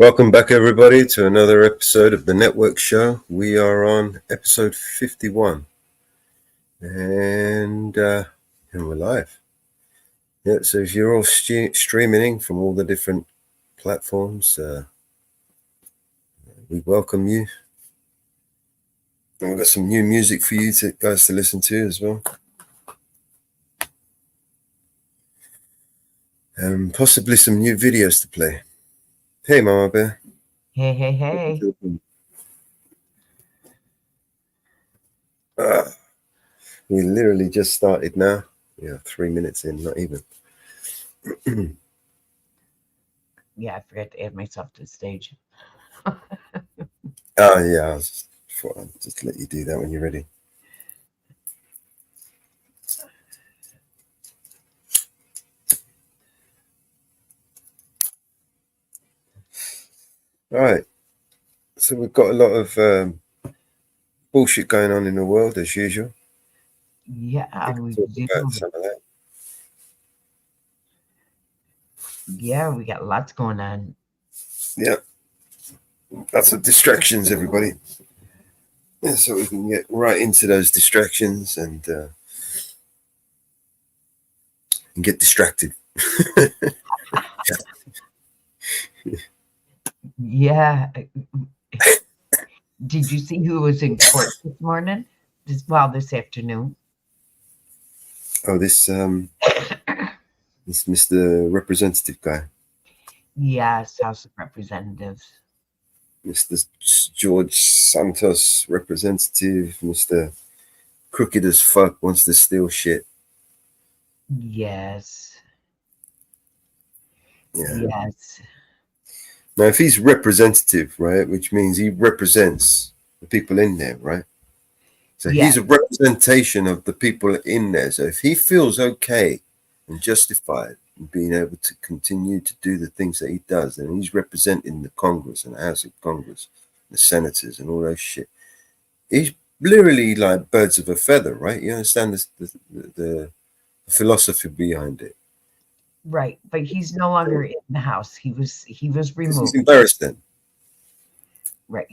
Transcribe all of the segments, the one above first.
Welcome back, everybody, to another episode of the Network Show. We are on episode 51, and we're live. Yeah, so if you're all streaming in from all the different platforms, we welcome you. And we've got some new music for you guys to listen to as well. And possibly some new videos to play. Hey, Mama Bear. Hey. We literally just started now. Yeah, 3 minutes in, not even. Yeah, I forgot to add myself to the stage. Oh, yeah. I'll just let you do that when you're ready. All right. So we've got a lot of bullshit going on in the world, as usual. Yeah, we Talk do. about some of that. Yeah, we got lots going on. Yeah. Lots of distractions, everybody. Yeah, so we can get right into those distractions and get distracted. Yeah. Did you see who was in court this morning? This afternoon. Oh, this Mr. Representative guy. Yes, House of Representatives. Mr. George Santos representative, Mr. Crooked as fuck, wants to steal shit. Yes. Yeah. Yes. Now, if he's representative, right, which means he represents the people in there, right? So he's a representation of the people in there. So if he feels okay and justified in being able to continue to do the things that he does, then he's representing the Congress and the House of Congress, the senators and all those shit. He's literally like birds of a feather, right? You understand the philosophy behind it. Right, but he's no longer in the House. He was removed. He's embarrassed then. Right.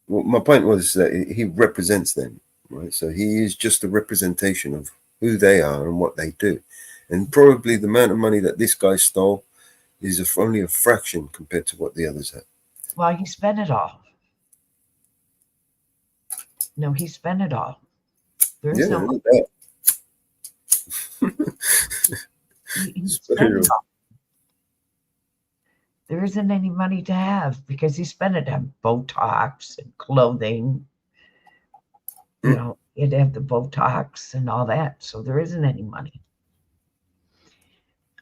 Well, my point was that he represents them, right? So he is just a representation of who they are and what they do. And probably the amount of money that this guy stole is only a fraction compared to what the others had. Well, he spent it all. No, he spent it all. There's no look at that. He spent it all. There isn't any money to have because he spent it on Botox and clothing. You know, he'd have the Botox and all that. So there isn't any money.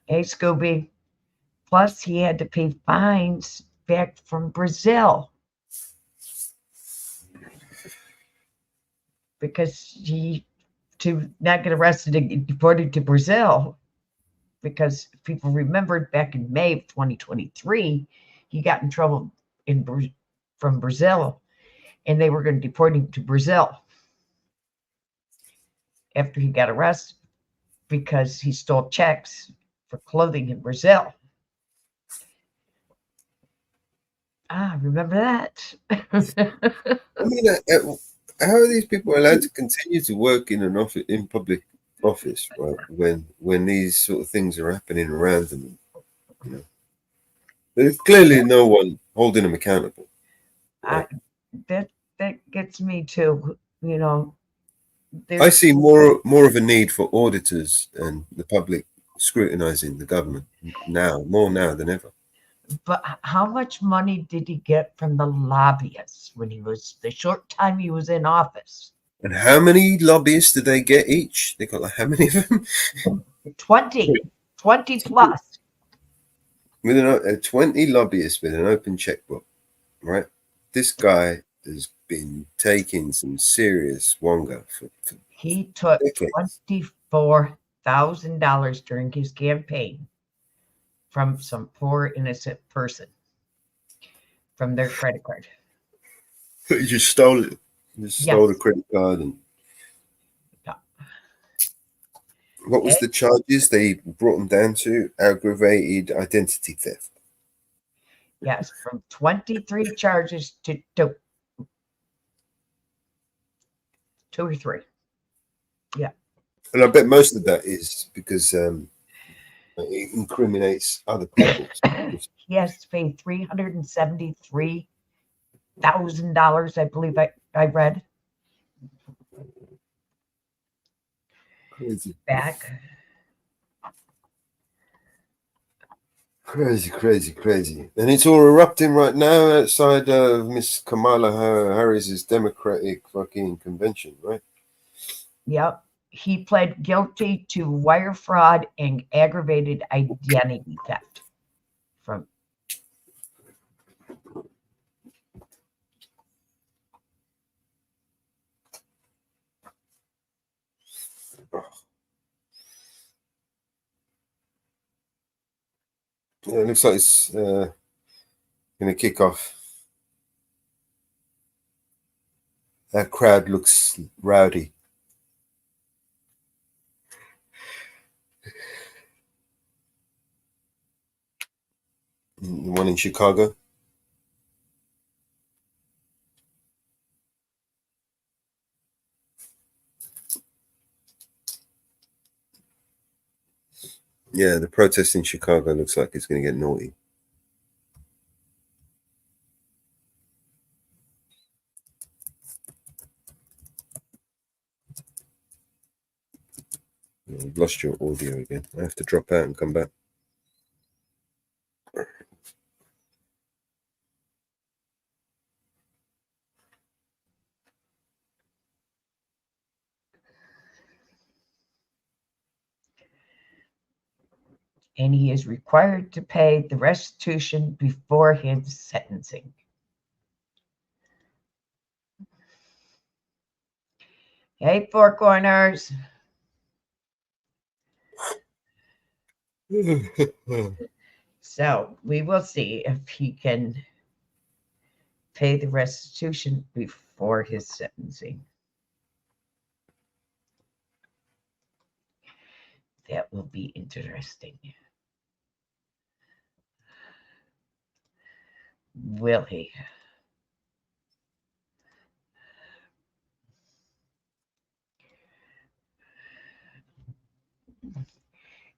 Hey, Scooby. Plus, he had to pay fines back from Brazil because to not get arrested and get deported to Brazil. Because if people remembered back in May of 2023, he got in trouble from Brazil, and they were going to deport him to Brazil after he got arrested because he stole checks for clothing in Brazil. Remember that? I mean, how are these people allowed to continue to work in an office, in public office, right? When these sort of things are happening around them, you know, there's clearly no one holding them accountable. Right? That gets me too. You know, I see more of a need for auditors and the public scrutinizing the government more now than ever. But how much money did he get from the lobbyists when the short time he was in office? And how many lobbyists did they get each? They got like how many of them? 20 plus. With 20 lobbyists with an open checkbook, right? This guy has been taking some serious wonga for he took decades. $24,000 during his campaign from some poor innocent person from their credit card. He just stole it. Stole the credit card. And what was the charges they brought him down to? Aggravated identity theft. Yes, from 23 charges to 2 or 3. Yeah. And I bet most of that is because it incriminates other people. He has to pay $373,000, I believe I read. Crazy. Back. Crazy. And it's all erupting right now outside of Miss Kamala Harris's Democratic fucking convention, right? Yep. He pled guilty to wire fraud and aggravated identity theft. From Yeah, it looks like it's going to kick off. That crowd looks rowdy. The one in Chicago. Yeah, the protest in Chicago looks like it's going to get naughty. I've lost your audio again. I have to drop out and come back. and he is required to pay the restitution before his sentencing. Hey, Four Corners. So we will see if he can pay the restitution before his sentencing. That will be interesting. Will he?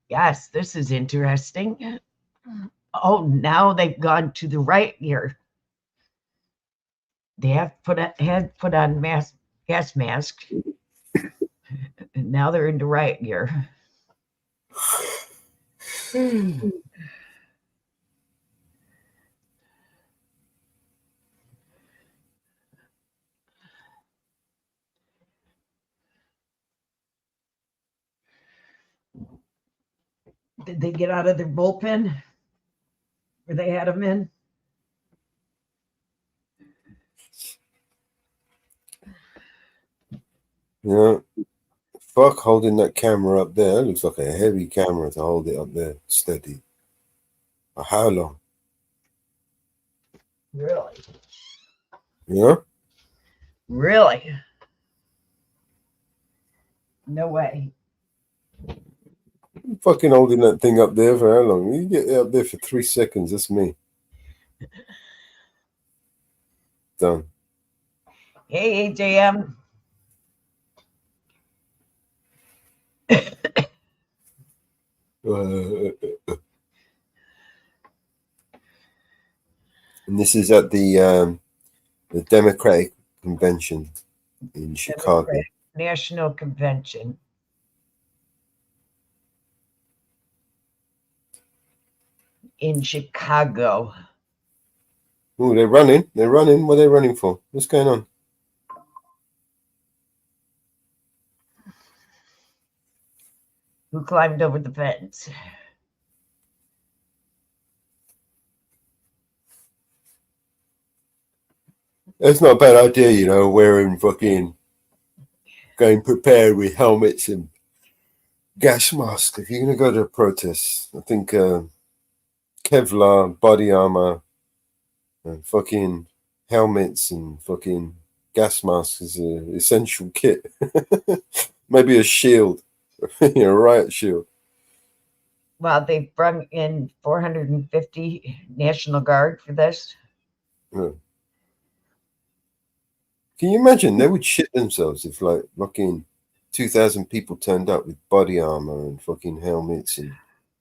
Yes, this is interesting. Oh, now they've gone to the right gear. They have had put on gas mask. And now they're into riot gear. Did they get out of their bullpen where they had them in? Yeah. Fuck holding that camera up there. It looks like a heavy camera to hold it up there steady. For how long? Really? Yeah? Really? No way. I'm fucking holding that thing up there for how long? You get it up there for 3 seconds. That's me. Done. Hey, AJM. And this is at the Democratic Convention in Chicago. Democratic National Convention. In Chicago. Oh, they're running. They're running. What are they running for? What's going on? Who climbed over the fence? It's not a bad idea, you know, wearing fucking going prepared with helmets and gas masks. If you're going to go to a protest, I think Kevlar, body armor, and fucking helmets and fucking gas masks is an essential kit. Maybe a shield, a riot shield. Well, they've brought in 450 National Guard for this. Yeah. Can you imagine? They would shit themselves if like fucking 2,000 people turned up with body armor and fucking helmets and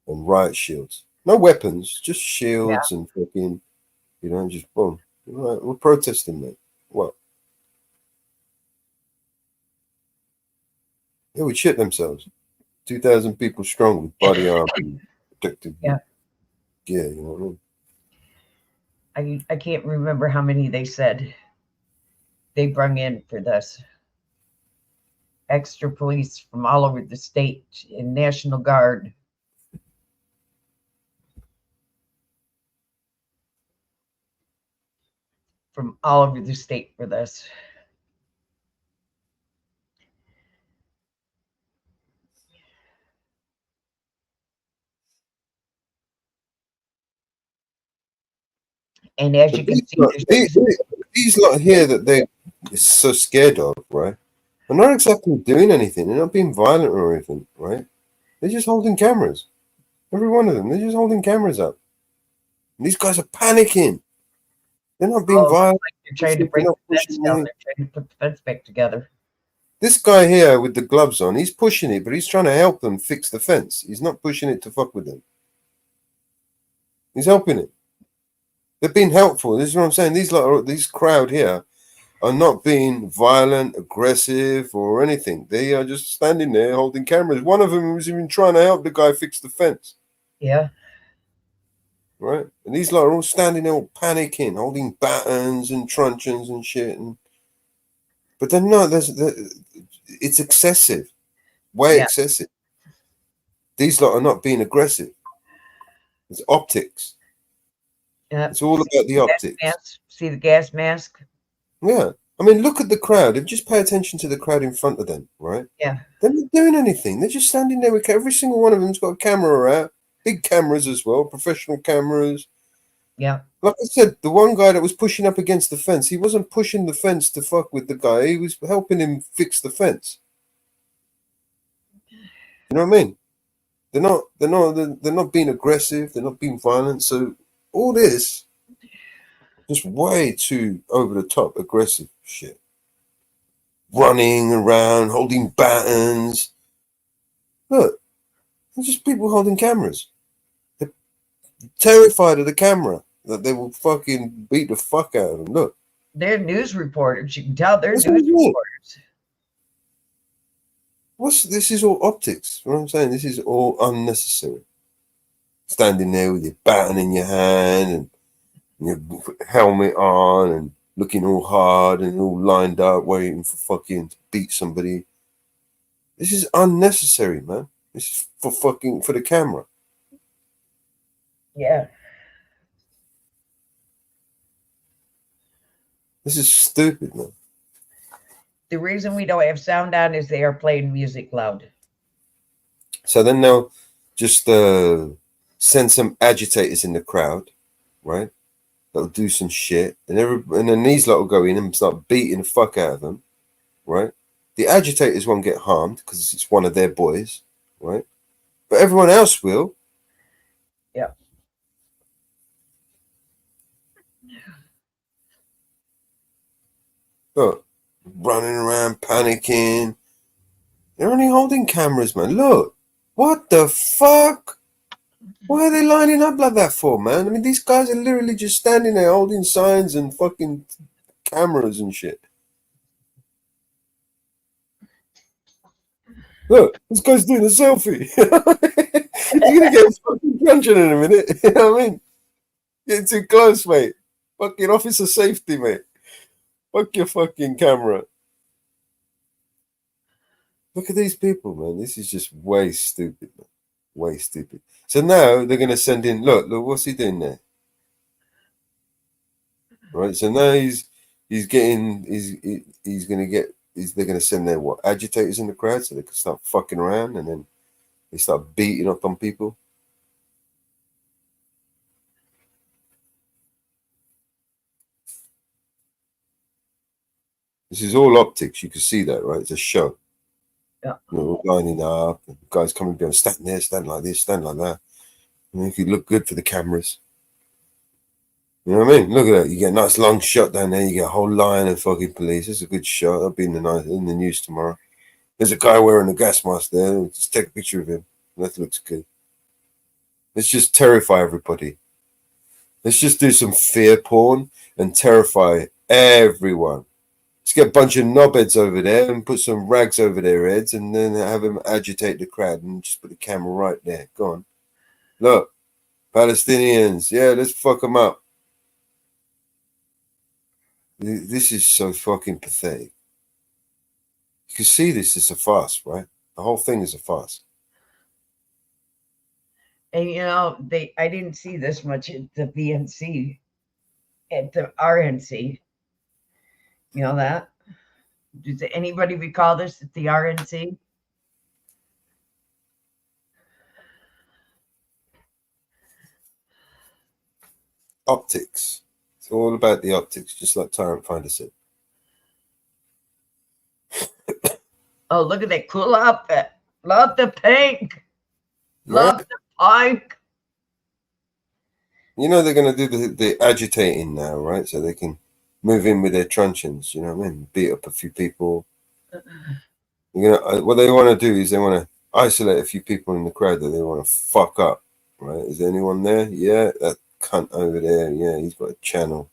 riot shields. No weapons, just Yeah, shields and fucking, just boom. Right, we're protesting, mate. What? They would shit themselves. 2,000 people strong with body armor and protective yeah. gear, you know what I mean? I can't remember how many they said they brung in for this. Extra police from all over the state and National Guard from all over the state for this. And as But you can these, see, lot- there's these, these lot here that they're so scared of, right? They're not exactly doing anything. They're not being violent or anything, right? They're just holding cameras. Every one of them. They're just holding cameras up. And these guys are panicking. They're not being violent. like they're trying to They're break not the fence pushing down. anything. They're trying to put the fence back together. This guy here with the gloves on, he's pushing it, but he's trying to help them fix the fence. He's not pushing it to fuck with them. He's helping it. They're being helpful. This is what I'm saying. These crowd here are not being violent, aggressive, or anything. They are just standing there holding cameras. One of them was even trying to help the guy fix the fence. Yeah. Right? And these lot are all standing there all panicking, holding batons and truncheons and shit. But they're not. It's excessive. Way Yeah. excessive. These lot are not being aggressive. It's optics. Yeah. It's all about the optics. See the gas mask? Yeah. I mean, look at the crowd. If just pay attention to the crowd in front of them, right? Yeah. They're not doing anything. They're just standing there with every single one of them's got a camera out, big cameras as well, professional cameras. Yeah. Like I said, the one guy that was pushing up against the fence, he wasn't pushing the fence to fuck with the guy. He was helping him fix the fence. You know what I mean? They're not being aggressive. They're not being violent. So all this, just way too over the top aggressive shit. Running around, holding batons. Look, they're just people holding cameras. They're terrified of the camera that they will fucking beat the fuck out of them. Look. They're news reporters. You can tell they're That's news what I mean. reporters. This is all optics. You know what I'm saying? This is all unnecessary. Standing there with your baton in your hand and your helmet on and looking all hard and all lined up, waiting for fucking to beat somebody. This is unnecessary, man. This is for the camera. Yeah. This is stupid, man. The reason we don't have sound on is they are playing music loud. So then they'll just send some agitators in the crowd, right? That'll do some shit, and then these lot will go in and start beating the fuck out of them, right? The agitators won't get harmed because it's one of their boys, right? But everyone else will. Yeah. Look, running around panicking. They're only holding cameras, man. Look, what the fuck? Why are they lining up like that for, man? I mean, these guys are literally just standing there holding signs and fucking cameras and shit. Look, this guy's doing a selfie. You're gonna get fucking crunching in a minute. You know what I mean? Getting too close, mate. Fucking officer safety, mate. Fuck your fucking camera. Look at these people, man. This is just way stupid, man. Way stupid. So now they're gonna send in. Look, what's he doing there? Right. So now he's getting he's gonna get. They're gonna send their what agitators in the crowd so they can start fucking around and then they start beating up on people. This is all optics. You can see that, right? It's a show. Yeah. Lining up, and guys coming down, stand there, stand like this, stand like that. Make it look good for the cameras. You know what I mean? Look at that. You get a nice long shot down there. You get a whole line of fucking police. It's a good shot. That'll be in the news tomorrow. There's a guy wearing a gas mask there. Just take a picture of him. That looks good. Let's just terrify everybody. Let's just do some fear porn and terrify everyone. Let's get a bunch of knobheads over there and put some rags over their heads and then have them agitate the crowd and just put the camera right there. Go on. Look, Palestinians. Yeah, let's fuck them up. This is so fucking pathetic. You can see this is a farce, right? The whole thing is a farce. And I didn't see this much at the VNC, at the RNC. You know that? Does anybody recall this at the RNC? Optics. It's all about the optics, just like Tyrant Finder said. Oh, look at that cool outfit. Love the pink. Love the pink. You know they're going to do the agitating now, right? So they can move in with their truncheons, you know what I mean? Beat up a few people. What they want to do is they want to isolate a few people in the crowd that they want to fuck up, right? Is there anyone there? Yeah, that cunt over there. Yeah, he's got a channel.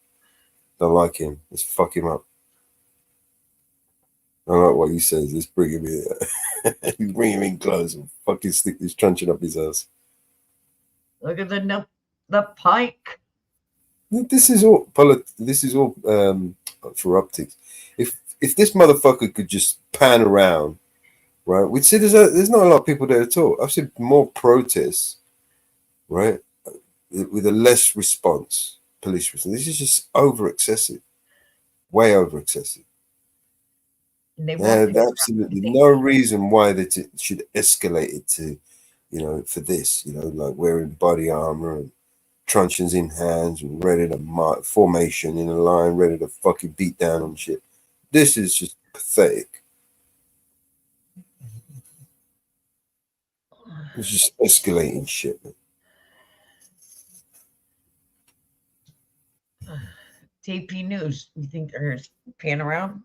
Don't like him. Let's fuck him up. I like what he says. Let's bring him in. Bring him in close and fucking stick this truncheon up his ass. Look at the pike. This is all for optics. If this motherfucker could just pan around, right? We'd see there's not a lot of people there at all. I've seen more protests, right, with a less response, police response. This is just over excessive, way over excessive. There's absolutely no reason why they should escalate it to, for this, like wearing body armor and truncheons in hands and ready to formation in a line, ready to fucking beat down on shit. This is just pathetic. It's just escalating shit, man. TP News. You think they're pan around?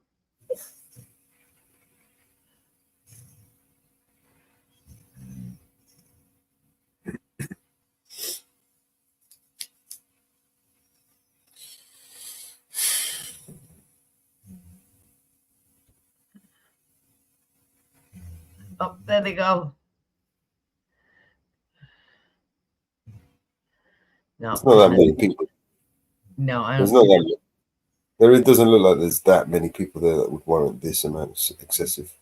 Oh, there they go. No, it's not that many people. No, I don't. There's not that many. It doesn't look like there's that many people there that would warrant this amount of excessive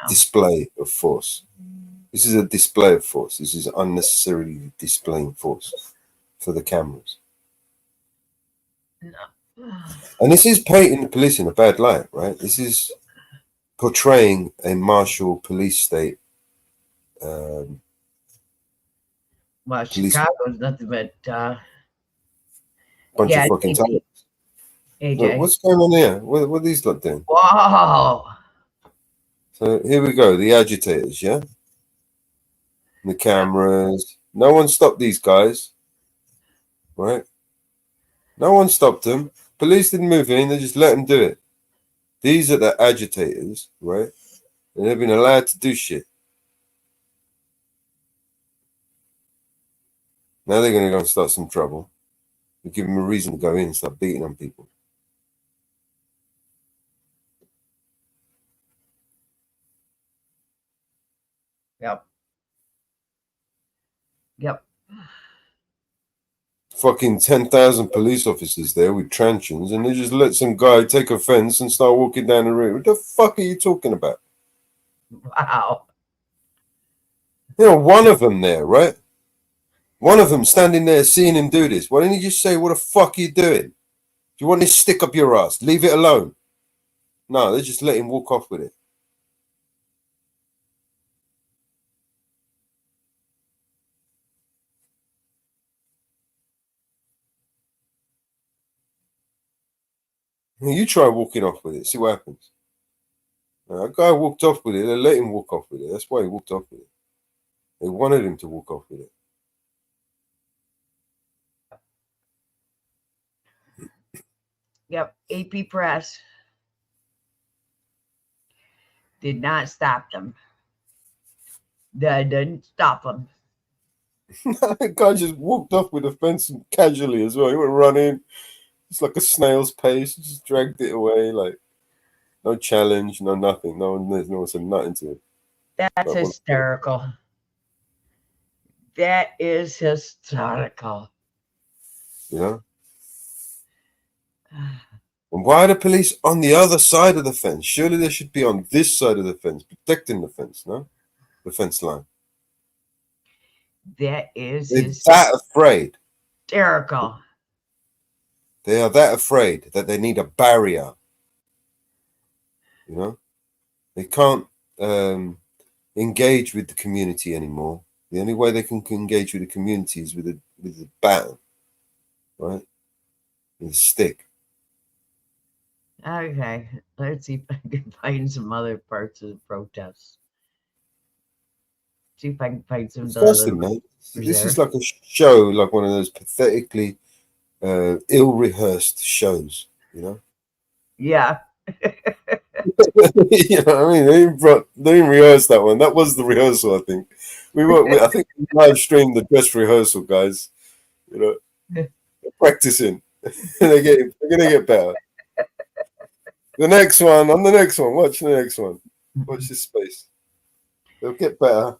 display of force. This is a display of force. This is unnecessarily displaying force for the cameras. No. And this is painting the police in a bad light, right? This is portraying a martial police state. Well, Chicago's nothing but bunch of fucking tyrants. AJ. What's going on here? What are these lot doing? Wow. So here we go, the agitators, yeah? The cameras. No one stopped these guys, right? No one stopped them. Police didn't move in, they just let them do it. These are the agitators, right? And they've been allowed to do shit. Now they're going to go and start some trouble. We give them a reason to go in and start beating on people. Yep. Fucking 10,000 police officers there with truncheons, and they just let some guy take offense and start walking down the road. What the fuck are you talking about? Wow. One of them there, right? One of them standing there seeing him do this. Why didn't you just say, what the fuck are you doing? Do you want this stick up your ass? Leave it alone. No, they just let him walk off with it. You try walking off with it, see what happens. A guy walked off with it, they let him walk off with it. That's why he walked off with it. They wanted him to walk off with it. Yep. AP Press did not stop them. That didn't stop them. The guy just walked off with the fence casually as well. He went running. It's like a snail's pace. He just dragged it away. Like, no challenge, no nothing. No one said nothing to him. That's hysterical. That is hysterical. You know? And why are the police on the other side of the fence? Surely they should be on this side of the fence, protecting the fence, no? The fence line. That is They're that afraid. hysterical. They are that afraid that they need a barrier. You know? They can't engage with the community anymore. The only way they can engage with the community is with a baton, right? With a stick. Okay, let's see if I can find some other parts of the protests. See if I can find some Disgusting, other. mate. This is like a show, like one of those pathetically ill-rehearsed shows, you know? Yeah. You know what I mean? They didn't rehearse that one. That was the rehearsal, I think. I think we live streamed the dress rehearsal, guys. You know, practicing. They're gonna get better. On the next one, watch the next one. Watch this space. They'll get better.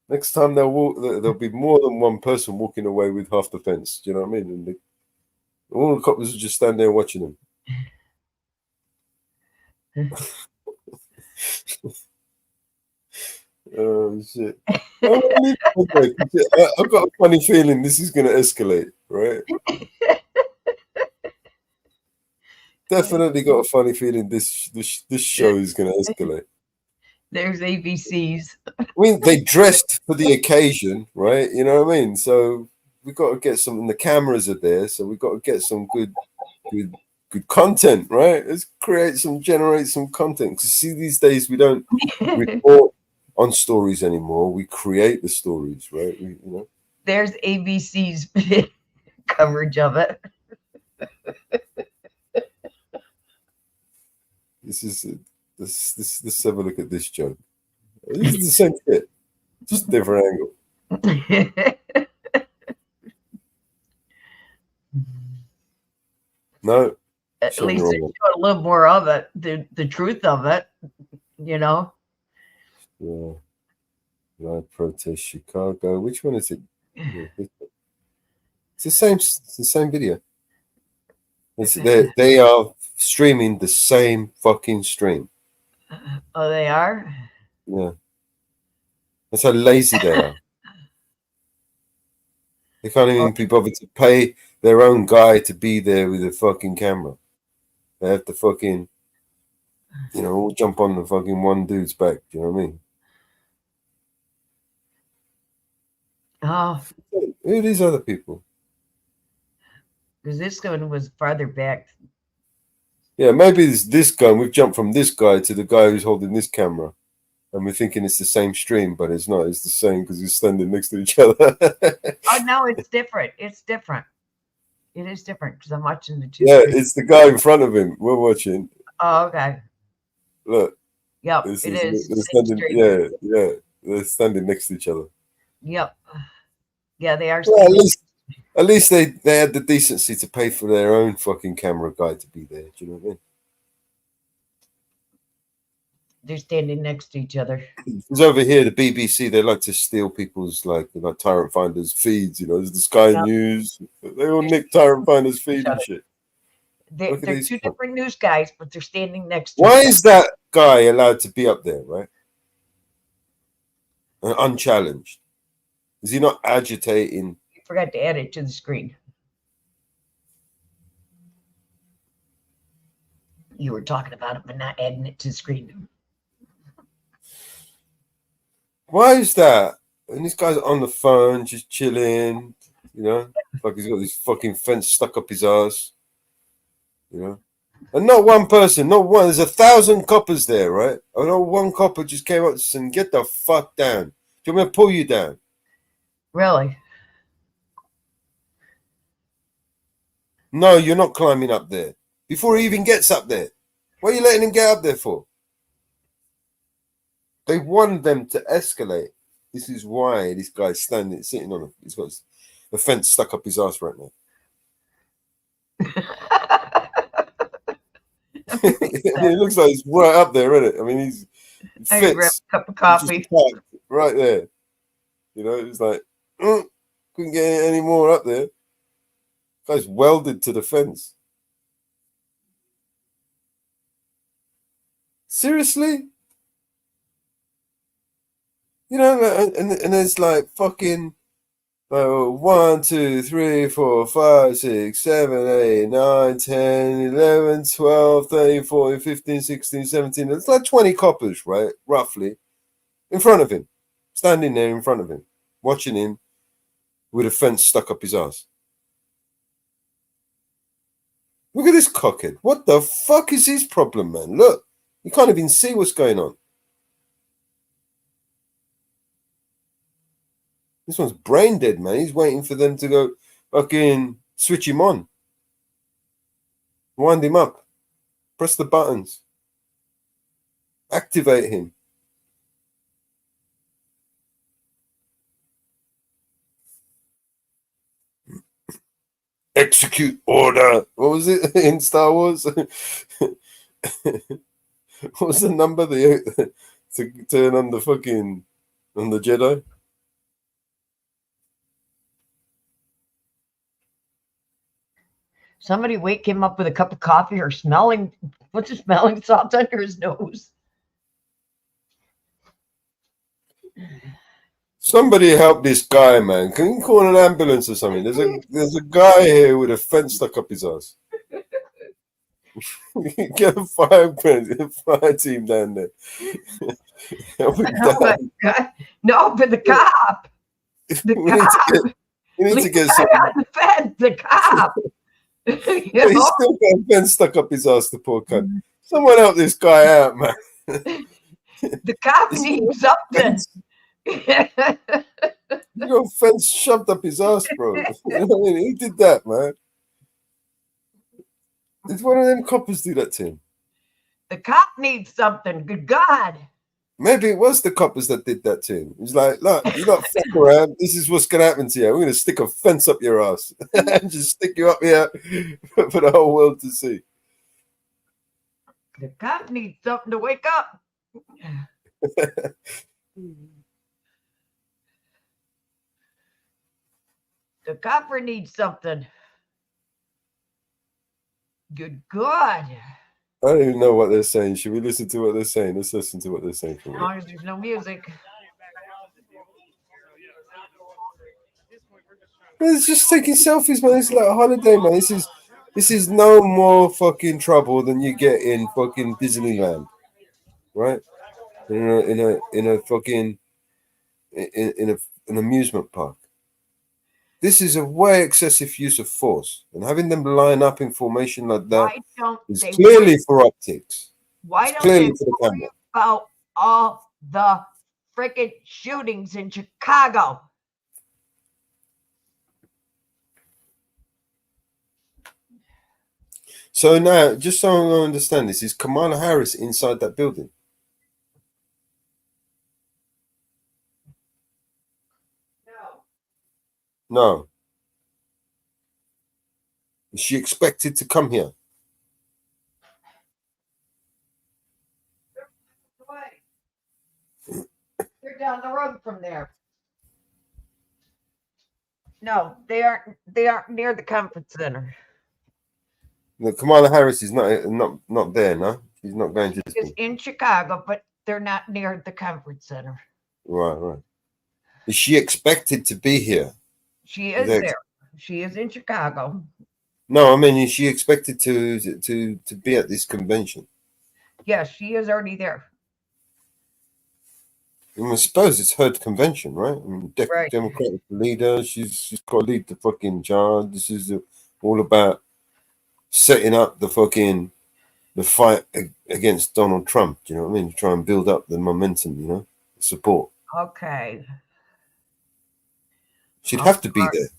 Next time there'll be more than one person walking away with half the fence. Do you know what I mean? And all the cops will just stand there watching them. Oh shit! I've got a funny feeling this is going to escalate, right? Definitely got a funny feeling this show is going to escalate. There's ABCs. I mean, they dressed for the occasion, right? You know what I mean? So we've got to get some. And the cameras are there, so we've got to get some good content, right? Let's generate some content. Because see, these days we don't report on stories anymore. We create the stories, right? You know. There's ABC's coverage of it. Let's have a look at this joke. This is the same shit, just a different angle. No. At least they show a little more of it, the truth of it, you know. Yeah. Live protest Chicago. Which one is it? It's the same video. They are streaming the same fucking stream. Oh, they are? Yeah. That's how lazy they are. They can't even be bothered to pay their own guy to be there with a fucking camera. They have to fucking, all jump on the fucking one dude's back. Do you know what I mean? Oh. Who are these other people? Because this one was farther back. Yeah, maybe it's this guy. We've jumped from this guy to the guy who's holding this camera. And we're thinking it's the same stream, but it's not. It's the same because you're standing next to each other. Oh, no, it's different. It's different. It is different because I'm watching the two. Yeah, it's the guy in front of him. We're watching. Oh, okay. Look. Yep, it is. They're standing next to each other. Yep. Yeah, they are. Well, at least they had the decency to pay for their own fucking camera guy to be there. Do you know what I mean? They're standing next to each other. Because over here, the BBC, they like to steal people's like Tyrant Finder's feeds. There's the Sky News. They all nick Tyrant Finder's feed and shit. They're two different news guys, but they're standing next to each other. Why is that guy allowed to be up there, right? And unchallenged? Is he not agitating? You forgot to add it to the screen. You were talking about it, but not adding it to the screen. Why is that? And this guy's on the phone, just chilling, like he's got this fucking fence stuck up his ass, And not one person, not one. There's 1,000 coppers there, right? And not one copper just came up and said, "Get the fuck down." Can we pull you down? Really? No, you're not climbing up there. Before he even gets up there. What are you letting him get up there for? They want them to escalate. This is why this guy's sitting on it. He's got a fence stuck up his ass right now. It looks like he's right up there, isn't it? I mean, he I grab fits. a cup of coffee. Right there. You know, it's like, couldn't get any more up there. Guy's welded to the fence. Seriously? You know, and it's like fucking 1, 2, 3, 4, 5, 6, 7, 8, 9, 10, 11, 12, 13, 14, 15, 16, 17. It's like 20 coppers, right? Roughly. In front of him. Standing there in front of him. Watching him with a fence stuck up his ass. Look at this cockhead. What the fuck is his problem, man? Look. You can't even see what's going on. This one's brain dead, man. He's waiting for them to go fucking switch him on. Wind him up. Press the buttons. Activate him. Execute order. What was it in Star Wars? What was the number to turn on the fucking on the Jedi? Somebody wake him up with a cup of coffee or smelling. What's the smelling salts under his nose? Somebody help this guy, man. Can you call an ambulance or something? There's a guy here with a fence stuck up his ass. Get a fire team down there. Oh my God. No, but the cop. The cop. You need to get some. The fence, the cop. He's still got a fence stuck up his ass, the poor cunt. Someone help this guy out, man. The cop needs something. You got a fence shoved up his ass, bro. You know what I mean? Who did that, man? Did one of them coppers do that to him? The cop needs something. Good God. Maybe it was the coppers that did that to him. He's like, look, you got fuck around. This is what's going to happen to you. We're going to stick a fence up your ass and just stick you up here for the whole world to see. The cop needs something to wake up. The copper needs something. Good God. I don't even know what they're saying. Should we listen to what they're saying? Let's listen to what they're saying. As long as there's no music. It's just taking selfies, man. It's like a holiday, man. This is no more fucking trouble than you get in fucking Disneyland, right? In a fucking in an amusement park. This is a way excessive use of force, and having them line up in formation like that is clearly for optics. Why don't they worry about all the freaking shootings in Chicago? So now, just so I understand this, is Kamala Harris inside that building? No. Is she expected to come here? They're down the road from there. No, they aren't near the conference center. No, Kamala Harris is not there, no? She's not going to. She's in Chicago, but they're not near the conference center. Right. Is she expected to be here? She is there. She is in Chicago. No, I mean, is she expected to be at this convention? Yes, she is already there. I suppose it's her convention, right? I mean, right. Democratic leader. She's got to lead the fucking charge. This is all about setting up the fight against Donald Trump. You know what I mean? To try and build up the momentum, support. Okay. She'd How have to be far? there.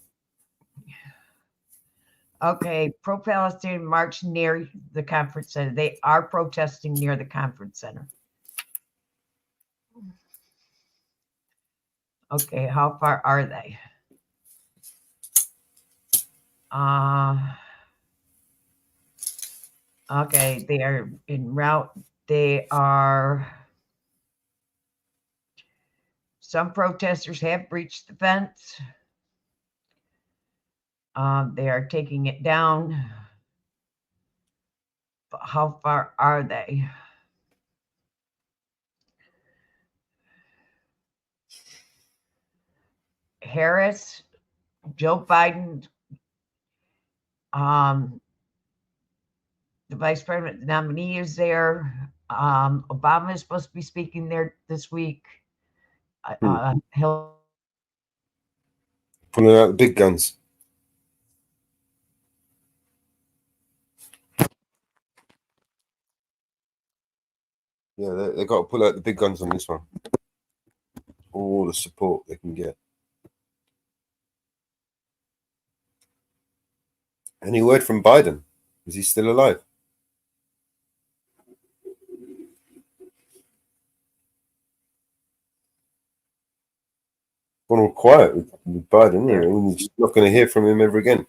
Okay. Pro-Palestinian march near the conference center. They are protesting near the conference center. Okay. How far are they? Okay. They are en route. They are. Some protesters have breached the fence. They are taking it down. But how far are they? Harris, Joe Biden, the vice president nominee is there. Obama is supposed to be speaking there this week. He'll Pulling out the big guns. Yeah, they got to pull out the big guns on this one. All the support they can get. Any word from Biden? Is he still alive? Gone all quiet with Biden. You know, you're just not going to hear from him ever again.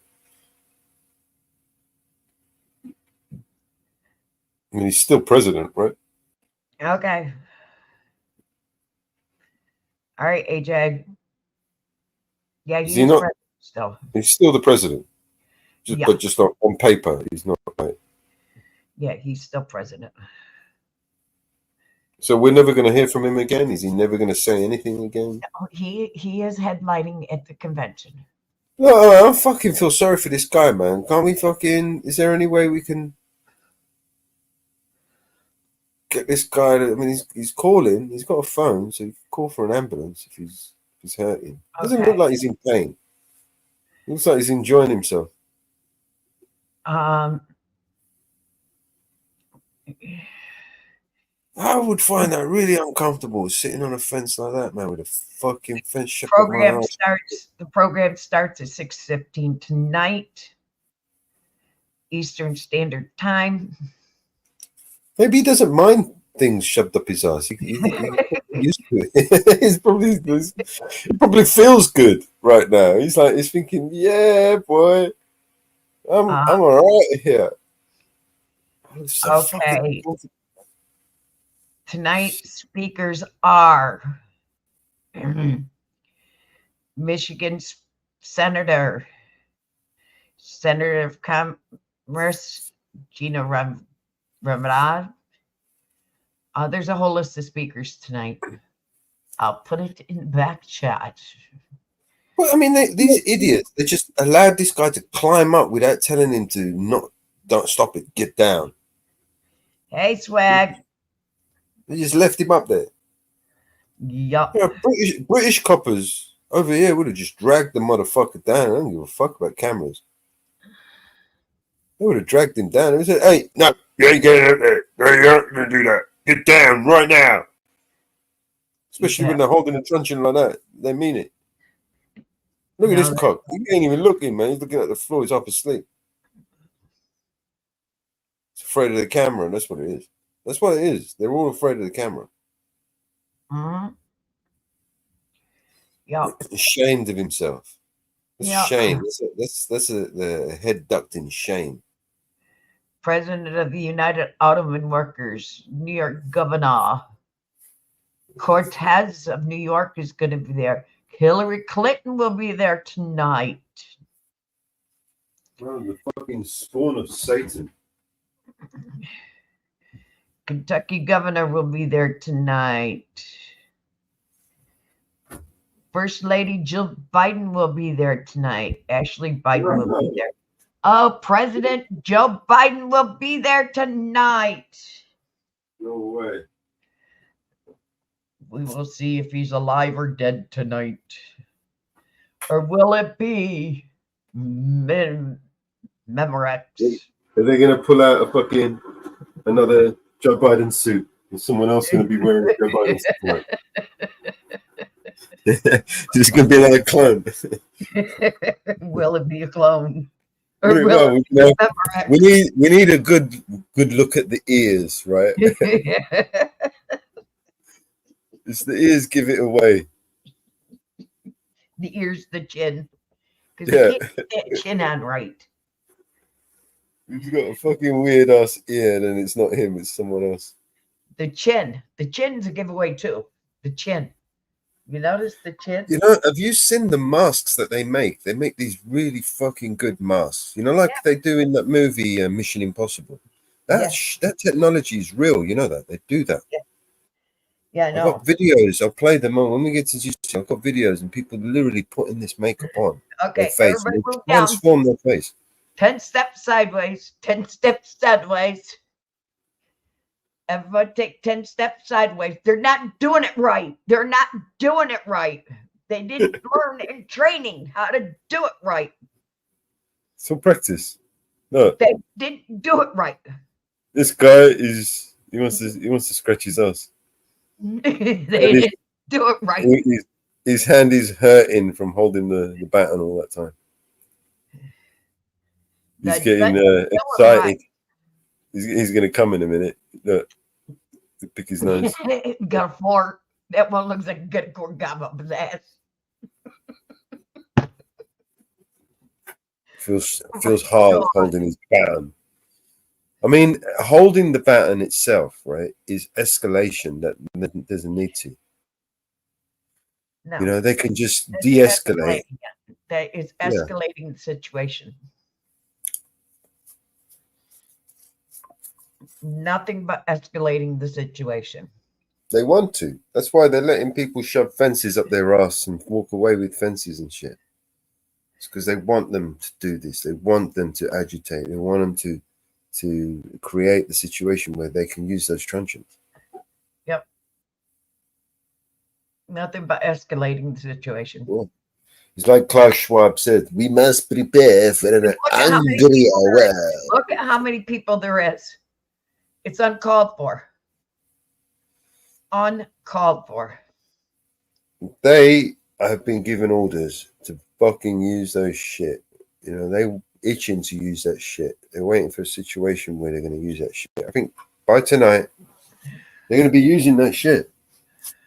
I mean, he's still president, right? Okay. All right, AJ. Yeah, Is he's he not? president still. He's still the president. Yeah. But just on paper, he's not. Right. Yeah, he's still president. So we're never going to hear from him again? Is he never going to say anything again? No, he is headlining at the convention. No, I fucking feel sorry for this guy, man. Can't we fucking... Is there any way we can get this guy to... I mean, he's calling. He's got a phone, so he can call for an ambulance if he's hurting. Doesn't look like he's in pain. Looks like he's enjoying himself. I would find that really uncomfortable sitting on a fence like that, man, with a fucking fence shut up my house. The program starts at 6:15 tonight, Eastern Standard Time. Maybe he doesn't mind things shoved up his ass. He's used to it. He probably feels good right now. He's thinking, yeah, boy, I'm all right here. Okay. Tonight's speakers are Michigan's Senator of Commerce, Gina Raimondo. There's a whole list of speakers tonight. I'll put it in the back chat. Well, I mean, these idiots, they just allowed this guy to climb up without telling him to don't stop it, get down. Hey, Swag. They just left him up there. Yup. Yeah, British coppers over here would have just dragged the motherfucker down. I don't give a fuck about cameras. They would have dragged him down and said, hey, no, you ain't getting up there. You aren't going to do that. Get down right now. Especially when they're holding a truncheon like that. They mean it. Look at this cock. He ain't even looking, man. He's looking at the floor. He's half asleep. He's afraid of the camera, and that's what it is. That's what it is. They're all afraid of the camera. Yeah. Ashamed of himself. That's shame. That's the head ducked in shame. President of the United Automobile Workers, New York Governor Cortez of New York is going to be there. Hillary Clinton will be there tonight. Oh, the fucking spawn of Satan. Kentucky Governor will be there tonight. First Lady Jill Biden will be there tonight. Ashley Biden will be there. Oh, President Joe Biden will be there tonight. No way. We will see if he's alive or dead tonight. Or will it be Memorex? Are they going to pull out another Joe Biden suit? Is someone else going to be wearing a Joe Biden suit? This is gonna be another clone. Will it be a clone? Well, Or will it you know, be we need a good look at the ears, right? It's the ears give it away. The ears, the chin. Because Yeah, they can't get that chin on right. he's got a fucking weird ass ear, and it's not him, it's someone else. The chin's a giveaway too. The chin. You notice the chin? You know, have you seen the masks that they make? They make these really fucking good masks. You know, like they do in that movie Mission Impossible. That that technology is real. You know that they do that. Yeah, I I've know. got videos. I'll play them on when we get to Houston. I've got videos and people literally putting this makeup on their Okay, face and everybody they move down. transform their face. 10 steps sideways. 10 steps sideways. Everybody take 10 steps sideways. They're not doing it right. They're not doing it right. They didn't learn in training how to do it right. So practice. No, They didn't do it right. this guy is he wants to scratch his ass. They didn't do it right. His hand is hurting from holding the baton all that time. He's getting excited. Right. He's going to come in a minute. Look, pick his nose. Got a fart. That one looks like a good corn gob up his ass. Feels hard holding his baton. I mean, holding the baton itself, right, is escalation that doesn't need to. No. You know, they can just de-escalate. That is escalating the situation. Nothing but escalating the situation. They want to. That's why they're letting people shove fences up their ass and walk away with fences and shit. It's because they want them to do this. They want them to agitate. They want them to create the situation where they can use those truncheons. Yep. Nothing but escalating the situation. Yeah. It's like Klaus Schwab said, we must prepare for an angry world. Look at how many people there is. It's uncalled for. Uncalled for. They have been given orders to fucking use those shit. You know, they itching to use that shit. They're waiting for a situation where they're going to use that shit. I think by tonight, they're going to be using that shit.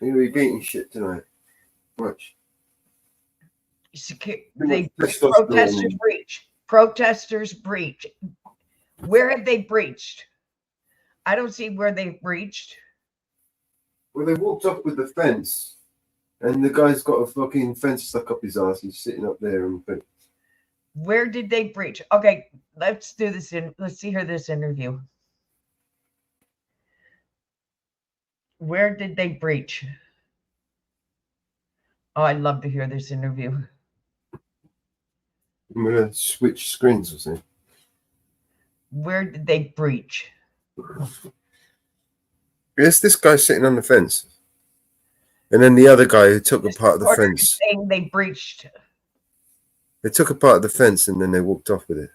They're going to be beating shit tonight. Watch. Protesters breach. Protesters breach. Where have they breached? I don't see where they've breached. Well, they walked up with the fence, and the guy's got a fucking fence stuck up his ass. He's sitting up there and. Where did they breach? Okay, let's do this. Let's see here this interview. Where did they breach? Oh, I'd love to hear this interview. I'm gonna switch screens or something. Where did they breach? Yes, this guy sitting on the fence, and then the other guy who took a part of the fence. Saying they breached. They took a part of the fence and then they walked off with it.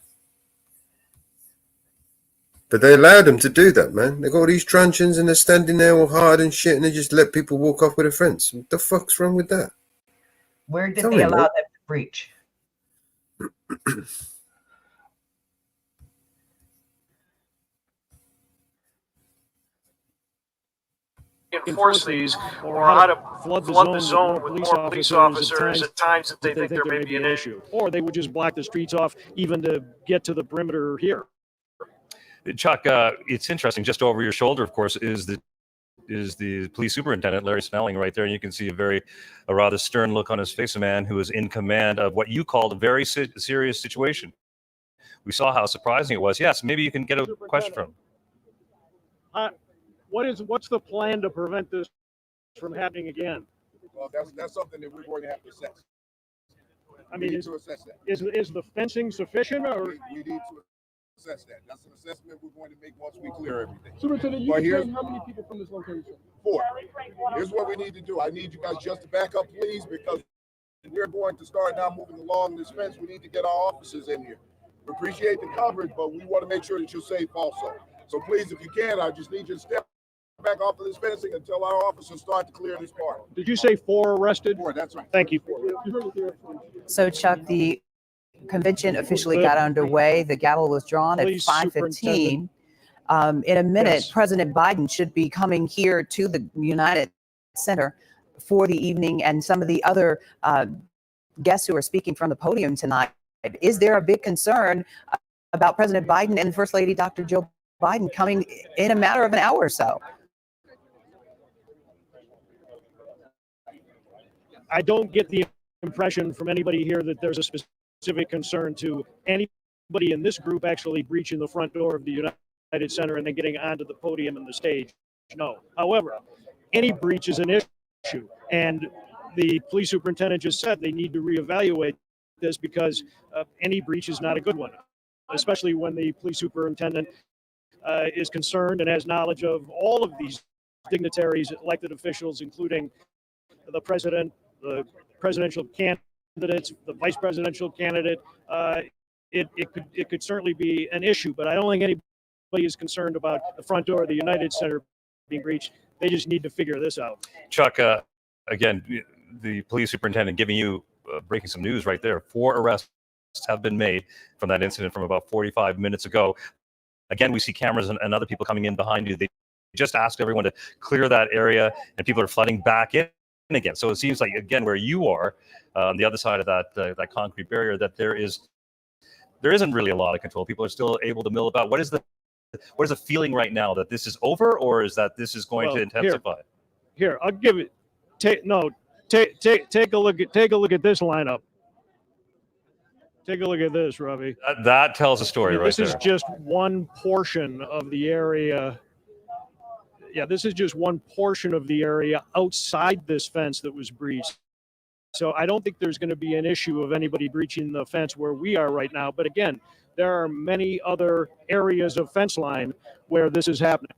But they allowed them to do that, man. They got all these truncheons and they're standing there all hard and shit, and they just let people walk off with a fence. What the fuck's wrong with that? Where did they allow them to breach? Enforce these, or how to flood the zone with more police officers at times that they think there may be an issue. Or they would just block the streets off even to get to the perimeter here. Chuck, it's interesting. Just over your shoulder, of course, is the police superintendent, Larry Snelling, right there. And you can see a rather stern look on his face, a man who is in command of what you called a very serious situation. We saw how surprising it was. Yes, maybe you can get a question from him. What's the plan to prevent this from happening again? Well, that's something that we're going to have to assess. I mean, is the fencing sufficient, or we need to assess that? That's an assessment we're going to make once we clear everything. Superintendent, you said how many people from this location? 4. Here's what we need to do. I need you guys just to back up, please, because we're going to start now moving along this fence. We need to get our officers in here. We appreciate the coverage, but we want to make sure that you're safe also. So please, if you can, I just need you to step back off of this fencing until our officers start to clear this part. Did you say 4 arrested? 4, that's right. Thank you. So, Chuck, the convention officially got underway. The gavel was drawn at Police 5:15. In a minute, Yes. President Biden should be coming here to the United Center for the evening, and some of the other guests who are speaking from the podium tonight. Is there a big concern about President Biden and First Lady Dr. Joe Biden coming in a matter of an hour or so? I don't get the impression from anybody here that there's a specific concern to anybody in this group actually breaching the front door of the United Center and then getting onto the podium and the stage. No. However, any breach is an issue, and the police superintendent just said they need to reevaluate this because any breach is not a good one, especially when the police superintendent is concerned and has knowledge of all of these dignitaries, elected officials, including the president, the presidential candidates, the vice presidential candidate. It could certainly be an issue, but I don't think anybody is concerned about the front door of the United Center being breached. They just need to figure this out. Chuck, again, the police superintendent giving you breaking some news right there. 4 arrests have been made from that incident from about 45 minutes ago. Again, we see cameras and other people coming in behind you. They just asked everyone to clear that area, and people are flooding back in again. So it seems like, again, where you are on the other side of that concrete barrier, that there isn't really a lot of control. People are still able to mill about. What is the feeling right now, that this is over, or is that this is going to intensify? Here, I'll give it. Take a look at this lineup. Take a look at this, Ravi. That tells a story, right there. This is just one portion of the area. Yeah, this is just one portion of the area outside this fence that was breached. So I don't think there's going to be an issue of anybody breaching the fence where we are right now. But again, there are many other areas of fence line where this is happening,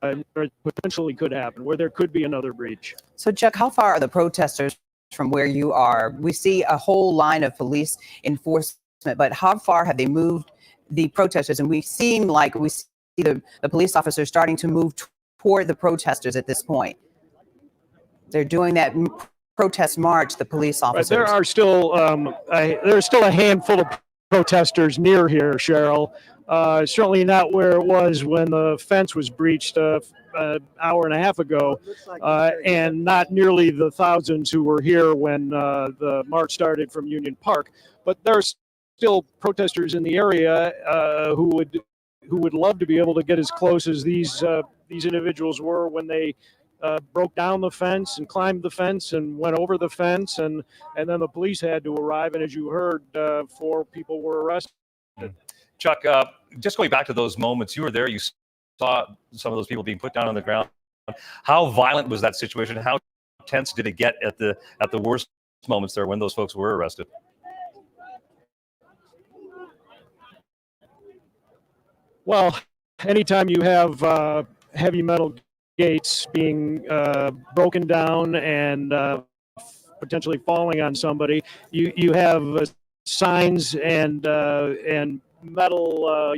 or potentially could happen, where there could be another breach. So, Chuck, how far are the protesters from where you are? We see a whole line of police enforcement, but how far have they moved the protesters? And we see the police officers starting to move toward the protesters at this point. They're doing that protest march, the police officers. Right, there's still a handful of protesters near here, Cheryl. Certainly not where it was when the fence was breached an hour and a half ago, and not nearly the thousands who were here when the march started from Union Park. But there are still protesters in the area who would love to be able to get as close as these individuals were when they broke down the fence and climbed the fence and went over the fence, and then the police had to arrive. And as you heard, 4 people were arrested. Chuck, just going back to those moments, you were there, you saw some of those people being put down on the ground. How violent was that situation? How tense did it get at the worst moments there when those folks were arrested? Well, anytime you have heavy metal gates being broken down and potentially falling on somebody, you have signs and metal,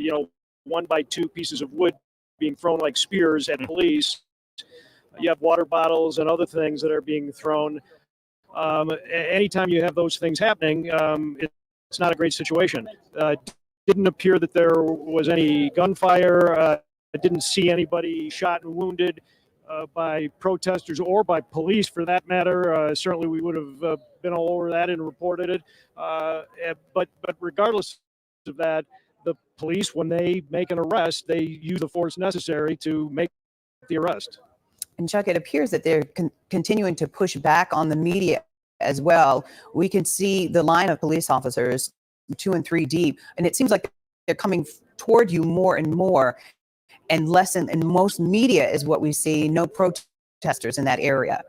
1x2 pieces of wood being thrown like spears at police. You have water bottles and other things that are being thrown. Anytime you have those things happening, it's not a great situation. Didn't appear that there was any gunfire. I didn't see anybody shot and wounded by protesters or by police, for that matter. Certainly, we would have been all over that and reported it. But regardless of that, the police, when they make an arrest, they use the force necessary to make the arrest. And Chuck, it appears that they're continuing to push back on the media as well. We can see the line of police officers 2 and 3 deep, and it seems like they're coming toward you more and more, and less in most media is what we see. No protesters in that area.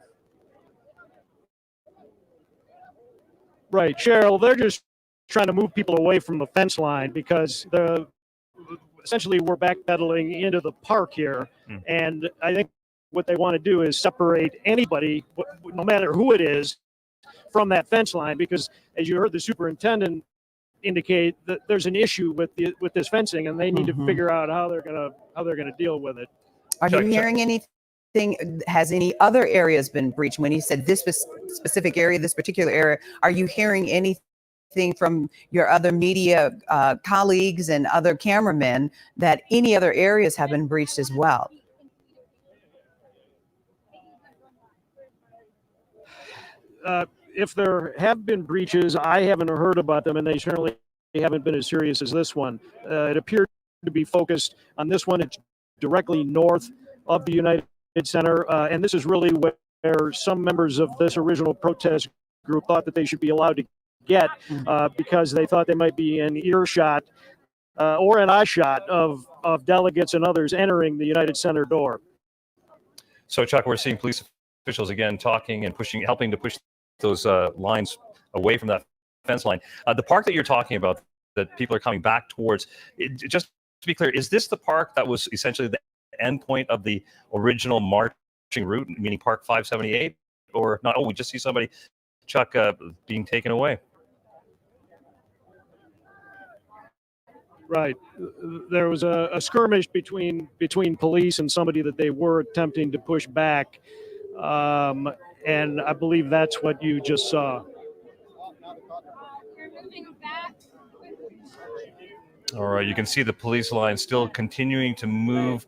Right, Cheryl, they're just trying to move people away from the fence line because essentially we're backpedaling into the park here. And I think what they want to do is separate anybody, no matter who it is, from that fence line, because as you heard the superintendent indicate, that there's an issue with this fencing, and they need to figure out how they're gonna deal with it. Are you hearing anything has any other areas been breached? When he said this specific area, this particular area, are you hearing anything from your other media colleagues and other cameramen that any other areas have been breached as well? If there have been breaches, I haven't heard about them, and they certainly haven't been as serious as this one. It appeared to be focused on this one. It's directly north of the United Center, and this is really where some members of this original protest group thought that they should be allowed to get because they thought they might be in earshot or an eyeshot of delegates and others entering the United Center door. So, Chuck, we're seeing police officials again talking and helping to push those lines away from that fence line. The park that you're talking about, that people are coming back towards, just to be clear, is this the park that was essentially the end point of the original marching route, meaning Park 578, or not? Oh, we just see somebody, Chuck, being taken away. Right. There was a skirmish between police and somebody that they were attempting to push back. And I believe that's what you just saw. All right, you can see the police line still continuing to move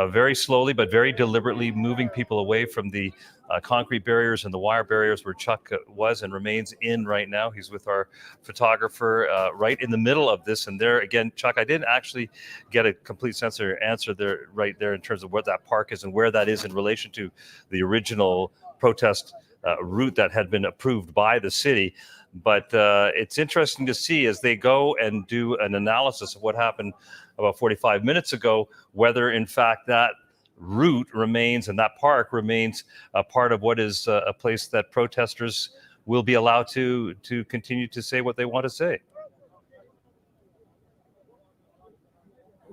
very slowly, but very deliberately, moving people away from the concrete barriers and the wire barriers where Chuck was and remains in right now. He's with our photographer right in the middle of this. And there again, Chuck, I didn't actually get a complete sense or answer there right there in terms of what that park is and where that is in relation to the original protest route that had been approved by the city. But it's interesting to see as they go and do an analysis of what happened about 45 minutes ago, whether in fact that route remains and that park remains a part of what is a place that protesters will be allowed to continue to say what they want to say.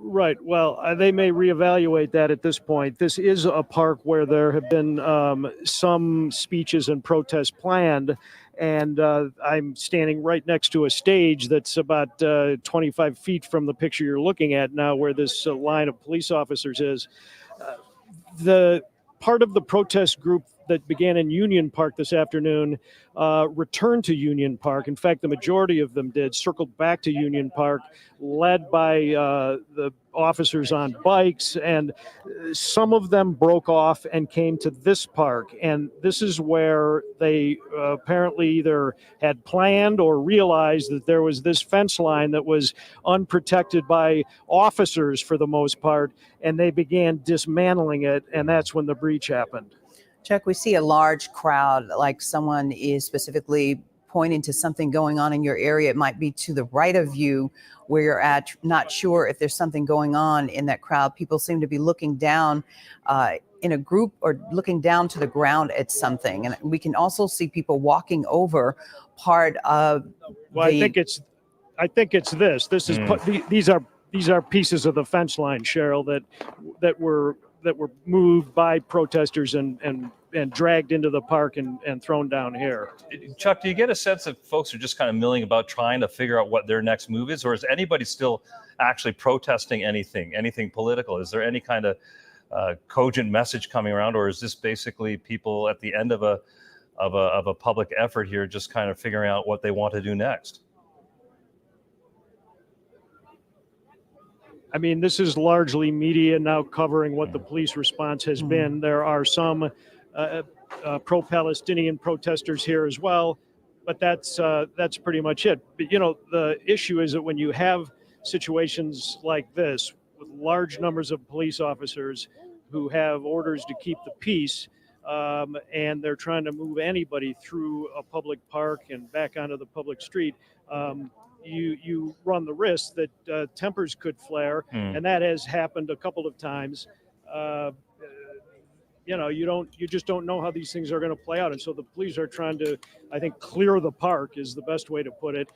Right. Well, they may reevaluate that at this point. This is a park where there have been some speeches and protests planned. And I'm standing right next to a stage that's about 25 feet from the picture you're looking at now, where this line of police officers is. The part of the protest group that began in Union Park this afternoon returned to Union Park. In fact, the majority of them did, circled back to Union Park, led by the officers on bikes, and some of them broke off and came to this park. And this is where they apparently either had planned or realized that there was this fence line that was unprotected by officers for the most part, and they began dismantling it, and that's when the breach happened. Chuck, we see a large crowd, like someone is specifically pointing to something going on in your area. It might be to the right of you where you're at, not sure if there's something going on in that crowd. People seem to be looking down in a group or looking down to the ground at something. And we can also see people walking over part of I think it's this. This is these are pieces of the fence line, Cheryl, that were moved by protesters and dragged into the park and thrown down here. Chuck, do you get a sense that folks are just kind of milling about trying to figure out what their next move is, or is anybody still actually protesting anything political? Is there any kind of cogent message coming around, or is this basically people at the end of a public effort here just kind of figuring out what they want to do next? I mean, this is largely media now covering what the police response has been. There are some pro-Palestinian protesters here as well, but that's pretty much it. But, the issue is that when you have situations like this with large numbers of police officers who have orders to keep the peace, and they're trying to move anybody through a public park and back onto the public street, you run the risk that tempers could flare, and that has happened a couple of times. You just don't know how these things are going to play out, and so the police are trying to, I think, clear the park is the best way to put it,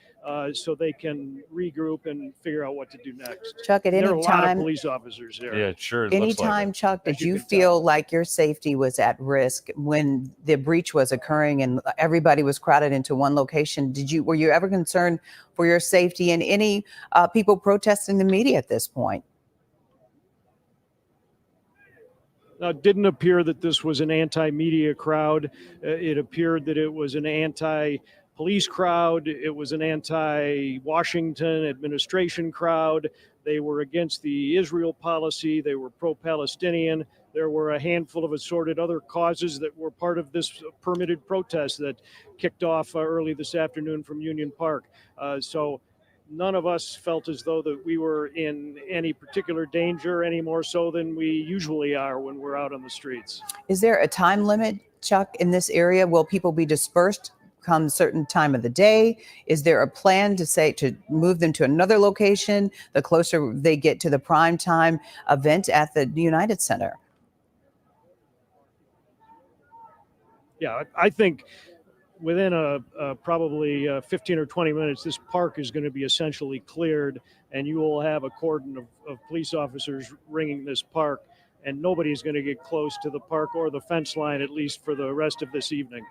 so they can regroup and figure out what to do next. Chuck, at any time, there are a lot of police officers here. Yeah, sure. Anytime, like Chuck, did you feel like your safety was at risk when the breach was occurring and everybody was crowded into one location? Were you ever concerned for your safety and any people protesting the media at this point? Didn't appear that this was an anti-media crowd. It appeared that it was an anti-police crowd. It was an anti-Washington administration crowd. They were against the Israel policy. They were pro-Palestinian. There were a handful of assorted other causes that were part of this permitted protest that kicked off early this afternoon from Union Park. So none of us felt as though that we were in any particular danger, any more so than we usually are when we're out on the streets. Is there a time limit, Chuck, in this area? Will people be dispersed come certain time of the day? Is there a plan to move them to another location the closer they get to the prime time event at the United Center? Yeah, I think within probably 15 or 20 minutes, this park is going to be essentially cleared, and you will have a cordon of police officers ringing this park, and nobody's going to get close to the park or the fence line, at least for the rest of this evening.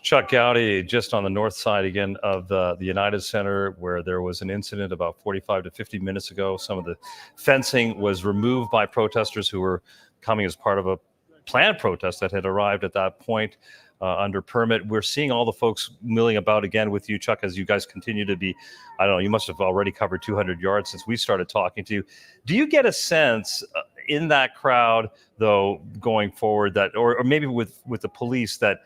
Chuck Gowdy, just on the north side again of the United Center, where there was an incident about 45 to 50 minutes ago. Some of the fencing was removed by protesters who were coming as part of a planned protest that had arrived at that point under permit. We're seeing all the folks milling about again with you, Chuck, as you guys continue to be, I don't know, you must have already covered 200 yards since we started talking to you. Do you get a sense in that crowd, though, going forward that, or maybe with the police, that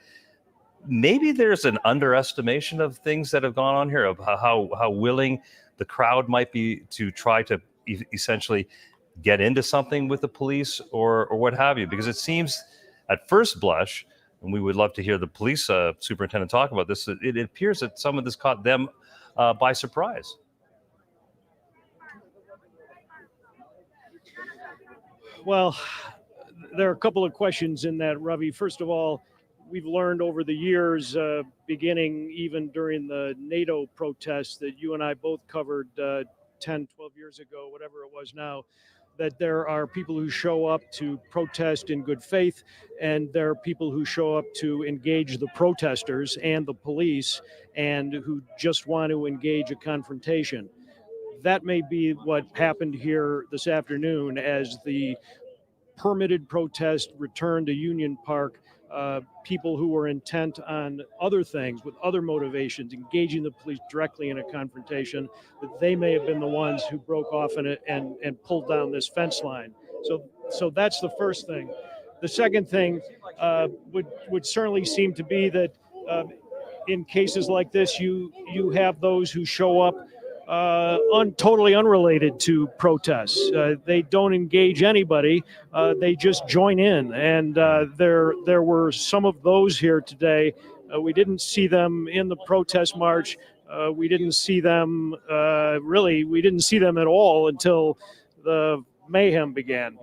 maybe there's an underestimation of things that have gone on here, of how willing the crowd might be to try to essentially get into something with the police or what have you? Because it seems at first blush, and we would love to hear the police superintendent talk about this, it appears that some of this caught them by surprise. Well, there are a couple of questions in that, Ravi. First of all, we've learned over the years, beginning even during the NATO protests that you and I both covered 10, 12 years ago, whatever it was now, that there are people who show up to protest in good faith, and there are people who show up to engage the protesters and the police, and who just want to engage a confrontation. That may be what happened here this afternoon as the permitted protest returned to Union Park. People who were intent on other things with other motivations, engaging the police directly in a confrontation, that they may have been the ones who broke off in it and pulled down this fence line. So that's the first thing. The second thing would certainly seem to be that in cases like this, you have those who show up totally unrelated to protests. They don't engage anybody. They just join in. And there were some of those here today. We didn't see them in the protest march. We didn't see them we didn't see them at all until the mayhem began.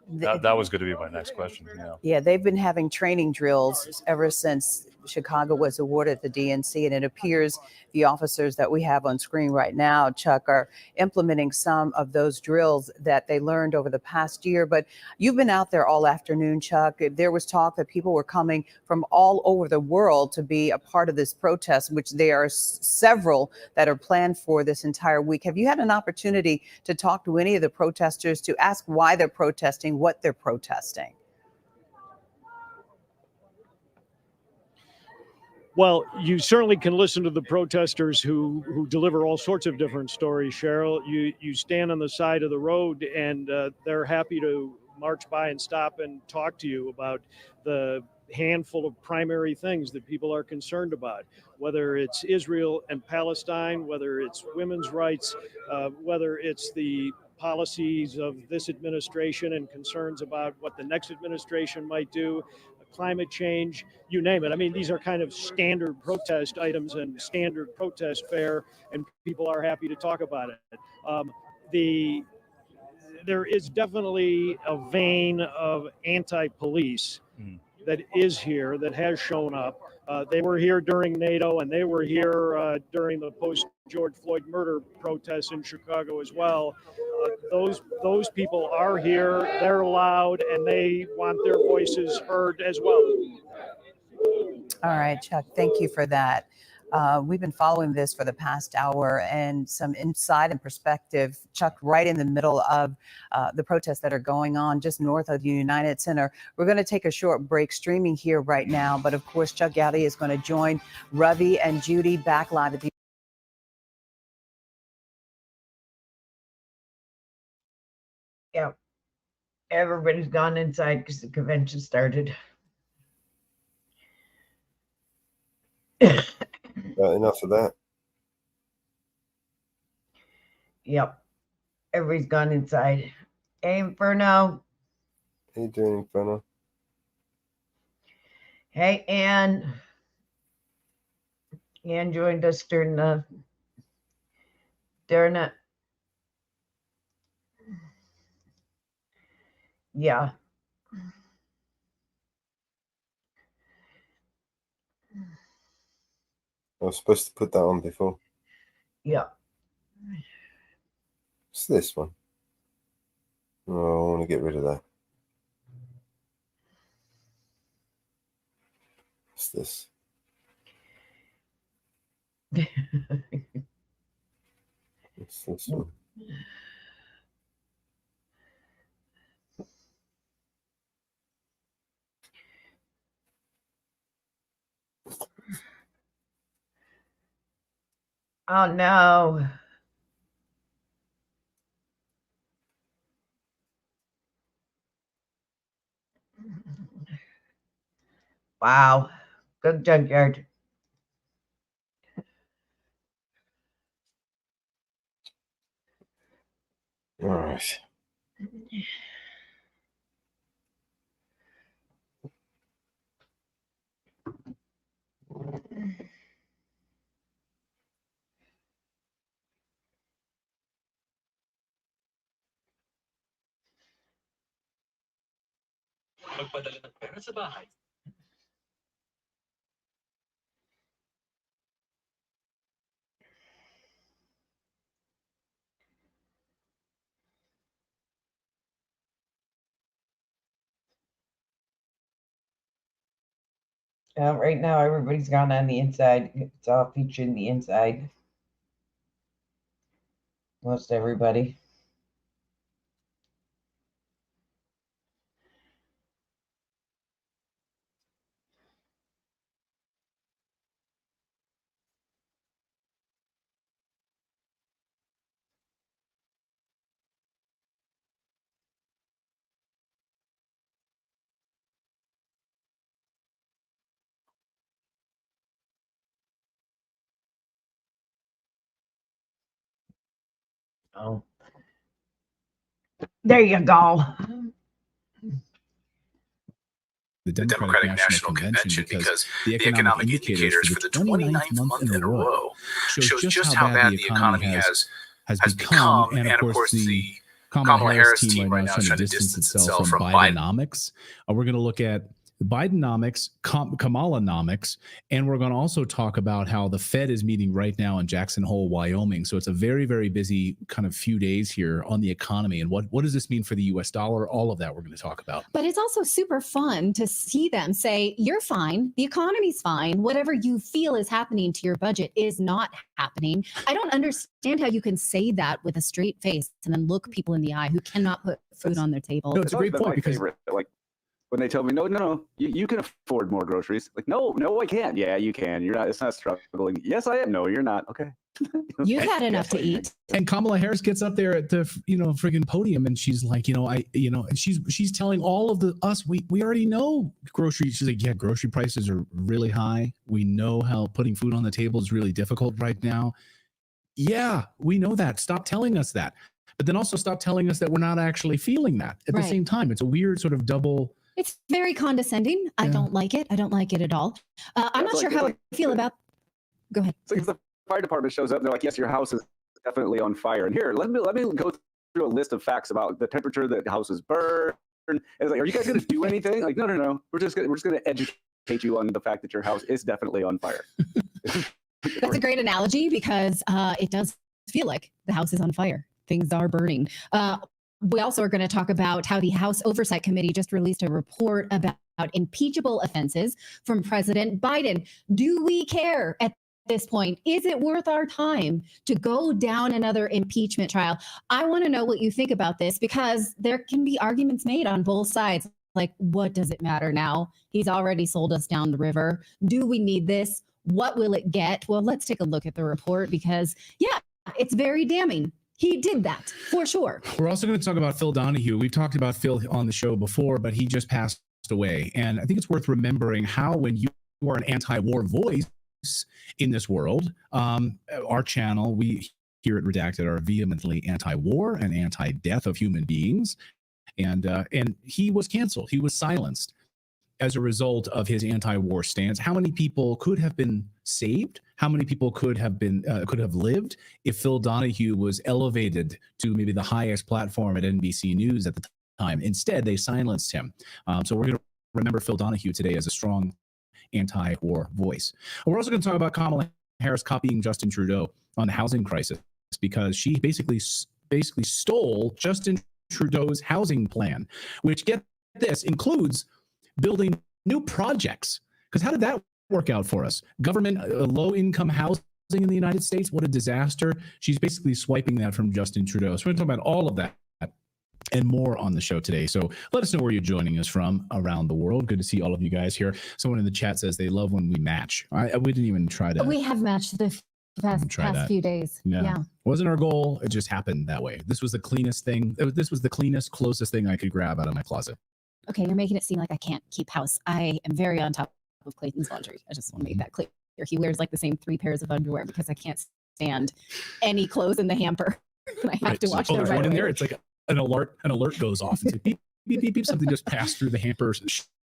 That was going to be my next question. Yeah, they've been having training drills ever since Chicago was awarded the DNC, and it appears the officers that we have on screen right now, Chuck, are implementing some of those drills that they learned over the past year. But you've been out there all afternoon, Chuck. There was talk that people were coming from all over the world to be a part of this protest, which there are several that are planned for this entire week. Have you had an opportunity to talk to any of the protesters to ask why they're protesting, what they're protesting? Well, you certainly can listen to the protesters who deliver all sorts of different stories, Cheryl. You stand on the side of the road, and they're happy to march by and stop and talk to you about the handful of primary things that people are concerned about, whether it's Israel and Palestine, whether it's women's rights, whether it's the policies of this administration and concerns about what the next administration might do, climate change, you name it. I mean, these are kind of standard protest items and standard protest fare, and people are happy to talk about it. There is definitely a vein of anti-police that is here, that has shown up. They were here during NATO, and they were here during the post-George Floyd murder protests in Chicago as well. Those people are here, they're loud, and they want their voices heard as well. All right, Chuck, thank you for that. We've been following this for the past hour, and some insight and perspective, Chuck, right in the middle of the protests that are going on just north of the United Center. We're going to take a short break streaming here right now, but of course, Chuck Gowdy is going to join Ravi and Judy back live at the Yeah. Everybody's gone inside because the convention started. Enough of that. Yep. Everybody's gone inside. Hey, Inferno. How you doing, Inferno? Hey, Ann. Ann joined us during the yeah. I was supposed to put that on before. Yeah. What's this one? Oh, I want to get rid of that. What's this? What's this one? Oh no. Wow. Good junkyard. All right. Magpadala ng pera sa bahay. Right now, everybody's gone on the inside. It's all featuring the inside. Most everybody. Oh. There you go. The Democratic National Convention because the economic indicators for the 29th month in a row shows just how bad the economy has become. And of course, the Kamala Harris team right now is trying to distance itself from Bidenomics. We're going to look at Bidenomics, Kamalanomics, and we're going to also talk about how the Fed is meeting right now in Jackson Hole, Wyoming. So it's a very, very busy kind of few days here on the economy. And what does this mean for the U.S. dollar? All of that we're going to talk about. But it's also super fun to see them say, you're fine. The economy's fine. Whatever you feel is happening to your budget is not happening. I don't understand how you can say that with a straight face and then look people in the eye who cannot put food on their table. No, it's a great point because when they tell me, no, you can afford more groceries. Like, no, I can't. Yeah, you can. You're not. It's not struggling. Yes, I am. No, you're not. Okay. You've had enough to eat. And Kamala Harris gets up there at the friggin' podium and she's like, and she's telling all of us, we already know groceries. She's like, yeah, grocery prices are really high. We know how putting food on the table is really difficult right now. Yeah, we know that. Stop telling us that. But then also stop telling us that we're not actually feeling that at the same time. It's a weird sort of double. It's very condescending. I don't like it. I don't like it at all. I'm not sure how I feel about. Go ahead. It's like if the fire department shows up, they're like, yes, your house is definitely on fire. And here, let me go through a list of facts about the temperature that the house is burned. And it's like, are you guys going to do anything? Like, no. We're just going to educate you on the fact that your house is definitely on fire. That's a great analogy because it does feel like the house is on fire. Things are burning. We also are going to talk about how the House Oversight Committee just released a report about impeachable offenses from President Biden. Do we care at this point, is it worth our time to go down another impeachment trial? I want to know what you think about this, because there can be arguments made on both sides. Like, what does it matter now? He's already sold us down the river. Do we need this? What will it get? Well, let's take a look at the report, because, yeah, it's very damning. He did that for sure. We're also going to talk about Phil Donahue. We've talked about Phil on the show before, but he just passed away. And I think it's worth remembering how, when you are an anti-war voice in this world, our channel, we here at Redacted are vehemently anti-war and anti-death of human beings. And he was canceled. He was silenced as a result of his anti-war stance. How many people could have been saved? How many people could have lived if Phil Donahue was elevated to maybe the highest platform at NBC News at the time? Instead, they silenced him. So we're going to remember Phil Donahue today as a strong anti-war voice. We're also going to talk about Kamala Harris copying Justin Trudeau on the housing crisis, because she basically stole Justin Trudeau's housing plan, which, get this, includes building new projects. Because how did that work out for us? Government low-income housing in the United States, what a disaster. She's basically swiping that from Justin Trudeau. So we're going to talk about all of that and more on the show today. So let us know where you're joining us from around the world. Good to see all of you guys here. Someone in the chat says they love when we match. We didn't even try to. We have matched the past few days. Yeah. Wasn't our goal. It just happened that way. This was the cleanest thing. This was the closest thing I could grab out of my closet. Okay, you're making it seem like I can't keep house. I am very on top of Clayton's laundry. I just want to make that clear. He wears like the same 3 pairs of underwear because I can't stand any clothes in the hamper. I have to watch them. There's one in there. It's like an alert goes off. It's like beep, beep, beep, beep. Something just passed through the hamper,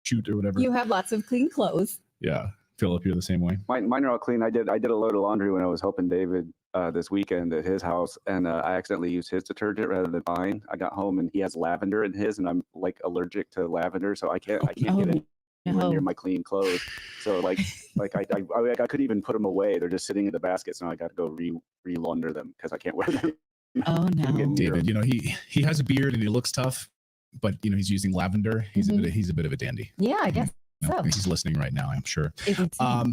shoot or whatever. You have lots of clean clothes. Yeah. Philip, you're the same way. Mine are all clean. I did a load of laundry when I was helping David this weekend at his house, and I accidentally used his detergent rather than mine. I got home and he has lavender in his, and I'm like allergic to lavender, so I can't get anywhere near my clean clothes. So like I couldn't even put them away. They're just sitting in the basket, so now I got to go re-launder them because I can't wear them. Oh no, David, he has a beard and he looks tough, but he's using lavender. He's a bit of a dandy. Yeah, I guess. So. He's listening right now, I'm sure. All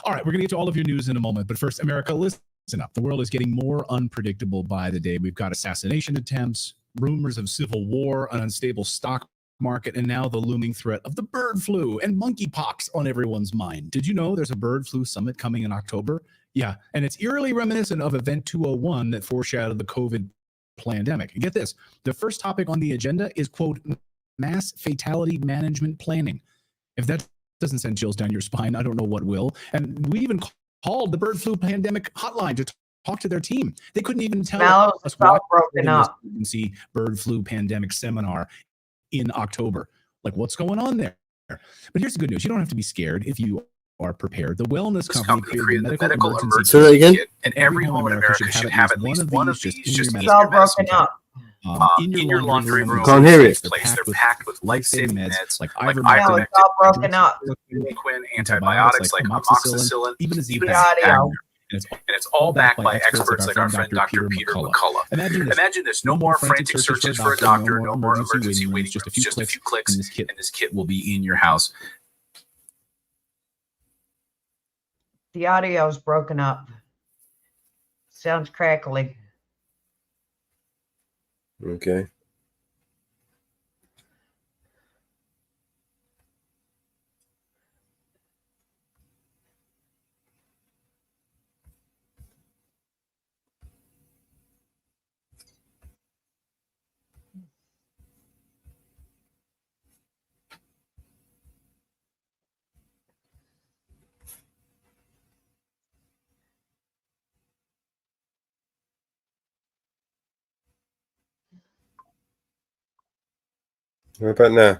right, we're going to get to all of your news in a moment. But first, America, listen up. The world is getting more unpredictable by the day. We've got assassination attempts, rumors of civil war, an unstable stock market, and now the looming threat of the bird flu and monkeypox on everyone's mind. Did you know there's a bird flu summit coming in October? Yeah, and it's eerily reminiscent of Event 201 that foreshadowed the COVID pandemic. And get this, the first topic on the agenda is, quote, mass fatality management planning. If that doesn't send chills down your spine, I don't know what will. And we even called the bird flu pandemic hotline to talk to their team. They couldn't even tell us why broken up. Emergency bird flu pandemic seminar in October. Like, what's going on there? But here's the good news. You don't have to be scared if you are prepared. The wellness company created the medical emergency kit, and every home in America should have at least one of these just in your medicine kit. In your laundry room, can't hear it. They're packed with life-saving meds like it's all broken up. Antibiotics like amoxicillin, even azithromycin. And it's all backed by experts like our friend Dr. Peter McCullough. Imagine this: no more frantic searches for a doctor, no more emergency waiting rooms, just a few clicks, and this kit will be in your house. The audio is broken up. Sounds crackly. Okay. What about now?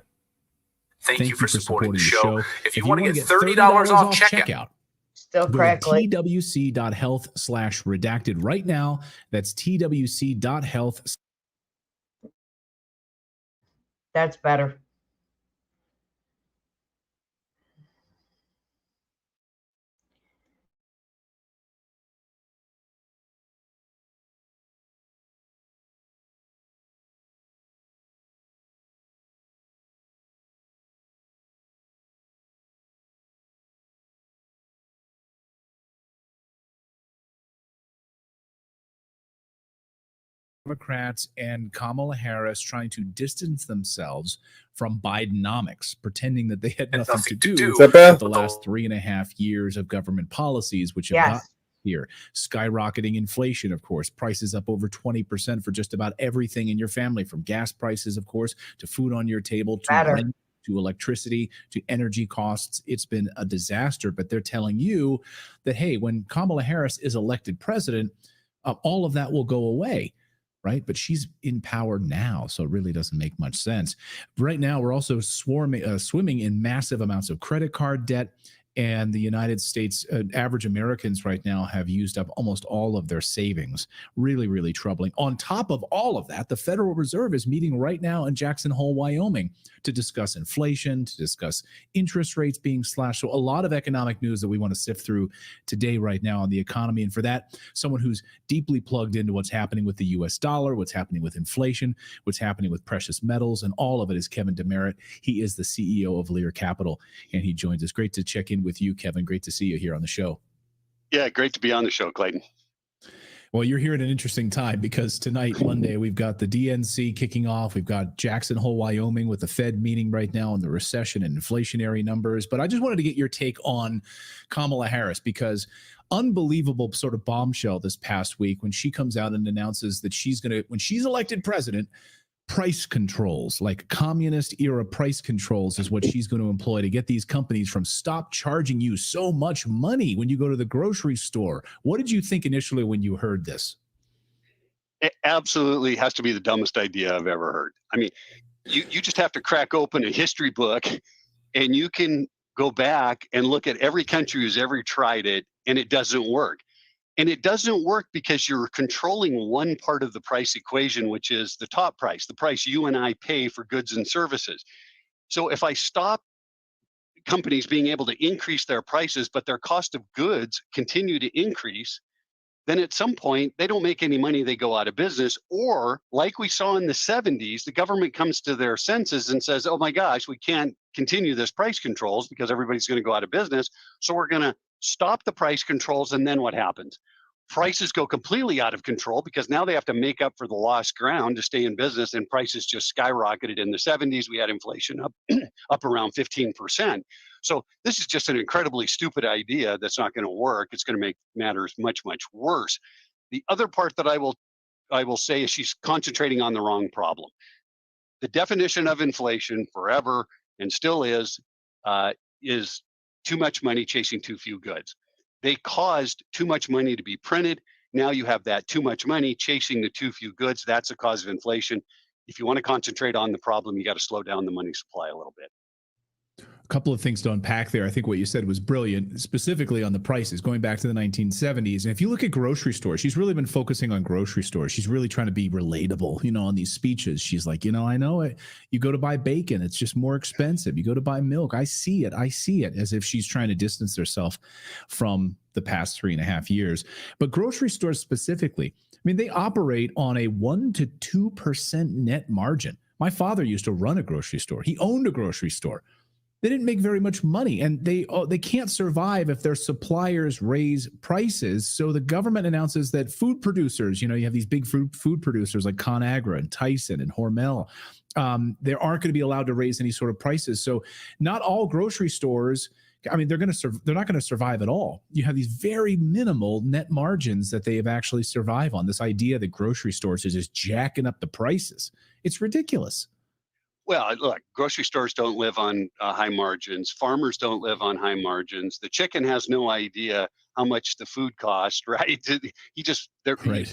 Thank you for supporting the show. If you want to get $30 off checkout, still crackly. twc.health/redacted right now. That's twc.health. That's better. Democrats and Kamala Harris trying to distance themselves from Bidenomics, pretending that they had nothing to do with the last 3.5 years of government policies, which have got here. Skyrocketing inflation, of course, prices up over 20% for just about everything in your family, from gas prices, of course, to food on your table, to rent, to electricity, to energy costs. It's been a disaster, but they're telling you that, hey, when Kamala Harris is elected president, all of that will go away. Right. But she's in power now, so it really doesn't make much sense. Right now, we're also swimming in massive amounts of credit card debt. And the United States, average Americans right now have used up almost all of their savings. Really, really troubling. On top of all of that, the Federal Reserve is meeting right now in Jackson Hole, Wyoming, to discuss inflation, to discuss interest rates being slashed. So a lot of economic news that we want to sift through today right now on the economy. And for that, someone who's deeply plugged into what's happening with the US dollar, what's happening with inflation, what's happening with precious metals, and all of it is Kevin Demerit. He is the CEO of Lear Capital, and he joins us. Great to check in with you, Kevin. Great to see you here on the show. Yeah, great to be on the show, Clayton. Well, you're here at an interesting time because tonight, Monday, we've got the DNC kicking off. We've got Jackson Hole, Wyoming, with the Fed meeting right now on the recession and inflationary numbers. But I just wanted to get your take on Kamala Harris, because unbelievable sort of bombshell this past week when she comes out and announces that she's going to, when she's elected president, price controls, like communist era price controls, is what she's going to employ to get these companies from stop charging you so much money when you go to the grocery store. What did you think initially when you heard this? It absolutely has to be the dumbest idea I've ever heard. I mean, you just have to crack open a history book and you can go back and look at every country who's ever tried it, and it doesn't work. And it doesn't work because you're controlling one part of the price equation, which is the top price, the price you and I pay for goods and services. So if I stop companies being able to increase their prices, but their cost of goods continue to increase, then at some point they don't make any money, they go out of business. Or like we saw in the 70s, the government comes to their senses and says, oh my gosh, we can't continue this price controls because everybody's going to go out of business. So we're going to stop the price controls. And then what happens? Prices go completely out of control because now they have to make up for the lost ground to stay in business, and prices just skyrocketed in the 70s. We had inflation up around 15%. So this is just an incredibly stupid idea that's not going to work. It's going to make matters much, much worse. The other part that I will say is she's concentrating on the wrong problem. The definition of inflation forever and still is too much money chasing too few goods. They caused too much money to be printed. Now you have that too much money chasing the too few goods. That's a cause of inflation. If you want to concentrate on the problem, you got to slow down the money supply a little bit. A couple of things to unpack there. I think what you said was brilliant, specifically on the prices, going back to the 1970s. And if you look at grocery stores, she's really been focusing on grocery stores. She's really trying to be relatable, on these speeches. She's like, I know it. You go to buy bacon, it's just more expensive. You go to buy milk, I see it, as if she's trying to distance herself from the past 3.5 years. But grocery stores specifically, they operate on a 1 to 2% net margin. My father used to run a grocery store. He owned a grocery store. They didn't make very much money, and they can't survive if their suppliers raise prices. So the government announces that food producers, you have these big food producers like ConAgra and Tyson and Hormel, they aren't going to be allowed to raise any sort of prices. So not all grocery stores, they're not going to survive at all. You have these very minimal net margins that they have actually survive on. This idea that grocery stores are just jacking up the prices, it's ridiculous. Well, look, grocery stores don't live on high margins. Farmers don't live on high margins. The chicken has no idea how much the food costs, right? He's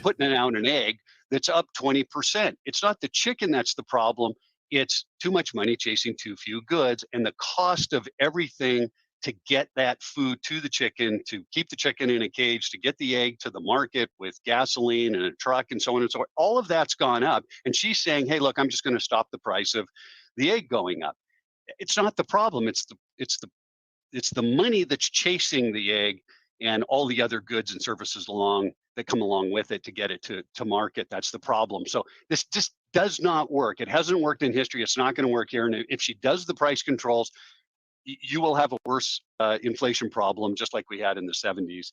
putting out an egg that's up 20%. It's not the chicken that's the problem. It's too much money chasing too few goods, and the cost of everything to get that food to the chicken, to keep the chicken in a cage, to get the egg to the market with gasoline and a truck and so on and so forth. All of that's gone up. And she's saying, hey, look, I'm just going to stop the price of the egg going up. It's not the problem. It's the money that's chasing the egg and all the other goods and services that come along with it to get it to market. That's the problem. So this just does not work. It hasn't worked in history. It's not going to work here. And if she does the price controls, you will have a worse inflation problem, just like we had in the 70s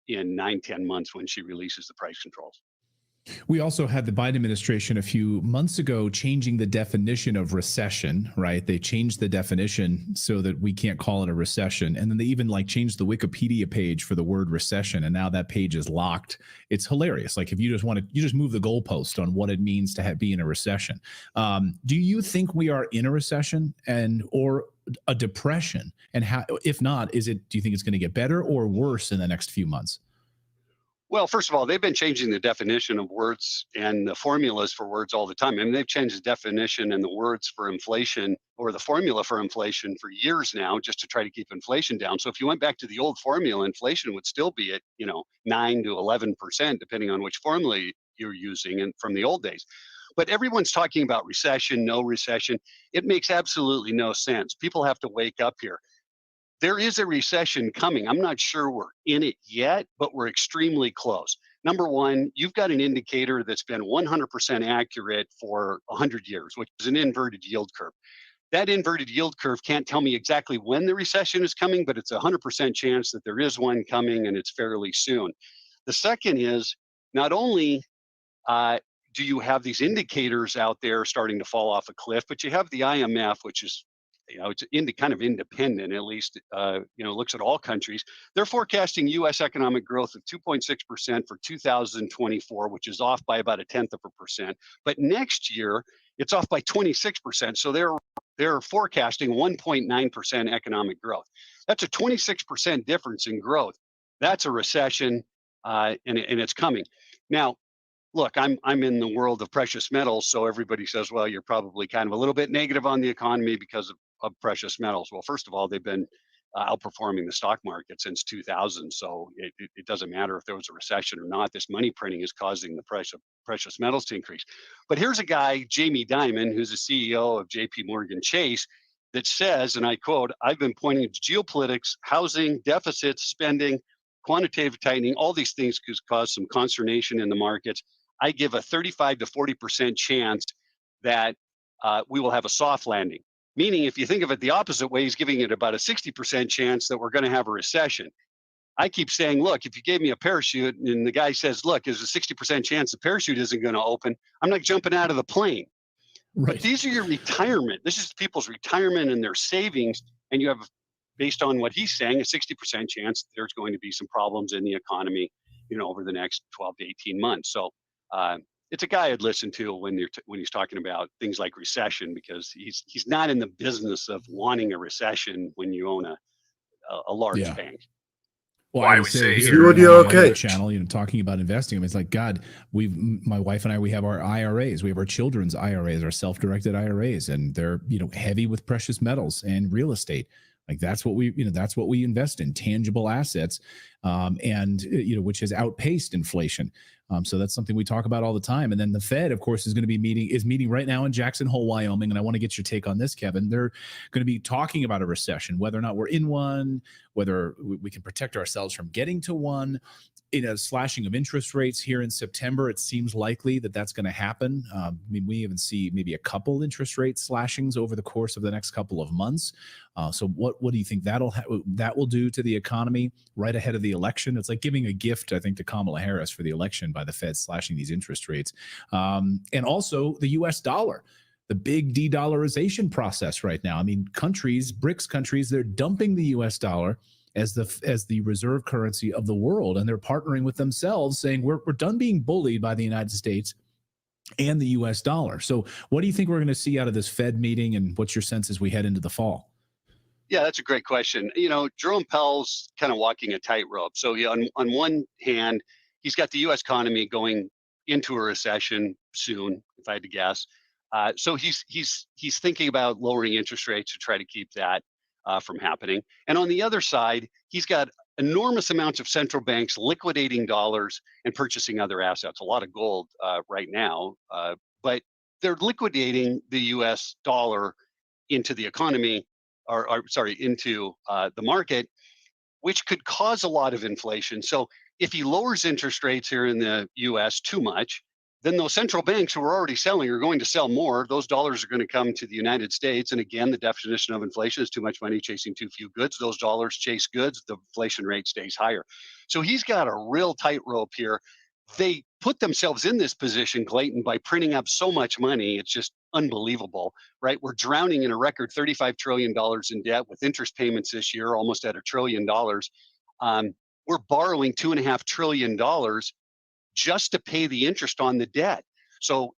in 9-10 months when she releases the price controls. We also had the Biden administration a few months ago changing the definition of recession, right? They changed the definition so that we can't call it a recession. And then they even like changed the Wikipedia page for the word recession. And now that page is locked. It's hilarious. Like if you just want to, you just move the goalpost on what it means to be in a recession. Do you think we are in a recession or a depression? And how, if not, do you think it's going to get better or worse in the next few months? Well, first of all, they've been changing the definition of words and the formulas for words all the time. I mean, they've changed the definition and the words for inflation or the formula for inflation for years now, just to try to keep inflation down. So if you went back to the old formula, inflation would still be at, 9 to 11%, depending on which formula you're using and from the old days. But everyone's talking about recession, no recession. It makes absolutely no sense. People have to wake up here. There is a recession coming. I'm not sure we're in it yet, but we're extremely close. Number one, you've got an indicator that's been 100% accurate for 100 years, which is an inverted yield curve. That inverted yield curve can't tell me exactly when the recession is coming, but it's a 100% chance that there is one coming, and it's fairly soon. The second is not only do you have these indicators out there starting to fall off a cliff, but you have the IMF, which is it's kind of independent, at least, looks at all countries. They're forecasting U.S. economic growth of 2.6% for 2024, which is off by about 0.1%. But next year, it's off by 26%. So they're forecasting 1.9% economic growth. That's a 26% difference in growth. That's a recession, and it's coming. Now, look, I'm in the world of precious metals, so everybody says, well, you're probably kind of a little bit negative on the economy because of precious metals. Well, first of all, they've been outperforming the stock market since 2000, so it doesn't matter if there was a recession or not. This money printing is causing the price of precious metals to increase. But here's a guy, Jamie Dimon, who's the CEO of JP Morgan Chase, that says, and I quote, "I've been pointing to geopolitics, housing, deficits, spending, quantitative tightening, all these things could cause some consternation in the markets. I give a 35 to 40% chance that we will have a soft landing." Meaning, if you think of it the opposite way, he's giving it about a 60% chance that we're going to have a recession. I keep saying, look, if you gave me a parachute and the guy says, look, there's a 60% chance the parachute isn't going to open, I'm not jumping out of the plane. Right. But these are your retirement. This is people's retirement and their savings. And you have, based on what he's saying, a 60% chance there's going to be some problems in the economy, over the next 12 to 18 months. So it's a guy I'd listen to when he's talking about things like recession, because he's not in the business of wanting a recession when you own a large bank. Well, I would say here on the channel, talking about investing, I mean, it's like, God, my wife and I, we have our IRAs, we have our children's IRAs, our self-directed IRAs, and they're, heavy with precious metals and real estate. Like that's what we invest in, tangible assets, and which has outpaced inflation. So that's something we talk about all the time. And then the Fed, of course, is meeting right now in Jackson Hole, Wyoming. And I want to get your take on this, Kevin. They're going to be talking about a recession, whether or not we're in one, whether we can protect ourselves from getting to one. In a slashing of interest rates here in September, it seems likely that that's going to happen. I mean, we even see maybe a couple interest rate slashings over the course of the next couple of months. So what do you think that will do to the economy right ahead of the election? It's like giving a gift, I think, to Kamala Harris for the election by the Fed slashing these interest rates. And also the U.S. dollar, the big de-dollarization process right now. I mean, BRICS countries, they're dumping the U.S. dollar as the reserve currency of the world, and they're partnering with themselves, saying we're done being bullied by the United States and the U.S. dollar. So what do you think we're going to see out of this Fed meeting, and what's your sense as we head into the fall? Yeah, that's a great question. Jerome Powell's kind of walking a tightrope. So on one hand, he's got the U.S. economy going into a recession soon, if I had to guess. So he's thinking about lowering interest rates to try to keep that from happening. And on the other side, he's got enormous amounts of central banks liquidating dollars and purchasing other assets, a lot of gold right now, but they're liquidating the US dollar into the economy, into the market, which could cause a lot of inflation. So if he lowers interest rates here in the US too much, then those central banks who are already selling are going to sell more. Those dollars are going to come to the United States. And again, the definition of inflation is too much money chasing too few goods. Those dollars chase goods, the inflation rate stays higher. So he's got a real tightrope here they put themselves in this position, Clayton, by printing up so much money. It's just unbelievable, right? We're drowning in a record $35 trillion in debt with interest payments this year, almost at $1 trillion. We're borrowing $2.5 trillion just to pay the interest on the debt. So,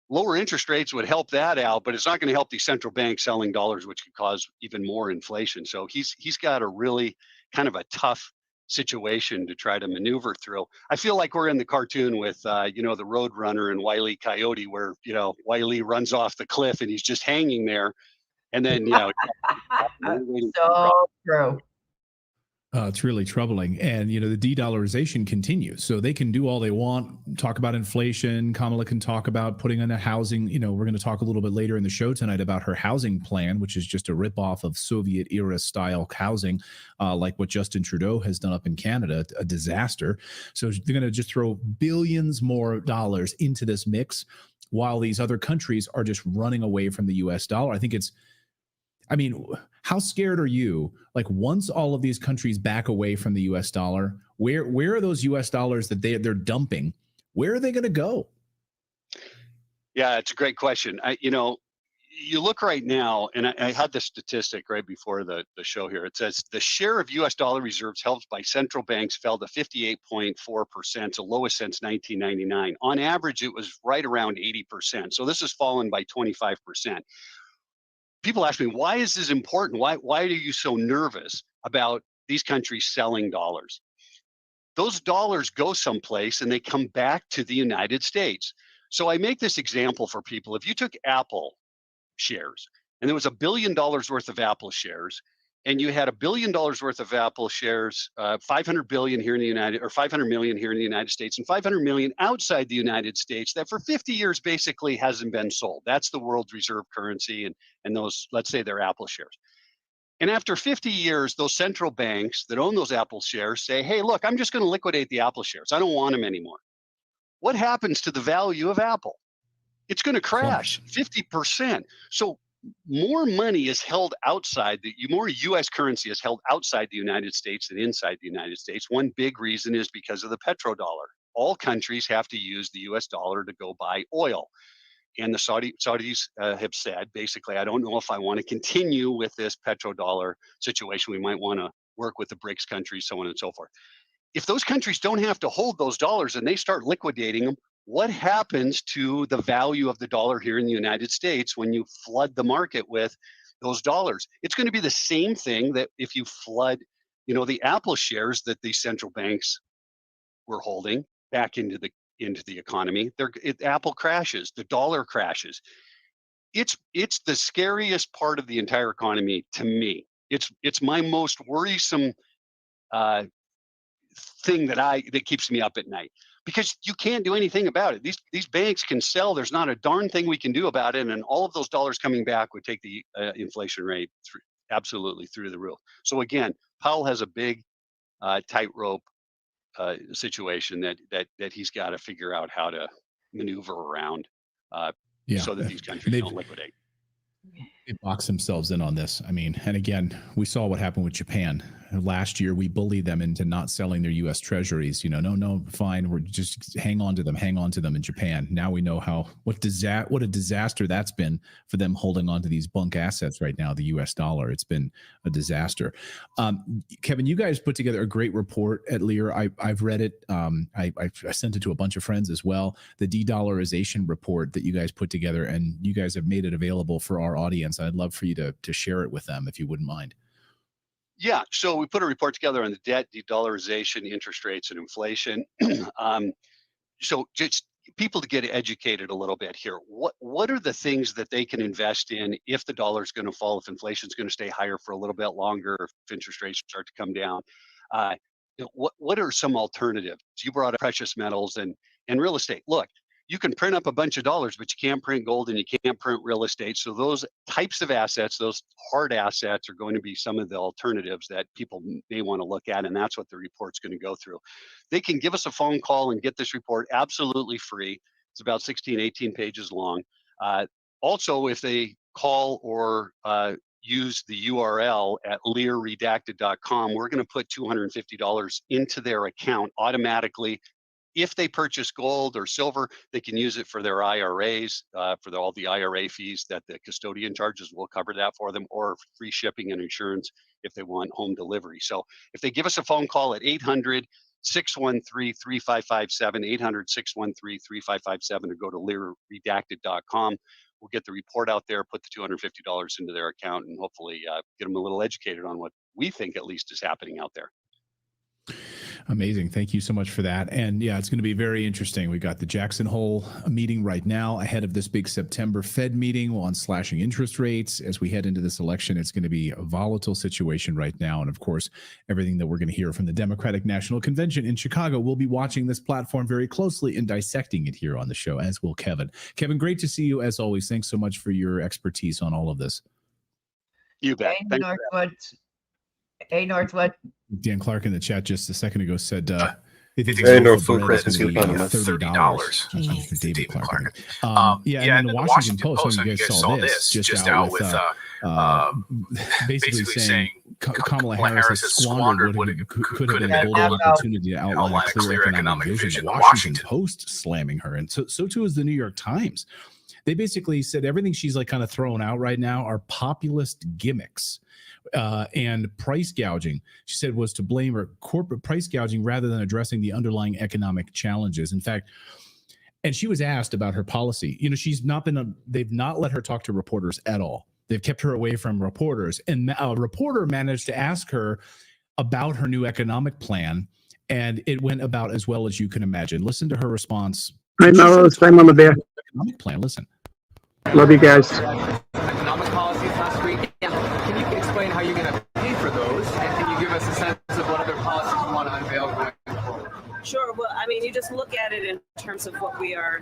lower interest rates would help that out, but it's not going to help these central banks selling dollars, which could cause even more inflation. So he's got a really kind of a tough situation to try to maneuver through. I feel like we're in the cartoon with, the Road Runner and Wile E. Coyote, where, Wile E. runs off the cliff and he's just hanging there. And then, so true. It's really troubling. And, the de-dollarization continues. So they can do all they want, talk about inflation. Kamala can talk about putting in a housing. We're going to talk a little bit later in the show tonight about her housing plan, which is just a ripoff of Soviet era style housing, like what Justin Trudeau has done up in Canada, a disaster. So they're going to just throw billions more dollars into this mix while these other countries are just running away from the US dollar. How scared are you? Like, once all of these countries back away from the US dollar, where are those US dollars that they're dumping? Where are they going to go? Yeah, it's a great question. You look right now, and I had this statistic right before the show here. It says the share of US dollar reserves held by central banks fell to 58.4%, the lowest since 1999. On average, it was right around 80%. So this has fallen by 25%. People ask me, why is this important? Why are you so nervous about these countries selling dollars? Those dollars go someplace and they come back to the United States. So I make this example for people. If you took Apple shares and there was $1 billion worth of Apple shares, and you had $1 billion worth of Apple shares, 500 billion here in the 500 million here in the United States, and 500 million outside the United States, that for 50 years basically hasn't been sold. That's the world's reserve currency, and those, let's say, they're Apple shares. And after 50 years, those central banks that own those Apple shares say, hey, look, I'm just going to liquidate the Apple shares. I don't want them anymore. What happens to the value of Apple? It's going to crash 50%. So more money is held outside, more US currency is held outside the United States than inside the United States. One big reason is because of the petrodollar. All countries have to use the US dollar to go buy oil. And the Saudis have said, basically, I don't know if I want to continue with this petrodollar situation. We might want to work with the BRICS countries, so on and so forth. If those countries don't have to hold those dollars and they start liquidating them, what happens to the value of the dollar here in the United States when you flood the market with those dollars? It's going to be the same thing that if you flood, the Apple shares that the central banks were holding back into the economy. Apple crashes, the dollar crashes. It's the scariest part of the entire economy to me. It's my most worrisome thing that keeps me up at night, because you can't do anything about it. These banks can sell. There's not a darn thing we can do about it, and all of those dollars coming back would take the inflation rate absolutely through the roof. So again, Powell has a big tightrope situation that he's got to figure out how to maneuver around so that these countries don't liquidate. They box themselves in on this. And again, we saw what happened with Japan. Last year, we bullied them into not selling their U.S. treasuries. No, fine. We're just hang on to them in Japan. Now we know what a disaster that's been for them holding on to these bunk assets right now, the U.S. dollar. It's been a disaster. Kevin, you guys put together a great report at Lear. I've read it. I sent it to a bunch of friends as well. The de-dollarization report that you guys put together, and you guys have made it available for our audience. I'd love for you to share it with them if you wouldn't mind. Yeah, so we put a report together on the debt, de-dollarization, interest rates, and inflation. So just people to get educated a little bit here. What are the things that they can invest in if the dollar is going to fall, if inflation is going to stay higher for a little bit longer, if interest rates start to come down? What are some alternatives? You brought up precious metals and real estate. Look, you can print up a bunch of dollars, but you can't print gold and you can't print real estate. So those types of assets, those hard assets, are going to be some of the alternatives that people may want to look at. And that's what the report's going to go through. They can give us a phone call and get this report absolutely free. It's about 16, 18 pages long. Also, if they call or use the URL at learredacted.com, we're going to put $250 into their account automatically if they purchase gold or silver, they can use it for their IRAs, for all the IRA fees that the custodian charges. Will cover that for them, or free shipping and insurance if they want home delivery. So if they give us a phone call at 800-613-3557, 800-613-3557, or go to learredacted.com. We'll get the report out there, put the $250 into their account, and hopefully get them a little educated on what we think at least is happening out there. Amazing. Thank you so much for that. And yeah, it's going to be very interesting. We got the Jackson Hole meeting right now ahead of this big September Fed meeting on slashing interest rates. As we head into this election, it's going to be a volatile situation right now. And of course, everything that we're going to hear from the Democratic National Convention in Chicago, we'll be watching this platform very closely and dissecting it here on the show, as will Kevin. Kevin, great to see you as always. Thanks so much for your expertise on all of this. You bet. Northwood. Dan Clark in the chat just a second ago said, $30 for David Clark. Yeah, and the Washington Post, you guys saw this, just out with basically saying Kamala Harris has squandered what could have been a golden opportunity to outline a clear economic vision. The Washington Post slamming her, and so too is the New York Times. They basically said everything she's like kind of throwing out right now are populist gimmicks. And price gouging, she said, was to blame, or corporate price gouging, rather than addressing the underlying economic challenges. In fact, and she was asked about her policy. You know, they've not let her talk to reporters at all. They've kept her away from reporters. And a reporter managed to ask her about her new economic plan, and it went about as well as you can imagine. Listen to her response. Hi, Melrose. Hi, Mama Bear. Economic plan. Listen. Love you guys. Economic policies last week. Yeah. Can you explain how you're going to pay for those? And can you give us a sense of what other policies you want to unveil going forward? Sure. Well, I mean, you just look at it in terms of what we are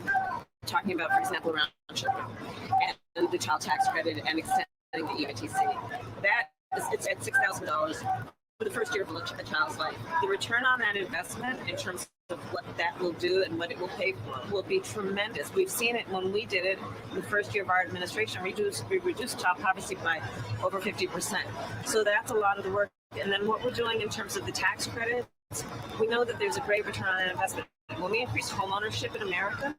talking about, for example, around children and the child tax credit and extending the EITC. That it's at $6,000 for the first year of a child's life. The return on that investment in terms of what that will do and what it will pay for will be tremendous. We've seen it when we did it in the first year of our administration. We reduced child poverty by over 50%. So that's a lot of the work. And then what we're doing in terms of the tax credits, we know that there's a great return on that investment. When we increase home ownership in America,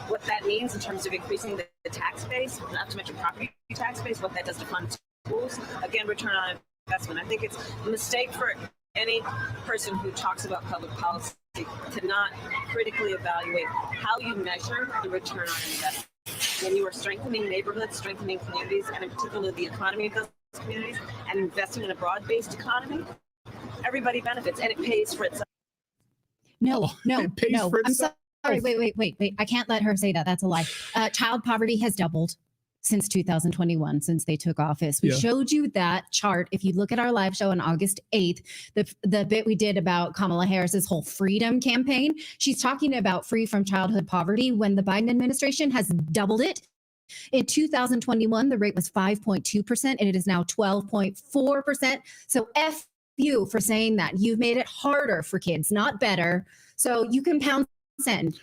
what that means in terms of increasing the tax base, not to mention property tax base, what that does to fund schools, again, return on investment. I think it's a mistake for any person who talks about public policy to not critically evaluate how you measure the return on investment. When you are strengthening neighborhoods, strengthening communities, and in particular the economy of those communities, and investing in a broad-based economy, everybody benefits, and it pays for itself. No. I'm sorry. Wait. I can't let her say that. That's a lie. Child poverty has doubled since 2021, since they took office. We showed you that chart. If you look at our live show on August 8th, the bit we did about Kamala Harris's whole freedom campaign, she's talking about free from childhood poverty when the Biden administration has doubled it. In 2021, the rate was 5.2%, and it is now 12.4%. So F you for saying that. You've made it harder for kids, not better. So you can pound sand.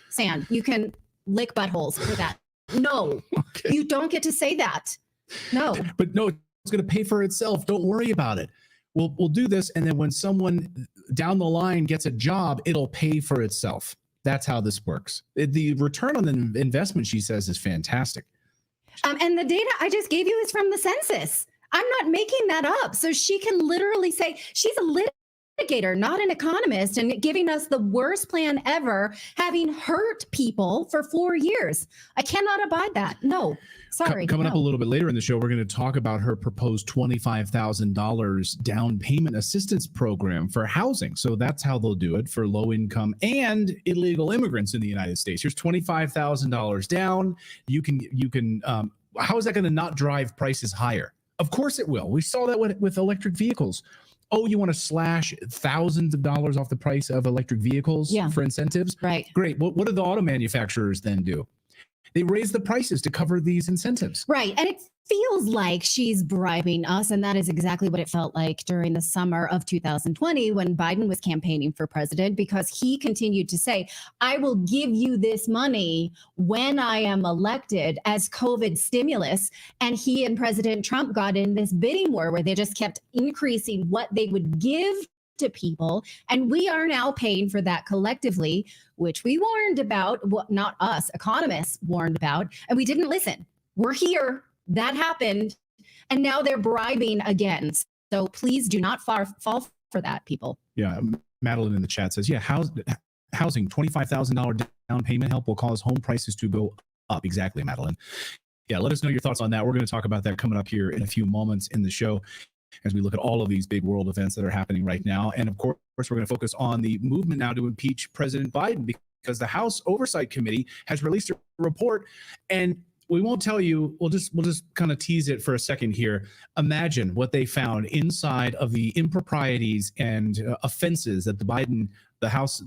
You can lick buttholes for that. No, You don't get to say that. No. But no, it's going to pay for itself. Don't worry about it. We'll do this, and then when someone down the line gets a job, it'll pay for itself. That's how this works. The return on the investment, she says, is fantastic. And the data I just gave you is from the census. I'm not making that up. So she can literally say she's a litigator, not an economist, and giving us the worst plan ever, having hurt people for 4 years. I cannot abide that. No, sorry. Coming up a little bit later in the show, we're going to talk about her proposed $25,000 down payment assistance program for housing. So that's how they'll do it for low income and illegal immigrants in the United States. Here's $25,000 down. You can. How is that going to not drive prices higher? Of course it will. We saw that with electric vehicles. Oh, you want to slash thousands of dollars off the price of electric vehicles for incentives? Right. Great. What do the auto manufacturers then do? They raise the prices to cover these incentives. Right. And it feels like she's bribing us. And that is exactly what it felt like during the summer of 2020 when Biden was campaigning for president, because he continued to say, I will give you this money when I am elected as COVID stimulus. And he and President Trump got in this bidding war where they just kept increasing what they would give to people. And we are now paying for that collectively, which we warned about, well, not us, economists warned about, and we didn't listen. We're here. That happened. And now they're bribing again. So please do not fall for that, people. Yeah. Madeline in the chat says, yeah, housing, $25,000 down payment help will cause home prices to go up. Exactly, Madeline. Yeah, let us know your thoughts on that. We're going to talk about that coming up here in a few moments in the show as we look at all of these big world events that are happening right now. And of course, we're going to focus on the movement now to impeach President Biden because the House Oversight Committee has released a report, and we won't tell you. We'll just kind of tease it for a second here. Imagine what they found inside of the improprieties and offenses that the House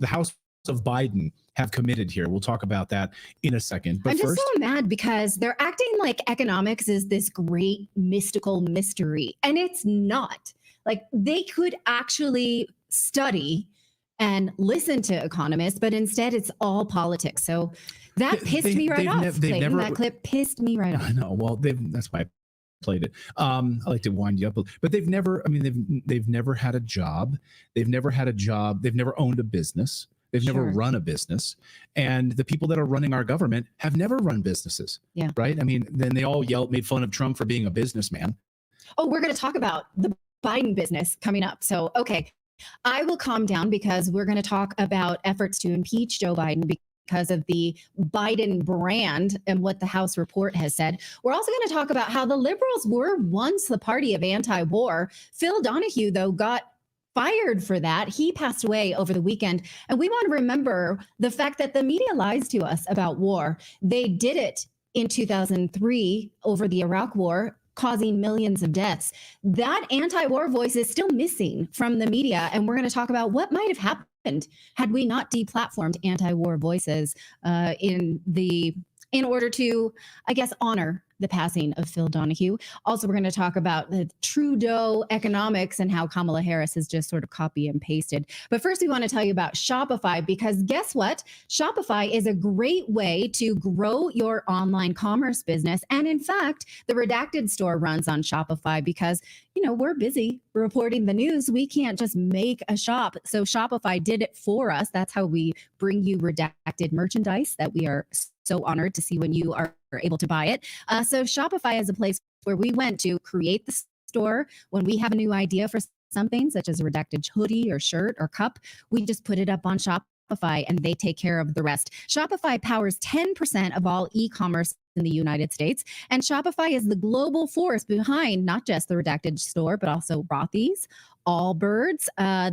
of Biden have committed here. We'll talk about that in a second. But I'm just first, so mad because they're acting like economics is this great mystical mystery, and it's not. Like, they could actually study and listen to economists, but instead it's all politics. So that pissed me right off. Clayton, that clip pissed me right off. I know. Well, that's why I played it. I like to wind you up, but they've never had a job. They've never owned a business. They've never run a business. And the people that are running our government have never run businesses. Yeah. Right. I mean, then they all made fun of Trump for being a businessman. Oh, we're going to talk about the Biden business coming up. So, okay, I will calm down because we're going to talk about efforts to impeach Joe Biden because of the Biden brand and what the House report has said. We're also going to talk about how the liberals were once the party of anti-war. Phil Donahue, though, got fired for that. He passed away over the weekend. And we want to remember the fact that the media lies to us about war. They did it in 2003 over the Iraq War, causing millions of deaths. That anti-war voice is still missing from the media. And we're going to talk about what might have happened had we not deplatformed anti-war voices in order to, I guess, honor the passing of Phil Donahue. Also, we're going to talk about the Trudeau economics and how Kamala Harris has just sort of copy and pasted. But first, we want to tell you about Shopify, because guess what? Shopify is a great way to grow your online commerce business. And in fact, the Redacted store runs on Shopify because, we're busy reporting the news. We can't just make a shop. So Shopify did it for us. That's how we bring you redacted merchandise that we are so honored to see when you are able to buy it. So Shopify is a place where we went to create the store. When we have a new idea for something, such as a redacted hoodie or shirt or cup, we just put it up on Shopify and they take care of the rest. Shopify powers 10% of all e-commerce in the United States. And Shopify is the global force behind not just the Redacted store, but also Rothy's, Allbirds.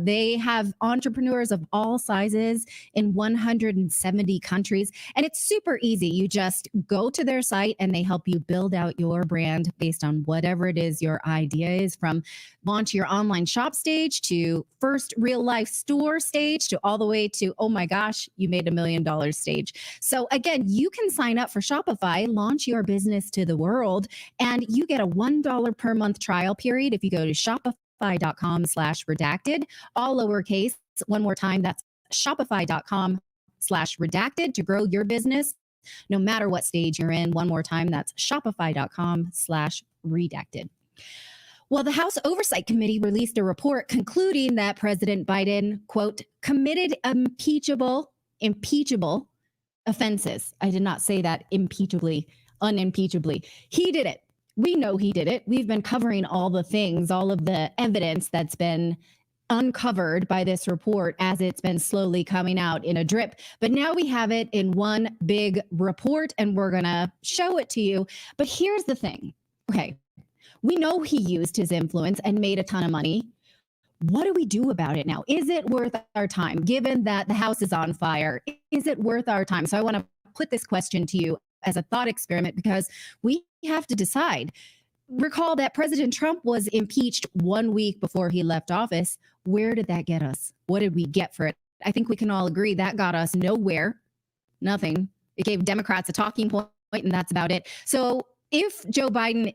They have entrepreneurs of all sizes in 170 countries. And it's super easy. You just go to their site and they help you build out your brand based on whatever it is your idea is, from launch your online shop stage to first real life store stage to all the way to, oh my gosh, you made $1 million stage. So again, you can sign up for Shopify, launch your business to the world, and you get a $1 per month trial period if you go to shopify.com/redacted, all lowercase. One more time, that's shopify.com/redacted to grow your business no matter what stage you're in. One more time, that's shopify.com/redacted. Well, the House Oversight Committee released a report concluding that President Biden, quote, committed unimpeachable offenses. I did not say that unimpeachably. He did it. We know he did it. We've been covering all the things, all of the evidence that's been uncovered by this report as it's been slowly coming out in a drip. But now we have it in one big report and we're going to show it to you. But here's the thing. Okay, we know he used his influence and made a ton of money. What do we do about it now? Is it worth our time? Given that the house is on fire, is it worth our time? So I want to put this question to you as a thought experiment, because we have to decide. Recall that President Trump was impeached 1 week before he left office. Where did that get us? What did we get for it? I think we can all agree that got us nowhere, nothing. It gave Democrats a talking point, and that's about it. So if Joe Biden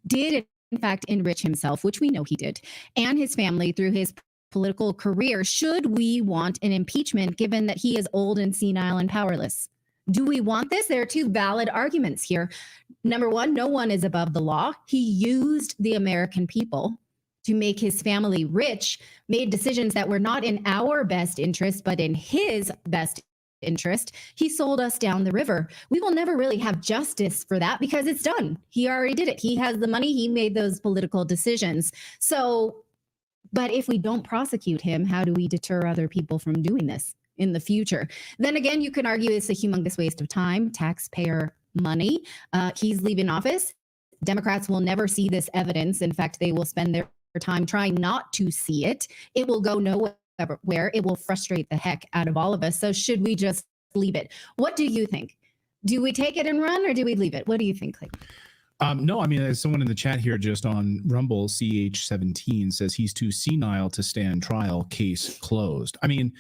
did in fact enrich himself, which we know he did, and his family through his political career, should we want an impeachment given that he is old and senile and powerless? Do we want this? There are two valid arguments here. Number one, no one is above the law. He used the American people to make his family rich, made decisions that were not in our best interest, but in his best interest. He sold us down the river. We will never really have justice for that because it's done. He already did it. He has the money. He made those political decisions. So, but if we don't prosecute him, how do we deter other people from doing this in the future? Then again, you can argue it's a humongous waste of time, taxpayer money. He's leaving office. Democrats will never see this evidence. In fact, they will spend their time trying not to see it. It will go nowhere. It will frustrate the heck out of all of us. So should we just leave it? What do you think? Do we take it and run, or do we leave it? What do you think, Clayton? No, I mean, there's someone in the chat here just on Rumble, CH17 says he's too senile to stand trial, case closed. I mean,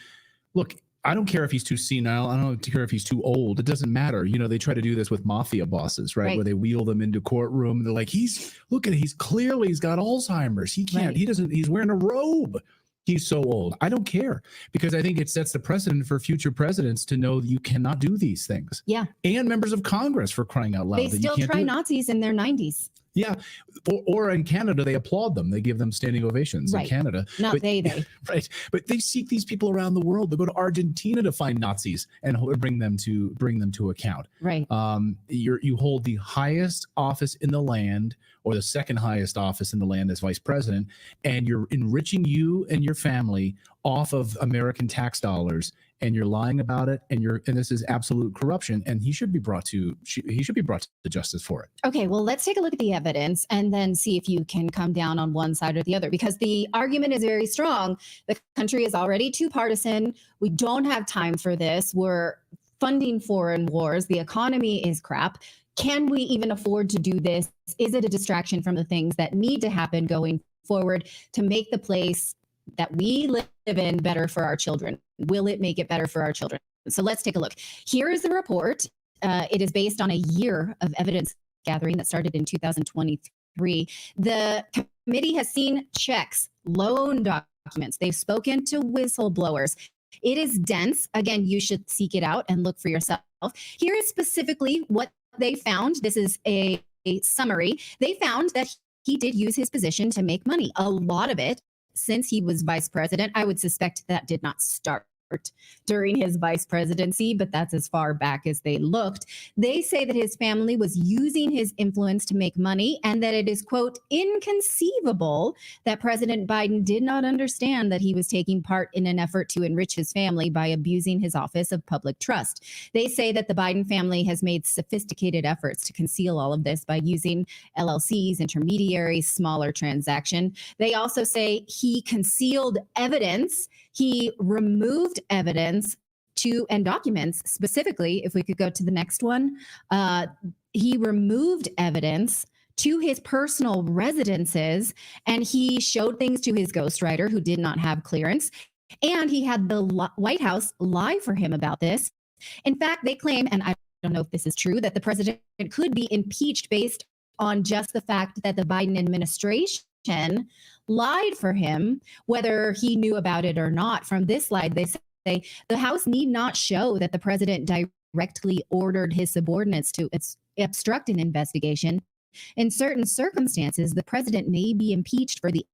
look, I don't care if he's too senile. I don't care if he's too old. It doesn't matter. You know, they try to do this with mafia bosses, right? Where they wheel them into courtroom. And they're like, he's got Alzheimer's. He can't, he's wearing a robe. He's so old. I don't care, because I think it sets the precedent for future presidents to know that you cannot do these things. Yeah. And members of Congress, for crying out loud. They still try Nazis in their 90s. Yeah. Or in Canada, they applaud them. They give them standing ovations in Canada. Not they. Right. But they seek these people around the world. They go to Argentina to find Nazis and bring them to account. Right. You hold the highest office in the land, or the second highest office in the land as vice president, and you're enriching you and your family off of American tax dollars, and you're lying about it, and this is absolute corruption, and he should be brought to justice for it. Okay, well, let's take a look at the evidence and then see if you can come down on one side or the other, because the argument is very strong. The country is already too partisan. We don't have time for this. We're funding foreign wars. The economy is crap. Can we even afford to do this? Is it a distraction from the things that need to happen going forward to make the place that we live in better for our children? Will it make it better for our children? So let's take a look. Here is the report. It is based on a year of evidence gathering that started in 2023. The committee has seen checks, loan documents. They've spoken to whistleblowers. It is dense. Again, you should seek it out and look for yourself. Here is specifically what they found. This is a summary. They found that he did use his position to make money. A lot of it, since he was vice president. I would suspect that did not start during his vice presidency, but that's as far back as they looked. They say that his family was using his influence to make money, and that it is, quote, inconceivable that President Biden did not understand that he was taking part in an effort to enrich his family by abusing his office of public trust. They say that the Biden family has made sophisticated efforts to conceal all of this by using LLCs, intermediaries, smaller transaction. They also say he concealed evidence. He removed evidence and documents. Specifically, if we could go to the next one, he removed evidence to his personal residences, and he showed things to his ghostwriter who did not have clearance. And he had the White House lie for him about this. In fact, they claim, and I don't know if this is true, that the president could be impeached based on just the fact that the Biden administration lied for him, whether he knew about it or not. From this slide, they say the House need not show that the president directly ordered his subordinates to obstruct an investigation. In certain circumstances, the president may be impeached for the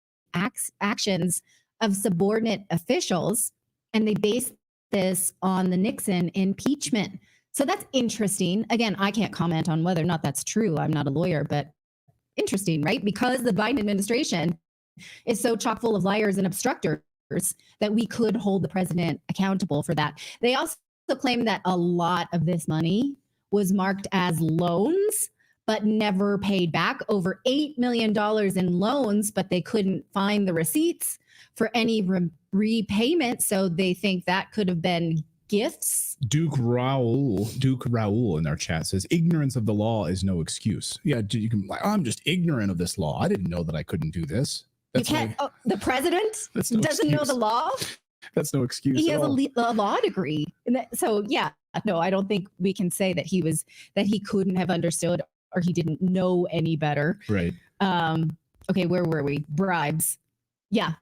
actions of subordinate officials, and they base this on the Nixon impeachment. So that's interesting. Again, I can't comment on whether or not that's true. I'm not a lawyer, but interesting, right? Because the Biden administration is so chock full of liars and obstructors that we could hold the president accountable for that. They also claim that a lot of this money was marked as loans, but never paid back. Over $8 million in loans, but they couldn't find the receipts for any repayment. So they think that could have been gifts. Duke Raoul in our chat says ignorance of the law is no excuse. Yeah, you can. I'm just ignorant of this law. I didn't know that I couldn't do this. That's you can't. The president doesn't know the law. That's no excuse. He has a law degree, so yeah. No, I don't think we can say that he couldn't have understood or he didn't know any better. Right. Okay, where were we? Bribes. Yeah.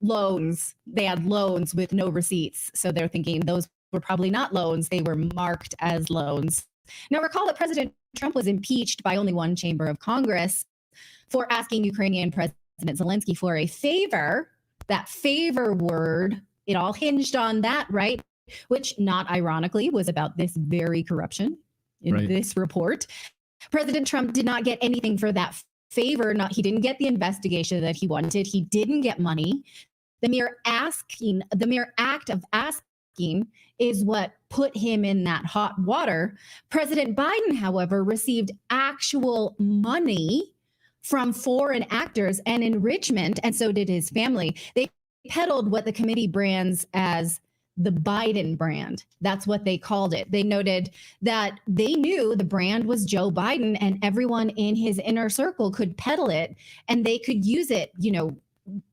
Loans. They had loans with no receipts. So they're thinking those were probably not loans. They were marked as loans. Now, recall that President Trump was impeached by only one chamber of Congress for asking Ukrainian President Zelensky for a favor. That favor word, it all hinged on that, right? Which, not ironically, was about this very corruption in this report. President Trump did not get anything for that favor. He didn't get the investigation that he wanted. He didn't get money. The mere act of asking is what put him in that hot water. President Biden, however, received actual money from foreign actors and enrichment, and so did his family. They peddled what the committee brands as the Biden brand. That's what they called it. They noted that they knew the brand was Joe Biden, and everyone in his inner circle could peddle it, and they could use it,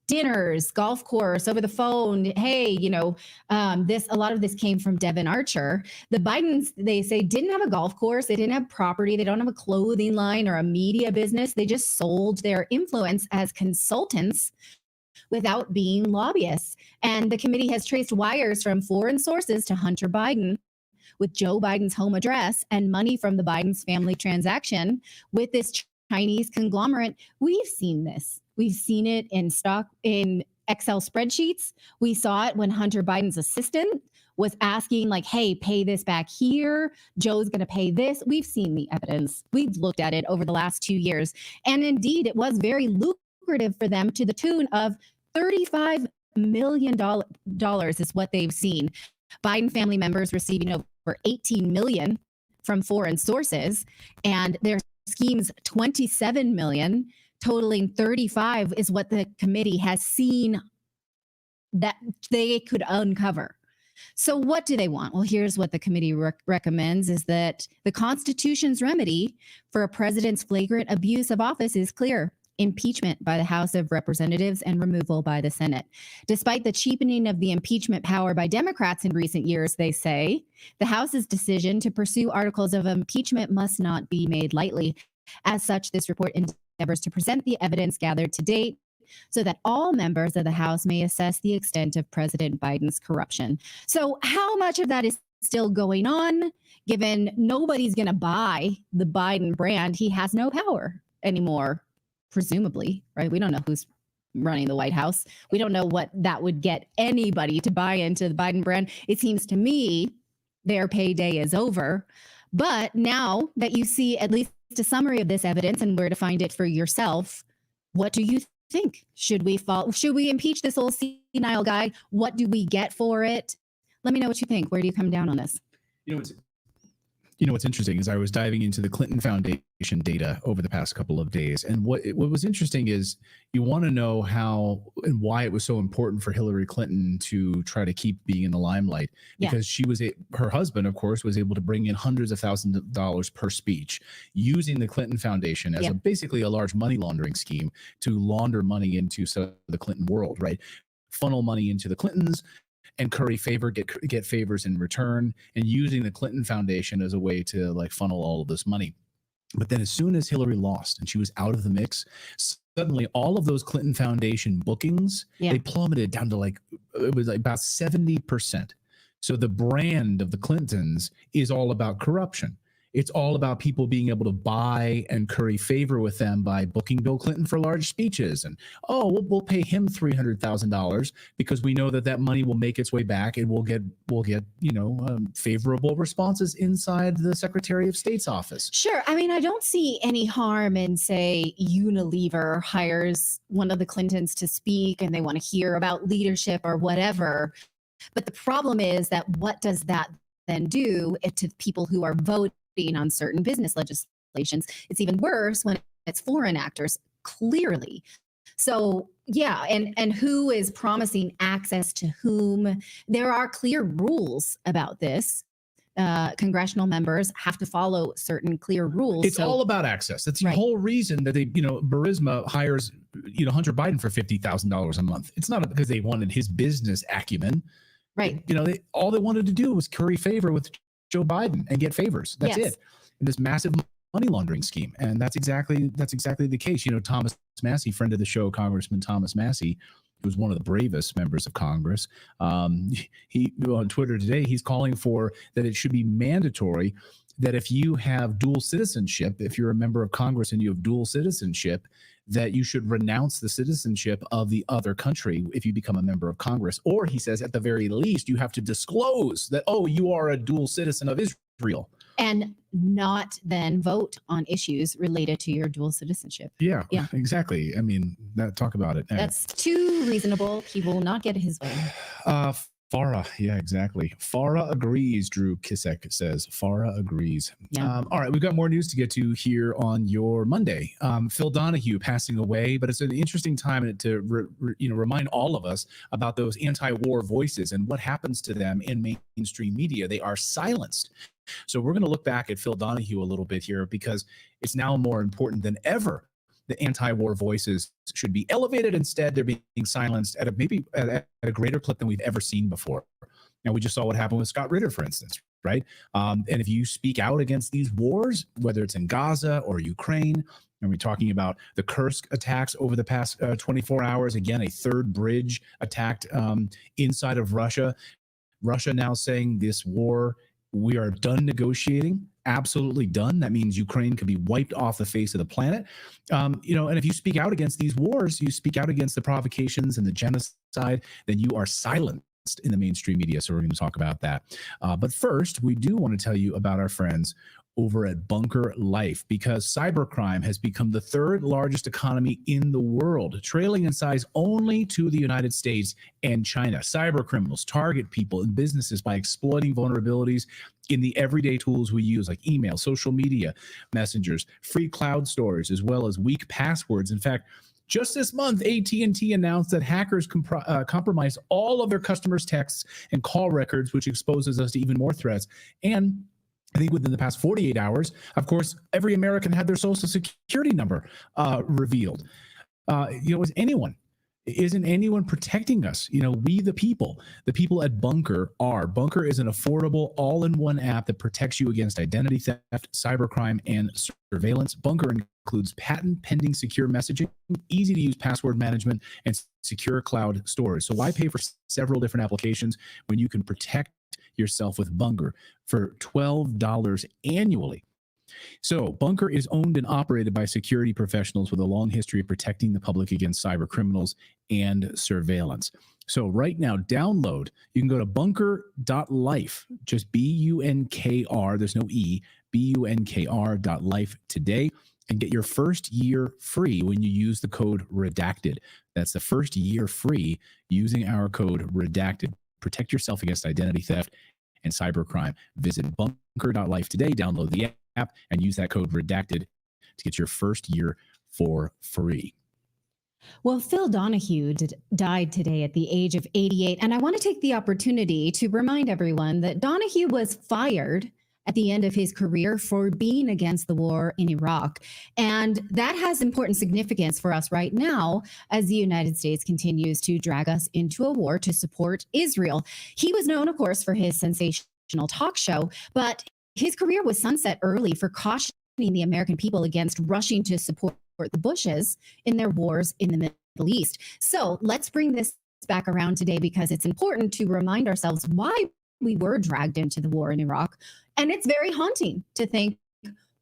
dinners, golf course, over the phone. Hey, a lot of this came from Devin Archer. The Bidens, they say, didn't have a golf course. They didn't have property. They don't have a clothing line or a media business. They just sold their influence as consultants without being lobbyists. And the committee has traced wires from foreign sources to Hunter Biden with Joe Biden's home address and money from the Biden's family transaction with this Chinese conglomerate. We've seen this. We've seen it in Excel spreadsheets. We saw it when Hunter Biden's assistant was asking, like, hey, pay this back here. Joe's going to pay this. We've seen the evidence. We've looked at it over the last 2 years. And indeed, it was very lucrative for them, to the tune of $35 million is what they've seen. Biden family members receiving over $18 million from foreign sources, and their schemes $27 million. Totaling 35 is what the committee has seen that they could uncover. So what do they want? Well, here's what the committee recommends is that the Constitution's remedy for a president's flagrant abuse of office is clear: impeachment by the House of Representatives and removal by the Senate. Despite the cheapening of the impeachment power by Democrats in recent years, they say, the House's decision to pursue articles of impeachment must not be made lightly. As such, this report endeavors to present the evidence gathered to date so that all members of the House may assess the extent of President Biden's corruption. So how much of that is still going on, given nobody's going to buy the Biden brand? He has no power anymore, presumably, right? We don't know who's running the White House. We don't know what that would get anybody to buy into the Biden brand. It seems to me their payday is over. But now that you see at least a summary of this evidence and where to find it for yourself, what do you think? Should we impeach this old senile guy? What do we get for it? Let me know what you think. Where do you come down on this? What's interesting is I was diving into the Clinton Foundation data over the past couple of days, and what was interesting is you want to know how and why it was so important for Hillary Clinton to try to keep being in the limelight, because her husband, of course, was able to bring in hundreds of thousands of dollars per speech using the Clinton Foundation as basically a large money laundering scheme to launder money into the Clinton world, right? Funnel money into the Clintons and curry favor, get favors in return, and using the Clinton Foundation as a way to like funnel all of this money. But then as soon as Hillary lost and she was out of the mix, suddenly all of those Clinton Foundation bookings, they plummeted down to it was like about 70%. So the brand of the Clintons is all about corruption. It's all about people being able to buy and curry favor with them by booking Bill Clinton for large speeches. And, we'll pay him $300,000 because we know that money will make its way back and we'll get favorable responses inside the Secretary of State's office. Sure. I mean, I don't see any harm in, say, Unilever hires one of the Clintons to speak and they want to hear about leadership or whatever. But the problem is that what does that then do to people who are voting on certain business legislations? It's even worse when it's foreign actors, clearly. So and who is promising access to whom? There are clear rules about this. Congressional members have to follow certain clear rules. It's all about access. That's the whole reason that Burisma hires, Hunter Biden for $50,000 a month. It's not because they wanted his business acumen. Right. All they wanted to do was curry favor with Joe Biden and get favors. That's it. In this massive money laundering scheme. And that's exactly the case. Thomas Massie, friend of the show, Congressman Thomas Massie, who's one of the bravest members of Congress, he on Twitter today, he's calling for that it should be mandatory that if you have dual citizenship, if you're a member of Congress and you have dual citizenship, that you should renounce the citizenship of the other country if you become a member of Congress. Or he says, at the very least, you have to disclose that, oh, you are a dual citizen of Israel. And not then vote on issues related to your dual citizenship. Yeah, exactly. I mean, talk about it. That's too reasonable. He will not get his way. Farah, yeah, exactly. Farah agrees, Drew Kisek says. Farah agrees. Yeah. All right, we've got more news to get to here on your Monday. Phil Donahue passing away, but it's an interesting time to remind all of us about those anti-war voices and what happens to them in mainstream media. They are silenced. So we're going to look back at Phil Donahue a little bit here, because it's now more important than ever. The anti-war voices should be elevated. Instead, they're being silenced at a greater clip than we've ever seen before. Now, we just saw what happened with Scott Ritter, for instance, right? And if you speak out against these wars, whether it's in Gaza or Ukraine, and we're talking about the Kursk attacks over the past 24 hours, again, a third bridge attacked inside of Russia. Russia now saying this war, we are done negotiating, absolutely done. That means Ukraine could be wiped off the face of the planet. And if you speak out against these wars, you speak out against the provocations and the genocide, then you are silenced in the mainstream media. So we're going to talk about that. But first, we do want to tell you about our friends over at Bunker Life, because cybercrime has become the third largest economy in the world, trailing in size only to the United States and China. Cyber criminals target people and businesses by exploiting vulnerabilities in the everyday tools we use, like email, social media, messengers, free cloud storage, as well as weak passwords. In fact, just this month, AT&T announced that hackers compromised all of their customers' texts and call records, which exposes us to even more threats. And I think within the past 48 hours, of course, every American had their social security number revealed. Isn't anyone protecting us? We, the people at Bunker are. Bunker is an affordable all-in-one app that protects you against identity theft, cybercrime, and surveillance. Bunker includes patent-pending secure messaging, easy-to-use password management, and secure cloud storage. So why pay for several different applications when you can protect yourself with Bunker for $12 annually? So Bunker is owned and operated by security professionals with a long history of protecting the public against cyber criminals and surveillance. So right now, download. You can go to bunker.life, just BUNKR, there's no E, BUNKR.life today, and get your first year free when you use the code REDACTED. That's the first year free using our code REDACTED. Protect yourself against identity theft and cybercrime. Visit bunker.life today, download the app, and use that code REDACTED to get your first year for free. Well, Phil Donahue died today at the age of 88. And I want to take the opportunity to remind everyone that Donahue was fired at the end of his career for being against the war in Iraq. And that has important significance for us right now as the United States continues to drag us into a war to support Israel. He was known, of course, for his sensational talk show, but his career was sunset early for cautioning the American people against rushing to support the Bushes in their wars in the Middle East. So let's bring this back around today, because it's important to remind ourselves why we were dragged into the war in Iraq. And it's very haunting to think,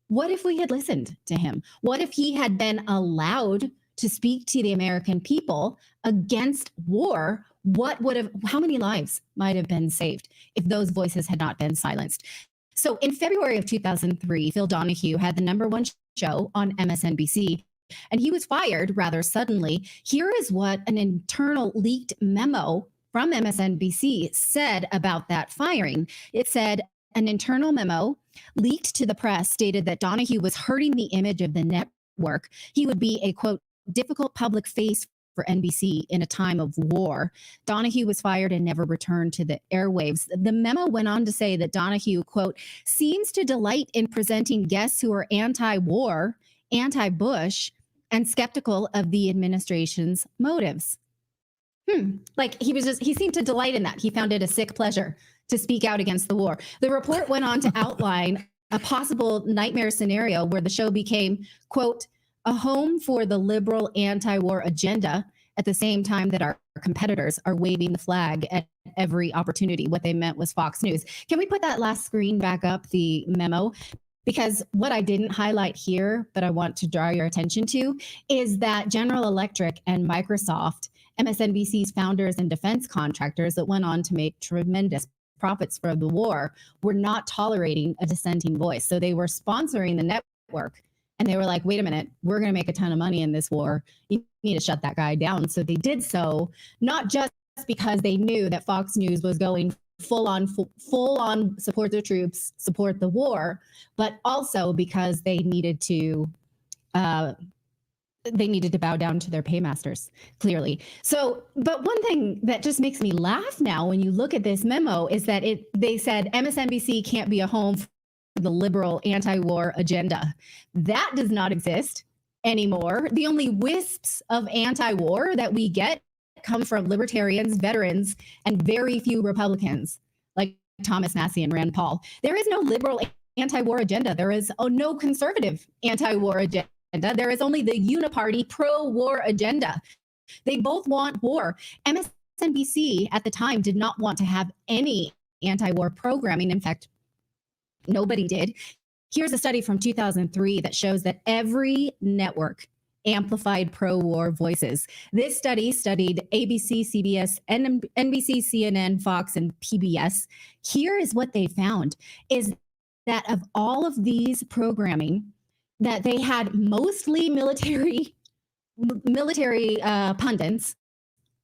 what if we had listened to him? What if he had been allowed to speak to the American people against war? How many lives might have been saved if those voices had not been silenced? So in February of 2003, Phil Donahue had the #1 show on MSNBC, and he was fired rather suddenly. Here is what an internal leaked memo from MSNBC said about that firing. It said, an internal memo leaked to the press stated that Donahue was hurting the image of the network. He would be a, quote, difficult public face for NBC in a time of war. Donahue was fired and never returned to the airwaves. The memo went on to say that Donahue, quote, seems to delight in presenting guests who are anti-war, anti-Bush, and skeptical of the administration's motives. Like he seemed to delight in that. He found it a sick pleasure to speak out against the war. The report went on to outline a possible nightmare scenario where the show became, quote, a home for the liberal anti-war agenda at the same time that our competitors are waving the flag at every opportunity. What they meant was Fox News. Can we put that last screen back up, the memo? Because what I didn't highlight here, but I want to draw your attention to, is that General Electric and Microsoft, MSNBC's founders and defense contractors that went on to make tremendous profits from the war, were not tolerating a dissenting voice. So they were sponsoring the network. And they were like, wait a minute, we're going to make a ton of money in this war. You need to shut that guy down. So they did so, not just because they knew that Fox News was going full on support the troops, support the war, but also because they needed to bow down to their paymasters, clearly. So, but one thing that just makes me laugh now when you look at this memo is that they said MSNBC can't be a home for the liberal anti-war agenda. That does not exist anymore. The only wisps of anti-war that we get come from libertarians, veterans, and very few Republicans like Thomas Massie and Rand Paul. There is no liberal anti-war agenda. There is no conservative anti-war agenda. There is only the uniparty pro-war agenda. They both want war. MSNBC at the time did not want to have any anti-war programming. In fact, nobody did. Here's a study from 2003 that shows that every network amplified pro-war voices. This study studied ABC, CBS, NBC, CNN, Fox, and PBS. Here is what they found, is that of all of these programming, that they had mostly military pundits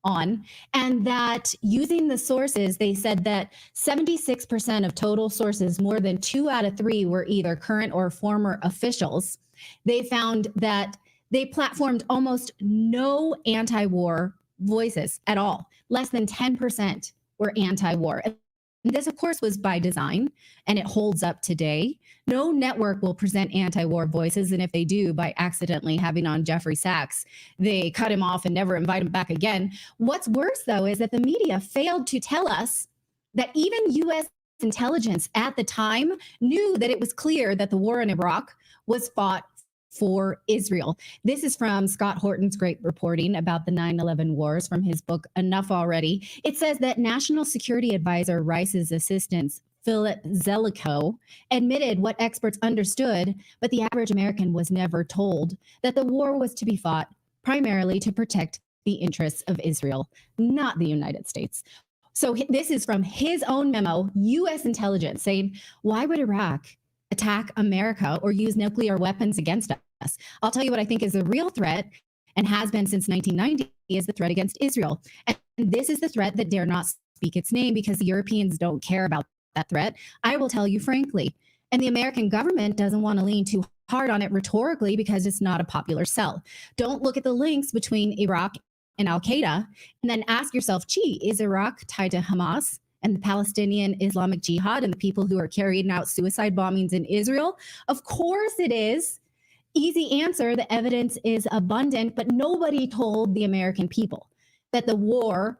on, and that using the sources, they said that 76% of total sources, more than 2 out of 3 were either current or former officials. They found that they platformed almost no anti-war voices at all. Less than 10% were anti-war. And this, of course, was by design, and it holds up today. No network will present anti-war voices, and if they do, by accidentally having on Jeffrey Sachs, they cut him off and never invite him back again. What's worse, though, is that the media failed to tell us that even U.S. intelligence at the time knew that it was clear that the war in Iraq was fought for Israel. This is from Scott Horton's great reporting about the 9/11 wars from his book, Enough Already. It says that National Security Advisor Rice's assistant, Philip Zelikow, admitted what experts understood, but the average American was never told, that the war was to be fought primarily to protect the interests of Israel, not the United States. So this is from his own memo, U.S. intelligence, saying, why would Iraq attack America or use nuclear weapons against us? I'll tell you what I think is a real threat, and has been since 1990, is the threat against Israel. And this is the threat that dare not speak its name because the Europeans don't care about that threat. I will tell you frankly, and the American government doesn't want to lean too hard on it rhetorically because it's not a popular sell. Don't look at the links between Iraq and Al-Qaeda and then ask yourself, gee, is Iraq tied to Hamas and the Palestinian Islamic Jihad and the people who are carrying out suicide bombings in Israel? Of course it is. Easy answer, the evidence is abundant, but nobody told the American people that the war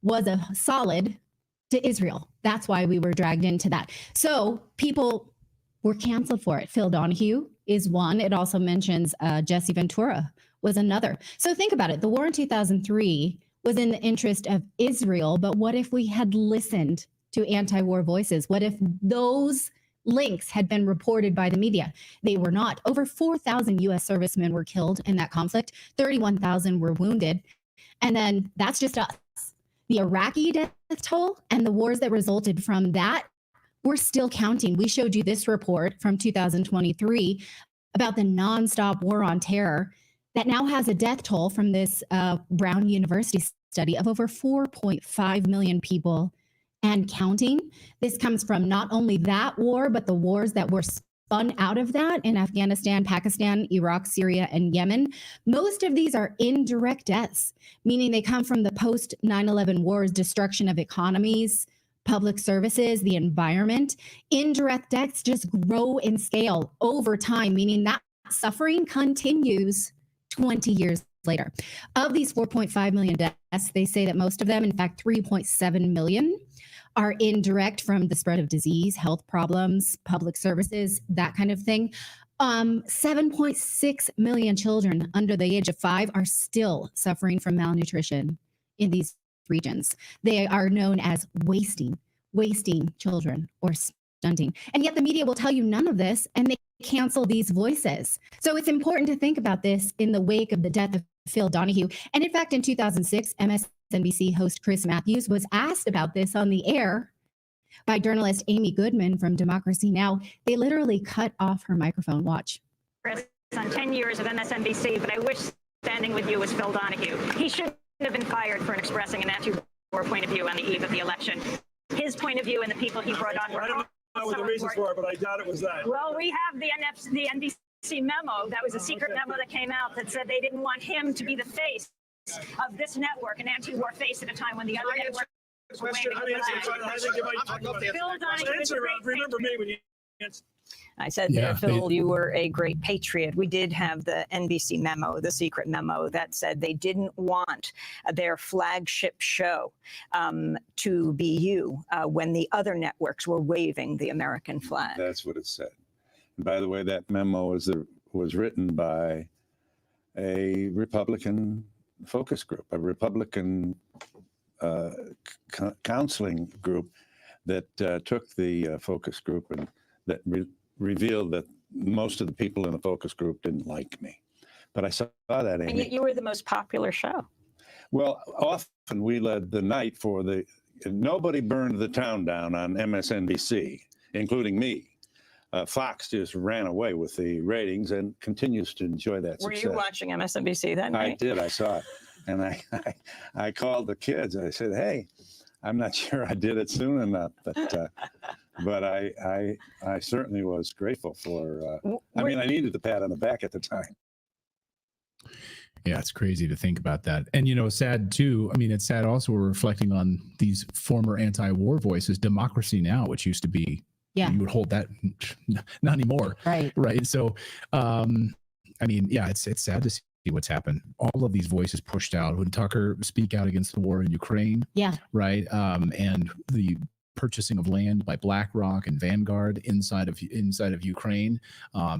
was a solid to Israel. That's why we were dragged into that. So people were canceled for it. Phil Donahue is one. It also mentions Jesse Ventura was another. So think about it. The war in 2003 was in the interest of Israel, but what if we had listened to anti-war voices? What if those links had been reported by the media? They were not. Over 4,000 U.S. servicemen were killed in that conflict. 31,000 were wounded. And then that's just us. The Iraqi death toll and the wars that resulted from that, we're still counting. We showed you this report from 2023 about the nonstop war on terror that now has a death toll from this Brown University study of over 4.5 million people and counting. This comes from not only that war, but the wars that were spun out of that in Afghanistan, Pakistan, Iraq, Syria, and Yemen. Most of these are indirect deaths, meaning they come from the post 9/11 wars, destruction of economies, public services, the environment. Indirect deaths just grow in scale over time, meaning that suffering continues 20 years later. Of these 4.5 million deaths, they say that most of them, in fact, 3.7 million, are indirect from the spread of disease, health problems, public services, that kind of thing. 7.6 million children under the age of 5 are still suffering from malnutrition in these regions. They are known as wasting children or stunting. And yet the media will tell you none of this, and they cancel these voices. So it's important to think about this in the wake of the death of Phil Donahue. And in fact, in 2006, MSNBC host Chris Matthews was asked about this on the air by journalist Amy Goodman from Democracy Now! They literally cut off her microphone. Watch. Chris, on 10 years of MSNBC, but I wish standing with you was Phil Donahue. He shouldn't have been fired for expressing an anti-war point of view on the eve of the election. His point of view and the people he brought on were I don't know what the reasons were, but I doubt it was that. Well, we have the NBC memo. That was a secret memo that came out that said they didn't want him to be the face of this network, an anti-war face at a time when the other network. Question. I think you might answer. Remember me when you answer. I said, Phil, you were a great patriot. We did have the NBC memo, the secret memo that said they didn't want their flagship show to be you when the other networks were waving the American flag. That's what it said. And by the way, that memo was written by a Republican focus group, a Republican counseling group that took the focus group and that revealed that most of the people in the focus group didn't like me. But I saw that, Amy. And yet you were the most popular show. Well, often we led the night for nobody burned the town down on MSNBC, including me. Fox just ran away with the ratings and continues to enjoy that success. Were you watching MSNBC that night? I did. I saw it. And I called the kids. I said, hey, I'm not sure I did it soon enough, but I certainly was grateful for, I needed the pat on the back at the time. Yeah, it's crazy to think about that. And, sad too. I mean, it's sad also we're reflecting on these former anti-war voices, Democracy Now!, which used to be, you would hold that, not anymore. Right. So, it's sad to see what's happened. All of these voices pushed out. When Tucker speak out against the war in Ukraine. Yeah. Right. And the purchasing of land by BlackRock and Vanguard inside of Ukraine,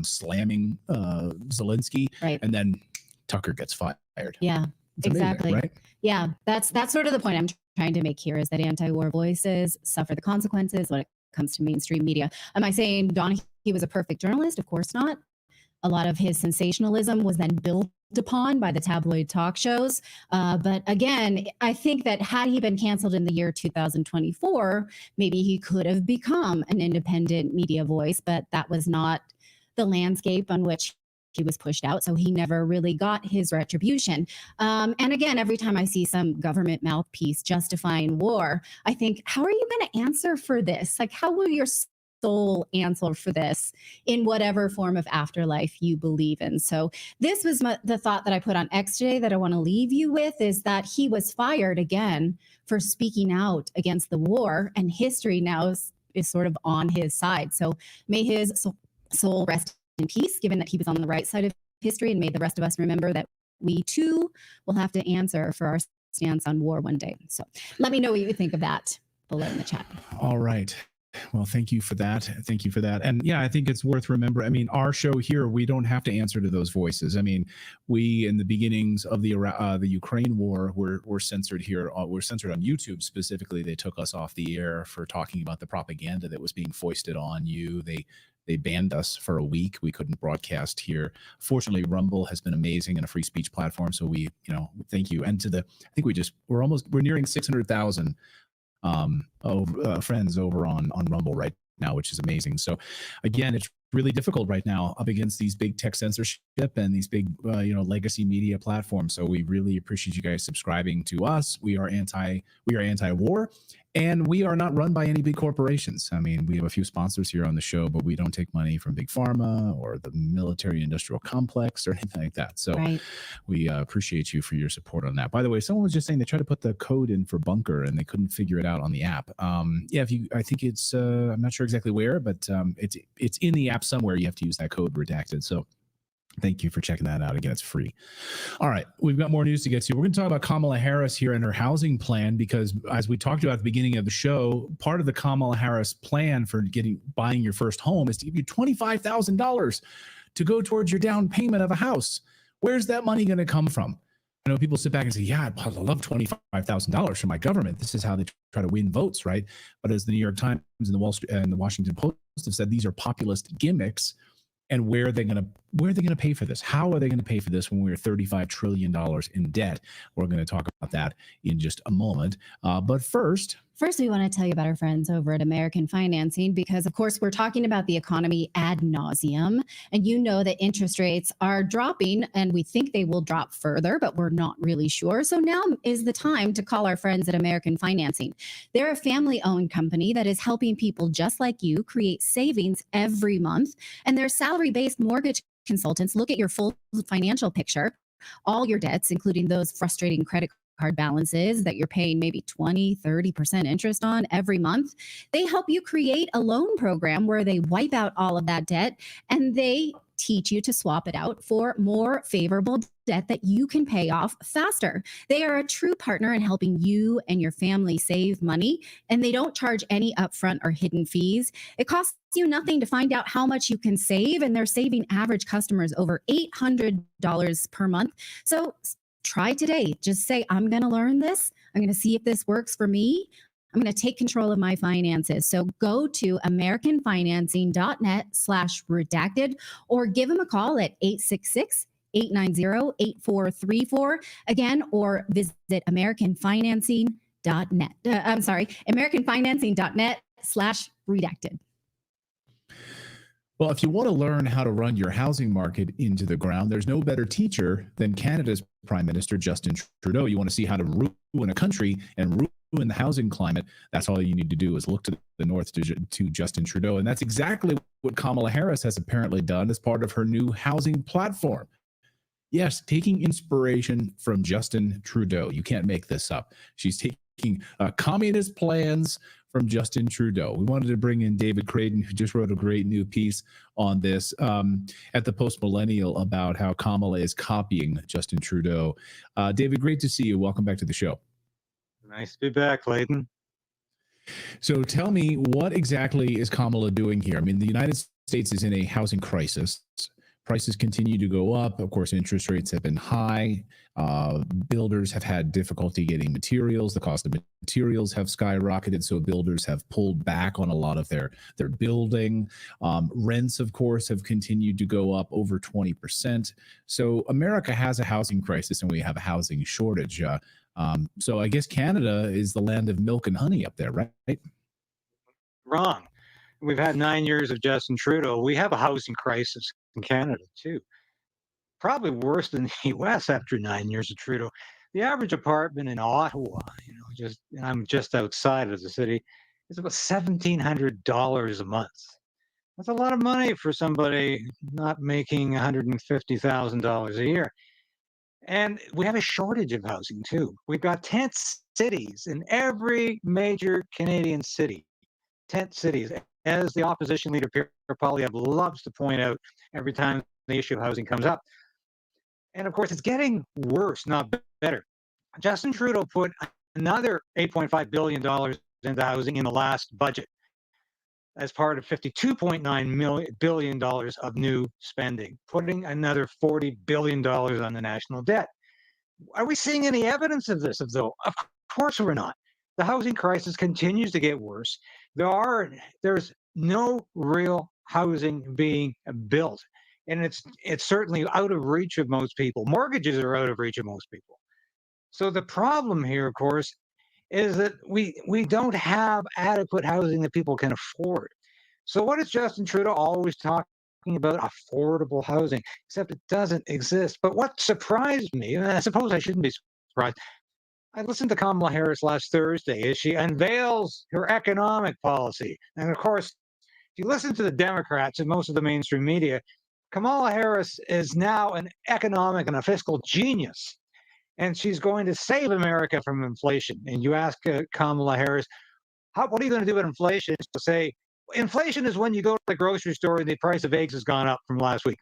slamming Zelensky. Right. And then Tucker gets fired. Yeah. It's amazing, right? Yeah. That's sort of the point I'm trying to make here, is that anti-war voices suffer the consequences when it comes to mainstream media. Am I saying Donahue was a perfect journalist? Of course not. A lot of his sensationalism was then built upon by the tabloid talk shows. But again, I think that had he been canceled in the year 2024, maybe he could have become an independent media voice, but that was not the landscape on which he was pushed out. So he never really got his retribution. And again, every time I see some government mouthpiece justifying war, I think, how are you going to answer for this? Like, how will your soul answer for this in whatever form of afterlife you believe in? So this was the thought that I put on X today that I want to leave you with, is that he was fired again for speaking out against the war, and history now is sort of on his side. So may his soul rest in peace, given that he was on the right side of history, and may the rest of us remember that we too will have to answer for our stance on war one day. So let me know what you think of that below in the chat. All right. Well, thank you for that. Thank you for that. And yeah, I think it's worth remembering. I mean, our show here, we don't have to answer to those voices. I mean, we, in the beginnings of the Ukraine war, we're censored here. We're censored on YouTube specifically. They took us off the air for talking about the propaganda that was being foisted on you. They banned us for a week. We couldn't broadcast here. Fortunately, Rumble has been amazing and a free speech platform. So we, thank you. And I think we're nearing 600,000 friends over on Rumble right now, which is amazing. So again, it's really difficult right now up against these big tech censorship and these big legacy media platforms. So we really appreciate you guys subscribing to us. We are anti-war, and we are not run by any big corporations. I mean, we have a few sponsors here on the show, but we don't take money from big pharma or the military industrial complex or anything like that. So we appreciate you for your support on that. By the way, someone was just saying they tried to put the code in for Bunker and they couldn't figure it out on the app. I think it's, I'm not sure exactly where, but it's in the app somewhere. You have to use that code redacted. So thank you for checking that out. Again, it's free. All right. We've got more news to get to. We're going to talk about Kamala Harris here and her housing plan, because as we talked about at the beginning of the show, part of the Kamala Harris plan for buying your first home is to give you $25,000 to go towards your down payment of a house. Where's that money going to come from? know people sit back and say, yeah, I'd love $25,000 from my government. This is how they try to win votes, right? But as the New York Times and the Wall Street and the Washington Post have said, these are populist gimmicks. And where are they going to pay for this? How are they going to pay for this when we're $35 trillion in debt? We're going to talk about that in just a moment. But first, we want to tell you about our friends over at American Financing, because, of course, we're talking about the economy ad nauseum. And you know that interest rates are dropping, and we think they will drop further, but we're not really sure. So now is the time to call our friends at American Financing. They're a family-owned company that is helping people just like you create savings every month. And their salary-based mortgage consultants look at your full financial picture, all your debts, including those frustrating credit card balances that you're paying maybe 20-30% interest on every month. They help you create a loan program where they wipe out all of that debt, and they teach you to swap it out for more favorable debt that you can pay off faster. They are a true partner in helping you and your family save money, and they don't charge any upfront or hidden fees. It costs you nothing to find out how much you can save, and they're saving average customers over $800 per month. So try today. Just say, I'm going to learn this. I'm going to see if this works for me. I'm going to take control of my finances. So go to americanfinancing.net/redacted or give them a call at 866-890-8434. Again, or visit americanfinancing.net. americanfinancing.net/redacted. Well, if you want to learn how to run your housing market into the ground, there's no better teacher than Canada's Prime Minister, Justin Trudeau. You want to see how to ruin a country and ruin the housing climate. That's all you need to do is look to the north to Justin Trudeau. And that's exactly what Kamala Harris has apparently done as part of her new housing platform. Yes, taking inspiration from Justin Trudeau. You can't make this up. She's taking communist plans from Justin Trudeau. We wanted to bring in David Creighton, who just wrote a great new piece on this at the Post Millennial about how Kamala is copying Justin Trudeau. David, great to see you. Welcome back to the show. Nice to be back, Clayton. So tell me, what exactly is Kamala doing here? I mean, the United States is in a housing crisis. Prices continue to go up. Of course, interest rates have been high. Builders have had difficulty getting materials. The cost of materials have skyrocketed, so builders have pulled back on a lot of their building. Rents, of course, have continued to go up over 20%. So America has a housing crisis, and we have a housing shortage. So I guess Canada is the land of milk and honey up there, right? Wrong. We've had 9 years of Justin Trudeau. We have a housing crisis in Canada, too. Probably worse than the U.S. after 9 years of Trudeau. The average apartment in Ottawa, I'm just outside of the city, is about $1,700 a month. That's a lot of money for somebody not making $150,000 a year. And we have a shortage of housing, too. We've got tent cities in every major Canadian city. Tent cities, as the opposition leader, Pierre Poilievre, loves to point out every time the issue of housing comes up. And of course, it's getting worse, not better. Justin Trudeau put another $8.5 billion into housing in the last budget as part of $52.9 billion of new spending, putting another $40 billion on the national debt. Are we seeing any evidence of this? Of course we're not. The housing crisis continues to get worse. There's no real housing being built, and it's certainly out of reach of most people. Mortgages are out of reach of most people. So the problem here, of course, is that we don't have adequate housing that people can afford. So what is Justin Trudeau always talking about? Affordable housing, except it doesn't exist. But what surprised me, and I suppose I shouldn't be surprised, I listened to Kamala Harris last Thursday as she unveils her economic policy. And of course, if you listen to the Democrats and most of the mainstream media, Kamala Harris is now an economic and a fiscal genius. And she's going to save America from inflation. And you ask Kamala Harris, what are you going to do about inflation? She'll say, inflation is when you go to the grocery store and the price of eggs has gone up from last week.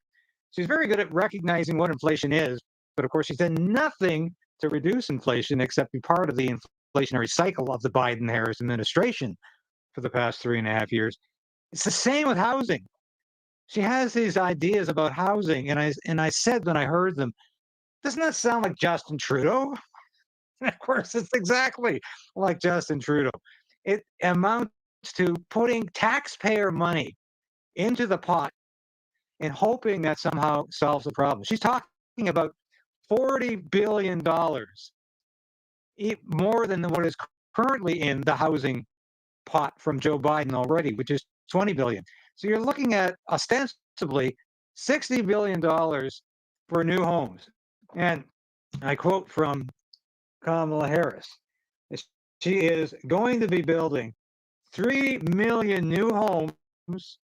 She's very good at recognizing what inflation is. But of course, she's done nothing to reduce inflation except be part of the inflationary cycle of the Biden-Harris administration for the past 3.5 years. It's the same with housing. She has these ideas about housing, and I said when I heard them, Doesn't that sound like Justin Trudeau? And of course, it's exactly like Justin Trudeau. It amounts to putting taxpayer money into the pot and hoping that somehow solves the problem. She's talking about $40 billion, more than what is currently in the housing pot from Joe Biden already, which is $20 billion. So you're looking at ostensibly $60 billion for new homes. And I quote from Kamala Harris. She is going to be building 3 million new homes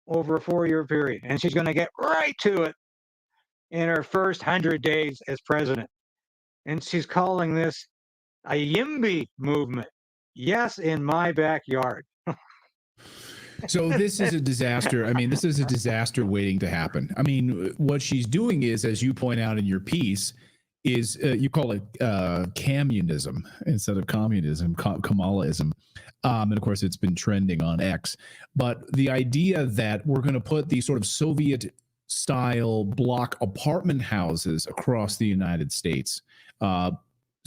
over a 4-year period, and she's going to get right to it in her first 100 days as president. And she's calling this a YIMBY movement. Yes, in my backyard. So this is a disaster. I mean, this is a disaster waiting to happen. I mean, what she's doing is, as you point out in your piece, is you call it communism instead of communism, Kamalaism. And of course, it's been trending on X. But the idea that we're going to put these sort of Soviet-style block apartment houses across the United States. So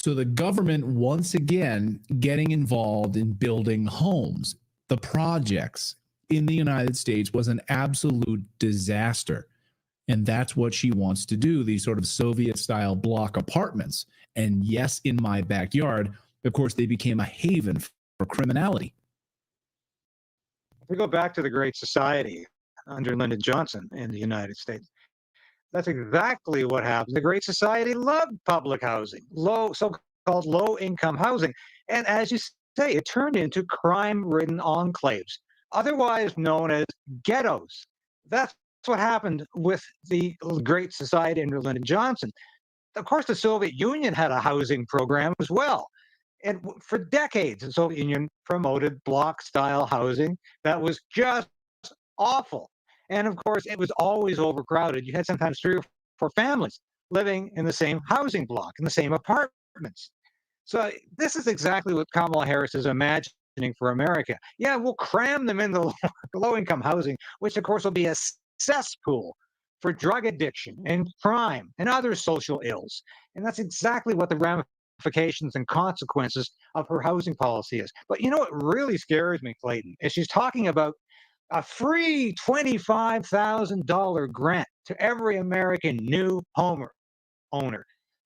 the government, once again, getting involved in building homes. The projects in the United States was an absolute disaster. And that's what she wants to do, these sort of Soviet-style block apartments. And yes, in my backyard, of course, they became a haven for criminality. If we go back to the Great Society under Lyndon Johnson in the United States, that's exactly what happened. The Great Society loved public housing, so-called low-income housing. And as you say, it turned into crime-ridden enclaves, otherwise known as ghettos. That's what happened with the Great Society under Lyndon Johnson. Of course, the Soviet Union had a housing program as well. And for decades, the Soviet Union promoted block-style housing that was just awful. And of course, it was always overcrowded. You had sometimes 3 or 4 families living in the same housing block, in the same apartments. So this is exactly what Kamala Harris is imagining for America. Yeah, we'll cram them into low-income housing, which of course will be a cesspool for drug addiction and crime and other social ills. And that's exactly what the ramifications and consequences of her housing policy is. But you know what really scares me, Clayton, is she's talking about a free $25,000 grant to every American new owner.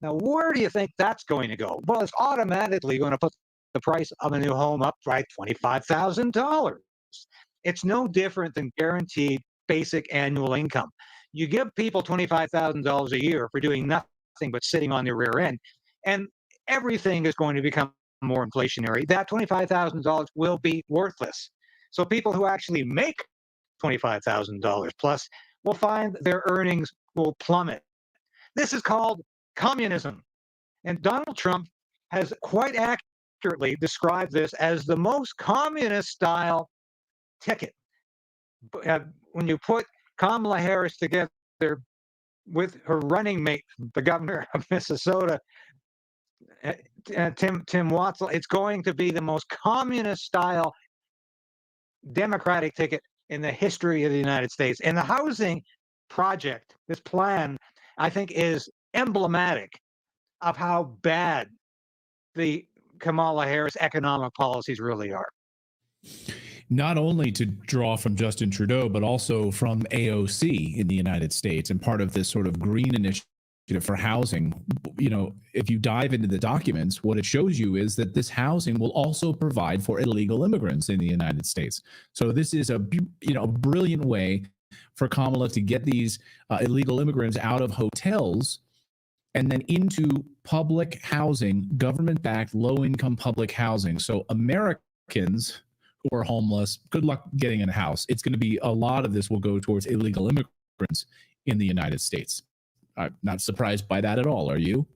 Now, where do you think that's going to go? Well, it's automatically going to put the price of a new home up by $25,000. It's no different than guaranteed basic annual income. You give people $25,000 a year for doing nothing but sitting on their rear end, and everything is going to become more inflationary. That $25,000 will be worthless. So people who actually make $25,000 plus will find their earnings will plummet. This is called communism. And Donald Trump has quite accurately described this as the most communist style ticket. When you put Kamala Harris together with her running mate, the governor of Minnesota, Tim Watzell, it's going to be the most communist style Democratic ticket in the history of the United States. And the housing project, this plan, I think is emblematic of how bad the Kamala Harris economic policies really are. Not only to draw from Justin Trudeau, but also from AOC in the United States and part of this sort of green initiative for housing. You know, if you dive into the documents, what it shows you is that this housing will also provide for illegal immigrants in the United States. So this is a brilliant way for Kamala to get these illegal immigrants out of hotels and then into public housing, government-backed, low-income public housing. So Americans who are homeless, good luck getting in a house. It's going to be, a lot of this will go towards illegal immigrants in the United States. I'm not surprised by that at all. Are you?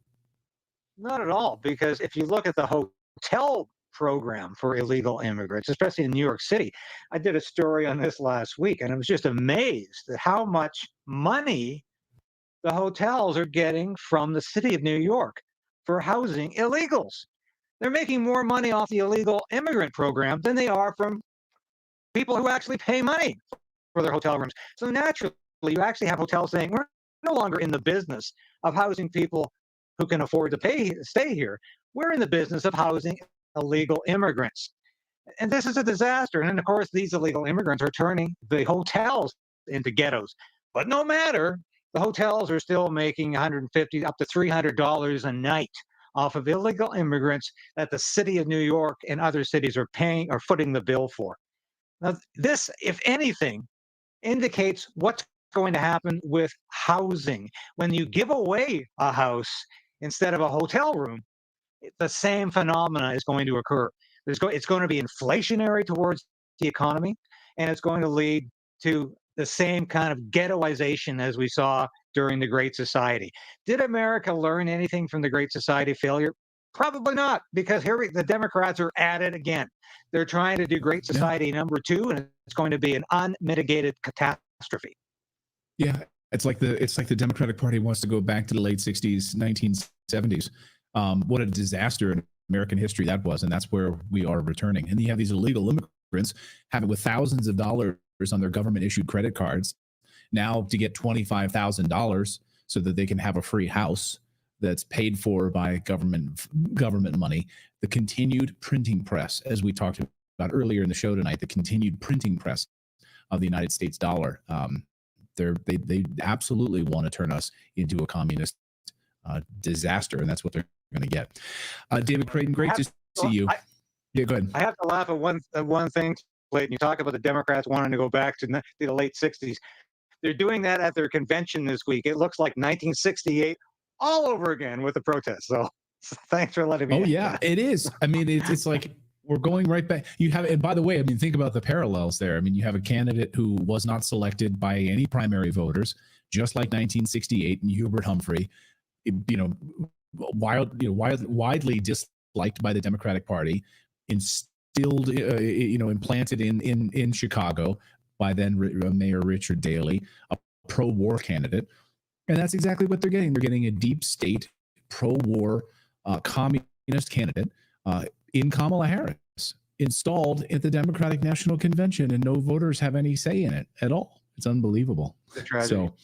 Not at all, because if you look at the hotel program for illegal immigrants, especially in New York City, I did a story on this last week, and I was just amazed at how much money the hotels are getting from the city of New York for housing illegals. They're making more money off the illegal immigrant program than they are from people who actually pay money for their hotel rooms. So naturally, you actually have hotels saying, we're no longer in the business of housing people who can afford to stay here. We're in the business of housing illegal immigrants. And this is a disaster. And of course, these illegal immigrants are turning the hotels into ghettos. But no matter, the hotels are still making $150 up to $300 a night off of illegal immigrants that the city of New York and other cities are footing the bill for. Now, this, if anything, indicates what's going to happen with housing. When you give away a house instead of a hotel room, the same phenomena is going to occur. It's going to be inflationary towards the economy, and it's going to lead to the same kind of ghettoization as we saw during the Great Society. Did America learn anything from the Great Society failure? Probably not, because here the Democrats are at it again. They're trying to do Great Society #2, and it's going to be an unmitigated catastrophe. Yeah, it's like the Democratic Party wants to go back to the late 60s, 1970s. What a disaster in American history that was, and that's where we are returning. And you have these illegal immigrants having with thousands of dollars on their government-issued credit cards now to get $25,000 so that they can have a free house that's paid for by government money. The continued printing press, as we talked about earlier in the show tonight, the continued printing press of the United States dollar. They absolutely want to turn us into a communist disaster, and that's what they're going to get. David Creighton, great to see you. Yeah, go ahead. I have to laugh at one thing, Clayton. You talk about the Democrats wanting to go back to the late 60s. They're doing that at their convention this week. It looks like 1968 all over again with the protests. So thanks for letting me. Oh yeah, it is. I mean, it's like we're going right back. You have, and by the way, I mean, think about the parallels there. I mean, you have a candidate who was not selected by any primary voters, just like 1968 and Hubert Humphrey. Widely disliked by the Democratic Party, instilled, implanted in Chicago by then Mayor Richard Daley, a pro-war candidate. And that's exactly what they're getting. They're getting a deep state, pro-war, communist candidate in Kamala Harris, installed at the Democratic National Convention, and no voters have any say in it at all. It's unbelievable. So,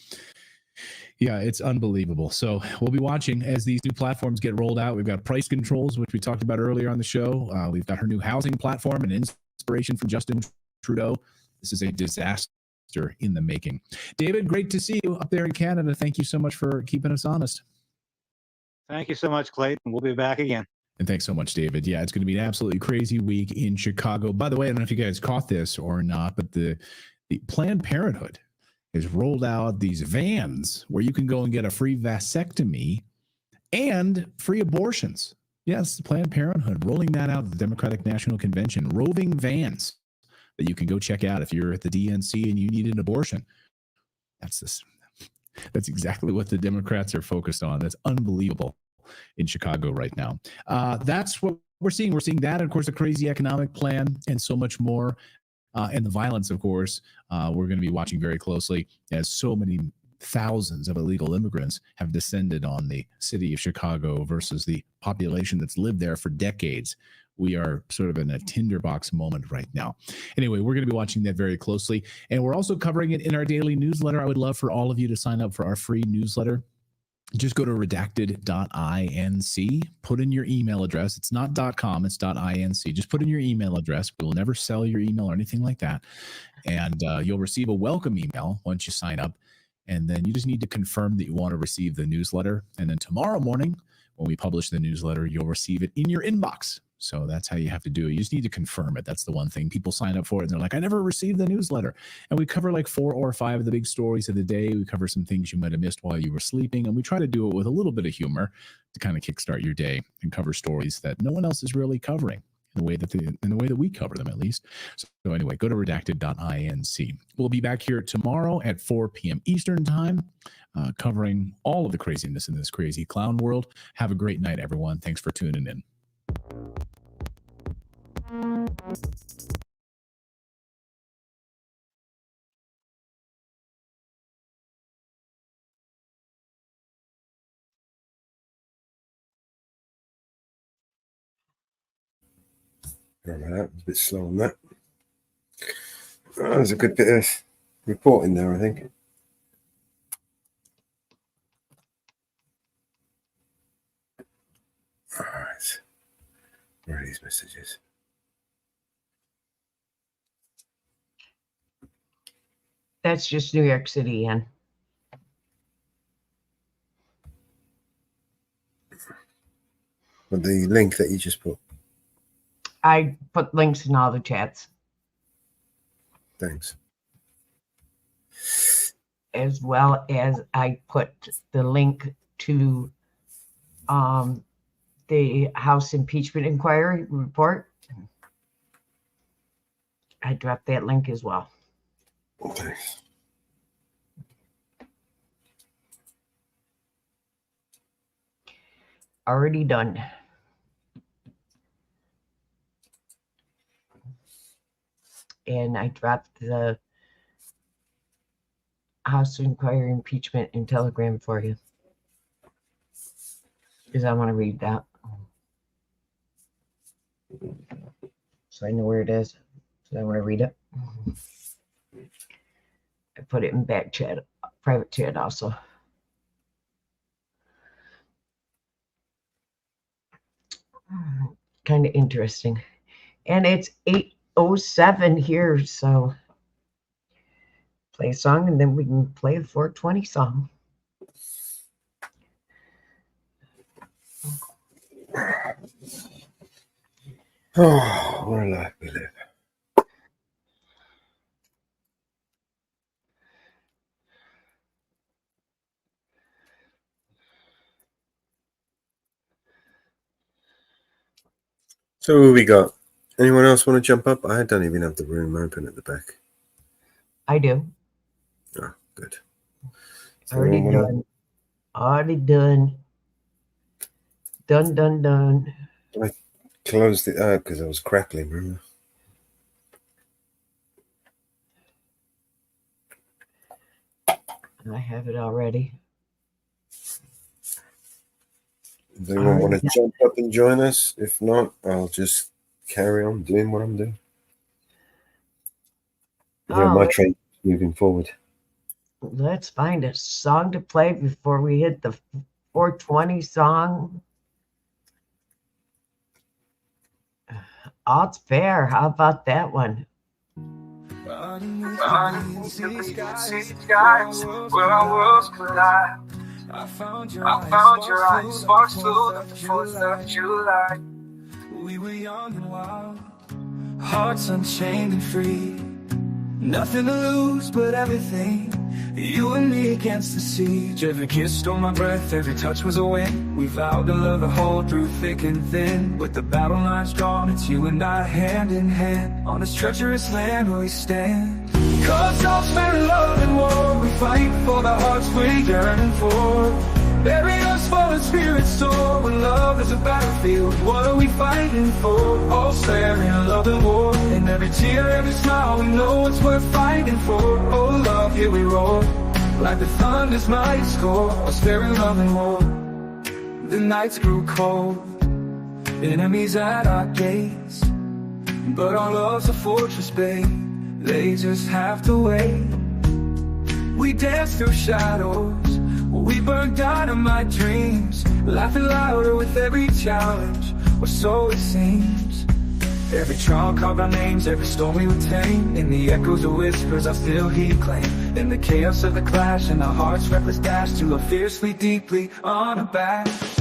yeah, it's unbelievable. So we'll be watching as these new platforms get rolled out. We've got price controls, which we talked about earlier on the show. We've got her new housing platform and inspiration from Justin Trudeau. This is a disaster in the making. David, great to see you up there in Canada. Thank you so much for keeping us honest. Thank you so much, Clayton. We'll be back again. And thanks so much, David. Yeah, it's going to be an absolutely crazy week in Chicago. By the way, I don't know if you guys caught this or not, but the Planned Parenthood has rolled out these vans where you can go and get a free vasectomy and free abortions. Yes, Planned Parenthood rolling that out at the Democratic National Convention. Roving vans that you can go check out if you're at the DNC and you need an abortion. That's exactly what the Democrats are focused on. That's unbelievable in Chicago right now. That's what we're seeing. We're seeing that, of course, a crazy economic plan and so much more. And the violence, of course, we're going to be watching very closely as so many thousands of illegal immigrants have descended on the city of Chicago versus the population that's lived there for decades. We are sort of in a tinderbox moment right now. Anyway, we're going to be watching that very closely. And we're also covering it in our daily newsletter. I would love for all of you to sign up for our free newsletter. Just go to redacted.inc, put in your email address. It's not .com, it's .inc. Just put in your email address. We will never sell your email or anything like that. And you'll receive a welcome email once you sign up. And then you just need to confirm that you want to receive the newsletter. And then tomorrow morning, when we publish the newsletter, you'll receive it in your inbox. So that's how you have to do it. You just need to confirm it. That's the one thing. People sign up for it and they're like, I never received the newsletter. And we cover like 4 or 5 of the big stories of the day. We cover some things you might have missed while you were sleeping. And we try to do it with a little bit of humor to kind of kickstart your day and cover stories that no one else is really covering in the way that we cover them, at least. So anyway, go to redacted.inc. We'll be back here tomorrow at 4 p.m. Eastern time, covering all of the craziness in this crazy clown world. Have a great night, everyone. Thanks for tuning in. That was a bit slow on that. There's a good bit of reporting there, I think. All right. Where are these messages? That's just New York City, Ann. With the link that you just put. I put links in all the chats. Thanks. As well as I put the link to the House impeachment inquiry report. I dropped that link as well. Okay. Already done. And I dropped the House inquiry impeachment in Telegram for you, because I want to read that. So I know where it is. So I want to read it. I put it in back chat, private chat also. Kind of interesting. And it's 8:07 here, so play a song and then we can play the 420 song. Oh, what a life we live. So who we got? Anyone else want to jump up? I don't even have the room open at the back. I do. Oh, good. Already done. Already done. Done. I closed it out because I was crackling, remember? I have it already. Does anyone want to jump up and join us? If not, I'll just carry on doing what I'm doing. Yeah, my train's moving forward. Let's find a song to play before we hit the 420 song. Odds fair. How about that one? Where our worlds collide. I found your eyes, sparks flew like the 4th of July. We were young and wild, hearts unchained and free. Nothing to lose but everything, you and me against the siege. Every kiss stole my breath, every touch was a win. We vowed to love the whole through thick and thin. With the battle lines drawn, it's you and I hand in hand. On this treacherous land where we stand. Cause all's fair in love and war, we fight for the hearts we're yearning for. Bury us while the spirits soar. When love is a battlefield, what are we fighting for? All's fair in love and war. In every tear, every smile, we know it's worth fighting for. Oh love, here we roar, like the thunder's mighty score. All's fair in love and war. The nights grew cold, enemies at our gates, but our love's a fortress, babe. They just have to wait. We dance through shadows, we burn dynamite dreams, laughing louder with every challenge, or so it seems. Every trial carved our names, every storm we would tame. In the echoes of whispers I still hear claim. In the chaos of the clash, and our hearts' reckless dash to love fiercely, deeply, unabashed.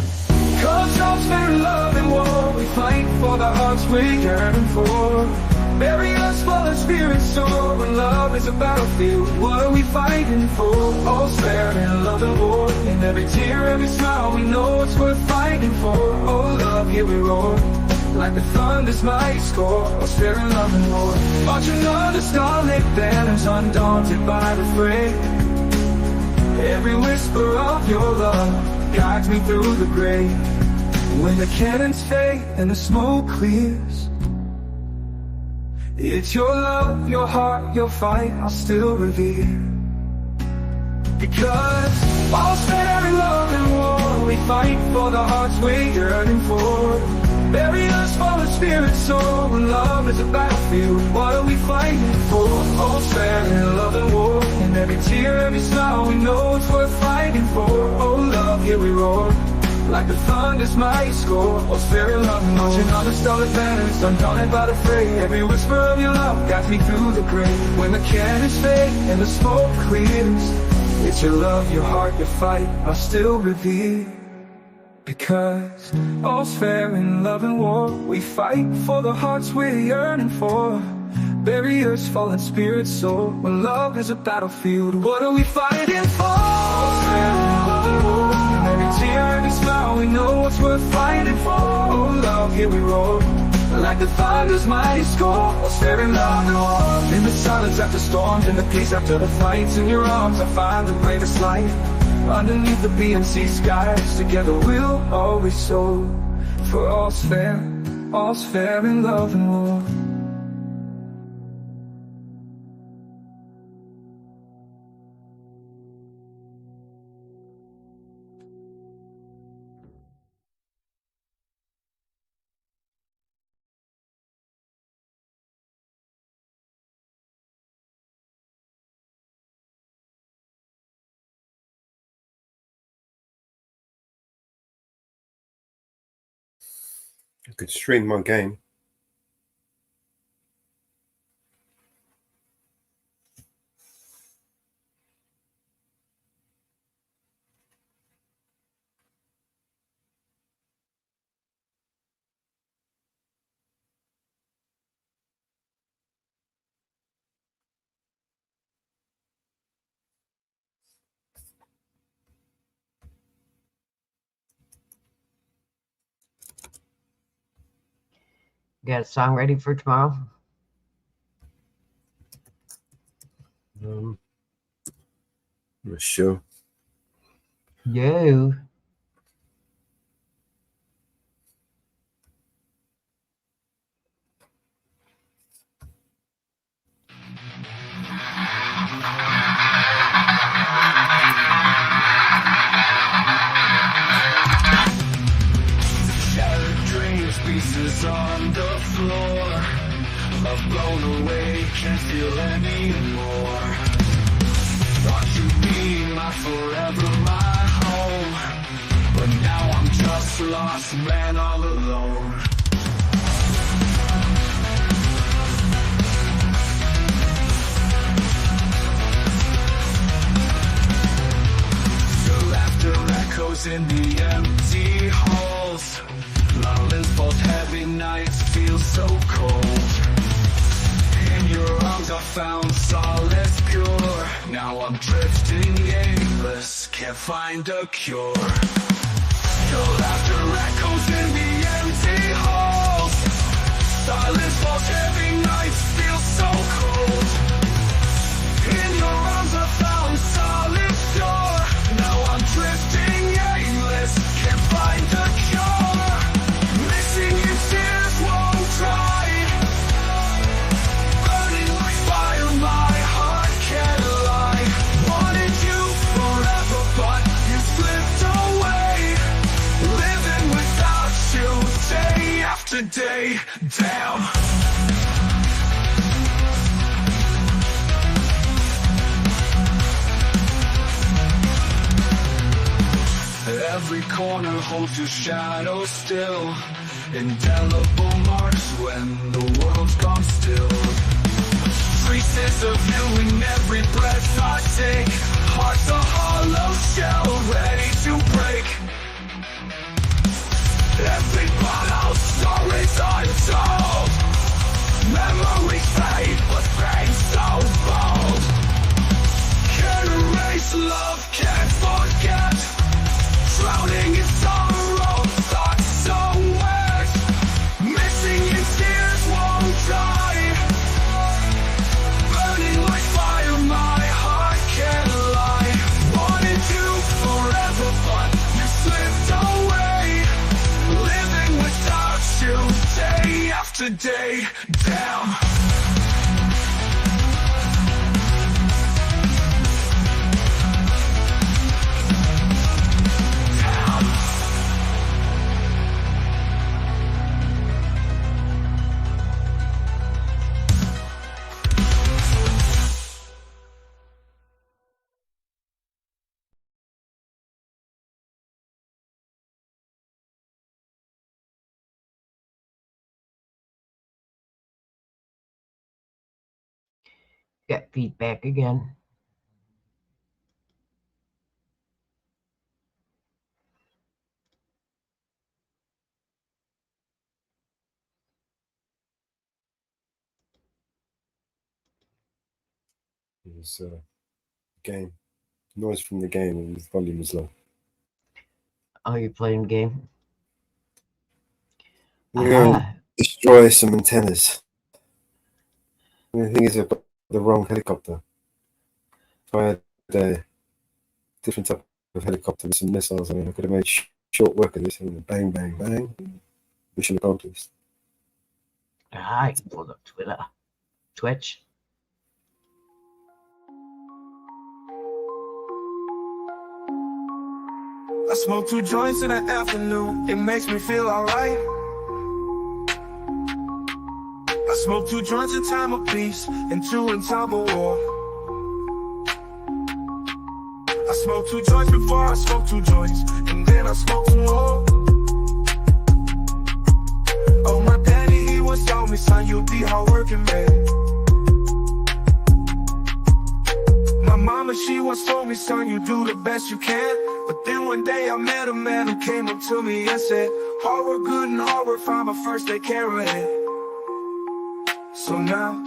Cause all's fair in love and war, we fight for the hearts we're yearning for. Bury us while the spirits soar. When love is a battlefield, what are we fighting for? All's fair in love and war. In every tear, every smile, we know it's worth fighting for. Oh love, here we roar, like the thunder's mighty score. All's fair in love and war. Marching under starlit banners, undaunted by the fray. Every whisper of your love guides me through the grave. When the cannons fade and the smoke clears, it's your love, your heart, your fight I'll still revere. Because all's fair in love and war, we fight for the hearts we're yearning for. Bury us while the spirits soar. When love is a battlefield, what are we fighting for? All's fair in love and war. In every tear, every smile, we know it's worth fighting for. Oh love, here we roar, Like the thunder's mighty score, was very loving. Marching on the starlit banners, undaunted by the fray. Every whisper of your love guides me through the grave. When the cannons fade and the smoke clears, it's your love, your heart, your fight I'll still revere. Because all's fair in love and war. We fight for the hearts we're yearning for. Barriers fall and spirits soar. When love is a battlefield, what are we fighting for? All's fair in love and war. And every tear, every smile, we know what's worth fighting for. Oh love, here we roar. Like the thunder's mighty score. All's fair in love and war. In the silence after storms, in the peace after the fights. In your arms I find the bravest light. Underneath the BNC skies, together we'll always soar. For all's fair in love and war. I could stream my game. Got a song ready for tomorrow? I'm not sure. No. Shattered dreams, pieces on the floor. Love blown away, can't feel anymore. Thought you'd be my forever, my home. But now I'm just lost man all alone. Your laughter echoes in the empty halls. Violence falls heavy, nights feel so cold. In your arms I found solace pure. Now I'm drifting aimless, can't find a cure. Your laughter echoes in the empty halls. Silence falls heavy, nights feel so cold. In your arms I found solace pure. Now I'm drifting aimless, can't find a cure. Missing you, tears won't dry. Burning like fire, my heart can't lie. Wanted you forever, but you slipped away. Living without you, day after day. Damn. Every corner holds your shadow still. Indelible marks when the world's gone still. Traces of you in every breath I take. Heart's a hollow shell ready to break. Every bottle stories untold. Memories fade, but pain so bold. Can't erase love, can't forget. Drowning in sorrow, thoughts so wet. Missing you, tears won't dry. Burning like fire, my heart can't lie. Wanted you forever, but you slipped away. Living without you, day after day. Damn. Got feedback again. It was game. Noise from the game and the volume was low. Oh, you're playing the game? We're going to destroy some antennas. The thing is, I've got the wrong helicopter. If I had a different type of helicopter with some missiles, I could have made short work of this. And bang, bang, bang. Mission accomplished. I can pull up Twitter. Twitch. I smoke 2 joints in the afternoon, it makes me feel alright. I smoke 2 joints in time of peace, and 2 in time of war. I smoke 2 joints before I smoke 2 joints, and then I smoke 2 more. Oh, my daddy, he once told me, son, you'll be hardworking, man. My mama, she once told me, son, you do the best you can. But then one day I met a man who came up to me and said, hard work good and hard work fine, but first take care of it. So now,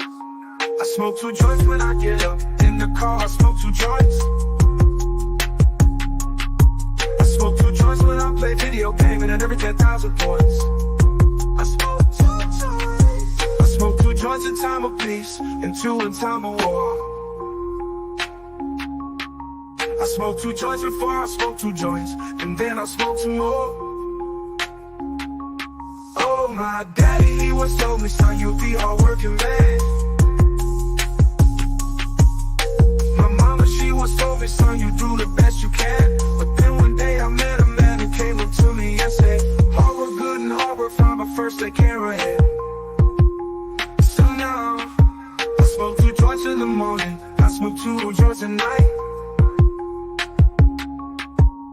I smoke 2 joints when I get up. In the car, I smoke 2 joints. I smoke 2 joints when I play video gaming and every 10,000 points. I smoke 2 joints. I smoke 2 joints in time of peace and 2 in time of war. I smoke 2 joints before I smoke 2 joints, and then I smoke 2 more. Oh, my daddy, he once told me, son, you'll be hardworking, man. My mama, she once told me, son, you do the best you can. But then one day I met a man who came up to me and said, hard work good and hard work fine, but first take care of it. So now, I smoke 2 joints in the morning, I smoke 2 joints at night.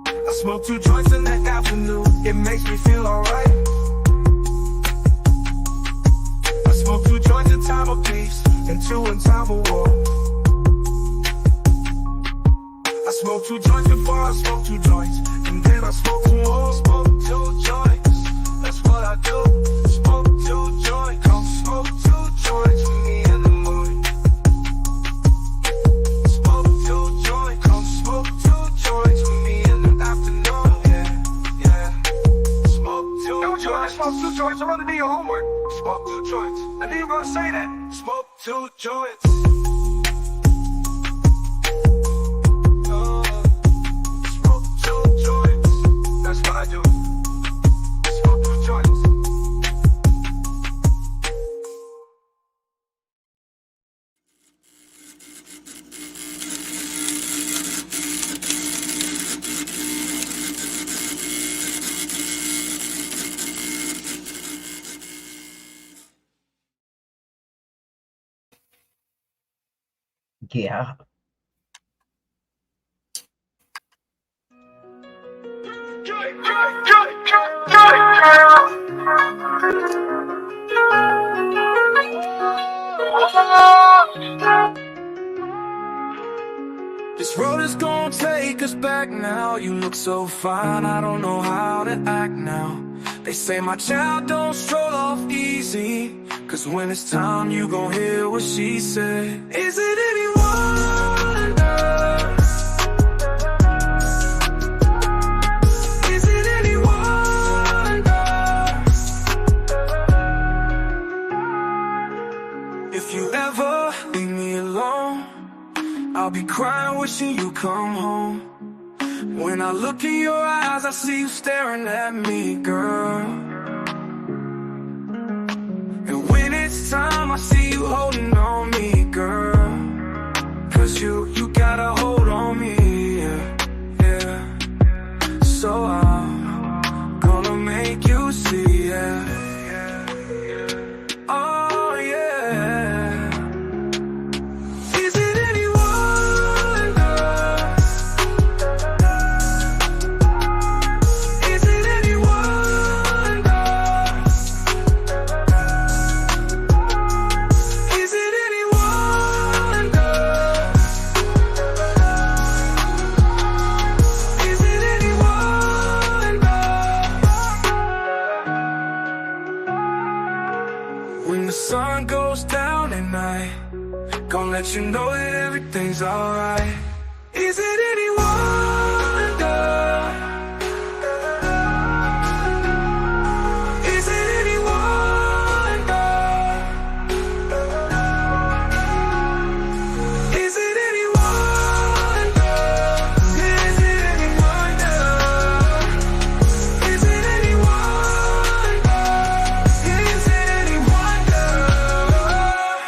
I smoke 2 joints in the afternoon, it makes me feel alright. I smoke 2 joints in time of peace, and 2 in time of war. I smoke 2 joints before I smoke 2 joints, and then I smoke 2 more. Smoke 2 joints, that's what I do. Smoke 2 joints, come smoke 2 joints with me in the morning. Smoke 2 joints, come smoke 2 joints with me in the afternoon. Yeah. Smoke 2 joints. Smoke 2 joints, I'm gonna do your homework. Smoke 2 joints. I knew you were gonna say that. Smoke 2 joints. Smoke 2 joints. That's what I do. Smoke 2 joints. Yeah. This road is gonna take us back now. You look so fine, I don't know how to act now. They say my child don't stroll off easy, 'cause when it's time you gon' hear what she said. Is it any wonder? Is it any wonder? If you ever leave me alone, I'll be crying wishing you come home. When I look in your eyes, I see you staring at me, girl. And when it's time, I see you holding on me, girl. 'Cause you got a hold on me, yeah. So I'm gonna make you see, yeah. Oh, yeah. Is it any wonder? Is it any wonder? Is it Gonna let you know that everything's alright. Is it any wonder? Is it any wonder? Is it any wonder? Is it any wonder? Is it any wonder? Is it any wonder?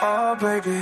Oh, baby.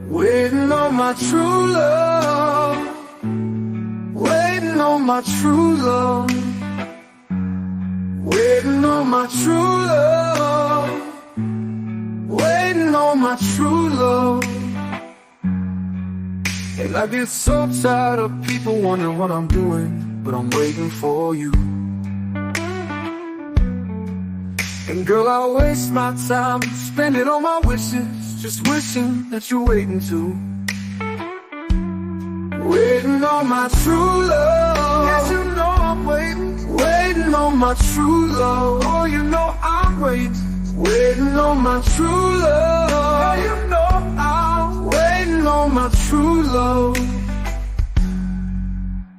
Waiting on my true love, waiting on my true love, waiting on my true love, waiting on my true love. And I get so tired of people wondering what I'm doing, but I'm waiting for you. And girl, I waste my time, spend it on my wishes, just wishing that you're waiting too. Waiting on my true love, yes, you know I'm waiting. Waiting on my true love, oh, you know I'm waiting. Waiting on my true love, yeah, you know I'm waiting on my true love.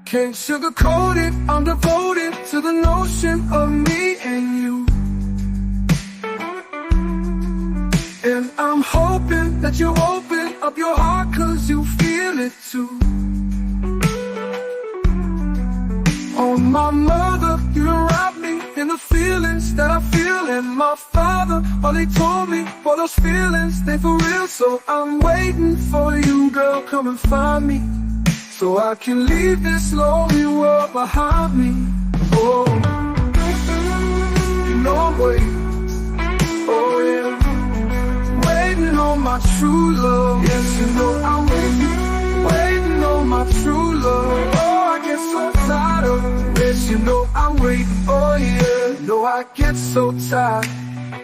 Can't sugarcoat it, I'm devoted to the notion of me and you. And I'm hoping that you open up your heart, cause you feel it too. Oh, my mother, you wrap me in the feelings that I feel. And my father, well, they told me, for those feelings, they for real. So I'm waiting for you, girl, come and find me, so I can leave this lonely world behind me. Oh, you know I'm waiting, oh yeah. Waiting on my true love, yes, you know I'm waiting. Waiting on my true love, oh, I get so tired of it. Yes, you know I'm waiting, oh yeah. No, I get so tired,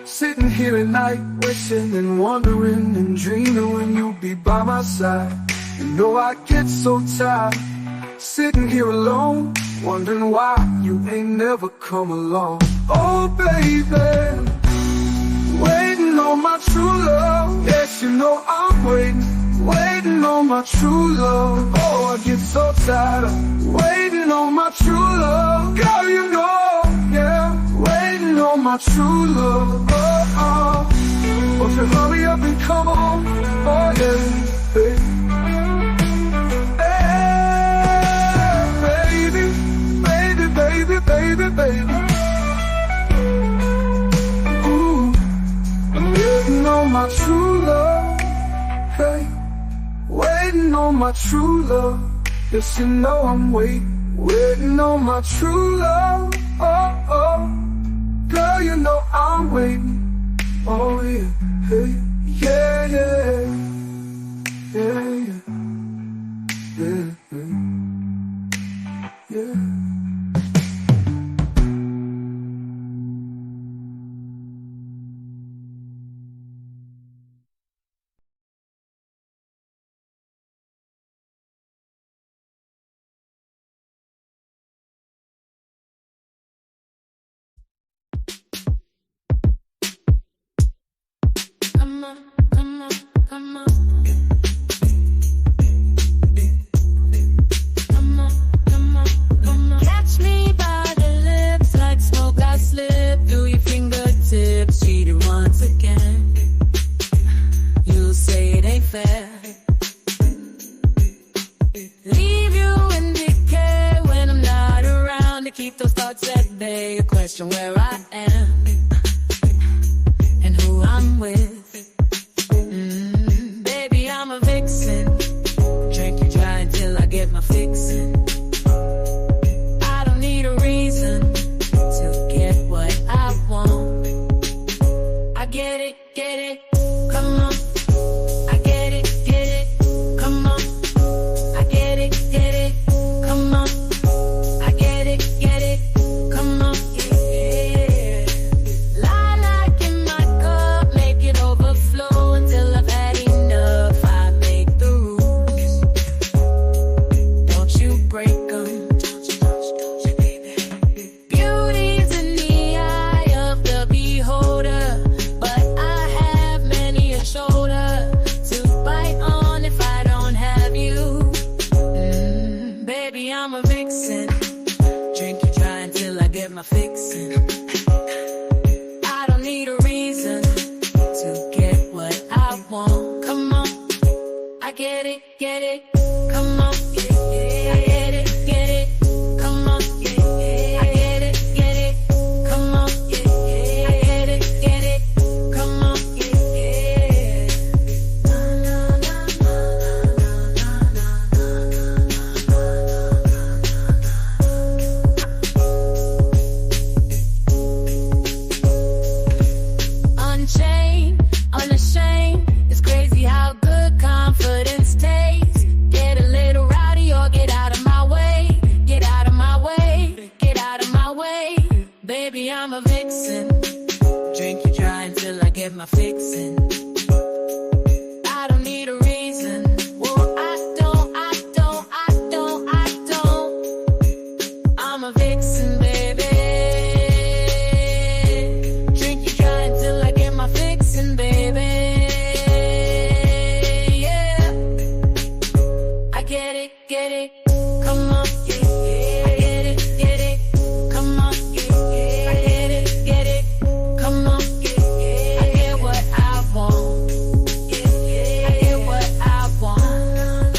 sitting here at night, wishing and wondering and dreaming when you'll be by my side. You know I get so tired, sitting here alone, wondering why you ain't never come along. Oh, baby, waiting on my true love, yes, you know I'm waiting. Waiting on my true love, oh, I get so tired of waiting on my true love. Girl, you know, yeah, waiting on my true love, oh, oh. Won't you hurry up and come on, oh yeah, hey. Hey, baby, baby, baby, baby, baby. Waiting on my true love, hey. Waiting on my true love, yes, you know I'm waiting. Waiting on my true love, oh, oh. Girl, you know I'm waiting, oh yeah, hey. Yeah, yeah, yeah, yeah, yeah, yeah. Come on. Come on, come on, come on. Catch me by the lips like smoke I slip through your fingertips. Cheated once again. You say it ain't fair. Leave you in decay when I'm not around to keep those thoughts at bay. You question where I am and who I'm with. Baby, I'm a vixen. Drink you dry until I get my fixin'. I don't need a reason to get what I want. I get it, come on. I get it, come on. I get it, come on. I get it, come on. Yeah. Lilac in my cup, make it overflow until I've had enough. I make the rules, don't you break them. Beauty's in the eye of the beholder, but I have many a shoulder to bite on if I don't have you. Baby, I'm a vixen. Drink you dry until I get my fixin'. I don't need a reason to get what I want. Come on, I get it, come on. I get it, come on. I get it, come on. I get it, come on. Unchained, unashamed. It's crazy how good confidence tastes. Get a little rowdy or get out of my way. Get out of my way. Get out of my way. Baby, I'm a vixen. Drink you dry until I get my fixin'. I don't need a reason. Well, I don't. I'm a vixen, baby. Drink you dry until I get my fixin', baby. Yeah. I get it, come on. I get it, come on. I get it, come on. I get what I want. I get what I want.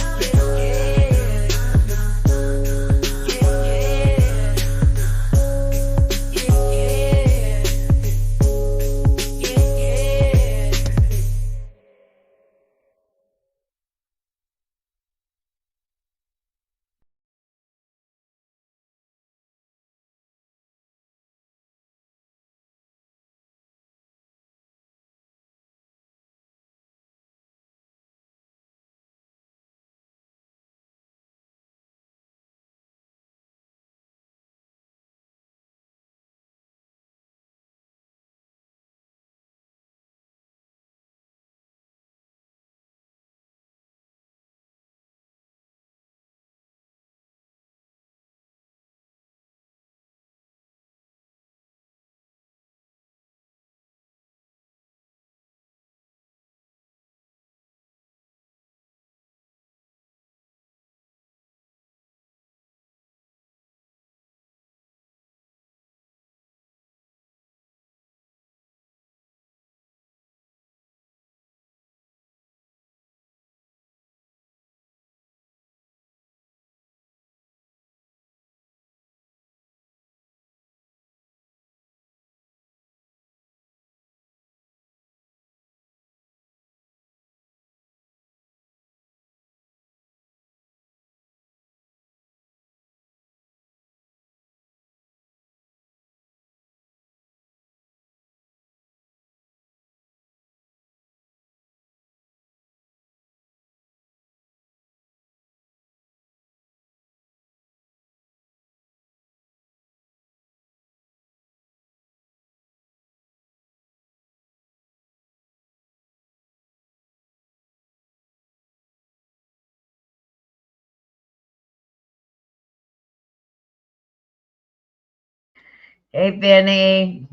Hey, Benny.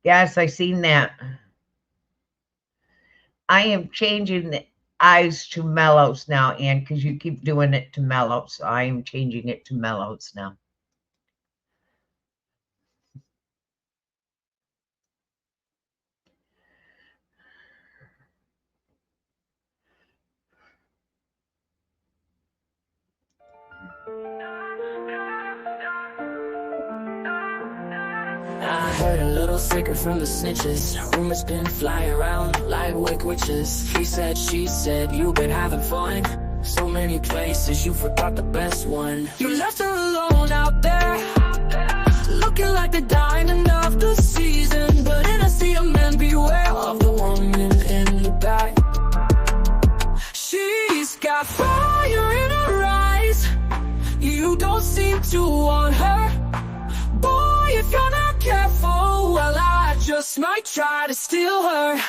Yes, I seen that. I am changing the eyes to mellows now, Ann, because you keep doing it to mellows. So I am changing it to mellows now. I heard a little secret from the snitches. Rumors been flying around like wicked witches. He said, she said, you've been having fun. So many places, you forgot the best one. You left her alone out there, looking like the diamond of the season. But in a sea of men, beware of the woman in the back. She's got fire in her eyes. You don't seem to want her. Boy, if you're not careful, well, I just might try to steal her.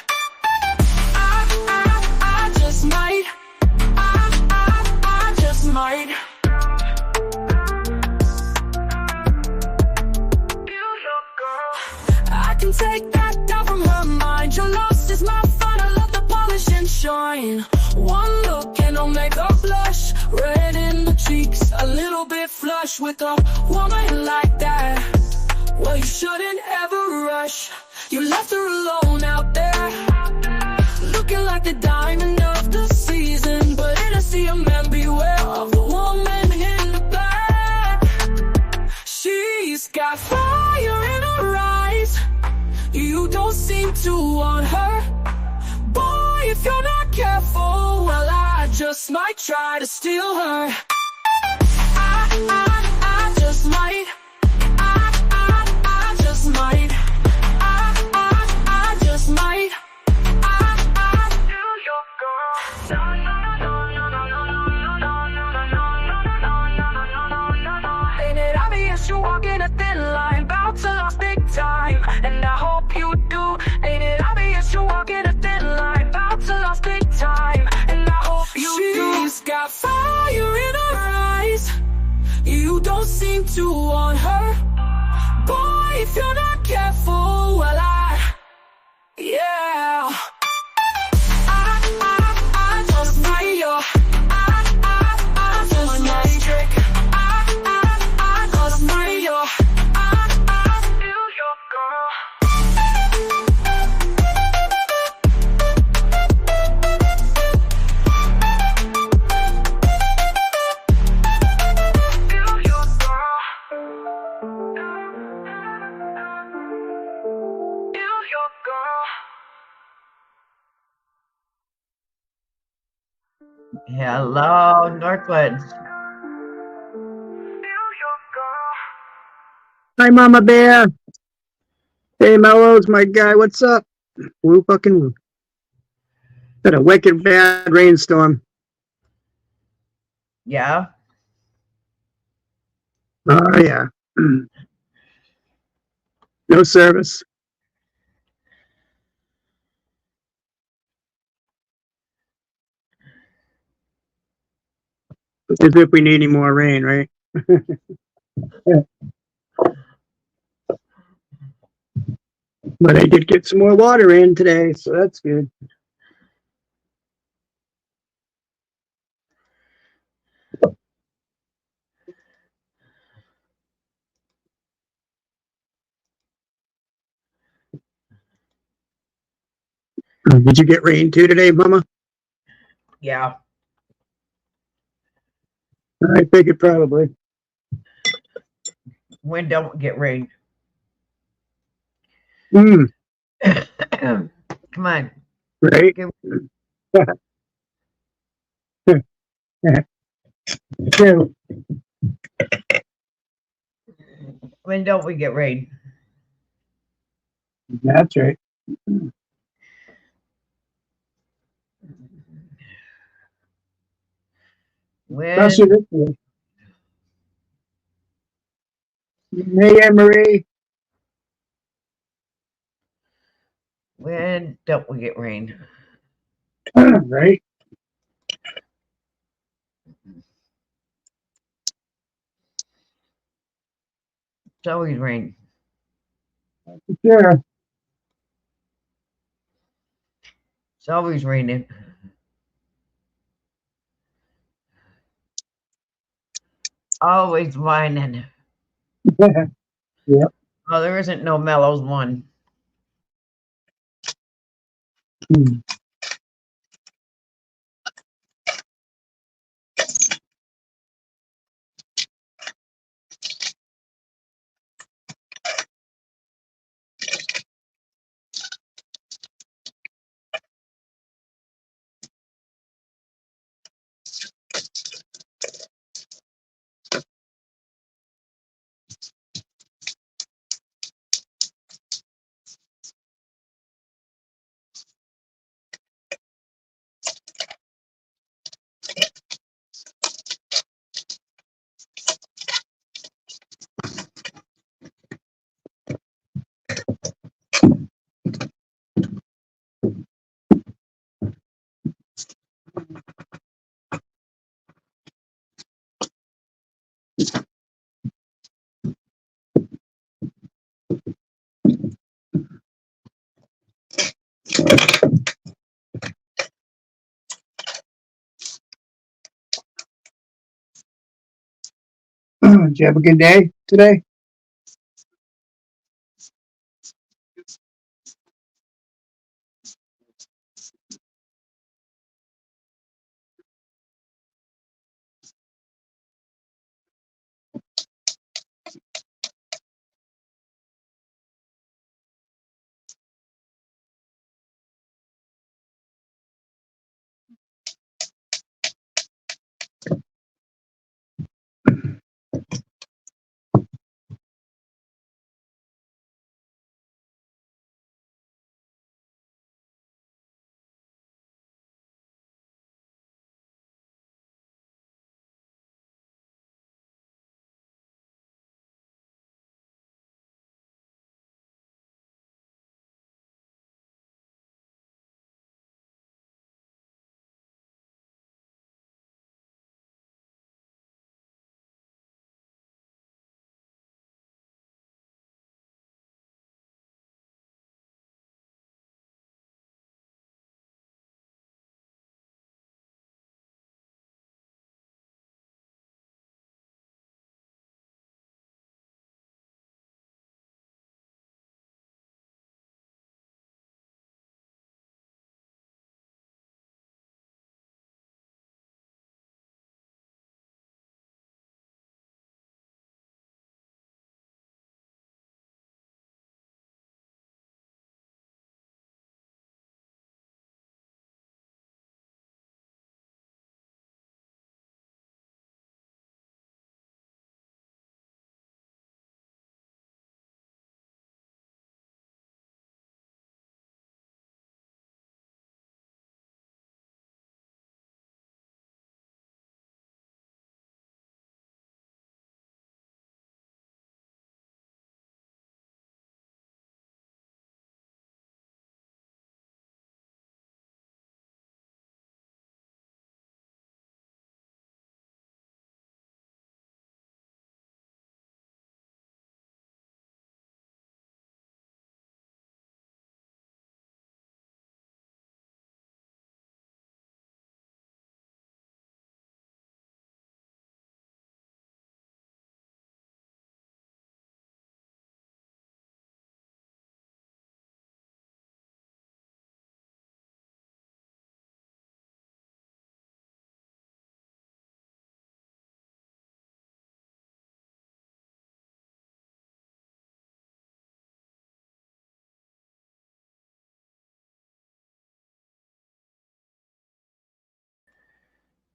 I just might. I just might. I can take that down from her mind. Your loss is my fun. I love the polish and shine. One look and I'll make her blush. Red in the cheeks, a little bit flush. With a woman like that, well, you shouldn't ever rush. You left her alone out there, looking like the diamond of the season. But in a sea of men, beware of the woman in the back. She's got fire in her eyes. You don't seem to want her. Boy, if you're not careful, well, I just might try to steal her. I just might. I just might. I just might. Ain't it obvious you're walking a thin line, bout to lose big time, and I hope you do. Ain't it obvious you're walking a thin line, bout to lose big time, and I hope you do. She's got fire in her eyes. You don't seem to want her. Boy, if you're not careful, well, yeah. I just might, yo. I just might trick. I just might, yo. Steal your girl. Steal your girl. Steal your girl. Hello, Northwoods. Hi, Mama Bear. Hey, Mellows, my guy. What's up? Woo fucking woo. Got a wicked bad rainstorm. Yeah. Oh, yeah. No service. As if we need any more rain, right? But I did get some more water in today, so that's good. Did you get rain too today, Mama? Yeah. I figured probably. When don't we get rain? Mm, Come on. right? When don't we get rain? That's right. Especially When this year. Hey, Anne Marie. when don't we get rain? Right? It's always rain. Sure. It's always raining. Always whining. Yep. Oh, there isn't no Mellows one. Did you have a good day today?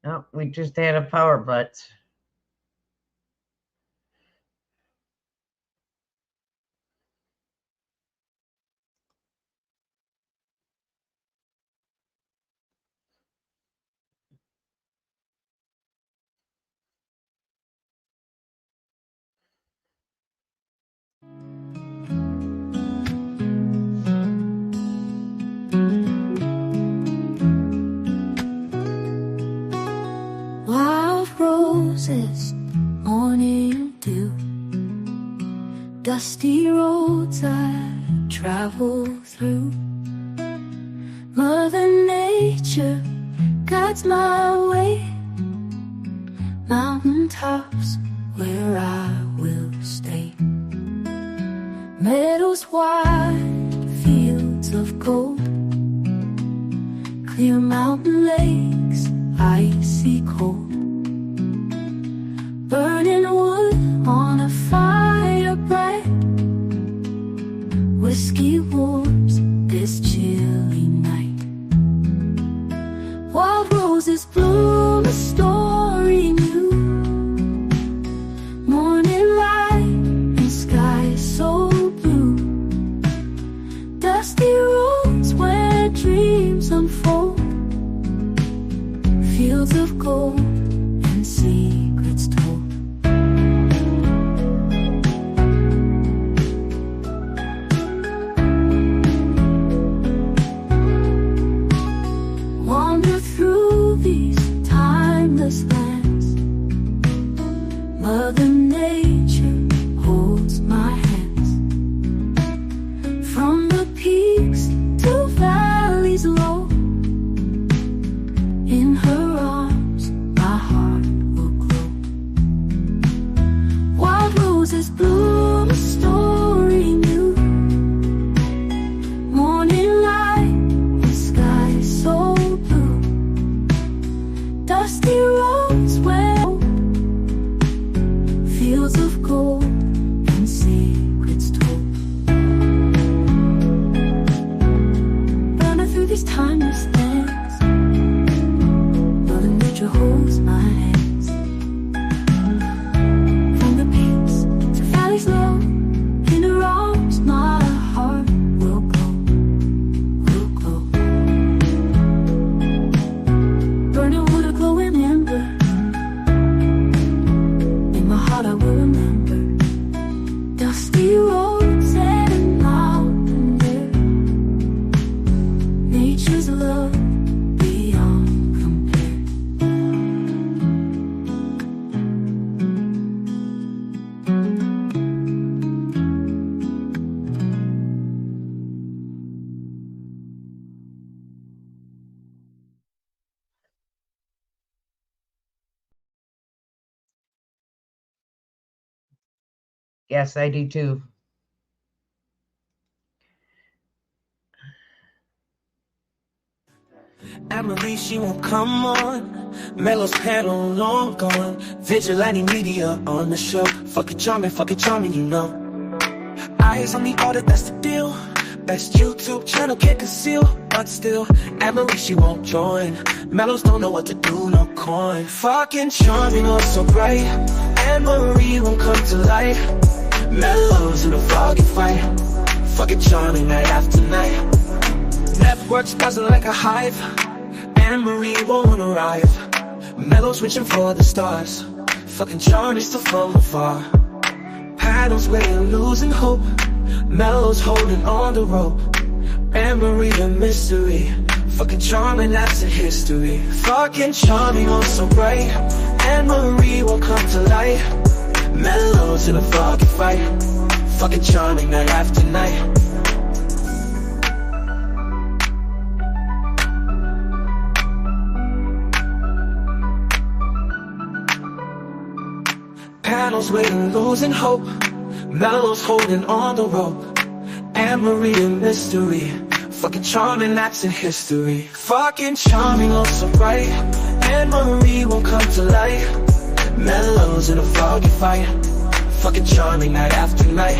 No, we just had a power butt. Wild roses, morning dew, dusty roads I travel through. Mother nature guides my way. Mountain tops where I will stay. Meadows wide, fields of gold. Clear mountain lakes, icy cold. Burning wood on a fire bright. Whiskey warms this chilly night. Wild roses bloom a story new. Morning light and sky so blue. Dusty roads where dreams unfold. Fields of gold and secrets told. Wander through these timeless lands. Mother Nature holds my hands. From the peaks to valleys low. In her arms, my heart will glow. Wild roses bloom a story new. Morning light and sky so blue. Dusty roads where fields of gold and secrets told. Running through these timeless lands. Mother Nature holds my hands. From the peaks to valleys low, in her arms my heart will glow, will glow. Burning wood a glowing ember. In my heart I will remember. Dusty roads and mountain air. Nature's love beyond compare. Yes, I do too. Emily, she won't come on. Melo's panel long gone. Vigilante media on the show. Fucking charming, you know. Eyes on the audit, that's the deal. Best YouTube channel can't conceal. But still, Emily, she won't join. Melos don't know what to do, no coin. Fucking charming, oh so bright. Anne Marie won't come to light. Melos in a foggy fight. Fucking charming night after night. Networks buzzing like a hive. Anne Marie won't arrive. Melo's reaching for the stars. Fucking charming still from afar. Paddles where you're losing hope. Melo's holding on the rope. Anne Marie a mystery. Fucking charming, that's a history. Fucking charming, oh so bright. Anne Marie won't come to light. Melo's in a foggy fight. Fucking charming night after night. Panels where you're losing hope. Melo's holding on the rope. Anne Marie a mystery. Fucking charming, that's in history. Fucking charming, oh so bright. Anne Marie won't come to light. Melo's in a foggy fight. Fucking charming night after night.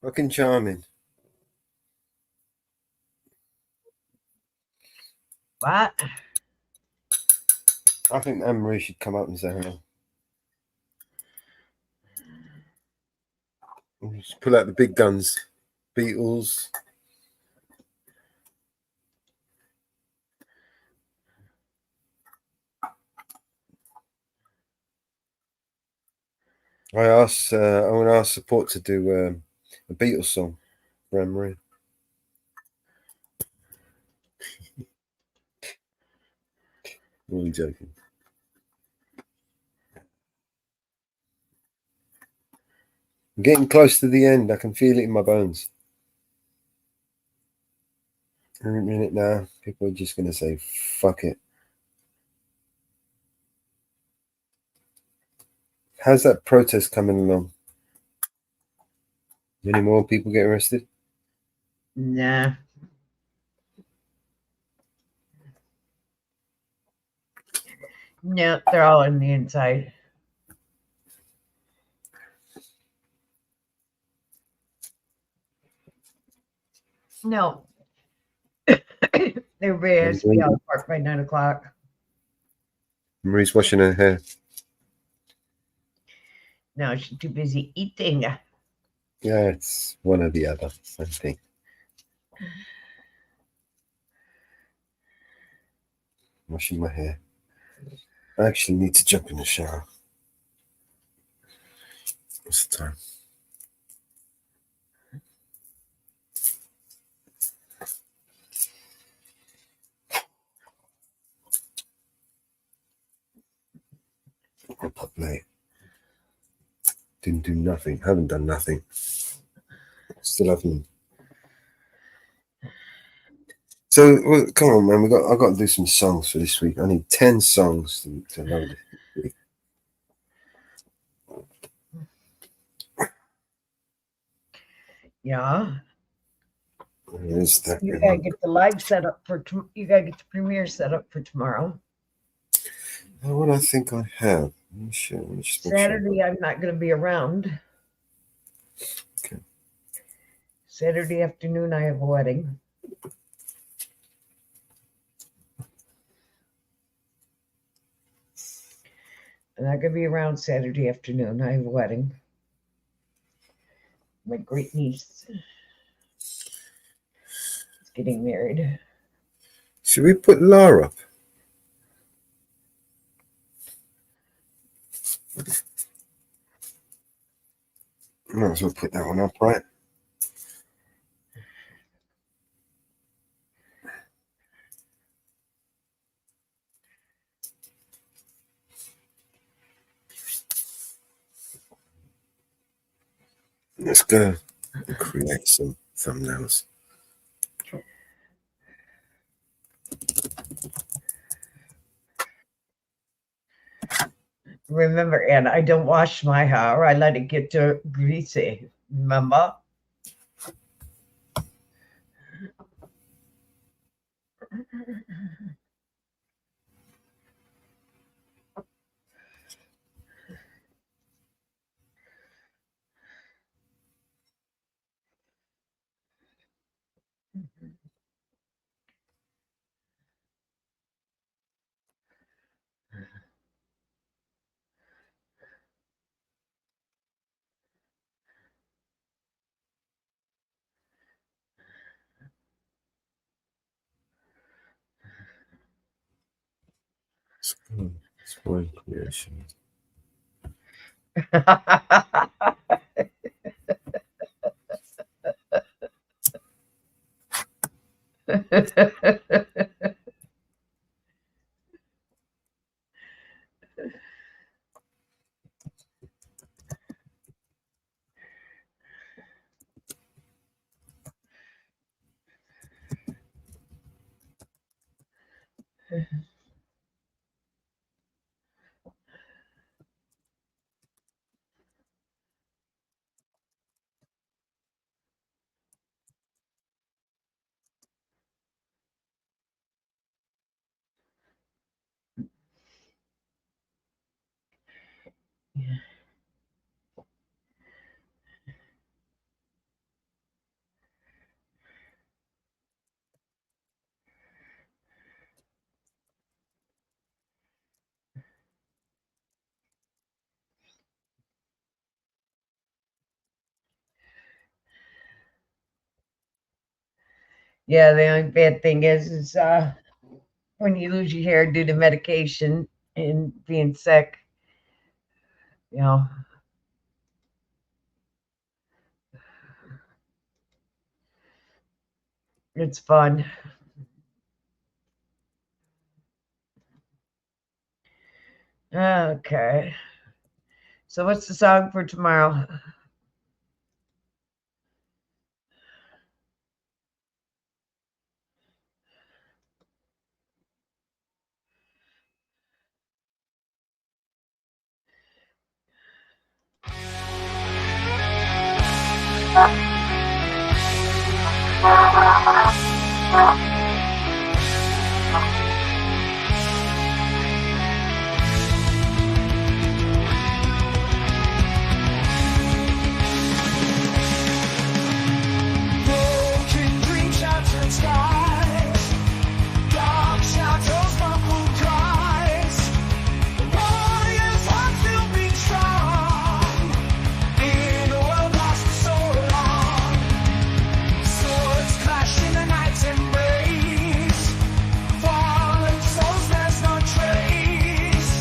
Fucking charming. What? I think Anne Marie should come up and say hello. Just pull out the big guns. Beatles. I want to ask support to do a Beatles song for Anne Marie. I'm only joking. I'm getting close to the end. I can feel it in my bones. Every minute now, people are just going to say, fuck it. How's that protest coming along? Any more people get arrested? Nah. No, they're all on the inside. No. Everybody has to be out of the park by 9 o'clock. Marie's washing her hair. No, she's too busy eating. Yeah, it's one or the other. Same thing. Washing my hair. I actually need to jump in the shower. What's the time? Up late. Didn't do nothing. Haven't done nothing. Still haven't. So well, come on, man. I got to do some songs for this week. I need 10 songs to load it this week. Yeah. Where's that? You gotta get the live set up for. You gotta get the premiere set up for tomorrow. What I think I have. Let me just make sure. Saturday, I'm not gonna be around. Okay. Saturday afternoon, I have a wedding. I'm not gonna be around Saturday afternoon. I have a wedding. My great niece is getting married. Should we put Lara up? Might as well put that one up, right? Let's go and create some thumbnails. Remember, Anna, I don't wash my hair. I let it get greasy. Remember? Spoil creation. Yeah, the only bad thing is when you lose your hair due to medication and being sick, you know. It's fun. Okay. So what's the song for tomorrow? Broken green shattered skies, dark shadows, muffled cries. Warriors' hearts still beat strong in a world lost for so long. Swords clash in the night's embrace. Fallen souls, there's no trace.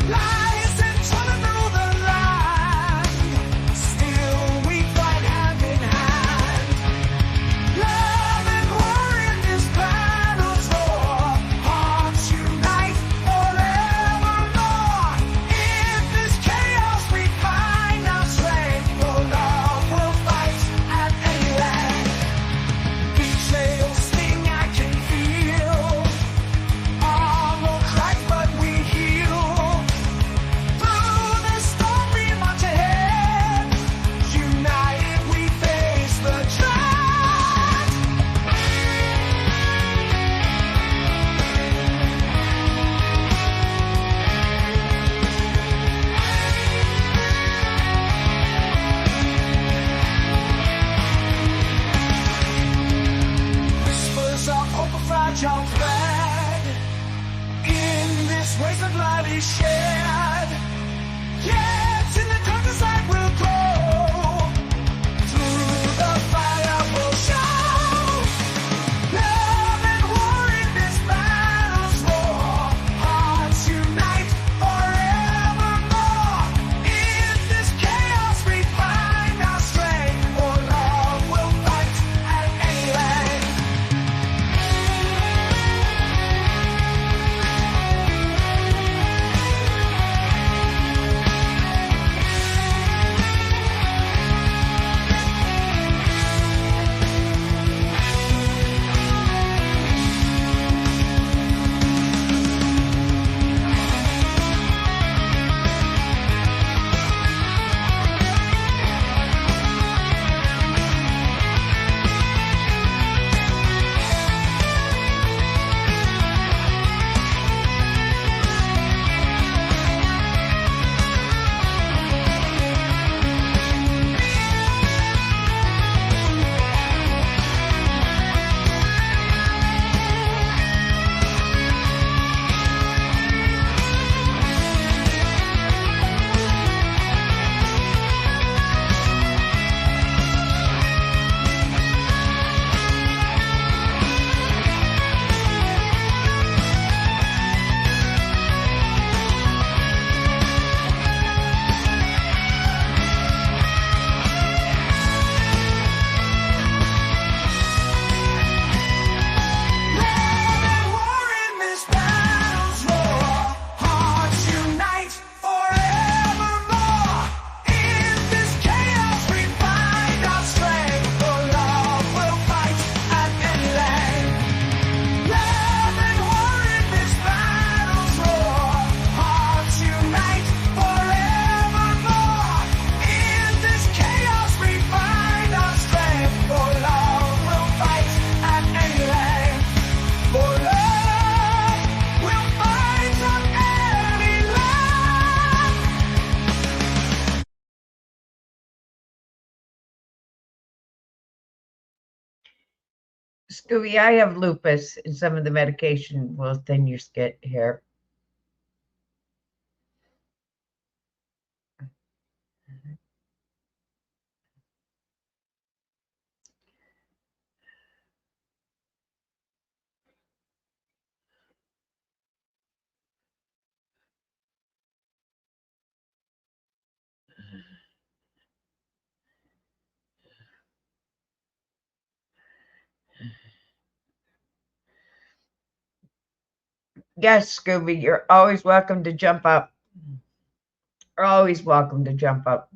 Lies and torn through the land. Still we fight hand in hand. Love and war in this battle's roar. Hearts unite forevermore. In this chaos we find our strength. For love will fight at any length. Betrayal sting I can feel. Armor cracks but we heal. Through the storm we march ahead. United we face the dread. Whispers of hope, a fragile thread. In this race of blood is shed. Yet in the darkness light will glow. Through the fire will show. Love and war in this battle's roar. Hearts unite forevermore. In this chaos we find our strength. For love will fight at any length. Scooby, I have lupus, and some of the medication will thin your skin hair. Yes, Scooby, you're always welcome to jump up. are always welcome to jump up.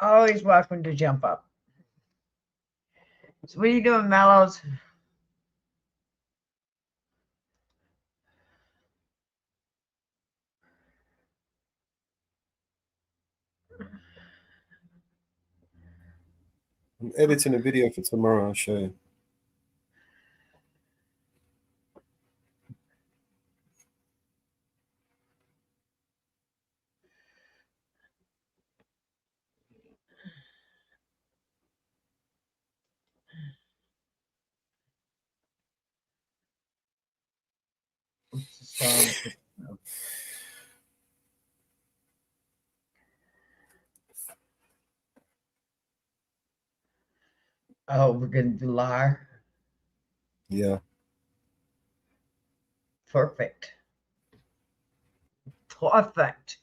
Always welcome to jump up. So what are you doing, Mellows? I'm editing a video for tomorrow. I'll show you. Oh, we're going to do liar. Yeah. Perfect. Perfect.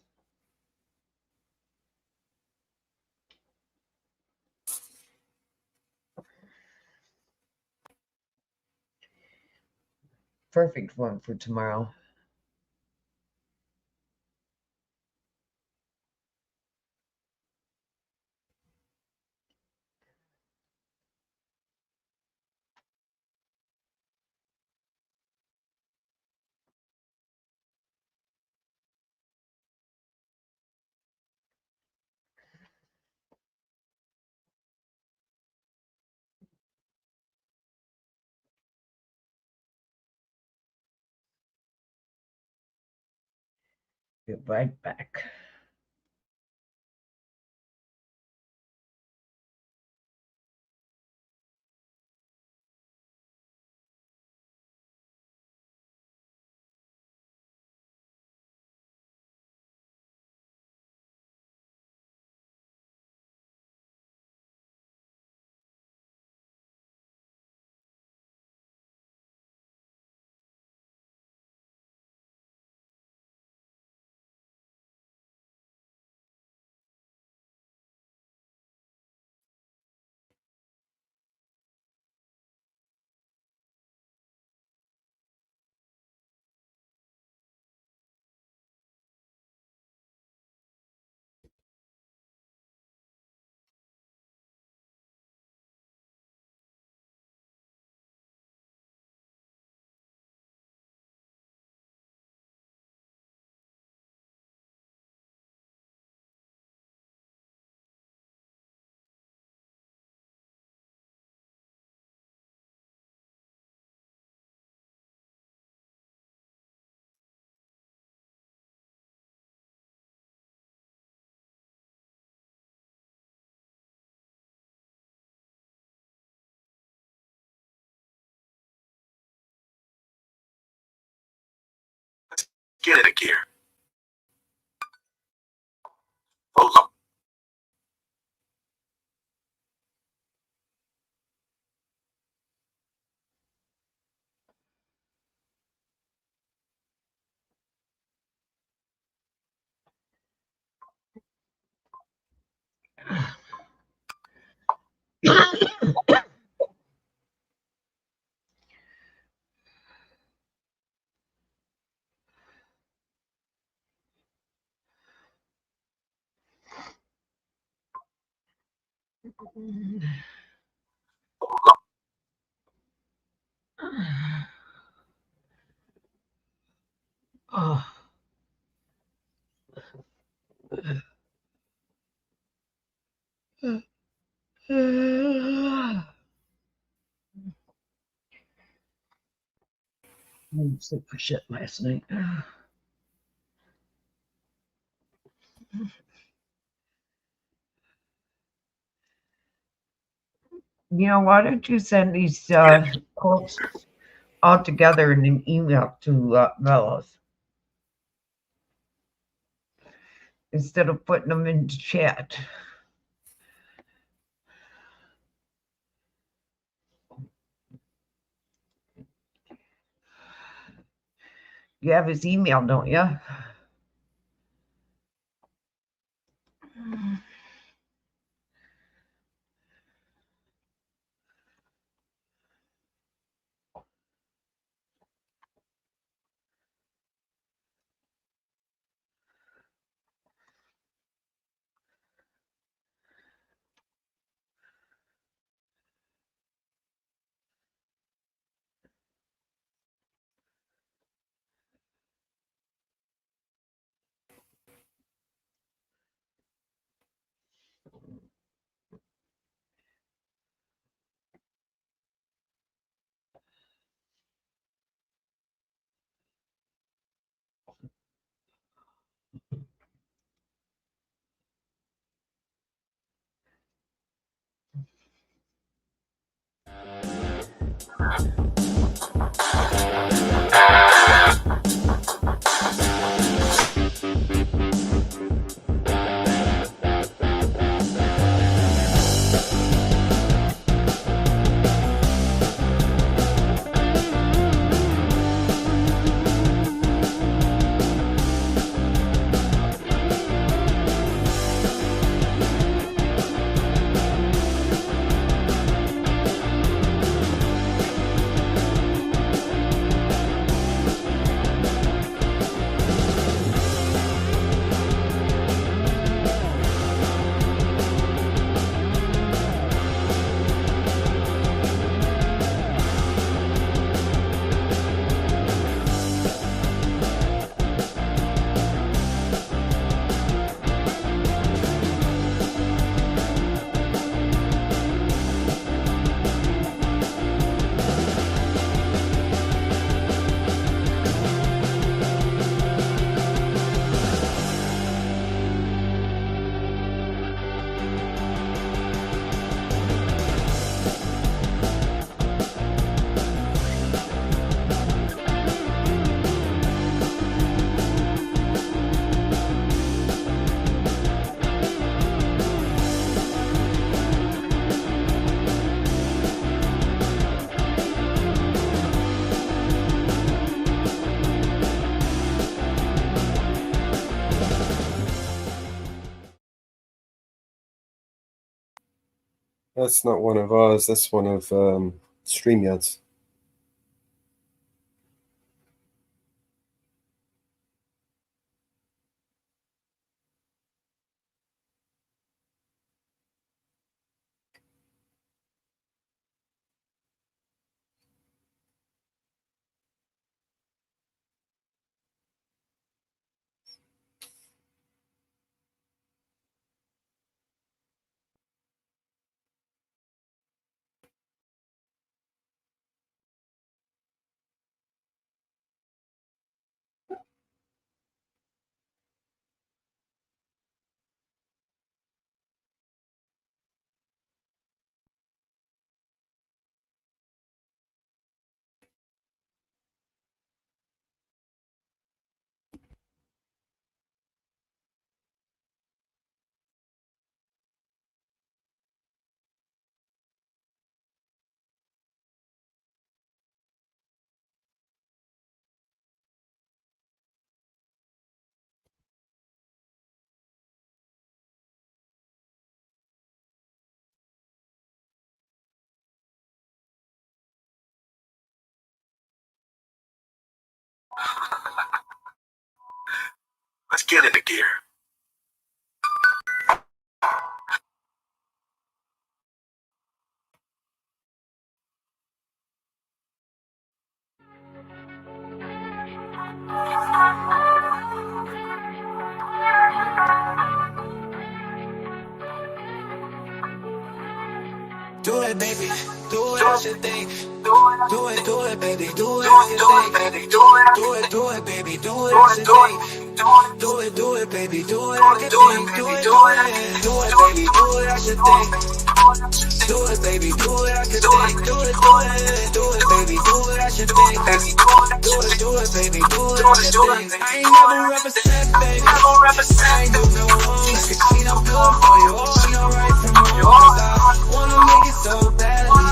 Perfect one for tomorrow. Be right back. Get it a gear. Hold on. Oh. I didn't sleep for shit last night. You know, why don't you send these quotes all together in an email to Mellows instead of putting them into chat. You have his email, don't you? That's not one of ours. That's one of StreamYard's. Let's get into gear. Do it, baby. Do it, that's your thing. Do it, baby. Do it, that's your thing. Do it, baby. Do it, that's your thing. Do it, baby. Do it, that's your thing. Do it, baby. Do it, that's your thing. Do it, baby, do it, I can think. Do it, baby, do it, I should think. Do it, baby, do it, I should think. I ain't never represent, baby. I ain't do no wrong. I could clean up good for you. Oh, no right from wrong. 'Cause I wanna make it so badly.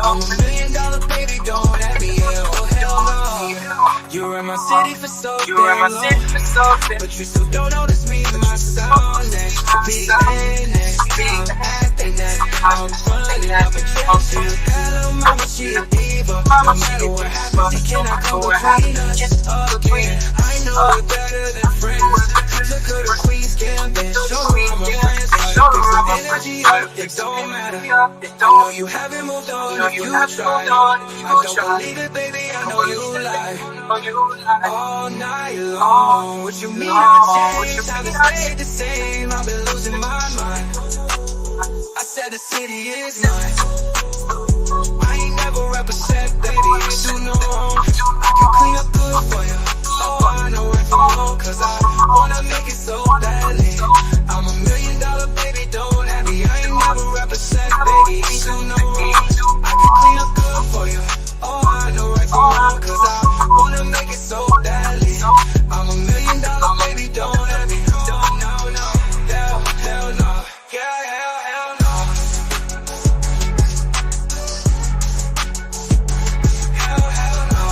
I'm $1 million, baby, don't have me, yeah. Oh, hell no. You were in my city for so damn long, but you still don't notice me in my sound. Next beat, next time, acting that I'm running up and chasing. Hello, mama, she a diva. No matter what happens, he cannot come between us again. I know we're better than friends. Look at the queen's gambit. Show me all my friends how to pick some energy up. It don't matter. I know you haven't moved on. You tried. I don't believe it, baby. I know you lie. All night long. What you mean I changed? Haven't stayed the same. I've been losing my mind. I said the city is mine. I ain't never represent, baby. You do no wrong. I can clean up good for you. Oh, I know right from wrong. 'Cause I wanna make it so badly. I'm $1 million, baby. Don't have me. I ain't never represent, baby. You do no wrong. I can clean up good for you. Oh, I know right from wrong. 'Cause I wanna make it so badly. I'm $1 million, baby. Don't have me. No. Hell no. Yeah, hell no. Hell no.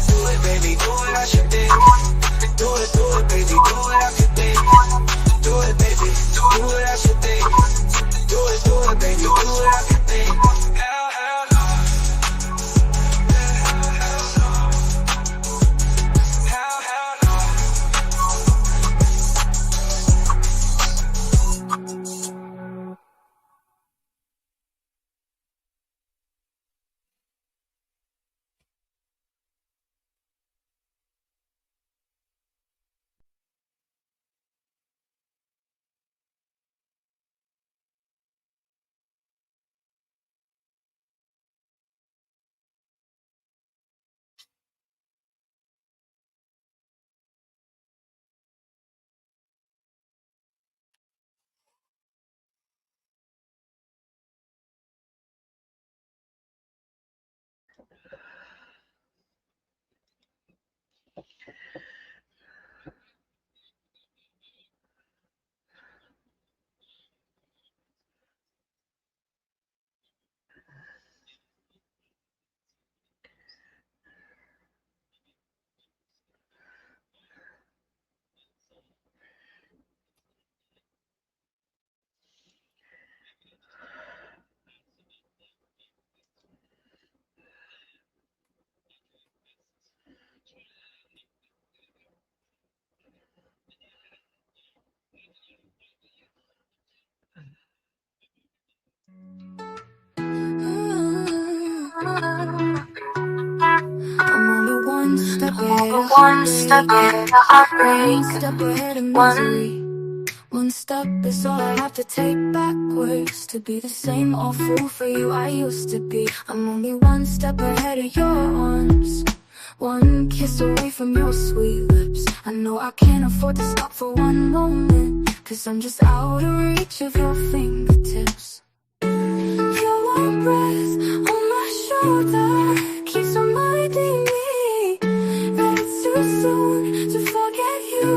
Do it, baby. Do it, I should think. Do it, baby. Do it, I should think. Do it, baby. Do it, I should think. Do it, baby. Do it, I should think. Hell no. Hell no. I'm only one step ahead of heartbreak, one step ahead of misery. One step is all I have to take backwards to be the same old fool for you I used to be. I'm only one step ahead of your arms, one kiss away from your sweet lips. I know I can't afford to stop for one moment, 'cause I'm just out of reach of your fingertips. Your warm breath on my shoulder keeps reminding me that it's too soon to forget you.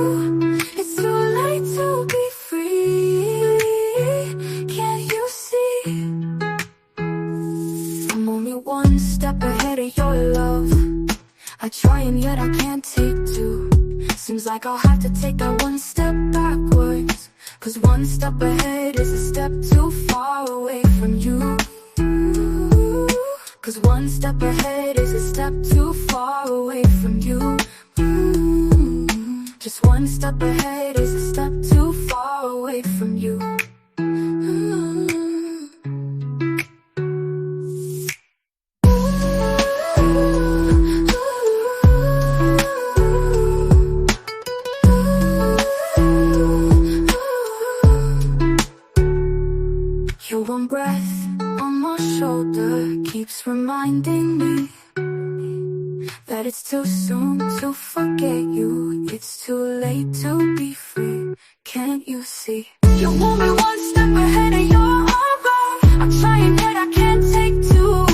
It's too late to be free. Can't you see? I'm only one step ahead of your love. I try and yet I can't take two. Seems like I'll have to take that one step backwards, 'cause one step ahead is a step too far away from you. 'Cause one step ahead is a step too far away from you. Just one step ahead is a step too far away from you. Your warm breath on my shoulder keeps reminding me that it's too soon to forget you. It's too late to be free. can't you see? You want me one step ahead and you're all wrong. I'm trying yet I can't take two.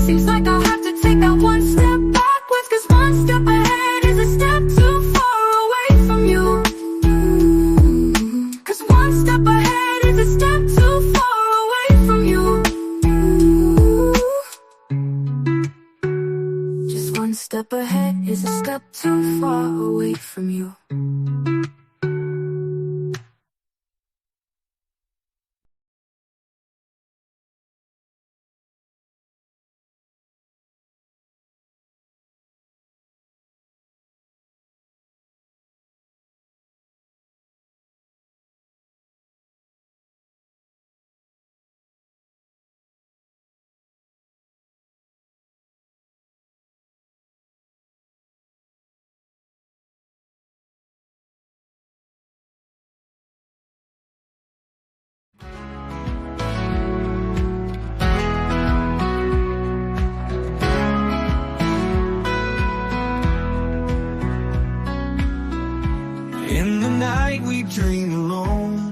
Seems like I'll have to take that one step backwards, 'cause one step ahead is a step too far away from you. 'Cause one step ahead is a step too far away from you. Just one step ahead is a step too far away from you. In the night we dream alone,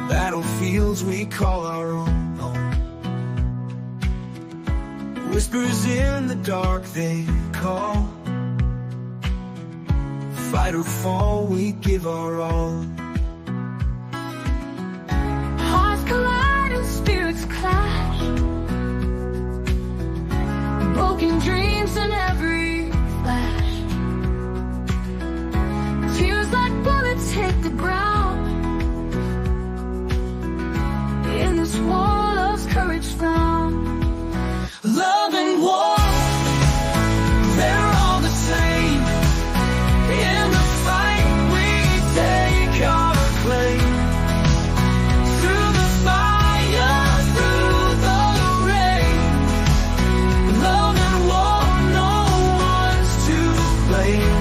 battlefields we call our own. Whispers in the dark they call, fight or fall we give our all. Hearts collide and spirits clash, broken dreams in every flash. Tears like bullets hit the ground. In this war, love's courage found. Love and war, they're all the same. In the fight we take our claim. Through the fire, through the rain. Love and war, no one's to blame.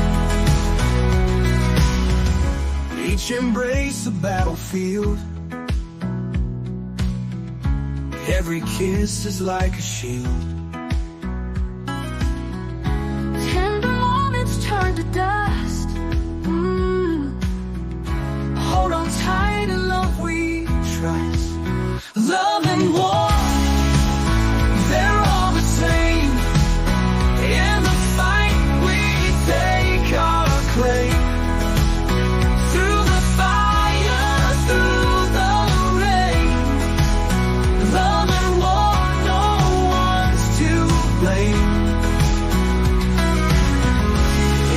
Each embrace a battlefield. Every kiss is like a shield. Tender moments turn to dust. Hold on tight to love we trust. Love and war, they're all the same. In the fight we take our claim. Through the fire, through the rain. Love and war, no one's to blame.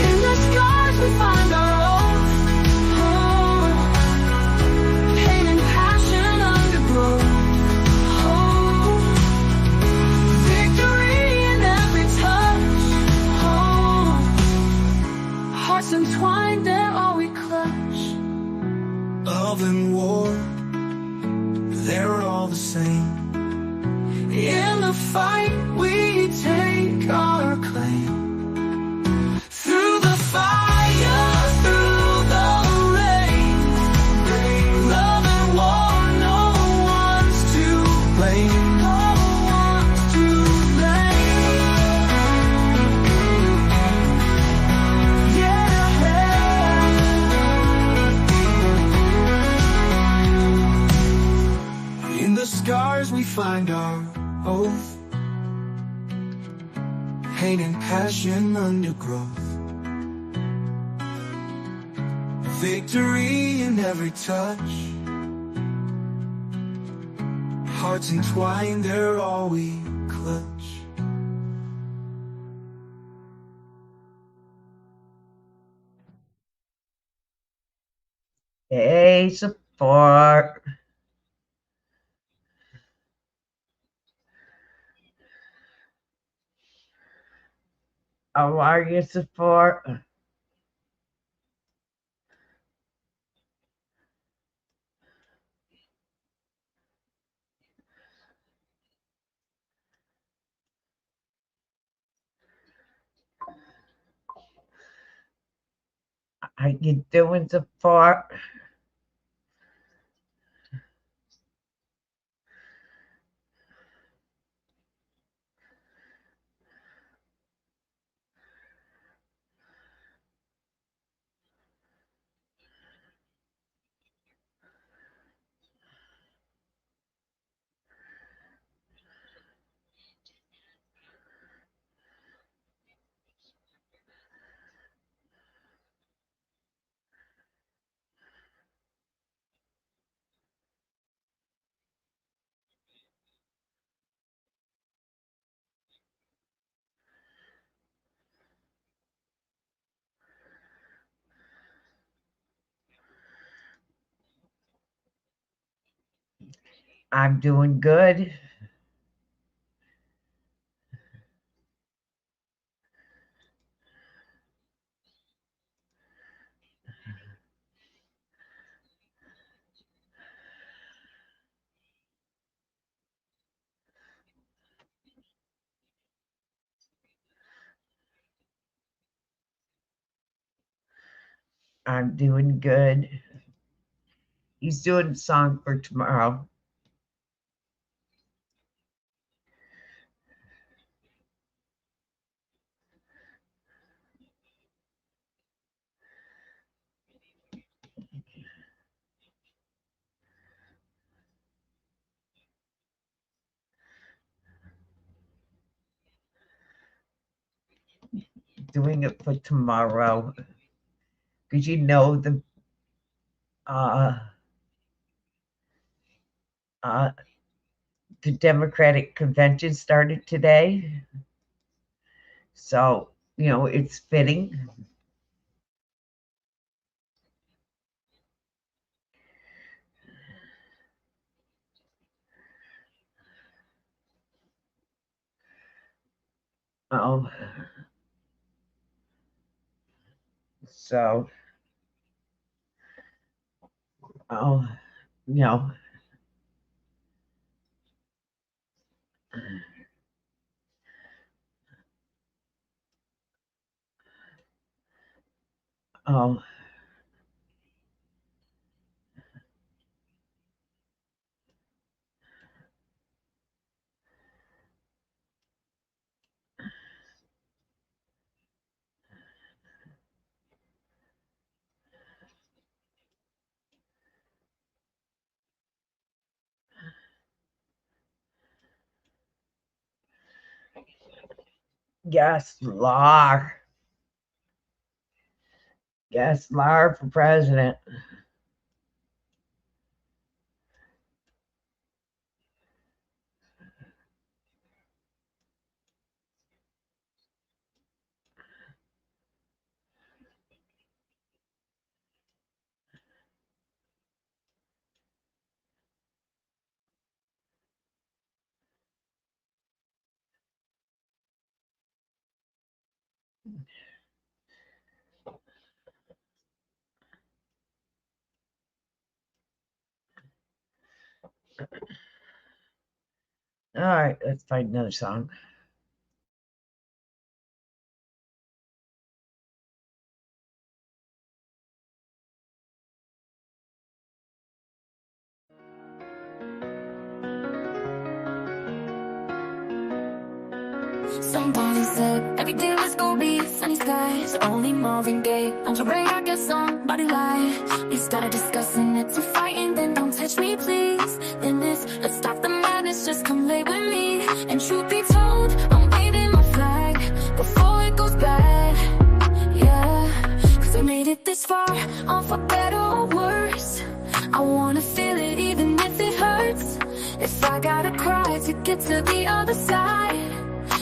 In the scars we find our own. Pain and passion undergrowth. Victory in every touch. Hearts entwined, they're all we clutch. Love and war, they're all the same. In the fight we take our claim. Through the fire, through the rain. Love and war, no one's to blame. No one's to blame. Yeah. In the scars we find our oath. Pain and passion undergrowth. Victory in every touch. Hearts entwined, they're all we clutch. Hey, support. How are you, support? How you doing, support? I'm doing good. I'm doing good. He's doing a song for tomorrow. Doing it for tomorrow. Because you know the Democratic convention started today. So, you know, it's fitting. So, you know, yes, Lar. Yes, Lar for president. All right, let's find another song. Somebody said every day was gonna be sunny skies. Only Marvin Gaye, Andre Ray, I guess somebody lied. We started discussing it's a fight and then don't touch me please. Then this, let's stop the madness, just come lay with me. And truth be told, I'm waving my flag before it goes bad. Yeah, cause we made it this far, on for better or worse. I wanna feel it even if it hurts. If I gotta cry to get to the other side,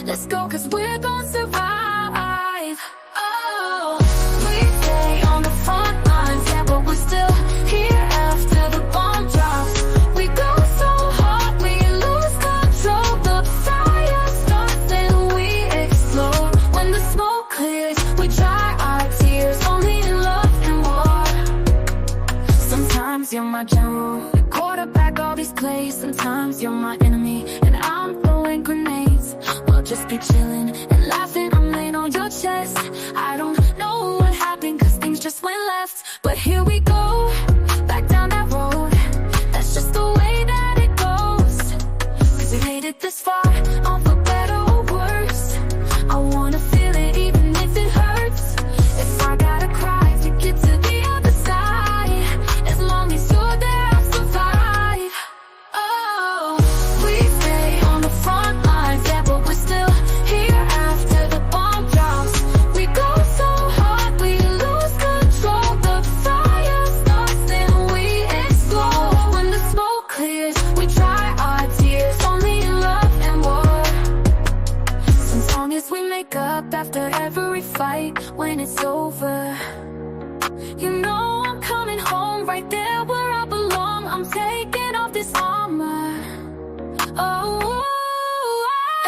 let's go, cause we're gonna survive. Oh, we stay on the front lines, yeah, but we're still here after the bomb drops. We go so hard, we lose control. The fire starts and we explode. When the smoke clears, we dry our tears, only in love and war. Sometimes you're my general, quarterback all these plays. Sometimes you're my enemy, and I'm throwing grenades. Just be chilling and laughing, I'm laying on your chest. I don't know what happened, cause things just went left. But here we go, back down that road. That's just the way that it goes. Cause we made it this far, on for better or worse. I wanna feel it even if it hurts. If I gotta cry to get to the other side, as long as you're there, I'll survive. Oh, we stay on the front lines, yeah, but we're still here after the bomb drops. We go so hard, we lose control. The fire starts and we explode. When the smoke clears, we dry our tears, only in love and war. As long as we make up after every fight, when it's over, you know I'm coming home, right there where I belong. I'm taking off this armor. Oh,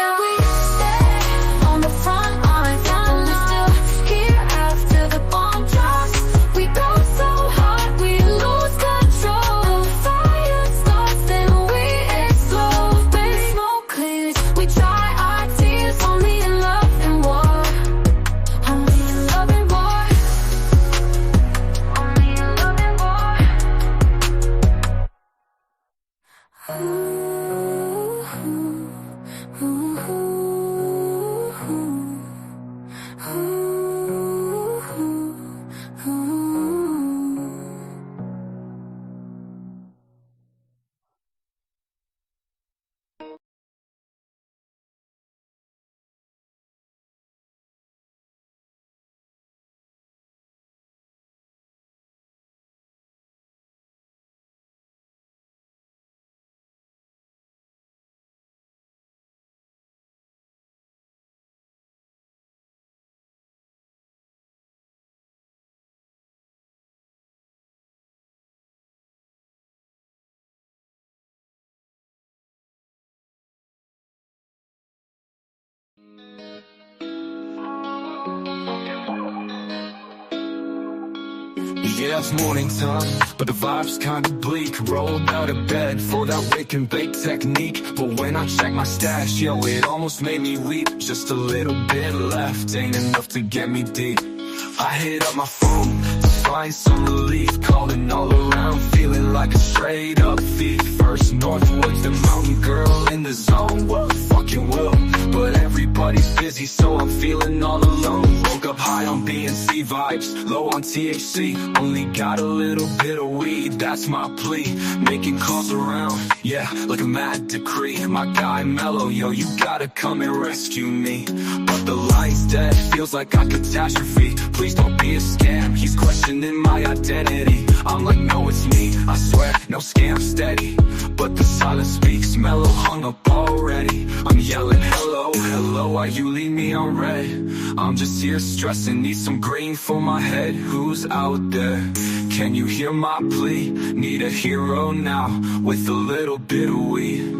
and we stay on the front lines, and we're still here after the bomb drops. We go so hard, we lose control. Fire starts, then we explode. When smoke clears, we dry our tears. Only in love and war. Only in love and war. Only in love and war. Yeah, it's morning time, but the vibe's kinda bleak. Rolled out of bed for that wake and bake technique. But when I check my stash, yo, it almost made me weep. Just a little bit left, ain't enough to get me deep. I hit up my phone to find some relief. Calling all around, feeling like a straight up thief. First Northwoods, the mountain girl in the zone. Well, fucking will, but everybody's busy, so I'm feeling all alone. Woke up high on B&C vibes, low on THC. Only got a little bit of weed, that's my plea. Making calls around, yeah, like a mad decree. My guy Mellow, yo, you gotta come and rescue me. But the line's dead, feels like a catastrophe. Please don't be a scam, he's questioning my identity. I'm like, no, it's me, I swear, no scam, steady. But the silence speaks, Mellow hung up already. I'm yelling, hello, hello, why you leave me on red? I'm just here stressing, need some green for my head. Who's out there? Can you hear my plea? Need a hero now, with a little bit of weed.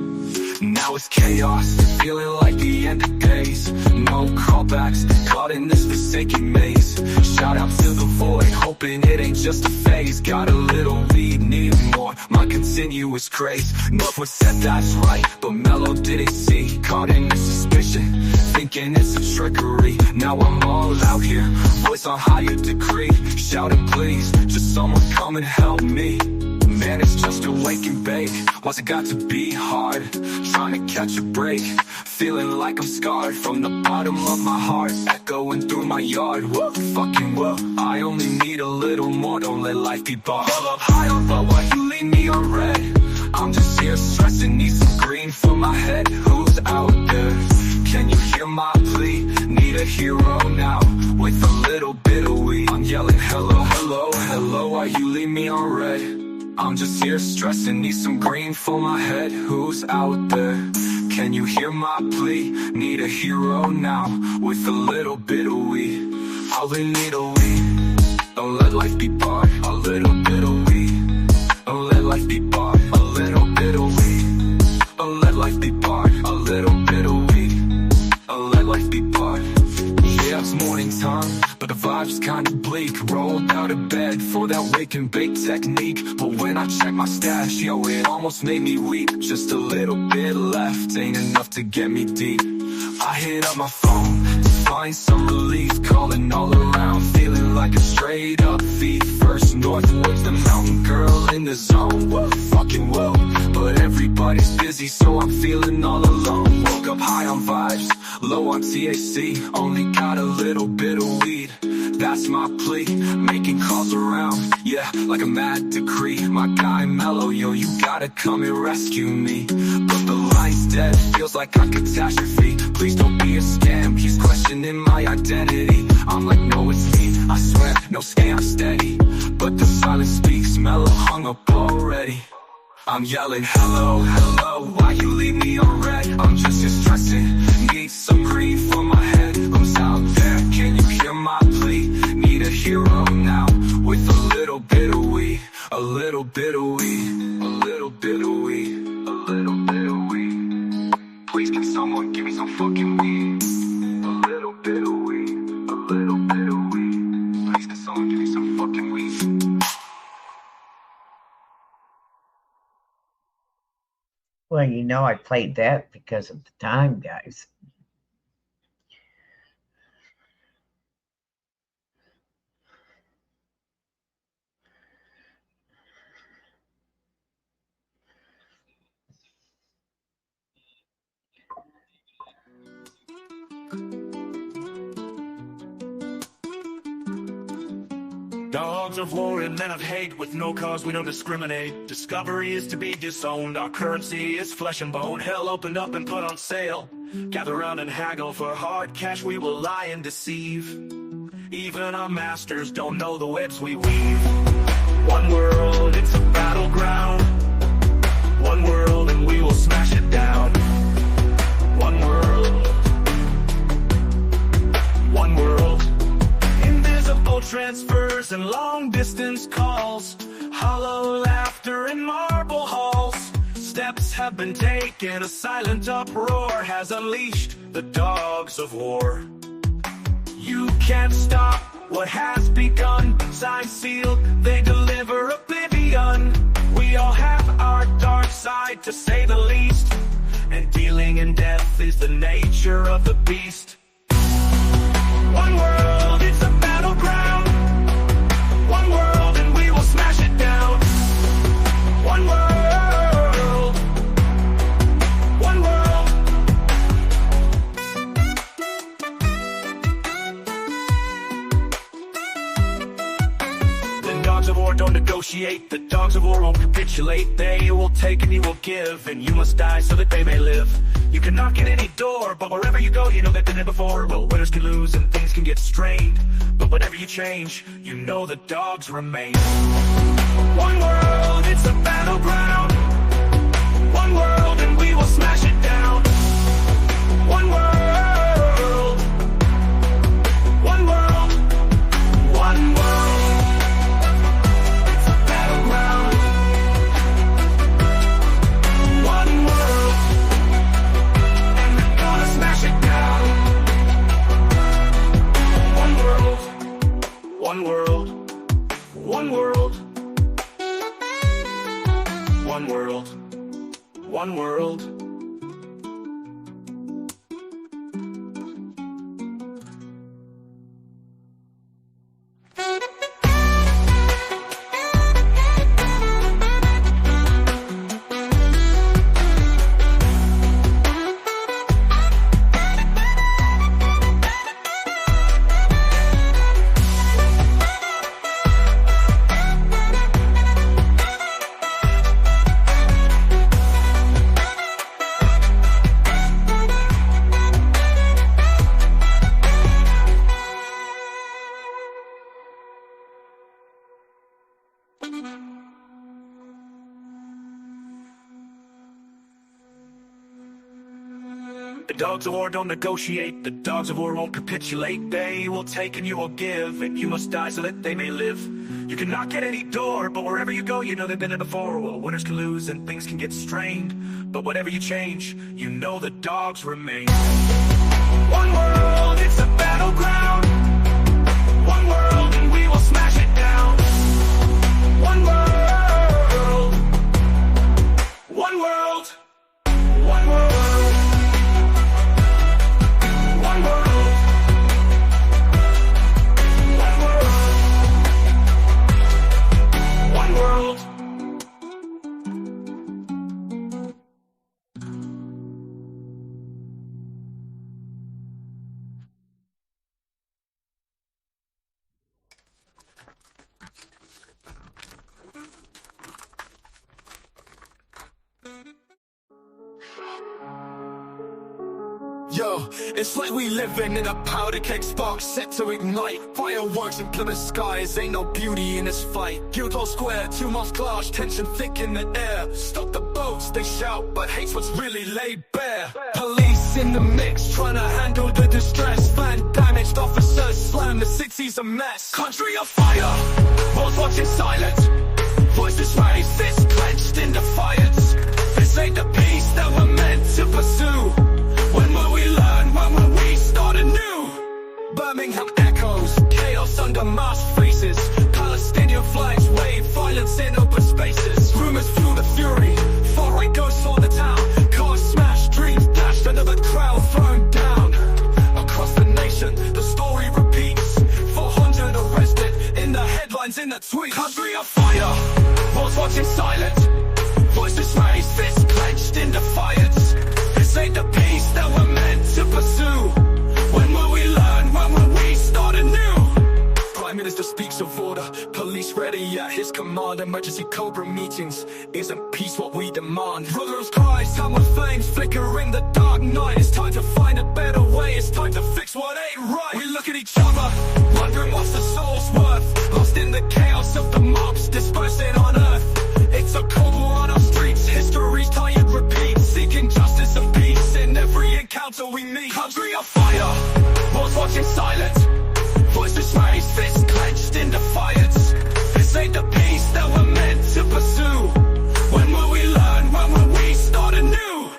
Now it's chaos, feeling like the end of days. No callbacks, caught in this forsaken maze. Shout out to the void, hoping it ain't just a phase. Got a little weed, need more, my continuous craze. Northwood said that's right, but Mellow didn't see. Caught in the suspicion, thinking it's a trickery. Now I'm all out here, voice on higher decree. Shouting please, just someone come and help me. Man, it's just a wake and bake. Why's it got to be hard? Trying to catch a break. Feeling like I'm scarred from the bottom of my heart. Echoing through my yard. Whoa, fucking whoa. I only need a little more. Don't let life be bought. Up high on low, why you leave me on red? I'm just here stressing, need some green for my head. Who's out there? Can you hear my plea? Need a hero now, with a little bit of weed. I'm yelling hello, hello, hello, why you leave me on red? I'm just here stressing, need some green for my head. Who's out there? Can you hear my plea? Need a hero now, with a little bit of weed. All we need a weed. Don't let life be barred. A little bit of weed. Don't let life be barred. A little bit of weed. Don't let life be barred. A little bit of weed. Don't let life be barred. Yeah, it's morning time, but the vibe's kinda bleak. Rolled out of bed for that wake and bake technique. But when I check my stash, yo, it almost made me weep. Just a little bit left, ain't enough to get me deep. I hit up my phone to find some relief. Calling all around, feeling like a straight up thief. First Northwoods, the mountain girl in the zone. Whoa, fucking whoa, but everybody's busy, so I'm feeling all alone. Woke up high on vibes, low on THC. Only got a little bit of weed, that's my plea. Making calls around, yeah, like a mad decree. My guy Mellow, yo, you gotta come and rescue me. But the line's dead, feels like a catastrophe. Please don't be a scam, he's questioning my identity. I'm like, no, it's me, I swear, no scam, steady. But the silence speaks, Mellow hung up already. I'm yelling, hello, hello, why you leave me on red? I'm just here stressing, need some green for my head. Who's out there? Can you hear my plea? Need a hero now, with a little bit of weed. A little bit of weed. A little bit of weed. A little bit of weed. Please can someone give me some fucking weed? A little bit of weed, a little bit of weed. Please can someone give me some fucking weed? Well, you know, I played that because of the time, guys. Dogs of war and men of hate, with no cause we don't discriminate. Discovery is to be disowned, our currency is flesh and bone. Hell opened up and put on sale. Gather round and haggle for hard cash, we will lie and deceive. Even our masters don't know the webs we weave. One world, it's a battleground. One world and we will smash it down. One world. One world. Invisible transfers and long distance calls. Hollow laughter in marble halls. Steps have been taken, a silent uproar has unleashed the dogs of war. You can't stop what has begun. Signed, sealed, they deliver oblivion. We all have our dark side, to say the least. And dealing in death is the nature of the beast. One world, it's a battleground. One world and we will smash it down. One world. One world. The dogs of war don't negotiate. The dogs of war won't capitulate. They will take and you will give, and you must die so that they may live. You can knock at any door, but wherever you go, you know they've been there before. Well, winners can lose and things can get strained, but whatever you change, you know the dogs remain. One world, it's a battleground. One world and we will smash it down. One world. One world. One world. It's a battleground. One world. And we're gonna smash it down. One world. One world. One world. One world. One world. The dogs of war don't negotiate. The dogs of war won't capitulate. They will take and you will give, and you must die so that they may live. You can knock at any door, but wherever you go, you know they've been there before. Well, winners can lose and things can get strained, but whatever you change, you know the dogs remain. One world, it's a battleground. One world and we will smash it down. One world. One world. One world. One world. One world. One world. Yo, it's like we living in a powder keg spark set to ignite. Fireworks and Plymouth skies, ain't no beauty in this fight. Guildhall Square, 2 miles clash, tension thick in the air. Stop the boats, they shout, but hate's what's really laid bare. Police in the mix, trying to handle the distress. Van damaged officers slam, the city's a mess. Country of fire, world's watching silent. Voices raised, fists clenched in defiance. This ain't the peace that we're meant to pursue. Birmingham echoes, chaos under masked faces. Palestinian flags wave, violence in open spaces. Rumors fuel the fury, far right ghosts for the town. Cars smashed, dreams dashed, another crowd thrown down. Across the nation, the story repeats. 400 arrested, in the headlines, in the tweets. Country on fire, world's watching silent. Voices raised, fists clenched in defiance. This ain't the peace that we're meant to pursue. When will we learn? When will we start anew? Prime Minister speaks of order, police ready at his command. Emergency Cobra meetings, isn't peace what we demand? Brother's cries, time with flames flicker in the dark night. It's time to find a better way, it's time to fix what ain't right. We look at each other, wondering what's the soul's worth. Lost in the chaos of the mobs dispersing on earth. It's a cold war on our streets, history's tired repeat. Seeking justice and peace in every encounter we meet. Country on fire, world's watching silent. Voices raised, fists clenched in defiance. This ain't the peace that we're meant to pursue. When will we learn? When will we start anew?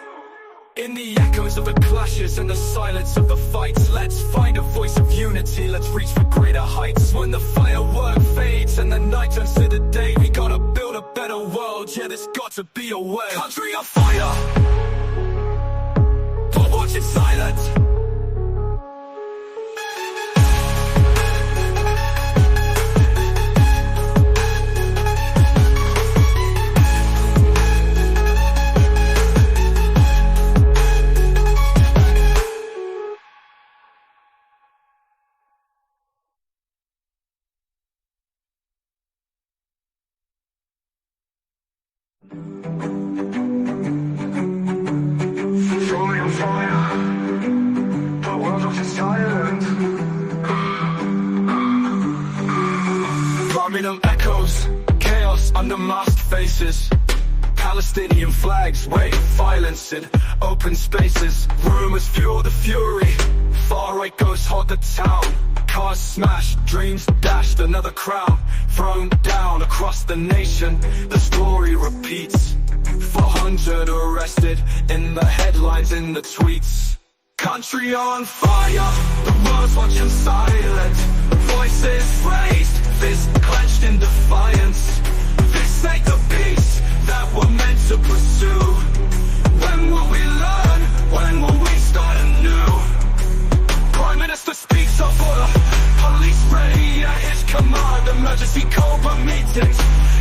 In the echoes of the clashes and the silence of the fights, let's find a voice of unity, let's reach for greater heights. When the firework fades and the night turns to the day, we gotta build a better world, yeah, there's got to be a way. Country on fire, but watch it silent. Surely on fire, the world watches silent. Birmingham echoes, chaos under masked faces. Palestinian flags wave, violence in open spaces. Rumors fuel the fury, far right ghosts haunt the town. Cars smashed, dreams dashed, another crown thrown down. Across the nation, the story repeats. 400 arrested, in the headlines, in the tweets. Country on fire, the world's watching silent. Voices raised, fists clenched in defiance. This ain't the peace that we're meant to pursue. When will we learn? When will we start anew? Prime Minister speaks of order, police ready at his command. Emergency Cobra meetings,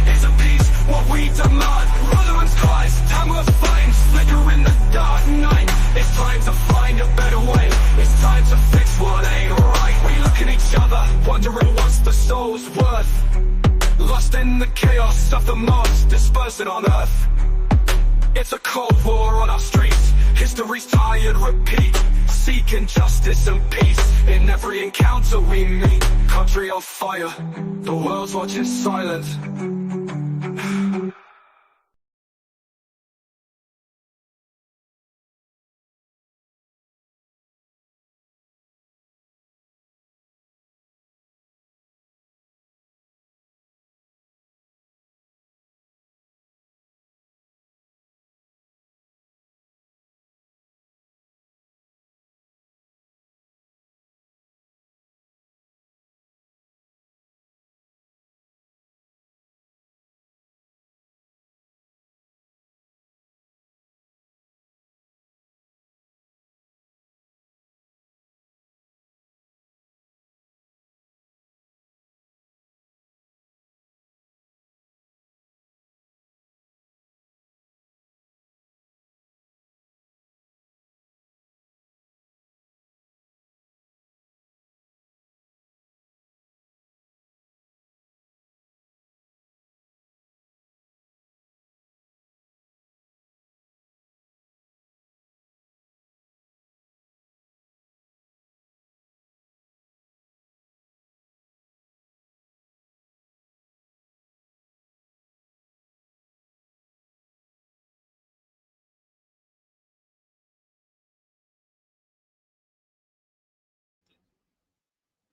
is a peace what we demand? Brother's cries, time with flames flicker in the dark night. It's time to find a better way, it's time to fix what ain't right. We look at each other, wondering what's the soul's worth. Lost in the chaos of the mobs dispersing on earth. It's a cold war on our streets, history's tired repeat. Seeking justice and peace in every encounter we meet. Country on fire, the world's watching silent.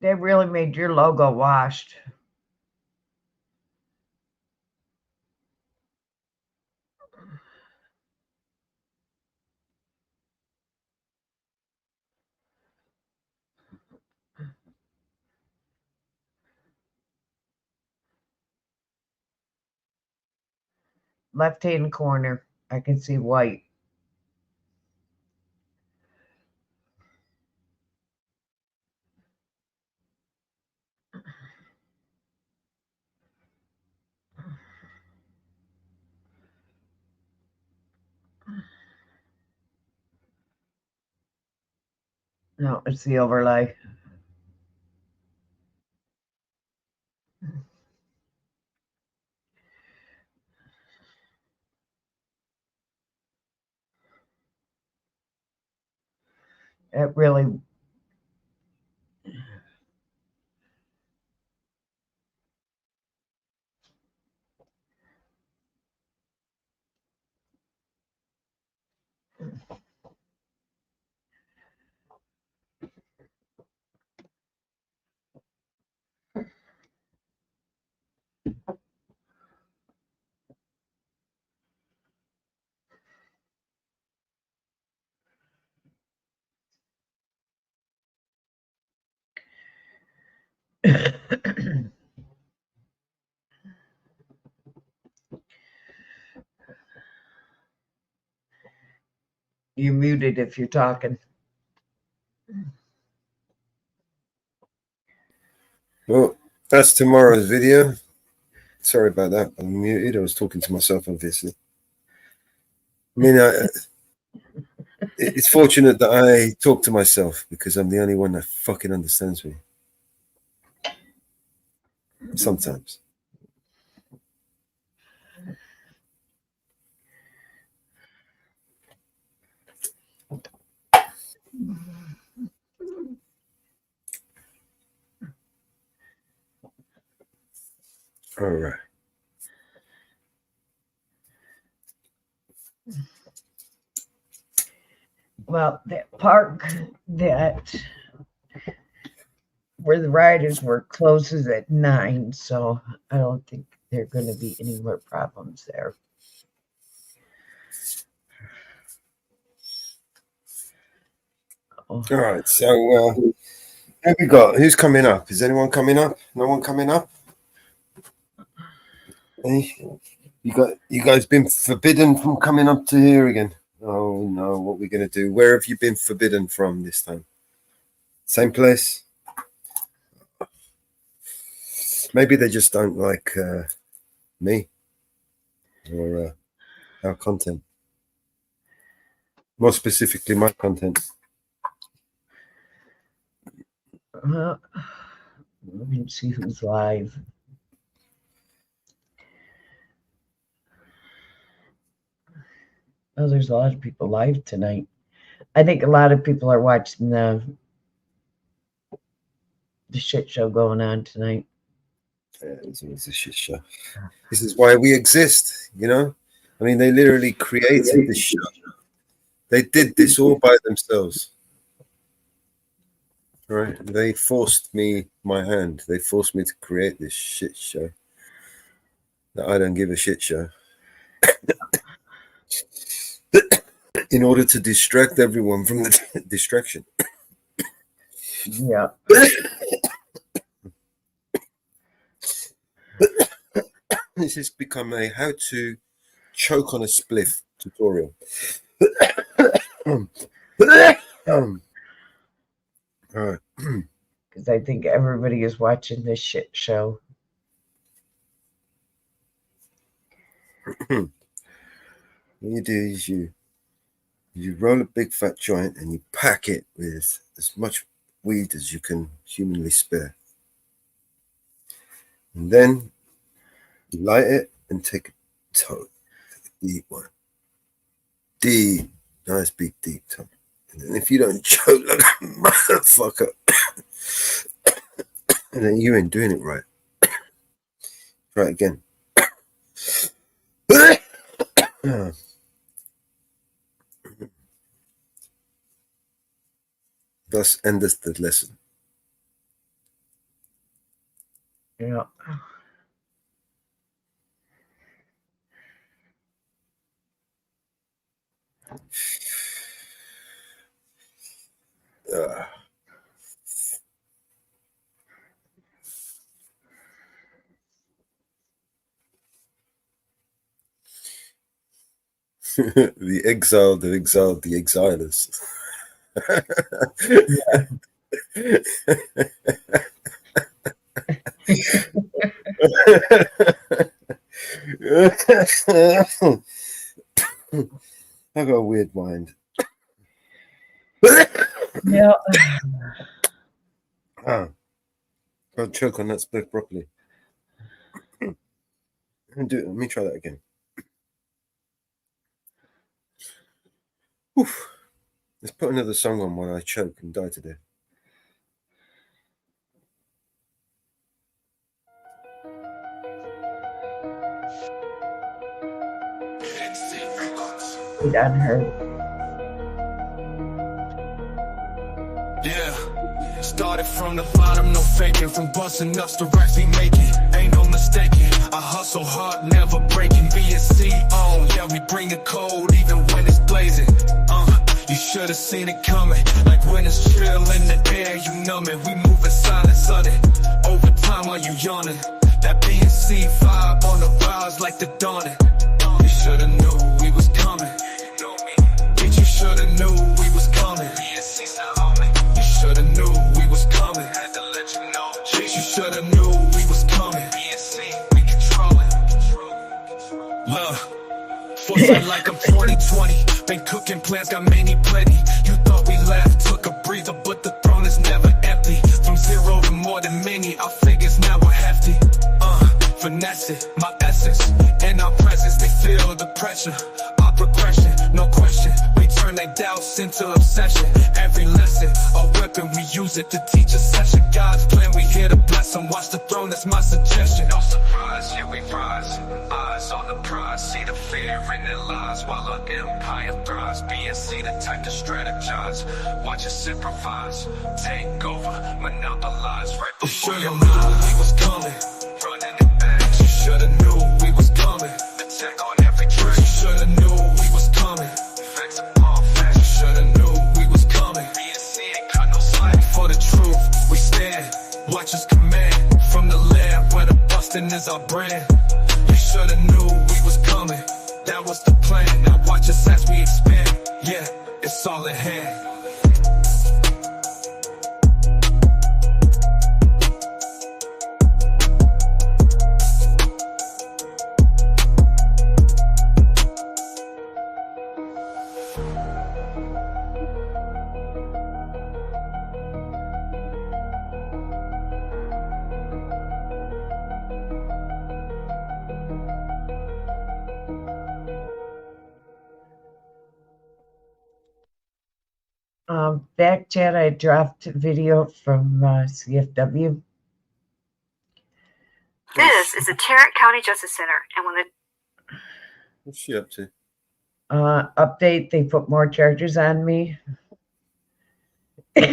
They really made your logo washed. left-hand corner, I can see white. No, it's the overlay. It really You're muted if you're talking. Well, that's tomorrow's video. Sorry about that. I'm muted. I was talking to myself, obviously. I mean, it's fortunate that I talk to myself because I'm the only one that fucking understands me. Sometimes. All right. Well, that park that where the riders were closes at 9, so I don't think there are going to be any more problems there. All right. So, who we got? Who's coming up? Is anyone coming up? No one coming up? Hey, you guys been forbidden from coming up to here again? Oh no, what are we gonna do? Where have you been forbidden from this time? Same place? Maybe they just don't like me or our content. More specifically, my content. Let me see who's live. Oh, there's a lot of people live tonight. I think a lot of people are watching the shit show going on tonight. Yeah, it's always a shit show. This is why we exist, you know? I mean, they literally created this show. They did this all by themselves. Right? They forced me my hand. They forced me to create this shit show. That I don't give a shit show. In order to distract everyone from the distraction. Yeah. This has become a how to choke on a spliff tutorial. All right. Because I think everybody is watching this shit show. What you do is you roll a big fat joint and you pack it with as much weed as you can humanly spare. And then you light it and take a toke. Deep one. Deep. Nice big deep toke. And then if you don't choke like a motherfucker, and then you ain't doing it right. Try it again. Thus endeth the lesson. Yeah. The exiled that exiled the exilers. I got a weird mind. Yeah. I'll choke on that split broccoli. Let me try that again. Oof. Let's put another song on while I choke and die to death. It unheard. Yeah, started from the bottom, no faking. From busting up to racks we making, ain't no mistaking. I hustle hard, never breaking. BSC on, yeah, we bring it cold even when it's blazing. You should've seen it coming, like when it's chill in the air, you numb it. We moving silent, sudden, over time while you yawning. That BSC vibe on the rise like the dawning. You should've knew we was coming. Bitch, you should've knew we was coming. You should've knew we was coming. Had to let you know. Bitch, you should've knew we was coming. We control it. Foresight like I'm 2020. Been cooking plans, got many plenty. You thought we left, took a breather, but the throne is never empty. From zero to more than many, our figures now are hefty. Finesse it, my essence, and our presence, they feel the pressure. Our progression, no question. We turn their doubts into obsession. Every lesson, a weapon, we use it to teach a session. God's plan, we here to bless them. Watch the throne, that's my suggestion. No surprise, here we rise. Eyes on the prize, see the fear in their lives while our empire thrives. BNC the type to strategize. Watch us improvise, take over, monopolize right before your eyes. He was coming, running it back. You should've knew we was coming. Attack on every track. You should've knew we was coming. Facts upon facts. You should've knew we was coming. BNC ain't got no slack. For the truth, we stand. Watch us command. From the land where the bustin' is our brand. You should've knew we was coming. That was the plan. Now watch us as we expand. Yeah, it's all in hand. Back chat, I dropped a video from CFW. This is the Tarrant County Justice Center, and when the What's she up to? Update, they put more charges on me. She's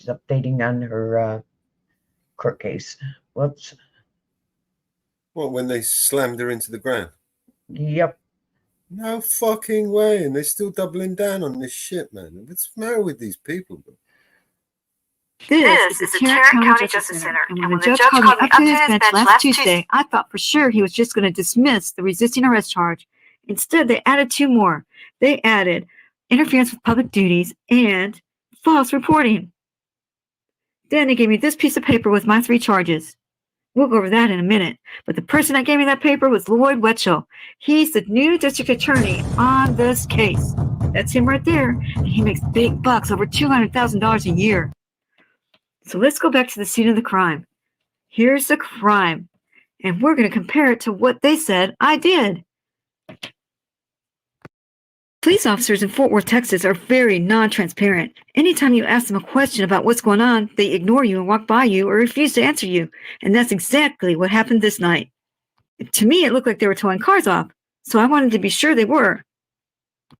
updating on her court case. Whoops. What, when they slammed her into the ground? Yep. No fucking way. And they're still doubling down on this shit, man. What's the matter with these people, bro? This is the Tarrant County Justice Center, and when the judge called me up to his bench last Tuesday, I thought for sure he was just going to dismiss the resisting arrest charge. Instead, they added two more. They added interference with public duties and false reporting. Then they gave me this piece of paper with my 3 charges. We'll go over that in a minute. But the person that gave me that paper was Lloyd Wetchell. He's the new district attorney on this case. That's him right there. And he makes big bucks, over $200,000 a year. So let's go back to the scene of the crime. Here's the crime. And we're going to compare it to what they said I did. Police officers in Fort Worth, Texas are very non-transparent. Anytime you ask them a question about what's going on, they ignore you and walk by you or refuse to answer you. And that's exactly what happened this night. To me, it looked like they were towing cars off, so I wanted to be sure they were.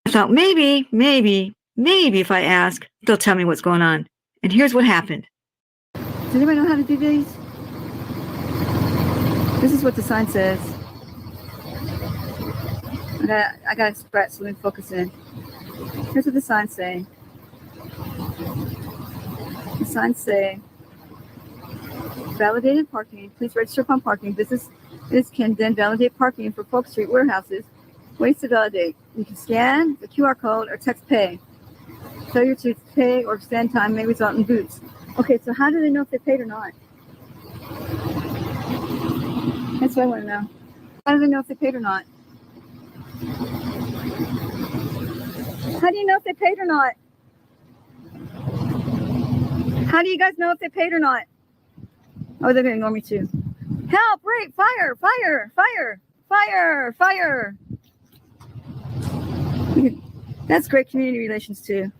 I thought maybe if I ask, they'll tell me what's going on. And here's what happened. Does anybody know how to do these? This is what the sign says. I got to spread so let me focus in. Here's what the signs say. The signs say, validated parking. Please register upon parking. This is This can then validate parking for Polk Street warehouses. Ways to validate. You can scan the QR code or text pay. Failure to pay or stand time may result in boots. Okay, so how do they know if they paid or not? That's what I want to know. How do they know if they paid or not? How do you know if they paid or not? How do you guys know if they paid or not? Oh, they're going to ignore me too. Help, rape, fire, fire, fire, fire, fire. That's great community relations too.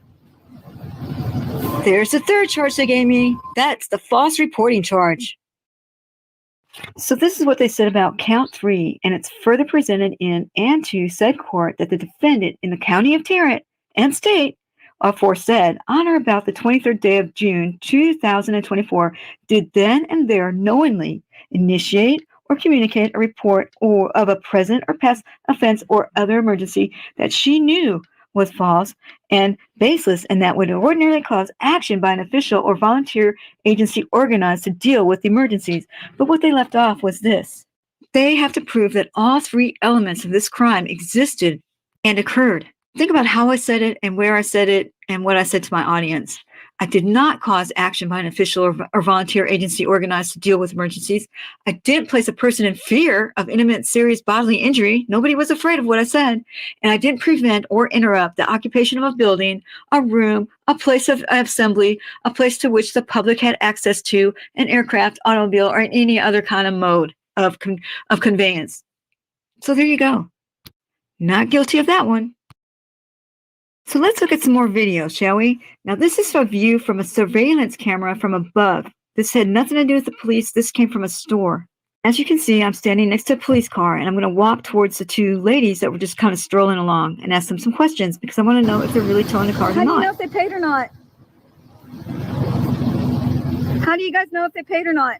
There's the third charge they gave me. That's the false reporting charge. So this is what they said about count 3, and it's further presented in and to said court that the defendant in the county of Tarrant and state aforesaid on or about the 23rd day of June 2024 did then and there knowingly initiate or communicate a report or of a present or past offense or other emergency that she knew was false and baseless and that would ordinarily cause action by an official or volunteer agency organized to deal with emergencies. But what they left off was this. They have to prove that all 3 elements of this crime existed and occurred. Think about how I said it and where I said it and what I said to my audience. I did not cause action by an official or volunteer agency organized to deal with emergencies. I didn't place a person in fear of imminent serious bodily injury. Nobody was afraid of what I said. And I didn't prevent or interrupt the occupation of a building, a room, a place of assembly, a place to which the public had access to, an aircraft, automobile, or any other kind of mode of conveyance. So there you go. Not guilty of that one. So let's look at some more videos, shall we? Now, this is a view from a surveillance camera from above. This had nothing to do with the police. This came from a store. As you can see, I'm standing next to a police car, and I'm going to walk towards the 2 ladies that were just kind of strolling along and ask them some questions because I want to know if they're really towing the cars or not. How do you know if they paid or not? How do you guys know if they paid or not?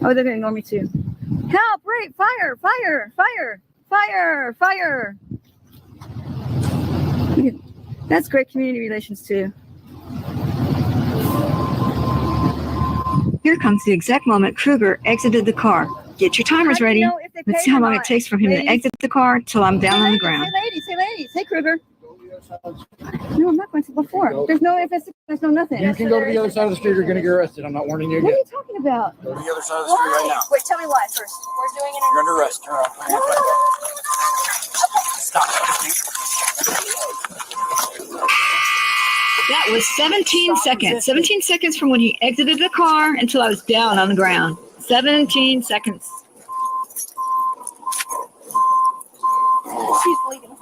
Oh, they're going to ignore me too. Help, rape, fire, fire, fire, fire, fire. That's great community relations too. Here comes the exact moment Kruger exited the car. Get your timers ready. Let's see how long it takes for him to exit the car till I'm down on the ground. Hey ladies, hey Kruger. No, I'm not going to before. There's no investigation, there's no nothing. You can go to the other side of the street or you're going to get arrested. I'm not warning you yet. What are you talking about? Go to the other side of the street right now. Wait, tell me why first. We're doing it. You're under arrest. Turn around. Stop. That was 17 seconds. 17 seconds from when he exited the car until I was down on the ground. 17 seconds. She's bleeding.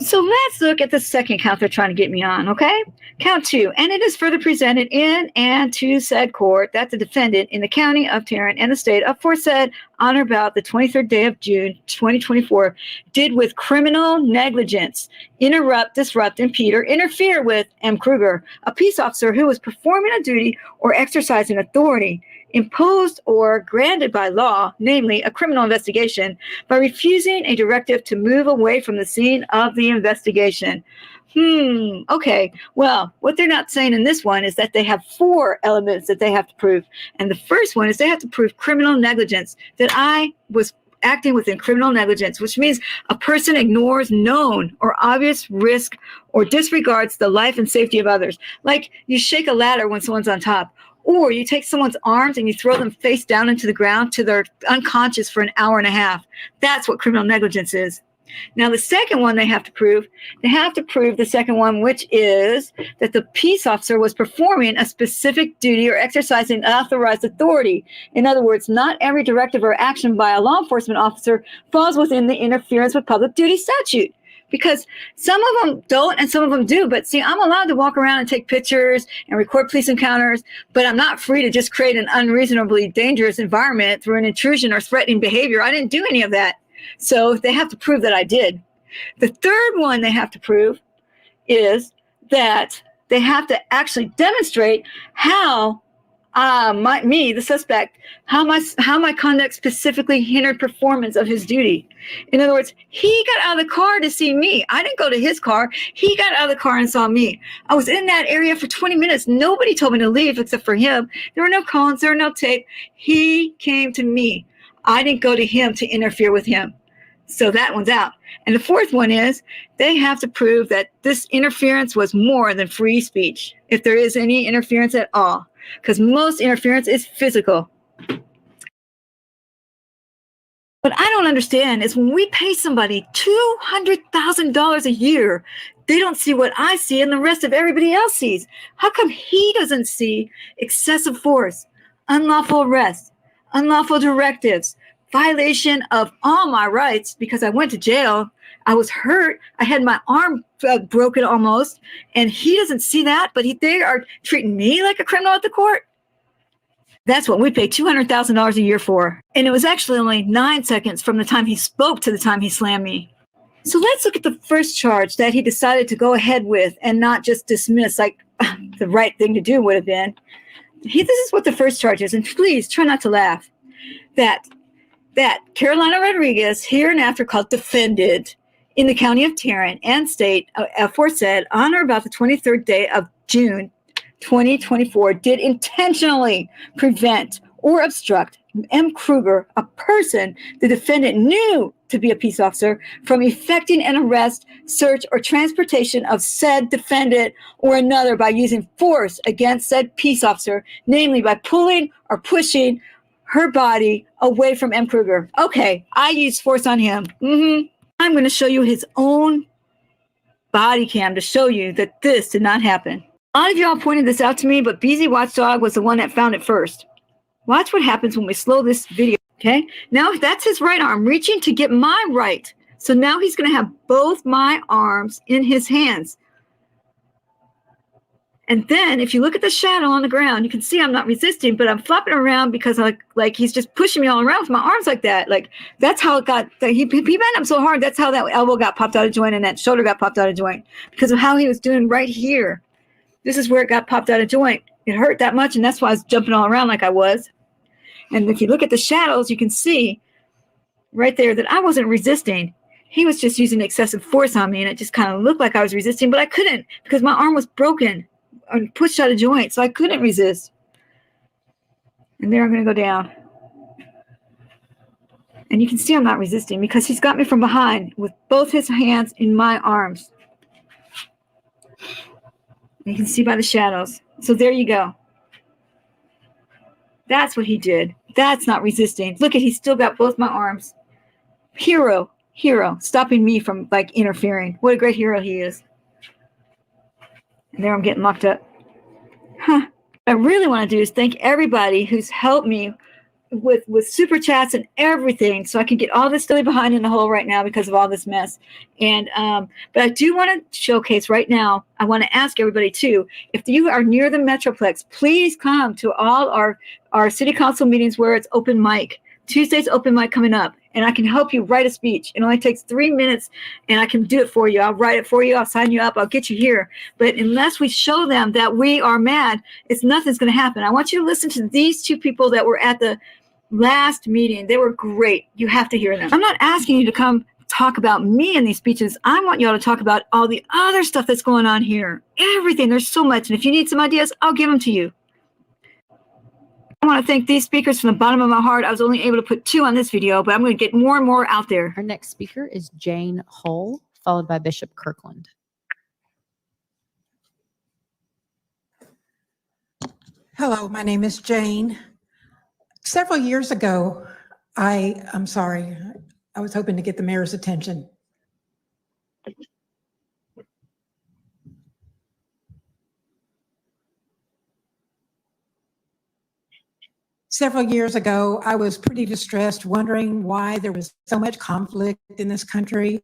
So let's look at the second count they're trying to get me on, okay? Count 2. And it is further presented in and to said court that the defendant in the county of Tarrant and the state aforesaid on or about the 23rd day of June 2024 did with criminal negligence interrupt, disrupt, impede, or interfere with M. Kruger, a peace officer who was performing a duty or exercising authority imposed or granted by law, namely a criminal investigation, by refusing a directive to move away from the scene of the investigation. Okay. Well, what they're not saying in this one is that they have 4 elements that they have to prove. And the first one is they have to prove criminal negligence, that I was acting within criminal negligence, which means a person ignores known or obvious risk or disregards the life and safety of others. Like you shake a ladder when someone's on top, or you take someone's arms and you throw them face down into the ground till they're unconscious for an hour and a half. That's what criminal negligence is. Now, the second one they have to prove the second one, which is that the peace officer was performing a specific duty or exercising authorized authority. In other words, not every directive or action by a law enforcement officer falls within the interference with public duty statute. Because some of them don't and some of them do. But see, I'm allowed to walk around and take pictures and record police encounters, but I'm not free to just create an unreasonably dangerous environment through an intrusion or threatening behavior. I didn't do any of that. So they have to prove that I did. The third one they have to prove is that they have to actually demonstrate how the suspect, how my conduct specifically hindered performance of his duty. In other words, he got out of the car to see me. I didn't go to his car. He got out of the car and saw me. I was in that area for 20 minutes. Nobody told me to leave except for him. There were no cones. There were no tape. He came to me. I didn't go to him to interfere with him. So that one's out. And the fourth one is they have to prove that this interference was more than free speech, if there is any interference at all, because most interference is physical. What I don't understand is when we pay somebody $200,000 a year, they don't see what I see and the rest of everybody else sees. How come he doesn't see excessive force, unlawful arrest, unlawful directives, violation of all my rights because I went to jail, I was hurt, I had my arm broken almost, and he doesn't see that, but they are treating me like a criminal at the court? That's what we pay $200,000 a year for. And it was actually only 9 seconds from the time he spoke to the time he slammed me. So let's look at the first charge that he decided to go ahead with and not just dismiss like the right thing to do would have been. This is what the first charge is, and please try not to laugh. That Carolina Rodriguez, hereinafter called defendant, in the county of Tarrant and state, aforesaid, on or about the 23rd day of June 2024, did intentionally prevent or obstruct M. Kruger, a person the defendant knew to be a peace officer, from effecting an arrest, search, or transportation of said defendant or another by using force against said peace officer, namely by pulling or pushing her body away from M. Kruger. Okay, I used force on him. I'm going to show you his own body cam to show you that this did not happen. A lot of y'all pointed this out to me, but BZ Watchdog was the one that found it first. Watch what happens when we slow this video, okay? Now, that's his right arm reaching to get my right. So now he's going to have both my arms in his hands. And then if you look at the shadow on the ground, you can see I'm not resisting, but I'm flopping around because like he's just pushing me all around with my arms like that. Like that's how it got, he bent up so hard. That's how that elbow got popped out of joint and that shoulder got popped out of joint because of how he was doing right here. This is where it got popped out of joint. It hurt that much, and that's why I was jumping all around like I was. And if you look at the shadows, you can see right there that I wasn't resisting. He was just using excessive force on me, and it just kind of looked like I was resisting, but I couldn't because my arm was broken and pushed out of joint, so I couldn't resist. And there I'm going to go down. And you can see I'm not resisting because he's got me from behind with both his hands in my arms. You can see by the shadows. So there you go. That's what he did. That's not resisting. Look at, he's still got both my arms. Hero, stopping me from like interfering. What a great hero he is. And there I'm getting locked up. What I really want to do is thank everybody who's helped me with super chats and everything, so I can get all this stuff behind in the hole right now because of all this mess. And but I do want to showcase right now. I want to ask everybody too, if you are near the Metroplex, please come to all our city council meetings where it's open mic. Tuesday's open mic coming up, and I can help you write a speech. It only takes 3 minutes, and I can do it for you. I'll write it for you. I'll sign you up. I'll get you here. But unless we show them that we are mad, nothing's going to happen. I want you to listen to these two people that were at the last meeting. They were great. You have to hear them. I'm not asking you to come talk about me in these speeches. I want y'all to talk about all the other stuff that's going on here. Everything. There's so much. And if you need some ideas, I'll give them to you. I want to thank these speakers from the bottom of my heart. I was only able to put 2 on this video, but I'm going to get more and more out there. Our next speaker is Jane Hull, followed by Bishop Kirkland. Hello, my name is Jane. Several years ago, I'm sorry, I was hoping to get the mayor's attention. Several years ago, I was pretty distressed, wondering why there was so much conflict in this country,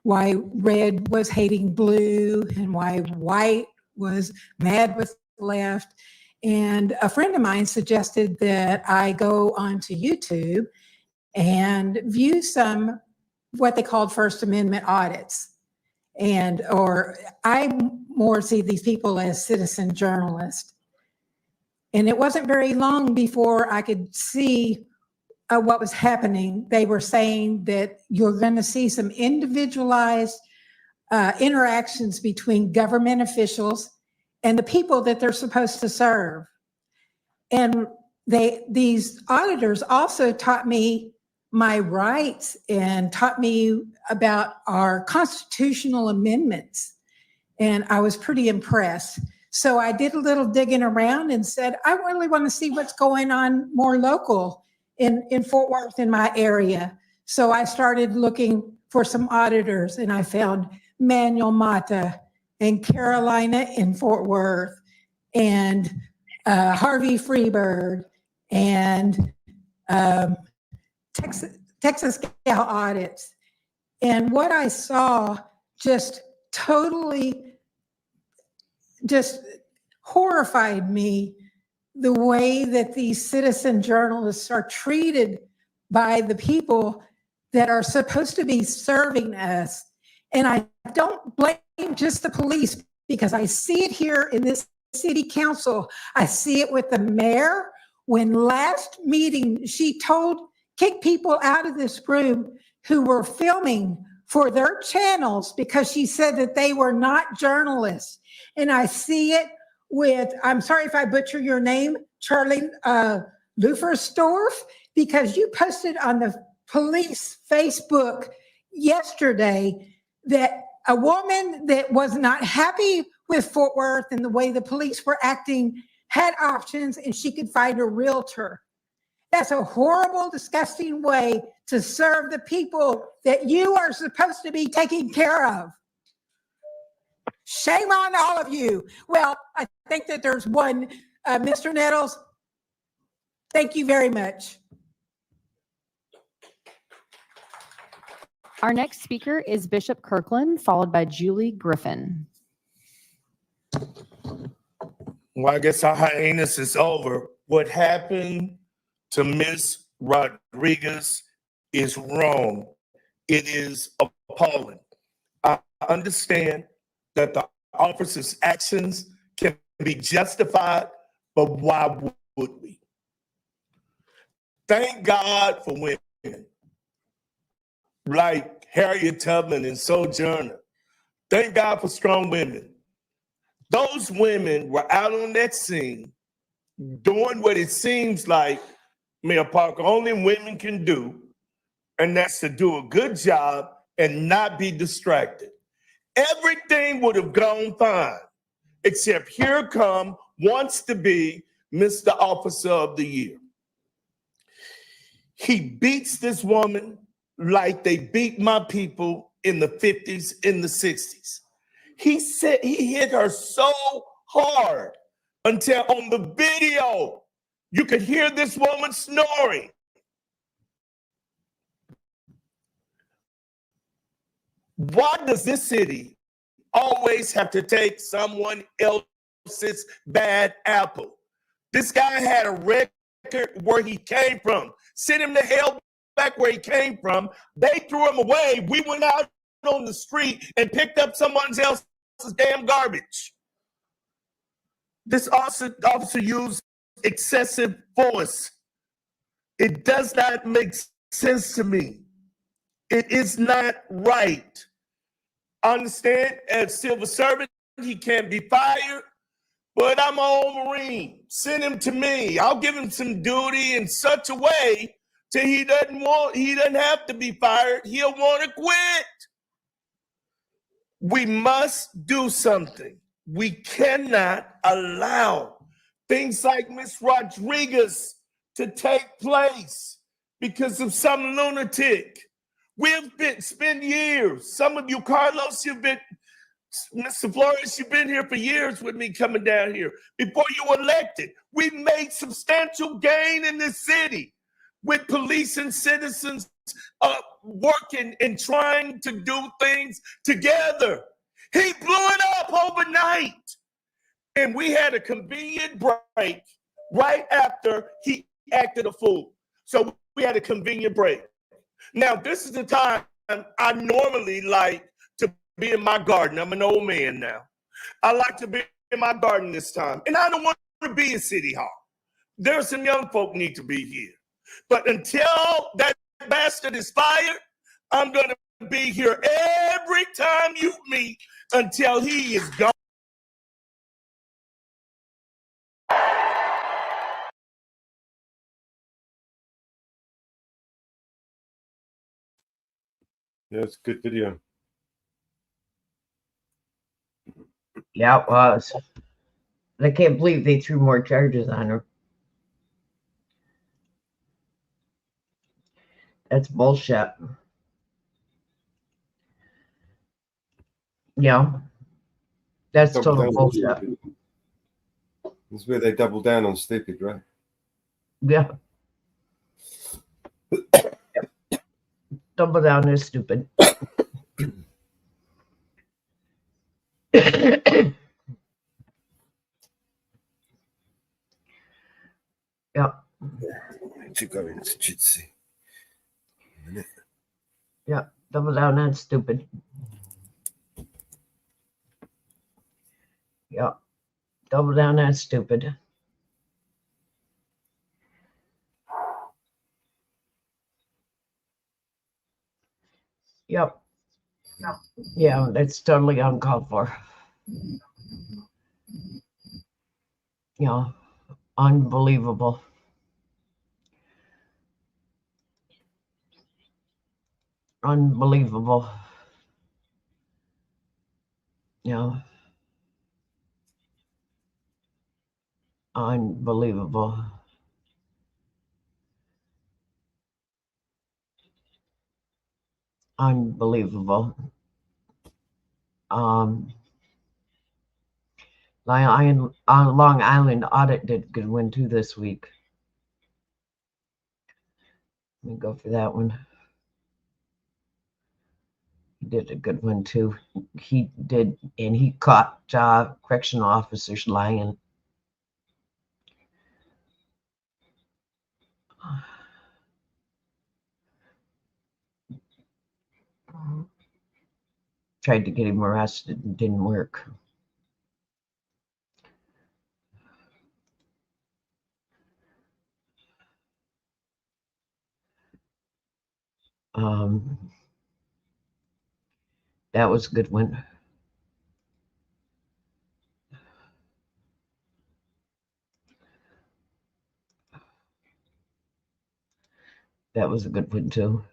why red was hating blue, and why white was mad with the left. And a friend of mine suggested that I go onto YouTube and view some what they called First Amendment audits. Or I more see these people as citizen journalists. And it wasn't very long before I could see what was happening. They were saying that you're going to see some individualized interactions between government officials and the people that they're supposed to serve. And these auditors also taught me my rights and taught me about our constitutional amendments. And I was pretty impressed. So I did a little digging around and said, I really want to see what's going on more local in Fort Worth, in my area. So I started looking for some auditors, and I found Manuel Mata and Carolina in Fort Worth and Harvey Freebird and Texas Gal Audits. And what I saw just totally just horrified me, the way that these citizen journalists are treated by the people that are supposed to be serving us. And I don't blame just the police, because I see it here in this city council. I see it with the mayor. When last meeting, she kicked people out of this room who were filming for their channels because she said that they were not journalists. And I see it with, I'm sorry if I butcher your name, Charlie Lufersdorf, because you posted on the police Facebook yesterday that a woman that was not happy with Fort Worth and the way the police were acting had options, and she could find a realtor. That's a horrible, disgusting way to serve the people that you are supposed to be taking care of. Shame on all of you. Well, I think that there's one, Mr. Nettles. Thank you very much. Our next speaker is Bishop Kirkland, followed by Julie Griffin. Well, I guess our hiatus is over. What happened to Miss Rodriguez is wrong. It is appalling. I understand that the officer's actions can be justified, but why would we? Thank God for women like Harriet Tubman and Sojourner. Thank God for strong women. Those women were out on that scene doing what it seems like, Mayor Parker, only women can do, and that's to do a good job and not be distracted. Everything would have gone fine, except here come wants to be Mr. Officer of the Year. He beats this woman like they beat my people in the 50s, in the 60s. He said he hit her so hard until on the video, you could hear this woman snoring. Why does this city always have to take someone else's bad apple? This guy had a record where he came from. Send him to hell back where he came from. They threw him away. We went out on the street and picked up someone else's damn garbage. This officer used excessive force. It does not make sense to me. It is not right. I understand as civil servant, he can't be fired, but I'm an old Marine. Send him to me. I'll give him some duty in such a way till he doesn't have to be fired. He'll want to quit. We must do something. We cannot allow things like Miss Rodriguez to take place because of some lunatic. We've spent years. Some of you, Carlos, you've been, Mr. Flores, you've been here for years with me coming down here. Before you were elected, we made substantial gain in this city with police and citizens working and trying to do things together. He blew it up overnight. And we had a convenient break right after he acted a fool. So we had a convenient break. Now, this is the time I normally like to be in my garden. I'm an old man now. I like to be in my garden this time. And I don't want to be in City Hall. There are some young folk need to be here. But until that bastard is fired, I'm going to be here every time you meet until he is gone. Yeah, it's a good video. Yeah, it was. I can't believe they threw more charges on her. That's bullshit. Yeah. That's total bullshit. That's where they double down on stupid, right? Yeah. Double down is stupid. Yeah. To go into Jitsi. Yeah. Double down and stupid. Yeah. Double down and stupid. Yep. Yeah, that's totally uncalled for. Yeah. Unbelievable. Unbelievable. Yeah. Unbelievable. Unbelievable. Long Island Audit did a good one too this week. Let me go for that one. He did a good one too. He did, and he caught correctional officers lying. Tried to get him arrested and didn't work. That was a good one. That was a good one too.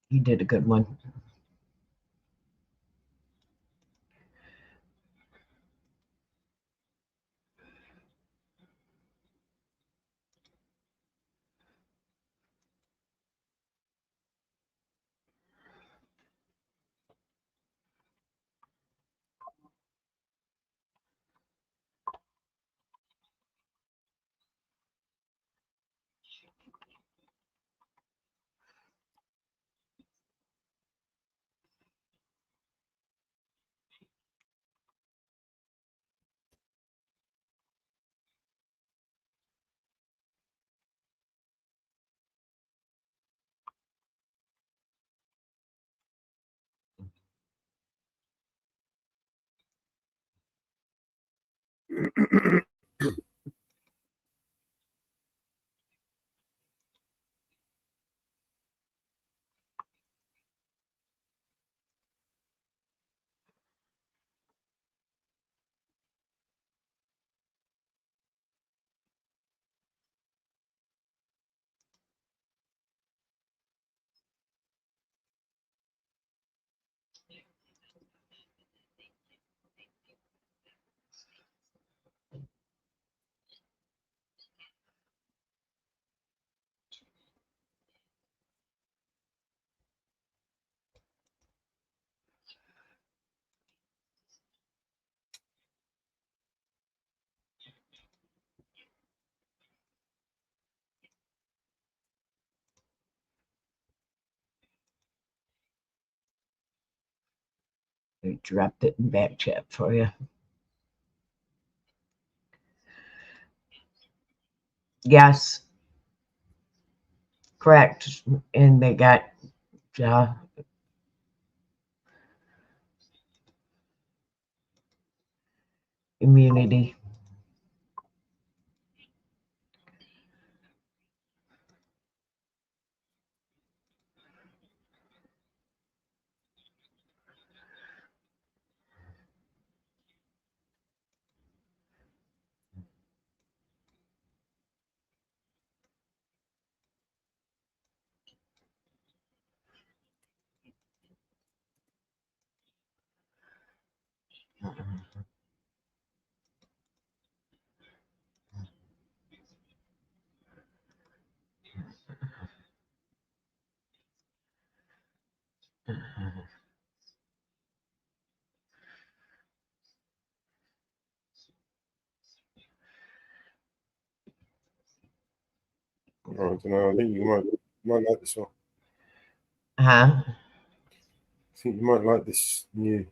He did a good one. I dropped it in back chat for you. Yes. Correct. And they got immunity. I don't know. I think you might like this one. Huh? I think you might like this new.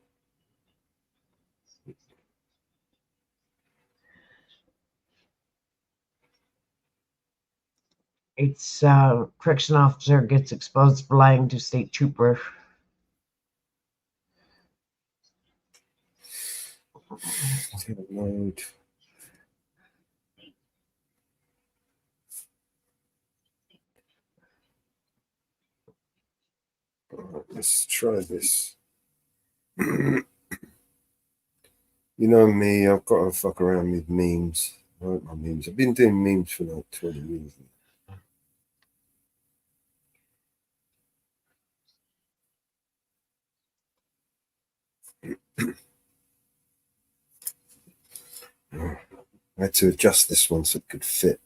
It's correction officer gets exposed for lying to state trooper. Mode. Right, let's try this. You know me, I've got to fuck around with memes. I like my memes. I've been doing memes for like 20 years. I had to adjust this one so it could fit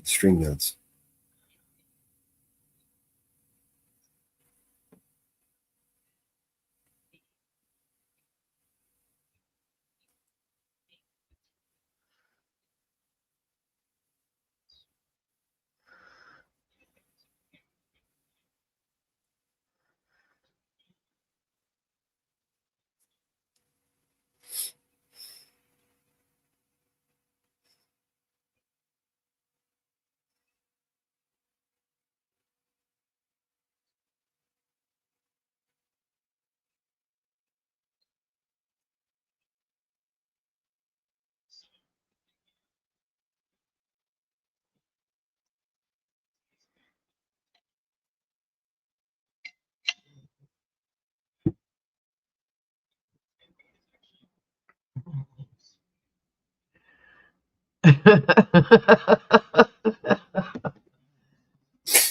string yards.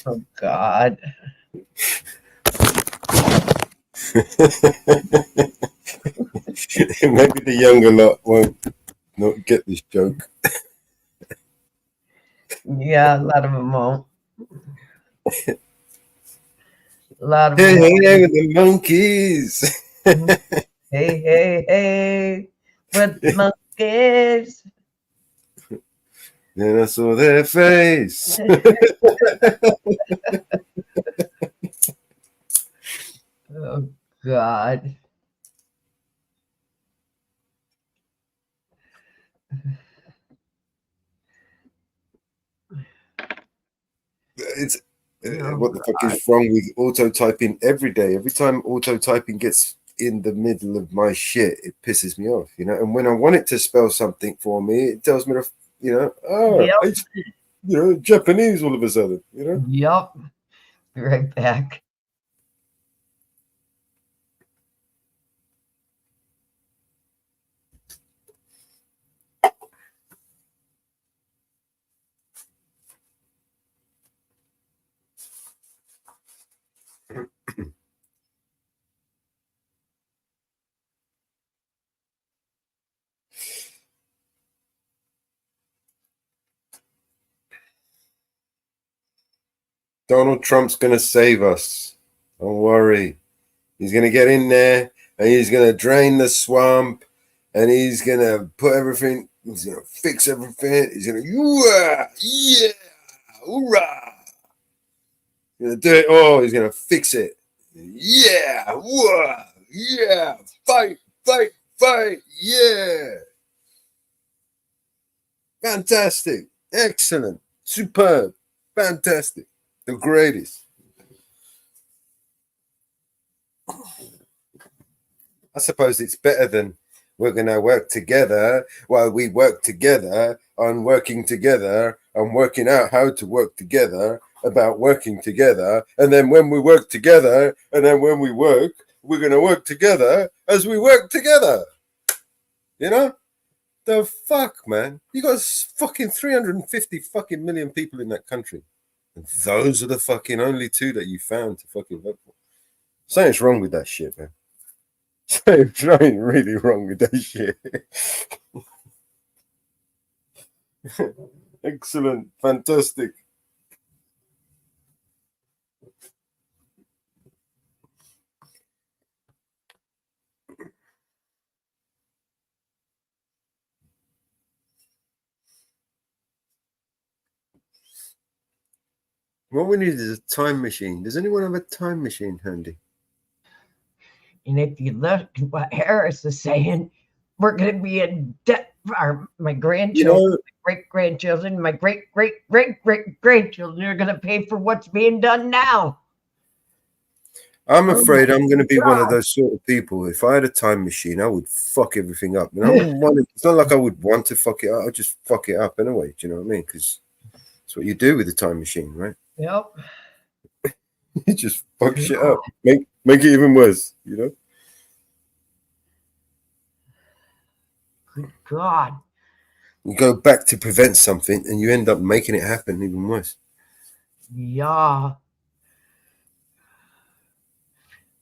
Oh God. Maybe the younger lot won't not get this joke. Yeah, a lot of them won't. A lot of Hey, them won't. hey, with the monkeys. Hey, hey, hey, with the monkeys. Then I saw their face. Oh God. It's Oh, what the fuck God. is wrong with auto typing every day? Every time auto typing gets in the middle of my shit, it pisses me off, you know. And when I want it to spell something for me, it tells me to, Yep. it's, Japanese all of a sudden, you know. Yep. Be right back. Donald Trump's gonna save us. Don't worry. He's gonna get in there and he's gonna drain the swamp and he's gonna put everything. He's gonna fix everything. He's gonna yeah, hoorah! He's gonna do it all. He's gonna fix it. Yeah, whoa, yeah, fight, fight, fight, yeah. Fantastic, excellent, superb, fantastic, the greatest. I suppose it's better than we're going to work together while we work together on working together and working out how to work together about working together. And then when we work together and then when we work, we're going to work together as we work together. You know? The fuck, man? You got fucking 350 fucking million people in that country. And those are the fucking only two that you found to fucking vote for. Something's wrong with that shit, man. Something's really wrong with that shit. Excellent. Fantastic. What we need is a time machine. Does anyone have a time machine handy? And if you look at what Harris is saying, we're going to be in debt for my grandchildren, my great-grandchildren, my great-great-great-great-grandchildren are going to pay for what's being done now. I'm afraid I'm going to be one of those sort of people. If I had a time machine, I would fuck everything up. And I wouldn't want it. It's not like I would want to fuck it up. I'd just fuck it up anyway. Do you know what I mean? Because that's what you do with a time machine, right? Yep. You just fuck shit up. Make it even worse, you know? Good God. You go back to prevent something and you end up making it happen even worse. Yeah.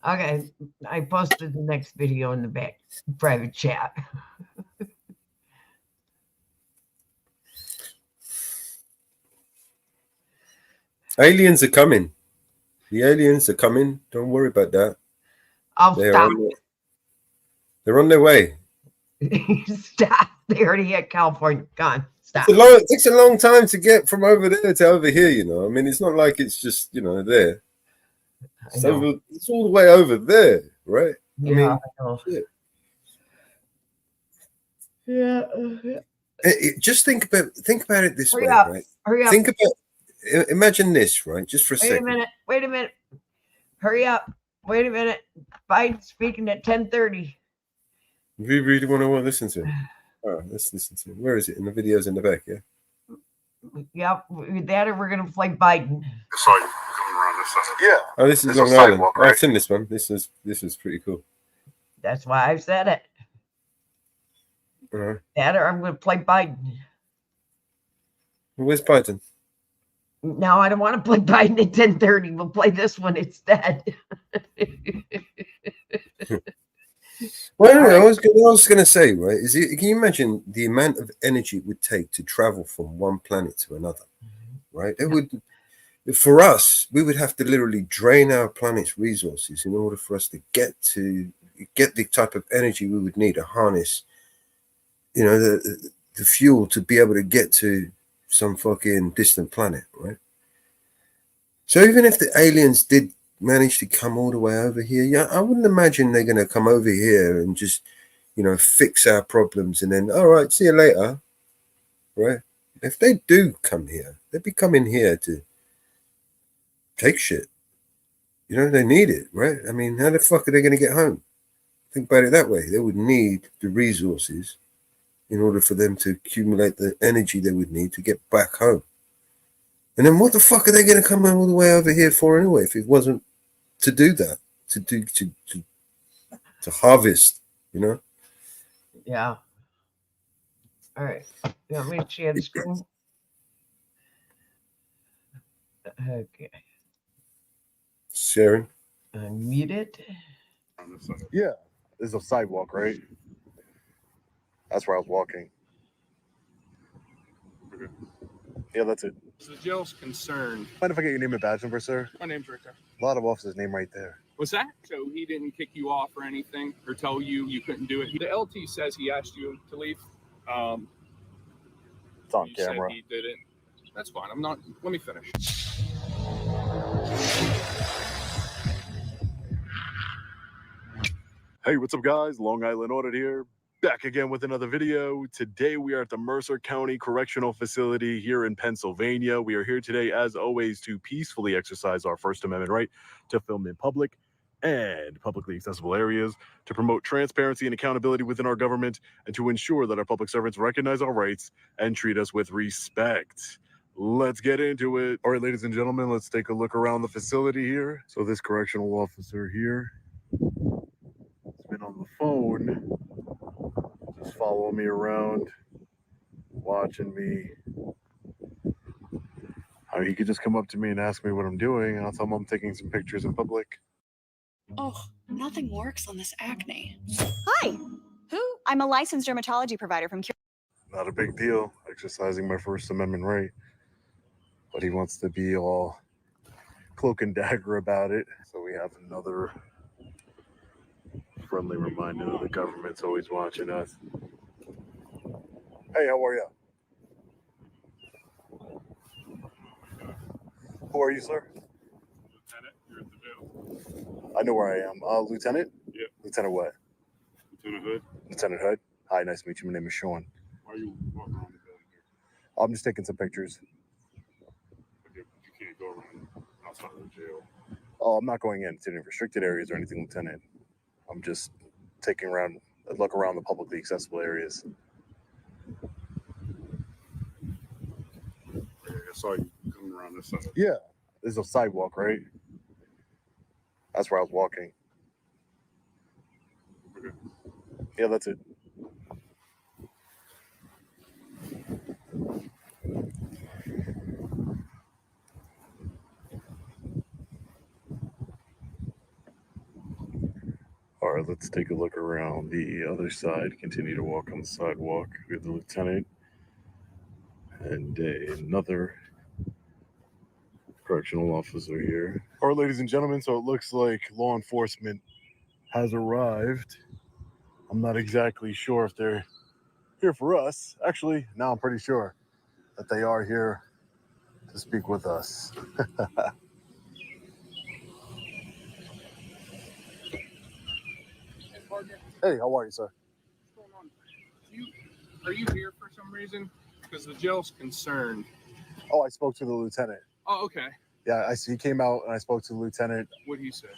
Okay, I posted the next video in the back private chat. Aliens are coming. The aliens are coming. Don't worry about that. They're on their way. Stop. They already hit California. Gone. Stop. It takes a long time to get from over there to over here, you know. I mean, it's not like it's just, you know, there. It's all the way over there, right? Yeah, I mean, yeah. Just think about it this way, up. right? Hurry up. Imagine this, right? Just for a second. Wait a minute. Hurry up. Wait a minute. Biden's speaking at 10:30. We really want to listen to it. Oh, let's listen to it. Where is it? In the videos in the back, yeah? Yep. That or we're going to fly Biden. Saw you coming around this side. Yeah. Oh, this is It's Long a Island. sidewalk, right? I've seen this one. This is pretty cool. That's why I said it. That or I'm going to play Biden. Where's Biden? No, I don't want to play Biden at 10:30. We'll play this one instead. Well, anyway, what I was going to say, right, is can you imagine the amount of energy it would take to travel from one planet to another, right? It would, for us, we would have to literally drain our planet's resources in order for us to get the type of energy we would need to harness, you know, the fuel to be able to get to some fucking distant planet, right? So even if the aliens did manage to come all the way over here, yeah, I wouldn't imagine they're going to come over here and just, you know, fix our problems and then, all right, see you later, right? If they do come here, they'd be coming here to take shit. You know, they need it, right? I mean, how the fuck are they going to get home? Think about it that way. They would need the resources in order for them to accumulate the energy they would need to get back home. And then what the fuck are they going to come all the way over here for anyway if it wasn't to do that, to harvest, you know? Yeah. All right. You want me to share the screen? Okay. Sharing. Unmute it. Yeah. There's a sidewalk, right? That's where I was walking. Okay. Yeah, that's it. So Joe's concerned. Mind if I get your name and badge number, sir? My name's right there. A lot of officers' name right there. What's that? So he didn't kick you off or anything, or tell you you couldn't do it. The LT says he asked you to leave. It's on you camera. Said he did it. That's fine. I'm not. Let me finish. Hey, what's up, guys? Long Island Audit here. Back again with another video. Today we are at the Mercer County Correctional Facility here in Pennsylvania. We are here today, as always, to peacefully exercise our First Amendment right to film in public and publicly accessible areas, to promote transparency and accountability within our government, and to ensure that our public servants recognize our rights and treat us with respect. Let's get into it. All right, ladies and gentlemen, let's take a look around the facility here. So this correctional officer here has been on the phone, just following me around, watching me. I mean, he could just come up to me and ask me what I'm doing, and I'll tell him I'm taking some pictures in public. Oh, nothing works on this acne. Hi. Who? I'm a licensed dermatology provider from Not a big deal, exercising my First Amendment right. But he wants to be all cloak and dagger about it. So we have another friendly reminder that the government's always watching us. Hey, how are you? Who are you, sir? Lieutenant, you're at the jail. I know where I am. Lieutenant? Yeah. Lieutenant what? Lieutenant Hood. Lieutenant Hood. Hi, nice to meet you. My name is Sean. Why are you walking around the building here? I'm just taking some pictures. Okay, but you can't go around outside of the jail. Oh, I'm not going into any restricted areas or anything, Lieutenant. I'm just taking around a look around the publicly accessible areas. I saw you coming around this side. Yeah, there's a sidewalk, right? That's where I was walking. Okay. Yeah, that's it. All right, let's take a look around the other side. Continue to walk on the sidewalk. We have the lieutenant and another correctional officer here. All right, ladies and gentlemen, so it looks like law enforcement has arrived. I'm not exactly sure if they're here for us. Actually, now I'm pretty sure that they are here to speak with us. Hey, how are you, sir? What's going on? Are you here for some reason? Because the jail's concerned. Oh, I spoke to the lieutenant. Oh, okay. Yeah, I see. He came out and I spoke to the lieutenant. What'd he say?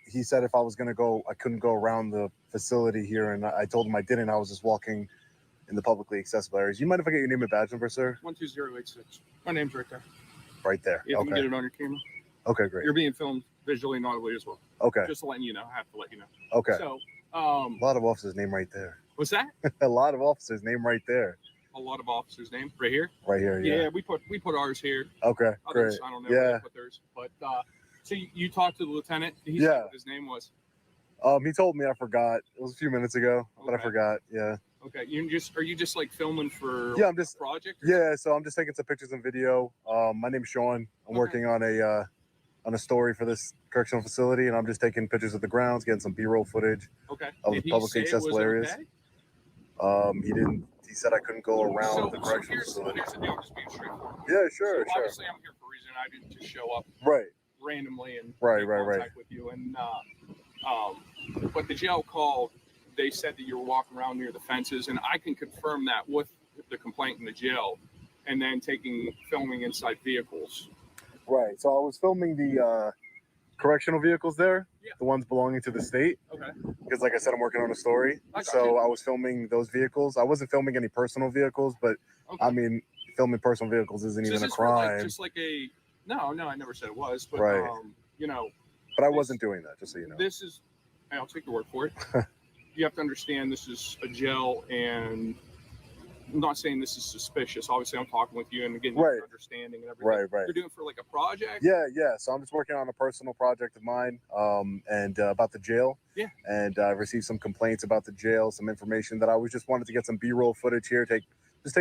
He said if I was going to go, I couldn't go around the facility here. And I told him I didn't. I was just walking in the publicly accessible areas. You mind if I get your name and badge number, sir? 12086. My name's right there. Right there. Yeah, you Okay. can get it on your camera. Okay, great. You're being filmed visually and audibly as well. Okay. Just letting you know. I have to let you know. Okay. So, a lot of officers' name right there. what's that? A lot of officers' name right there. A lot of officers' name right here. Right here. Yeah. Yeah, we put ours here. Okay. Others, Great. I don't know where Yeah. they put theirs, but so you talked to the lieutenant. He said Yeah. what his name was. He told me. I forgot. It was a few minutes ago, but I Okay. forgot. Yeah. Okay, are you just like filming for Yeah, I'm just a project? Yeah, so I'm just taking some pictures and video. My name's Sean. I'm working on a story for this correctional facility, and I'm just taking pictures of the grounds, getting some B-roll footage Okay. of Did the he publicly say it accessible was areas. okay? He didn't. He said I couldn't go around So, the so correctional here's facility. the deal. I'm just being straightforward. Yeah, sure, So sure. obviously, I'm here for a reason. I didn't just show up Right. randomly and Right, make right, right. contact with you. And but the jail called. They said that you were walking around near the fences, and I can confirm that with the complaint in the jail, and then filming inside vehicles. Right. So I was filming the correctional vehicles there, the ones belonging to the state. Okay. Because, like I said, I'm working on a story. I got So you. I was filming those vehicles. I wasn't filming any personal vehicles, but I mean, filming personal vehicles isn't So even a this is for, like, crime. just like a no, I never said it was, but Right. But I wasn't doing that, just so you know. This is, and I'll take your word for it. You have to understand this is a jail, and I'm not saying this is suspicious. Obviously, I'm talking with you and getting Right. your understanding and everything. Right, right. You're doing it for like a project? Yeah. So I'm just working on a personal project of mine, and about the jail. Yeah. And I received some complaints about the jail, some information that I was just wanted to get some B-roll footage here, take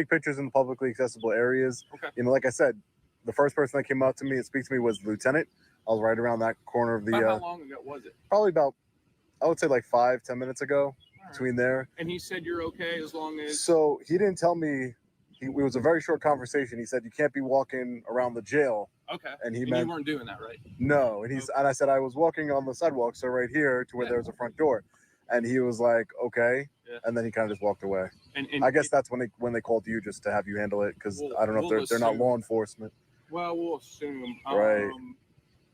pictures in the publicly accessible areas. Okay. Like I said, the first person that came up to me and speak to me was the lieutenant. I was right around that corner of the. About how long ago was it? Probably about, I would say like 5-10 minutes ago, between there. And he said you're okay as long as. So he didn't tell me. It was a very short conversation. He said you can't be walking around the jail. Okay. And he you meant weren't doing that, right? no. And I said I was walking on the sidewalk, so right here to where there's a front door. And he was like, okay. Yeah. And then he kind of just walked away. And I guess that's when they called you just to have you handle it, because I don't know if they're not law enforcement. Well, we'll assume. Right.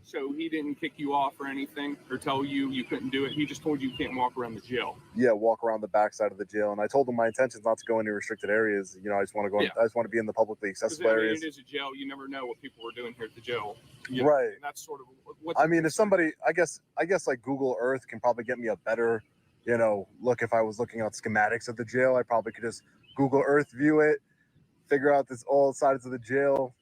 So he didn't kick you off or anything, or tell you couldn't do it. He just told you can't walk around the jail. Yeah, walk around the backside of the jail. And I told him my intention is not to go into restricted areas. You know, I just want to go. Yeah. I just want to be in the publicly accessible areas. It is a jail. You never know what people are doing here at the jail. Right. And that's sort of what. I mean, if somebody, I guess like Google Earth can probably get me a better, look. If I was looking at schematics of the jail, I probably could just Google Earth view it, figure out all sides of the jail,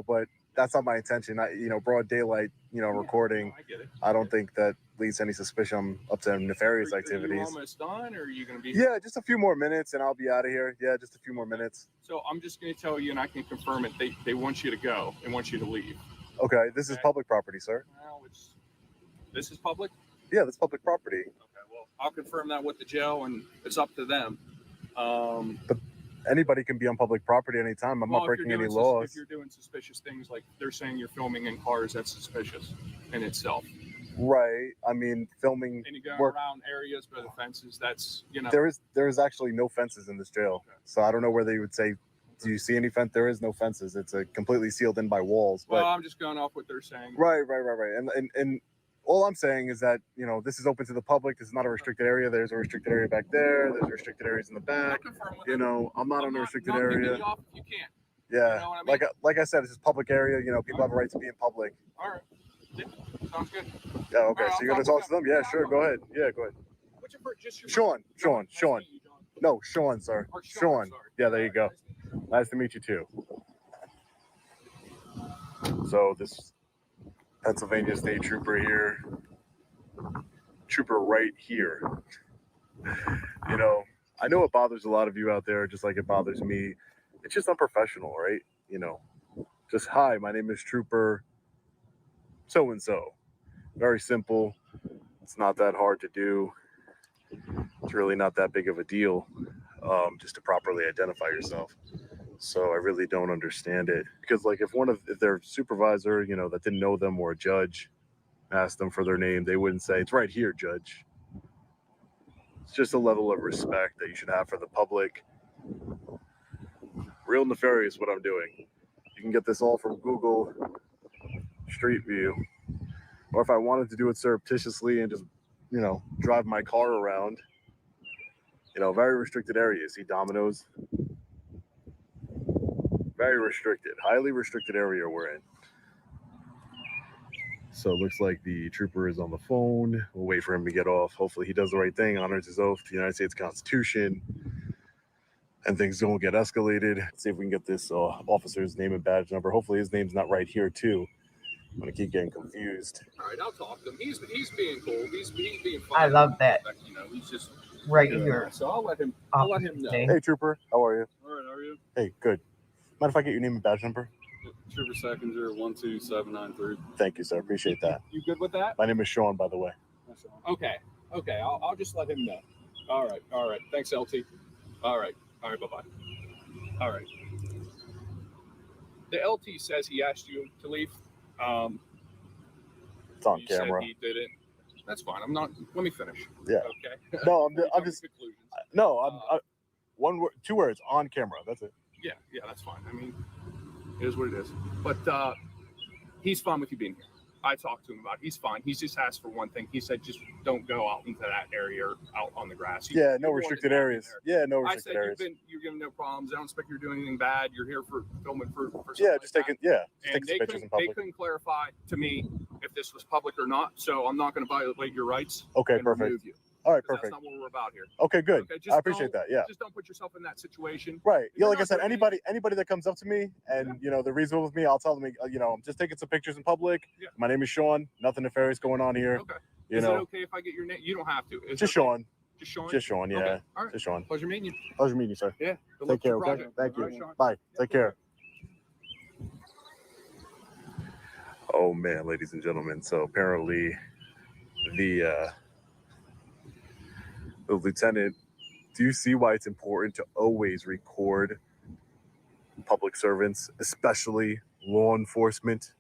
but that's not my intention. Broad daylight, recording. I get it. I don't think that leads to any suspicion up to nefarious activities. Are you almost done, or are you going to be? Yeah, just a few more minutes and I'll be out of here. Yeah, just a few more minutes. So I'm just going to tell you, and I can confirm it. They want you to go and want you to leave. Okay, this is public property, sir. Well, this is public. Yeah, this is public property. Okay, well, I'll confirm that with the jail, and it's up to them. But anybody can be on public property anytime. I'm not breaking any laws. If you're doing suspicious things, like they're saying you're filming in cars, that's suspicious in itself. Right. I mean, filming. And you go around areas by the fences. That's There is actually no fences in this jail, so I don't know where they would say. Do you see any fence? There is no fences. It's completely sealed in by walls. Well, I'm just going off what they're saying. Right. And all I'm saying is that, this is open to the public. This is not a restricted area. There's a restricted area back there. There's restricted areas in the back. I'm not on a restricted area. You off if you can. Yeah. You know what I mean? Like I said, this is public area. People have a right to be in public. All right. Yeah, sounds good. Yeah. Okay. Right, so you're gonna talk to them? Yeah. Sure. Go ahead. Yeah. Go ahead. What's your first? Just your Sean. Nice to meet you, John. No, Sean, sir. Or Sean. sorry. Yeah. There you go. Nice to meet you too. So this Pennsylvania State Trooper here. Trooper right here. I know it bothers a lot of you out there, just like it bothers me. It's just unprofessional, right? Just hi, my name is Trooper so and so. Very simple. It's not that hard to do. It's really not that big of a deal, just to properly identify yourself. So I really don't understand it, because like if their supervisor, that didn't know them, or a judge asked them for their name, they wouldn't say, it's right here, judge. It's just a level of respect that you should have for the public. Real nefarious what I'm doing. You can get this all from Google Street View. Or if I wanted to do it surreptitiously and just, drive my car around, very restricted area. See Domino's? Very restricted, highly restricted area we're in. So it looks like the trooper is on the phone. We'll wait for him to get off. Hopefully he does the right thing, honors his oath to the United States Constitution, and things don't get escalated. Let's see if we can get this officer's name and badge number. Hopefully his name's not right here too. I'm gonna keep getting confused. All right, I'll talk to him. He's being cool. He's being fine. I love that. He's just right here. So I'll let him know. Hey trooper, how are you? All right, how are you? Hey, good. Mind if I get your name and badge number? Trooper Seconds 12793. Thank you, sir. Appreciate that. You good with that? My name is Sean, by the way. Okay. I'll just let him know. All right. Thanks, LT. All right. Bye-bye. All right. The LT says he asked you to leave. It's on you camera. Said he did it. That's fine. I'm not. Let me finish. Yeah. Okay. No, I'm just. No, I'm. One word, 2 words on camera. That's it. Yeah, that's fine. I mean, it is what it is. But he's fine with you being here. I talked to him about it. He's fine. He's just asked for one thing. He said, just don't go out into that area or out on the grass. Yeah, no restricted areas. Yeah, no restricted areas. You're giving no problems. I don't expect you're doing anything bad. You're here for filming for yeah, just like taking and take pictures in public. They couldn't clarify to me if this was public or not. So I'm not going to violate your rights. Okay, and perfect. remove you. All right, That's perfect. not what we're about here. Okay, good. Okay, I appreciate that. Yeah. Just don't put yourself in that situation. Right. Yeah, like I not said, doing anybody that comes up to me and they're reasonable with me, I'll tell them, I'm just taking some pictures in public. Yeah. My name is Sean. Nothing nefarious going on here. Okay. You Is know. it okay if I get your name? You don't have to. Is Just it okay? Sean. Just Sean. Just Sean. Yeah. Okay. All right. Just Sean. Pleasure meeting you. Pleasure meeting you, sir. Yeah. Good luck Take care. with your Okay. project. Thank All you. right, Sean. Bye. Take care. Oh man, ladies and gentlemen. So apparently, the lieutenant. Do you see why it's important to always record public servants, especially law enforcement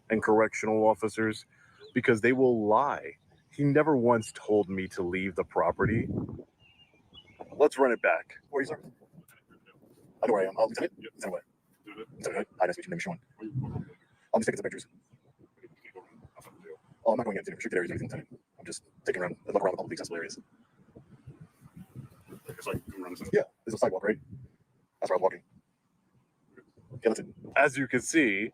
and correctional officers? Because they will lie. He never once told me to leave the property. Let's run it back. Where are you, sir? I know where I am. I'll Lieutenant. Lieutenant what? Lieutenant. Hi, nice to meet you. Name is Sean. I'm just taking some pictures. Oh, I'm not going into restricted areas or anything, Lieutenant. I'm just taking around, look around the public accessible areas. It's like going around the center. Yeah, there's a sidewalk, right? That's where I'm walking. Yeah, that's it. As you can see,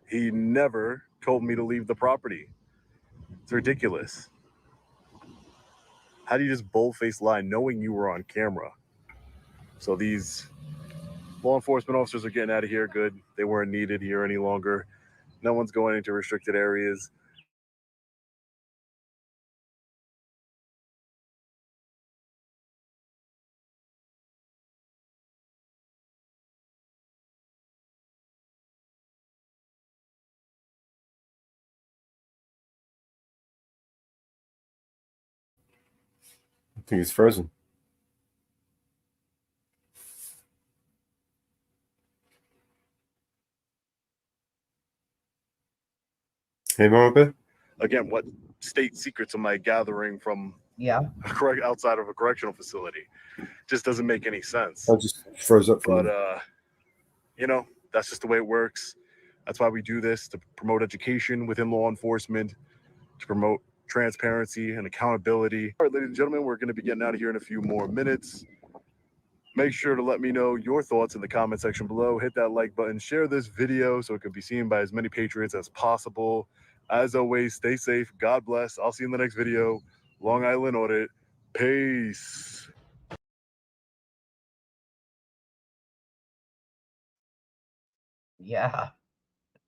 he never told me to leave the property. It's ridiculous. How do you just bold-faced lie knowing you were on camera? So these law enforcement officers are getting out of here. Good. They weren't needed here any longer. No one's going into restricted areas. I think it's frozen. Hey, Mama Bear? Again, what state secrets am I gathering from outside of a correctional facility? Just doesn't make any sense. I just froze up for But, you know, that's just the way it works. That's why we do this, to promote education within law enforcement, to promote transparency and accountability. All right, ladies and gentlemen, we're going to be getting out of here in a few more minutes. Make sure to let me know your thoughts in the comment section below. Hit that like button, share this video so it can be seen by as many patriots as possible. As always, stay safe. God bless. I'll see you in the next video. Long Island Audit. Peace. Yeah,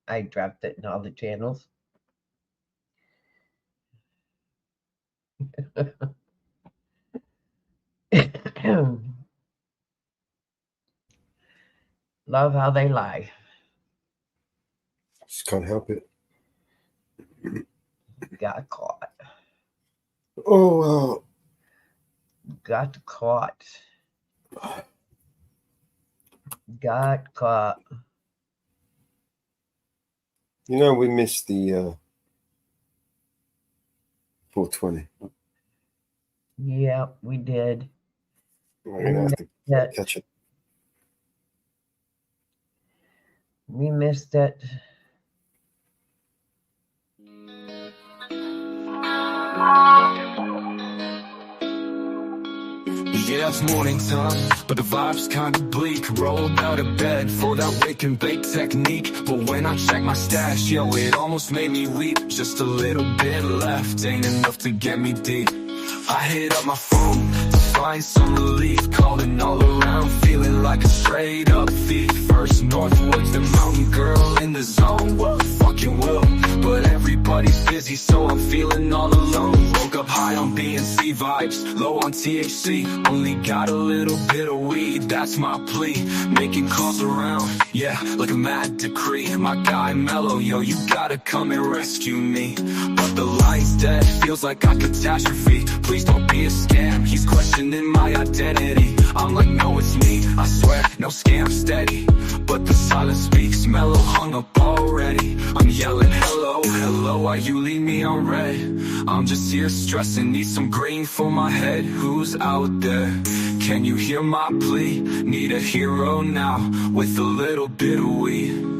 I dropped it in all the channels. Love how they lie. Just can't help it. Got caught. Oh, wow. Got caught. Got caught. You know, we missed the 420. Yeah, we did. We're going to have to catch it. We missed it. Yeah, it's morning time, but the vibe's kinda bleak. Rolled out of bed for that wake and bake technique. But when I check my stash, yo, it almost made me weep. Just a little bit left, ain't enough to get me deep. I hit up my phone to find some relief. Calling all around, feeling like a straight up thief. First Northwoods, the mountain girl in the zone. Well, fucking will, but everybody's busy, so I'm feeling all alone. Woke up high on B&C vibes, low on THC. Only got a little bit of weed, that's my plea. Making calls around, yeah, like a mad decree. My guy Mellow, yo, you gotta come and rescue me. But the line's dead, feels like a catastrophe. Please don't be a scam, he's questioning my identity. I'm like, no, it's me, I swear, no scam, steady. But the silence speaks, Mellow hung up already. I'm yelling, hello, hello, why you leave me on red? I'm just here stressing, need some green for my head. Who's out there? Can you hear my plea? Need a hero now, with a little bit of weed.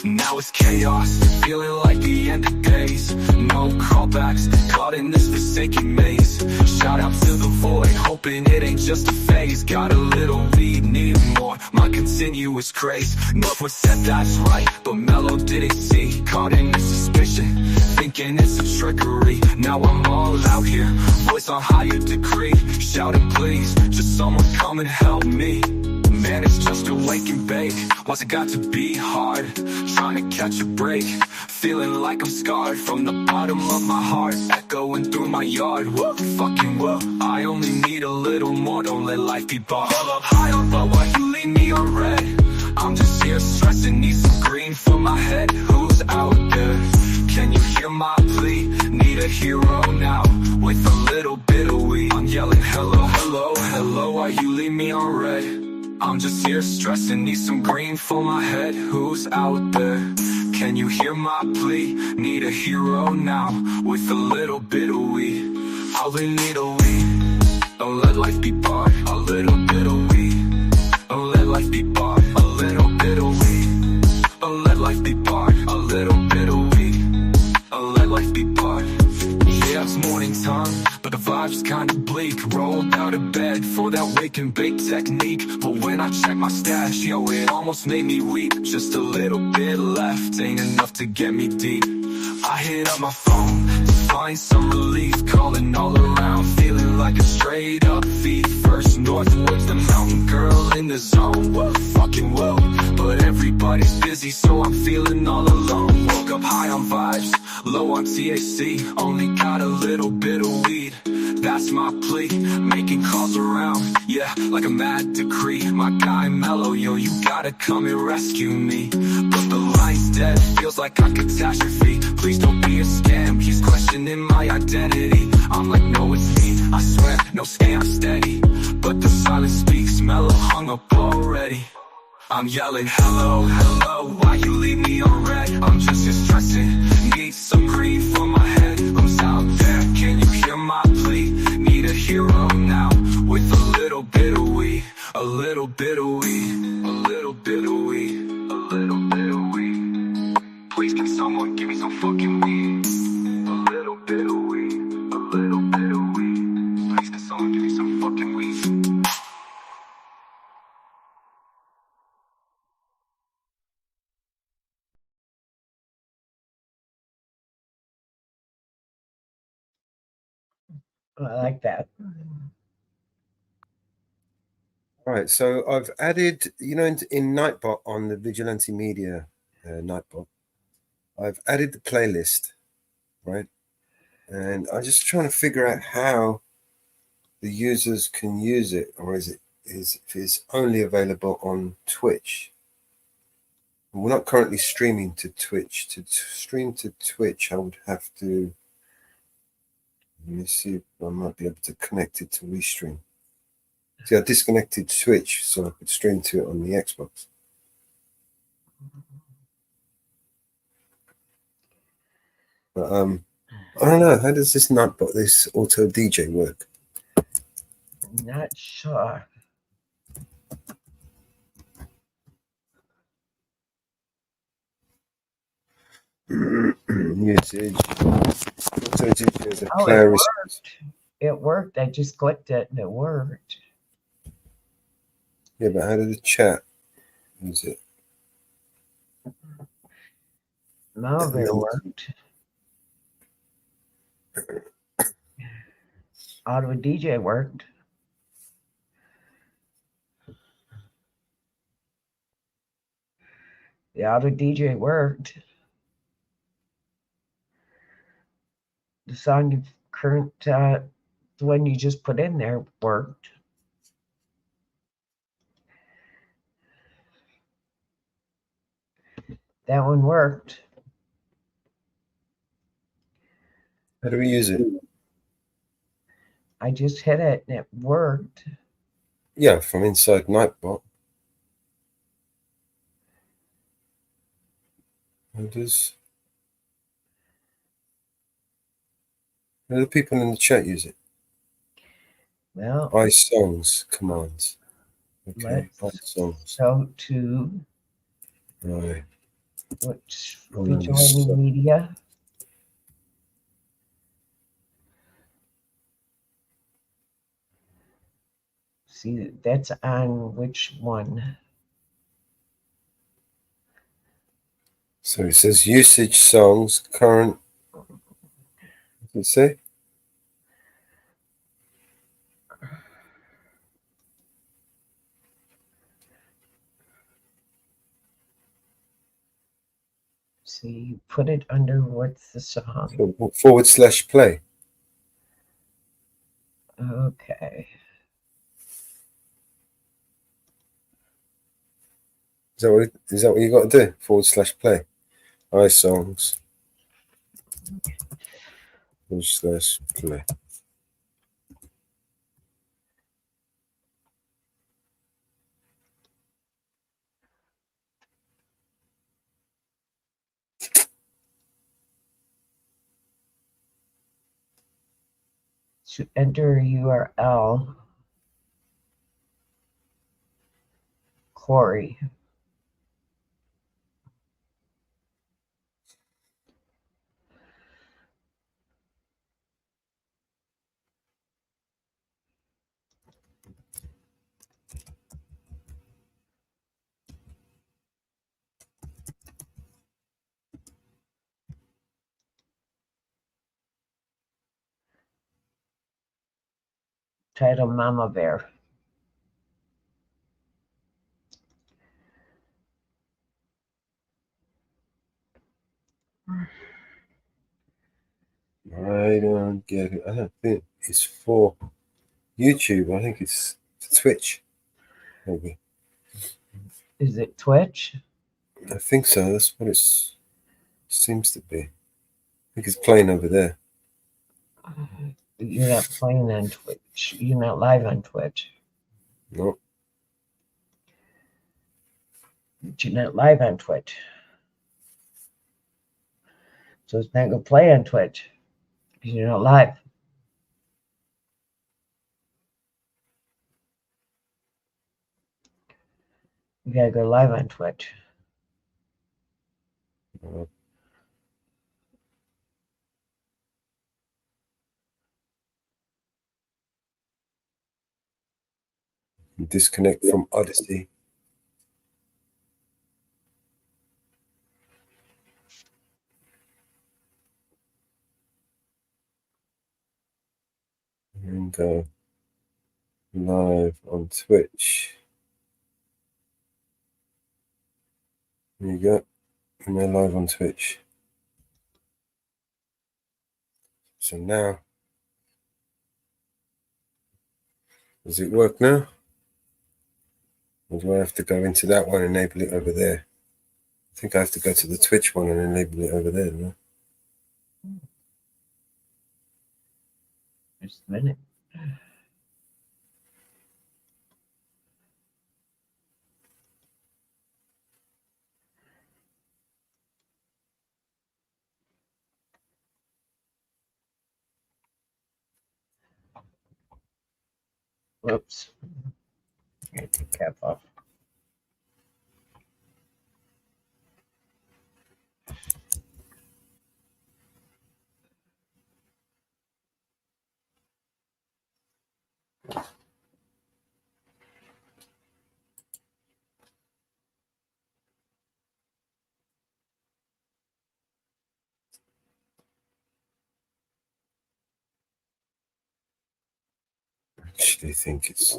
Now it's chaos, feeling like the end of days. No callbacks, caught in this forsaken maze. Shout out to the void, hoping it ain't just a phase. Got a little weed, need more, my continuous craze. Northwood said that's right, but Mellow didn't see. Caught in this suspicion, thinking it's a trickery. Now I'm all out here, voice on higher degree. Shouting please, just someone come and help me. Man, it's just a wake and bake. Why's it got to be hard? Trying to catch a break. Feeling like I'm scarred from the bottom of my heart. Echoing through my yard. Whoa, fucking whoa. I only need a little more. Don't let life be bought. Up high up, but why you leave me on red? I'm just here stressing. Need some green for my head. Who's out there? Can you hear my plea? Need a hero now, with a little bit of weed. I'm yelling hello, hello, hello. Why you leave me on red? I'm just here stressing, need some green for my head. Who's out there? Can you hear my plea? Need a hero now with a little bit of weed. All we need a weed. Don't let life be bought. A little bit of weed. Don't let life be bought. A little bit of weed. Don't let life be bought. A little bit of weed. Don't let life be bought. Yeah, it's morning time, but the vibe's kinda bleak. Rolled out of bed for that wake and bake technique. But when I check my stash, yo, it almost made me weep. Just a little bit left, ain't enough to get me deep. I hit up my phone to find some relief. Calling all around, feeling like a straight up thief. First northwards, the mountain girl in the zone. Fucking whoa, but everybody's busy, so I'm feeling all alone. Woke up high on vibes, low on THC. Only got a little bit of weed, that's my plea. Making calls around, yeah, like a mad decree. My guy Mellow, yo, you gotta come and rescue me. But the line's dead, feels like a catastrophe. Please don't be a scam, he's questioning my identity. I'm like, no, it's me, I swear, no scam, steady. But the silence speaks, Mellow hung up already. I'm yelling, hello, hello, why you leave me on red? I'm just here stressing, need some green for my head. Who's out there, can you hear my plea? Need a hero now, with a little bit of weed. A little bit of weed, a little bit of weed, a little bit of weed. Please can someone give me some fucking weed? A little bit of weed, a little bit of weed. Please can someone give me some fucking weed? I like that. All right, so I've added, in Nightbot on the Vigilante Media Nightbot, I've added the playlist, right? And I'm just trying to figure out how the users can use it, or is it's only available on Twitch. We're not currently streaming to Twitch. To stream to Twitch, I would have to. Let me see if I might be able to connect it to Restream. See, I disconnected Twitch so I could stream to it on the Xbox. But I don't know. How does this Nightbot, this auto DJ work? Not sure. Usage. Auto DJ is a Oh, player it response. worked. It worked. I just clicked it and it worked. Yeah, but how did the chat use it? No, it worked. Auto DJ worked. The auto DJ worked. The song you current, the one you just put in there worked. That one worked. How do we use it? I just hit it and it worked. Yeah, from inside Nightbot. How do the people in the chat use it? Well, iSongs commands. Okay, iSongs. Go to Right. which Vigilante Media. See, that's on which one? So it says usage songs current. What does it say? See, you put it under what's the song? So /play. Okay. Is that what you got to do? /play. iSongs. /play. To enter URL, Corey. Title Mama Bear. I don't get it. I don't think it's for YouTube. I think it's Twitch. Maybe. Is it Twitch? I think so. That's what it seems to be. I think it's playing over there. You're not playing on Twitch. You're not live on Twitch. No. You're not live on Twitch. So it's not going to play on Twitch because you're not live. You got to go live on Twitch. Disconnect from Odyssey. And go live on Twitch. There you go. And they're live on Twitch. So now, does it work now? Or do I have to go into that one and enable it over there? I think I have to go to the Twitch one and enable it over there, no? Just a minute. Whoops. Get the cap off. Actually think it's...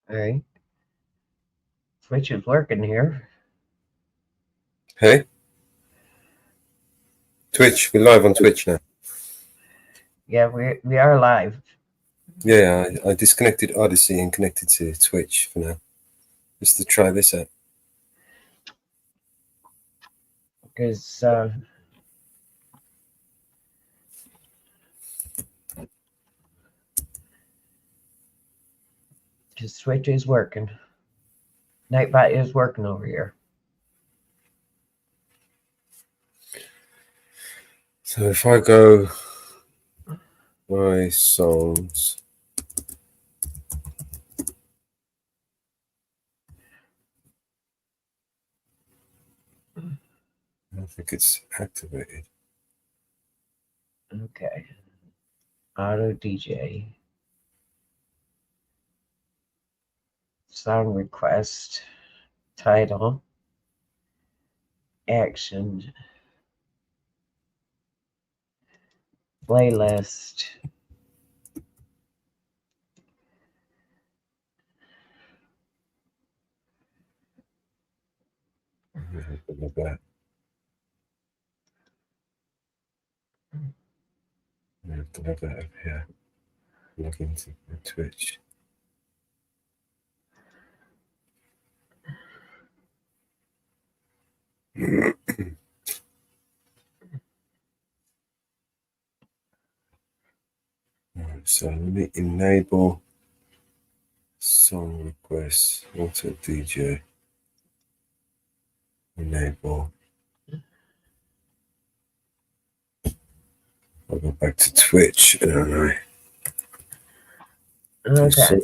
All right. Twitch is working here. Hey? Twitch, we're live on Twitch now. Yeah, we are live. Yeah, I disconnected Odyssey and connected to Twitch for now. Just to try this out. Because Twitch is working. Nightbot is working over here. So if I go my songs, I think it's activated. Okay. Auto DJ. Song request. Title. Action. Playlist. Like that. I have to have that up here. Log into the Twitch. Alright, so let me enable song requests, auto DJ, enable. I'll go back to Twitch. Okay.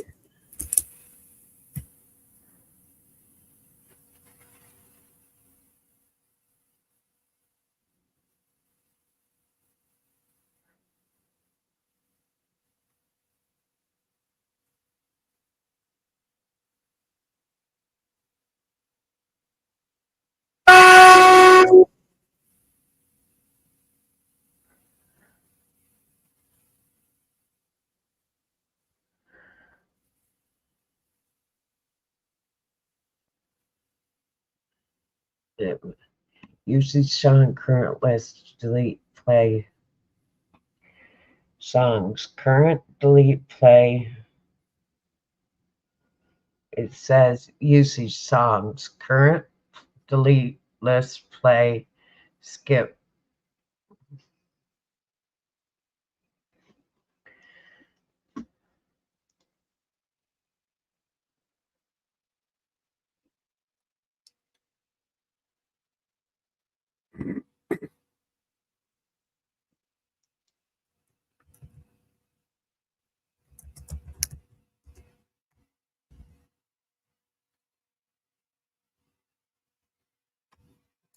Usage song current list, delete, play. Songs, current, delete, play. It says usage songs, current, delete, list, play, skip.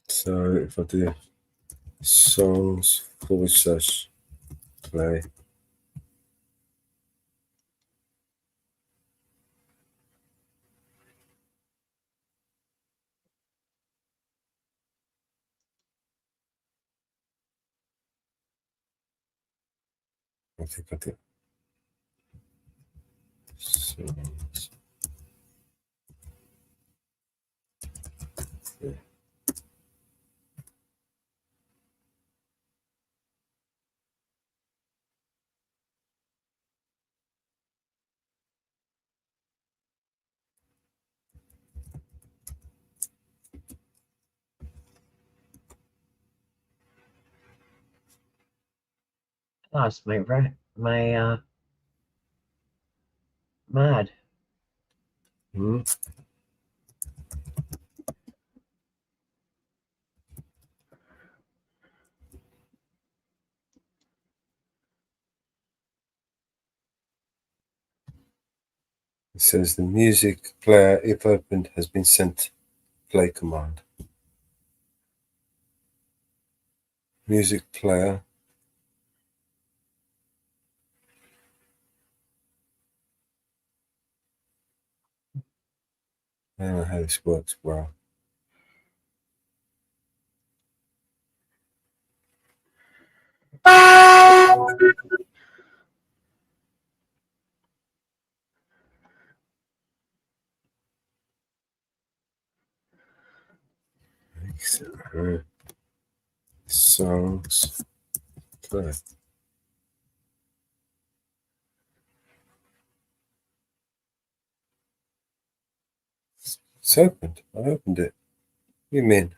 So if I do songs / play. I think I did. Songs. Yeah. Lost my mod. Hmm. It says the music player, if opened, has been sent play command. Music player. I don't know how this works, bro. Songs play. It's opened. I opened it. What do you mean?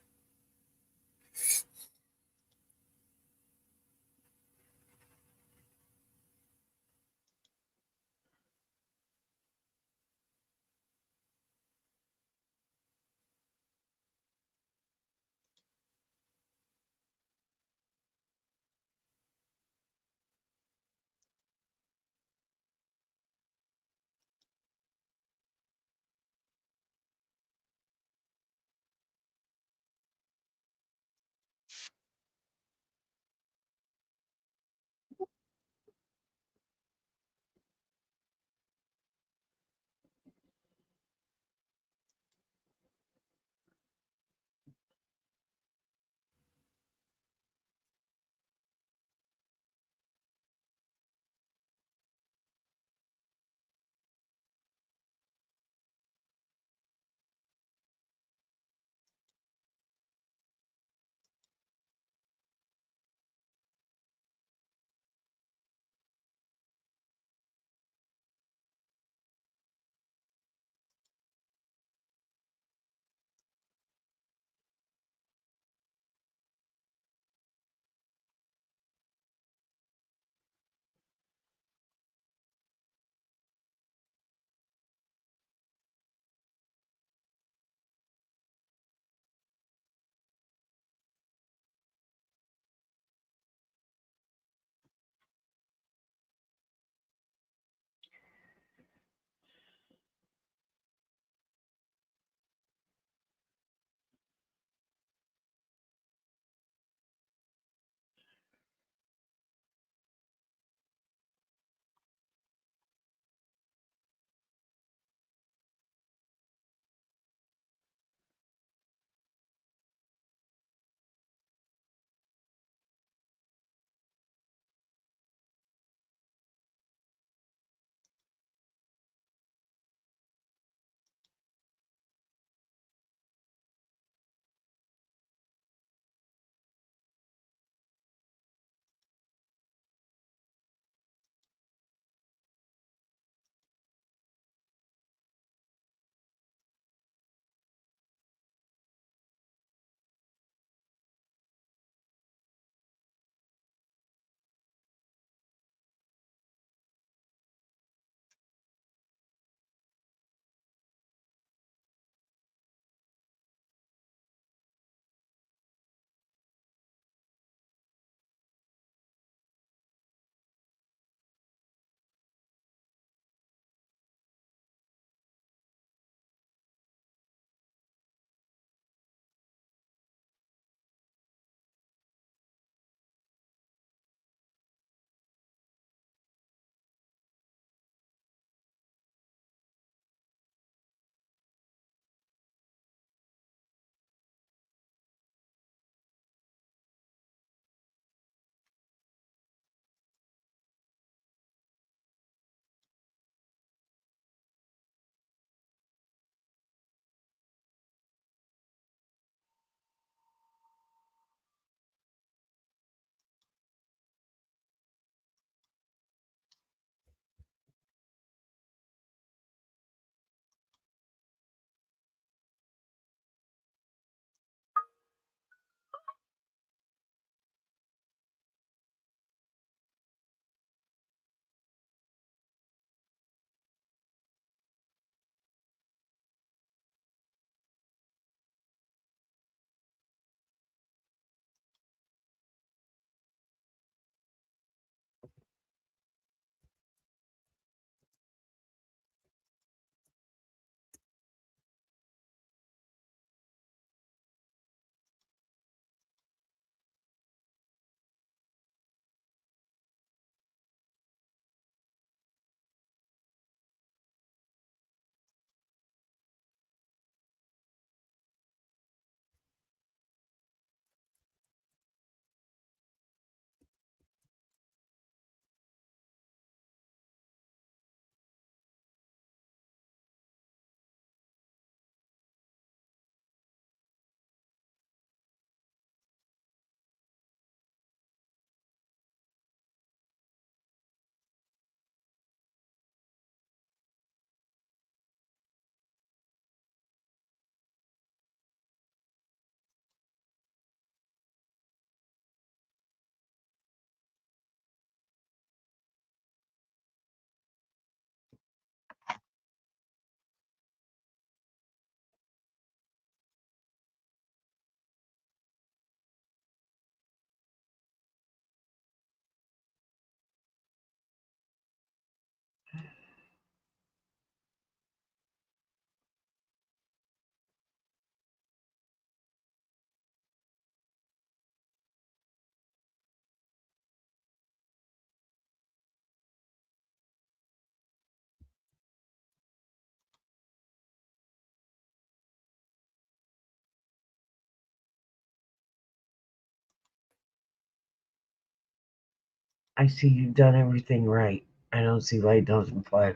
I see you've done everything right. I don't see why it doesn't play.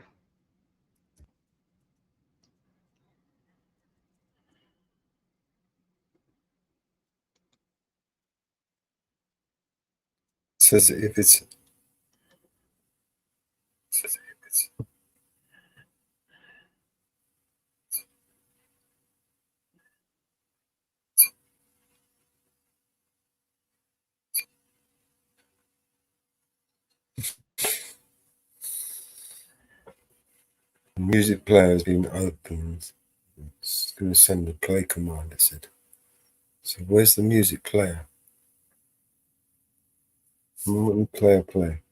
Says if it's music player has been opened. It's going to send the play command, it said. So where's the music player? Let me play.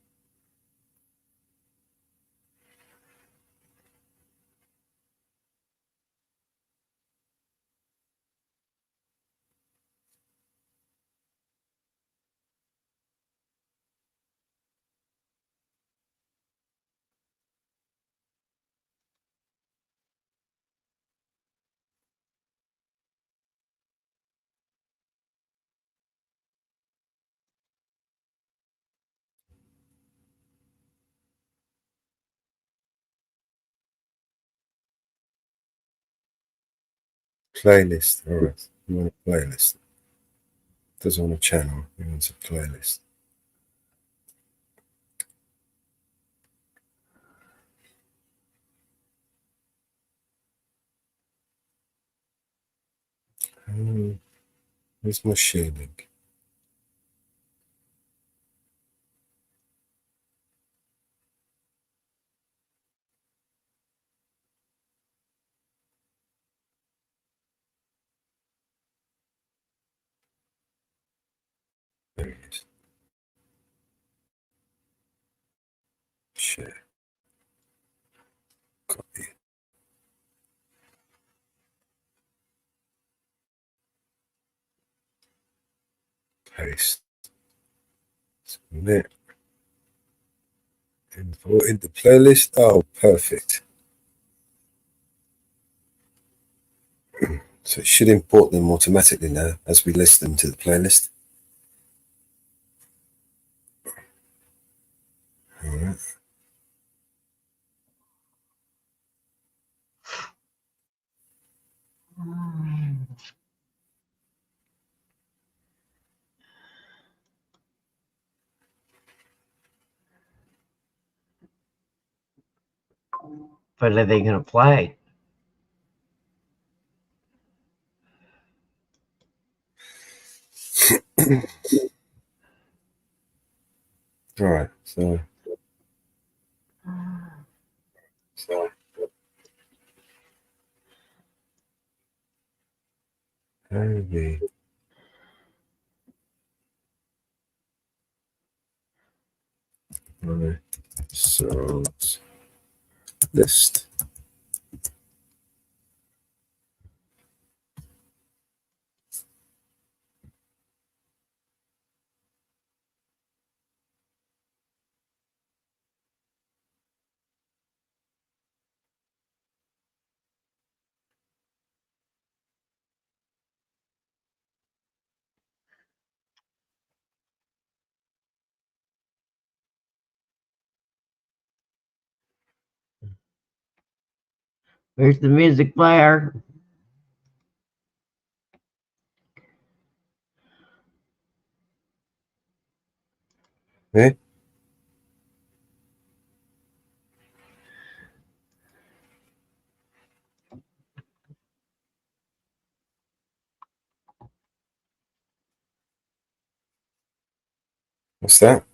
Playlist. All right. You want a playlist. Doesn't want a channel. He wants a playlist. Where's my share link? There it is. Share. Copy. Paste. Submit. Import in the playlist. Oh, perfect. So it should import them automatically now as we list them to the playlist. All right. But are they going to play? All right. So maybe. All right. So list. Where's the music player? Eh? What's that?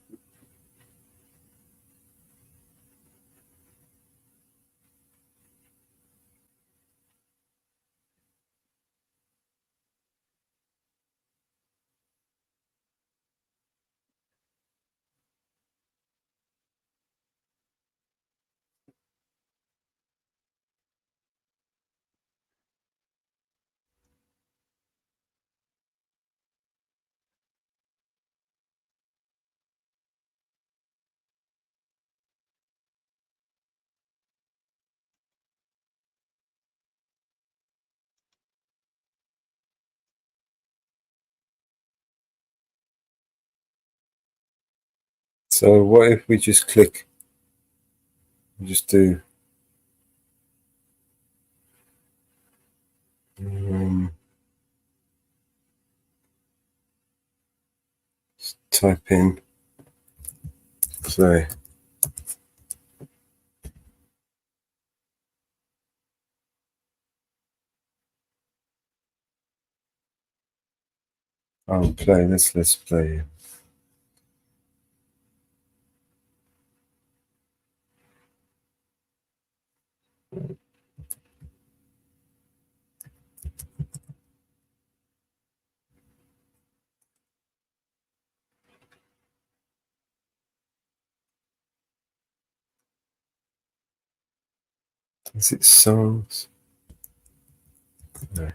So what if we just click, just do type in play. Oh, play. Let's play. Is it songs? No.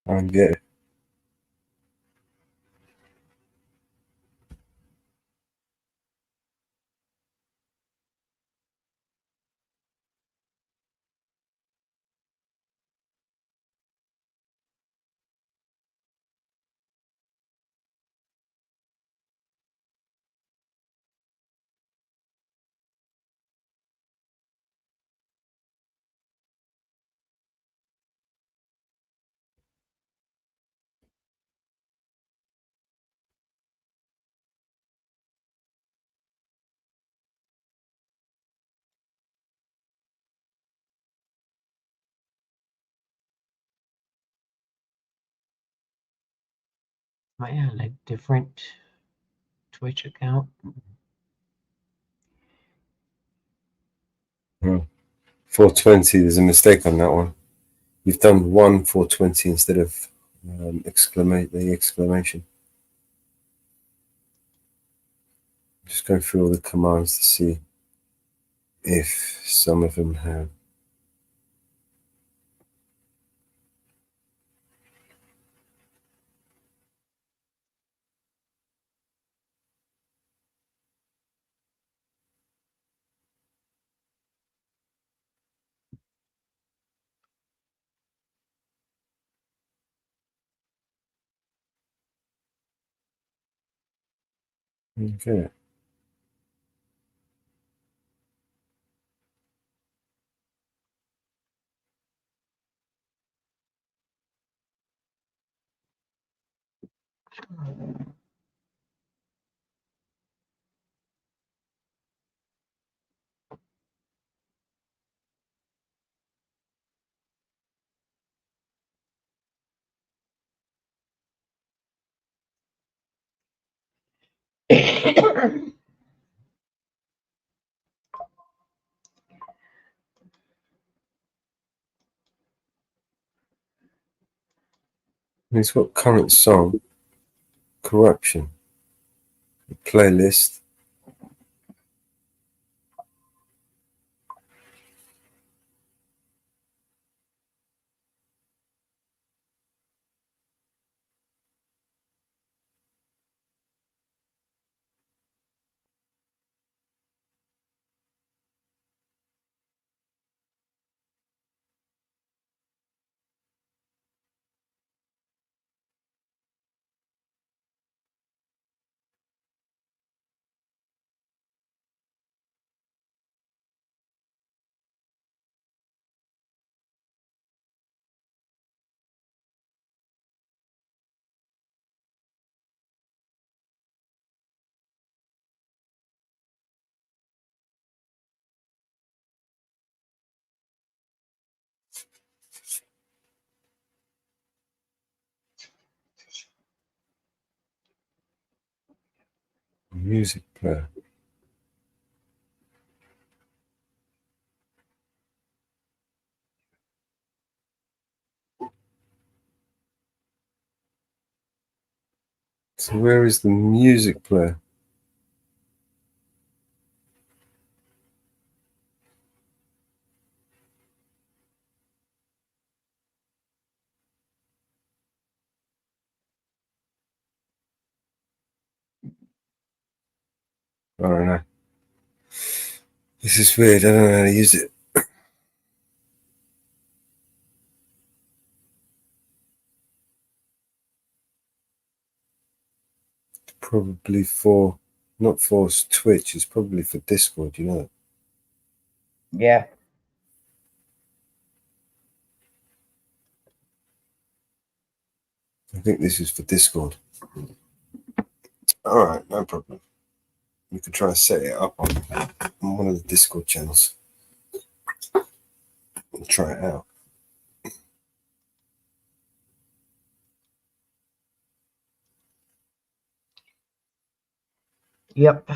I don't get it. Am I on a different Twitch account? 420. There's a mistake on that one. You've done 420 instead of the exclamation. Just go through all the commands to see if some of them have. Okay. It's got current song, corruption, playlist. Music player. So where is the music player? I don't know. This is weird. I don't know how to use it. Probably for, not for Twitch. It's probably for Discord. You know that? Yeah. I think this is for Discord. All right, no problem. You can try and set it up on one of the Discord channels. And try it out. Yep.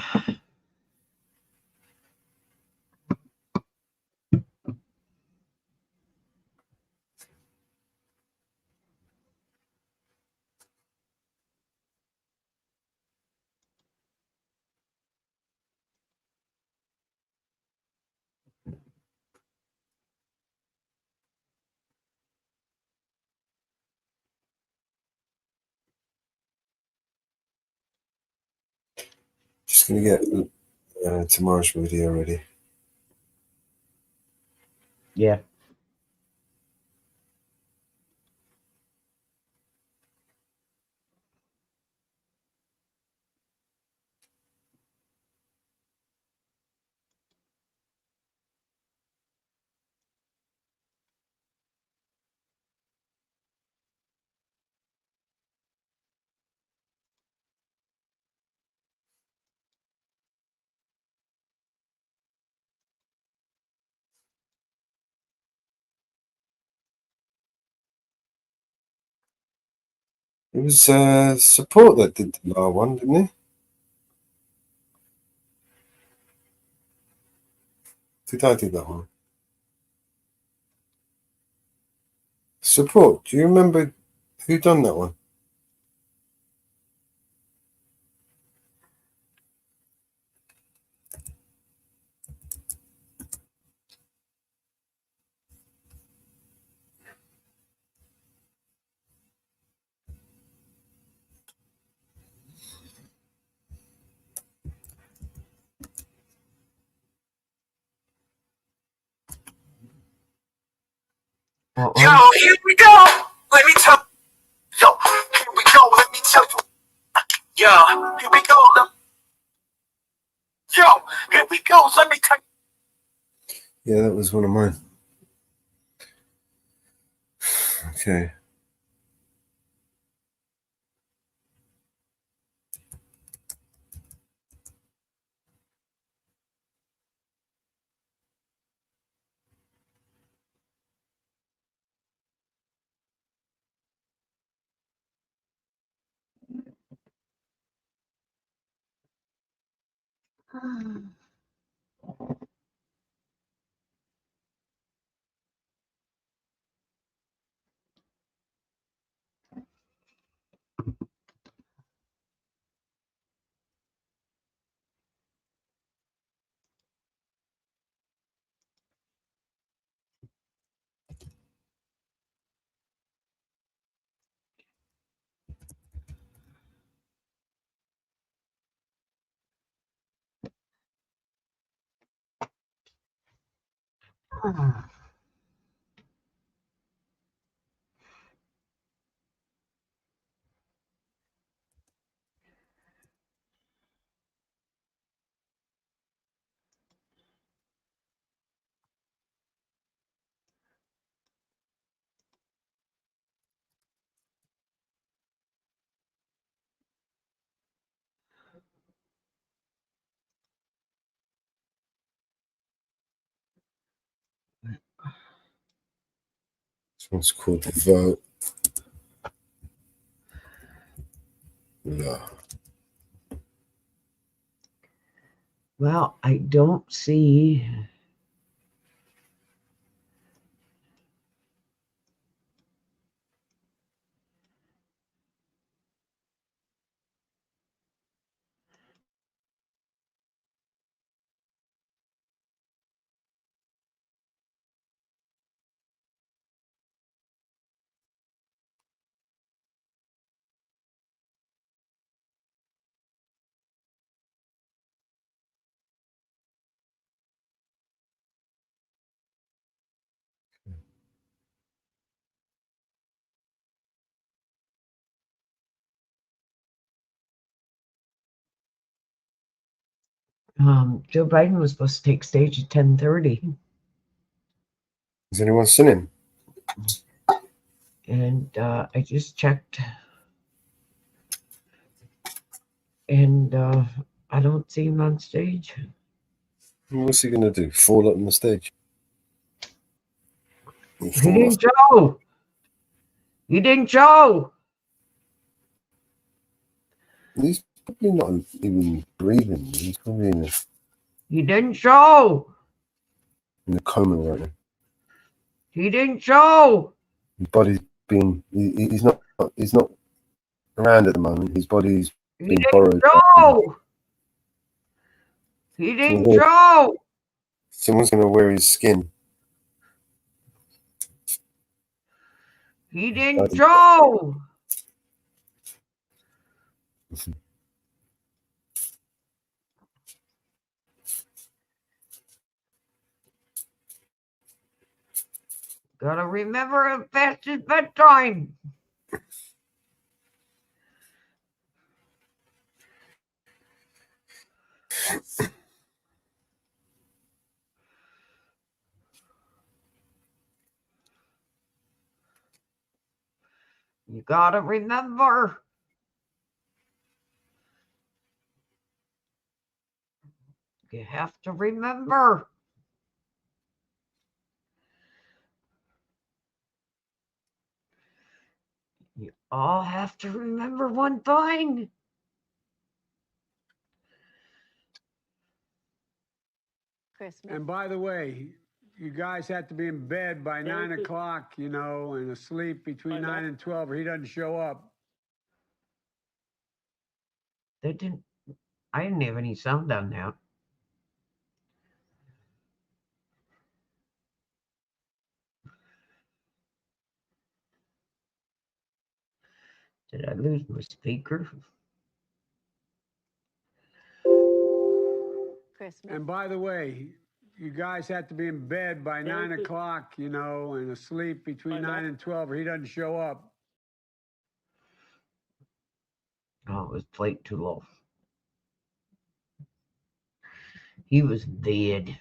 Just gonna get tomorrow's video ready. Yeah. It was support that did the last one, didn't it? Did I do that one? Support. Do you remember who done that one? Yo, here we go. Let me tell. Yo, here we go. Let me tell you. Yo, here we go. Yo, here we go. Let me tell you. Yeah, that was one of mine. Okay. This one's called The Vote. Yeah. Well, I don't see. Joe Biden was supposed to take stage at 10:30. Has anyone seen him? And I just checked. And I don't see him on stage. What's he going to do? Fall up on the stage? He didn't show. He didn't show. He's probably not even breathing. He's probably in He didn't show. a coma right now. He didn't show. His body's being. He's not around at the moment. His body's He been didn't borrowed. show. He didn't show. Someone's going to wear his skin. He didn't show. Gotta remember how fast is bedtime. You gotta remember. You have to remember. You all have to remember one thing. And by the way, you guys have to be in bed by 9 o'clock, you know, and asleep between 9 and 12, or he doesn't show up. I didn't have any sound on that. Did I lose my speaker? And by the way, you guys have to be in bed by 9 o'clock, you know, and asleep between 9 and 12, or he doesn't show up. Oh, it was played too low. He was in bed.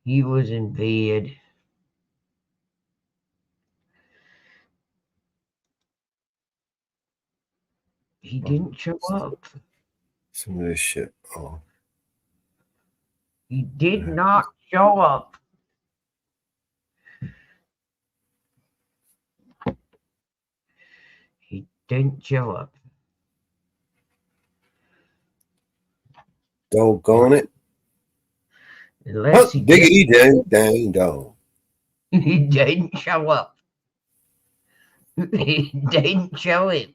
He was in bed. He didn't show up. Some of this shit. Oh. He did not show up. He didn't show up. Doggone it. Unless he diggity dang dong. He didn't show up. He didn't show it.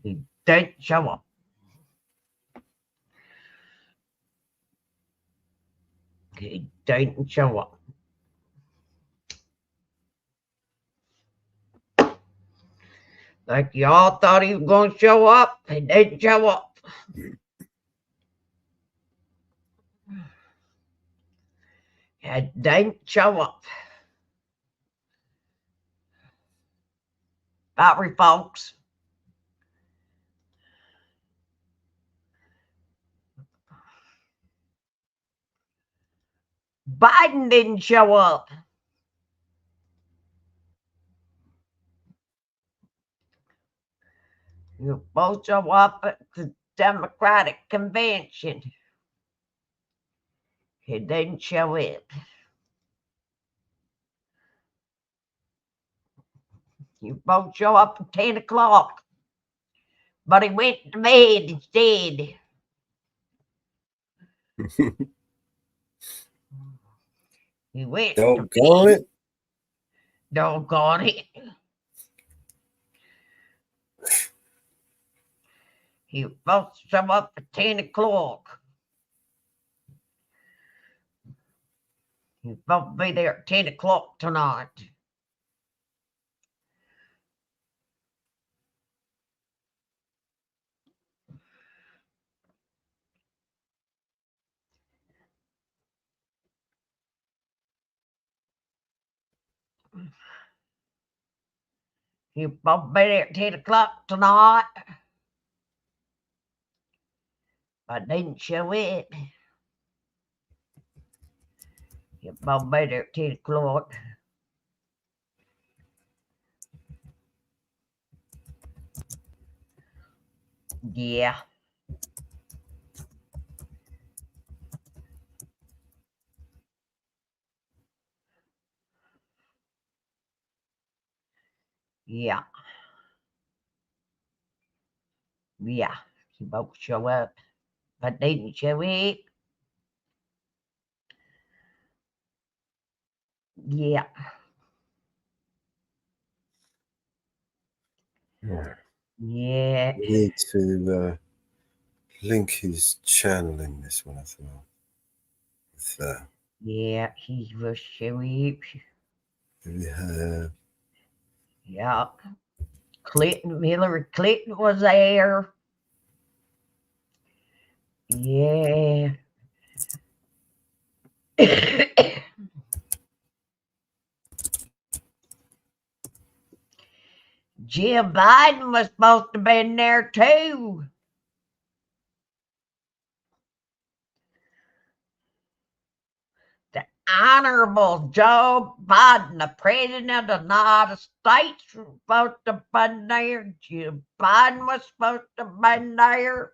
He didn't show up. He didn't show up. Like y'all thought he was going to show up, he didn't show up. He didn't show up. Sorry, folks. Biden didn't show up. You both show up at the Democratic convention. He didn't show up. You both show up at 10 o'clock. But he went to bed instead. He went to bed. Doggone it. He was supposed to show up at 10 o'clock. He's supposed to be there at 10 o'clock tonight. He'll probably be there at 10 o'clock tonight. I didn't show it. He'll probably be there at 10 o'clock. Yeah. Yeah. Yeah. He won't show up. I didn't show it. Yeah. Yeah. Yeah. We need to link his channel in this one as well. With, Yeah, he was show up. we have Yeah. Hillary Clinton was there. Yeah. Jill Biden was supposed to be in there too. The Honorable Joe Biden, the President of the United States, was supposed to be in there. Jill Biden was supposed to be in there.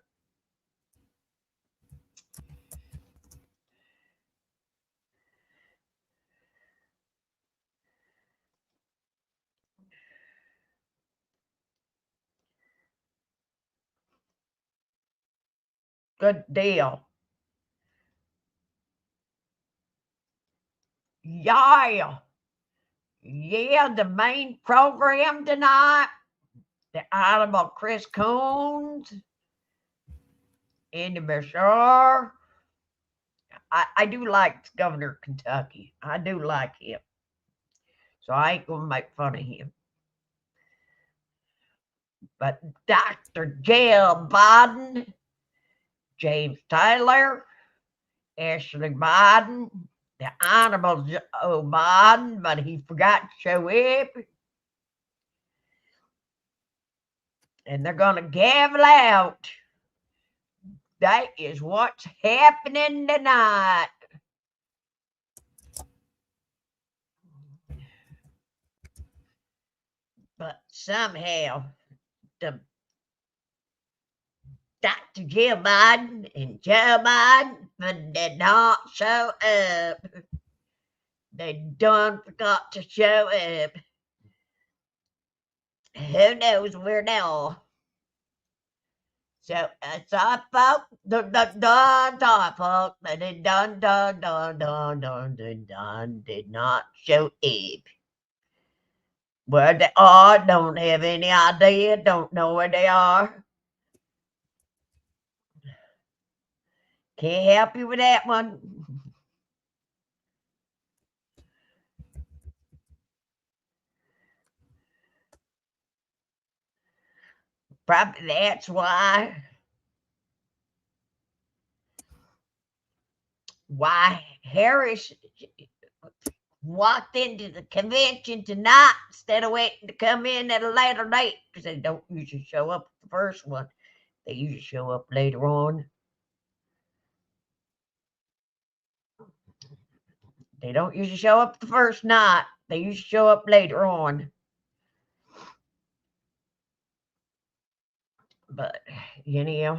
Good deal. Yeah. Yeah, the main program tonight, the Honorable Chris Coons, Andy Bashar. I do like Governor of Kentucky. I do like him. So I ain't going to make fun of him. But Dr. Jill Biden, James Taylor, Ashley Biden, the Honorable Joe Biden, but he forgot to show up. And they're going to gavel out. That is what's happening tonight. But somehow, the Dr. Jill Biden and Joe Biden did not show up. They done forgot to show up. Who knows where they are? So it's our fault. Done, folks. They did done, did not show up. Where they are, don't have any idea, don't know where they are. Can't help you with that one. Probably that's why Harris walked into the convention tonight instead of waiting to come in at a later date, because they don't usually show up at the first one. They usually show up later on. They don't usually show up the first night. They usually show up later on. But, you know,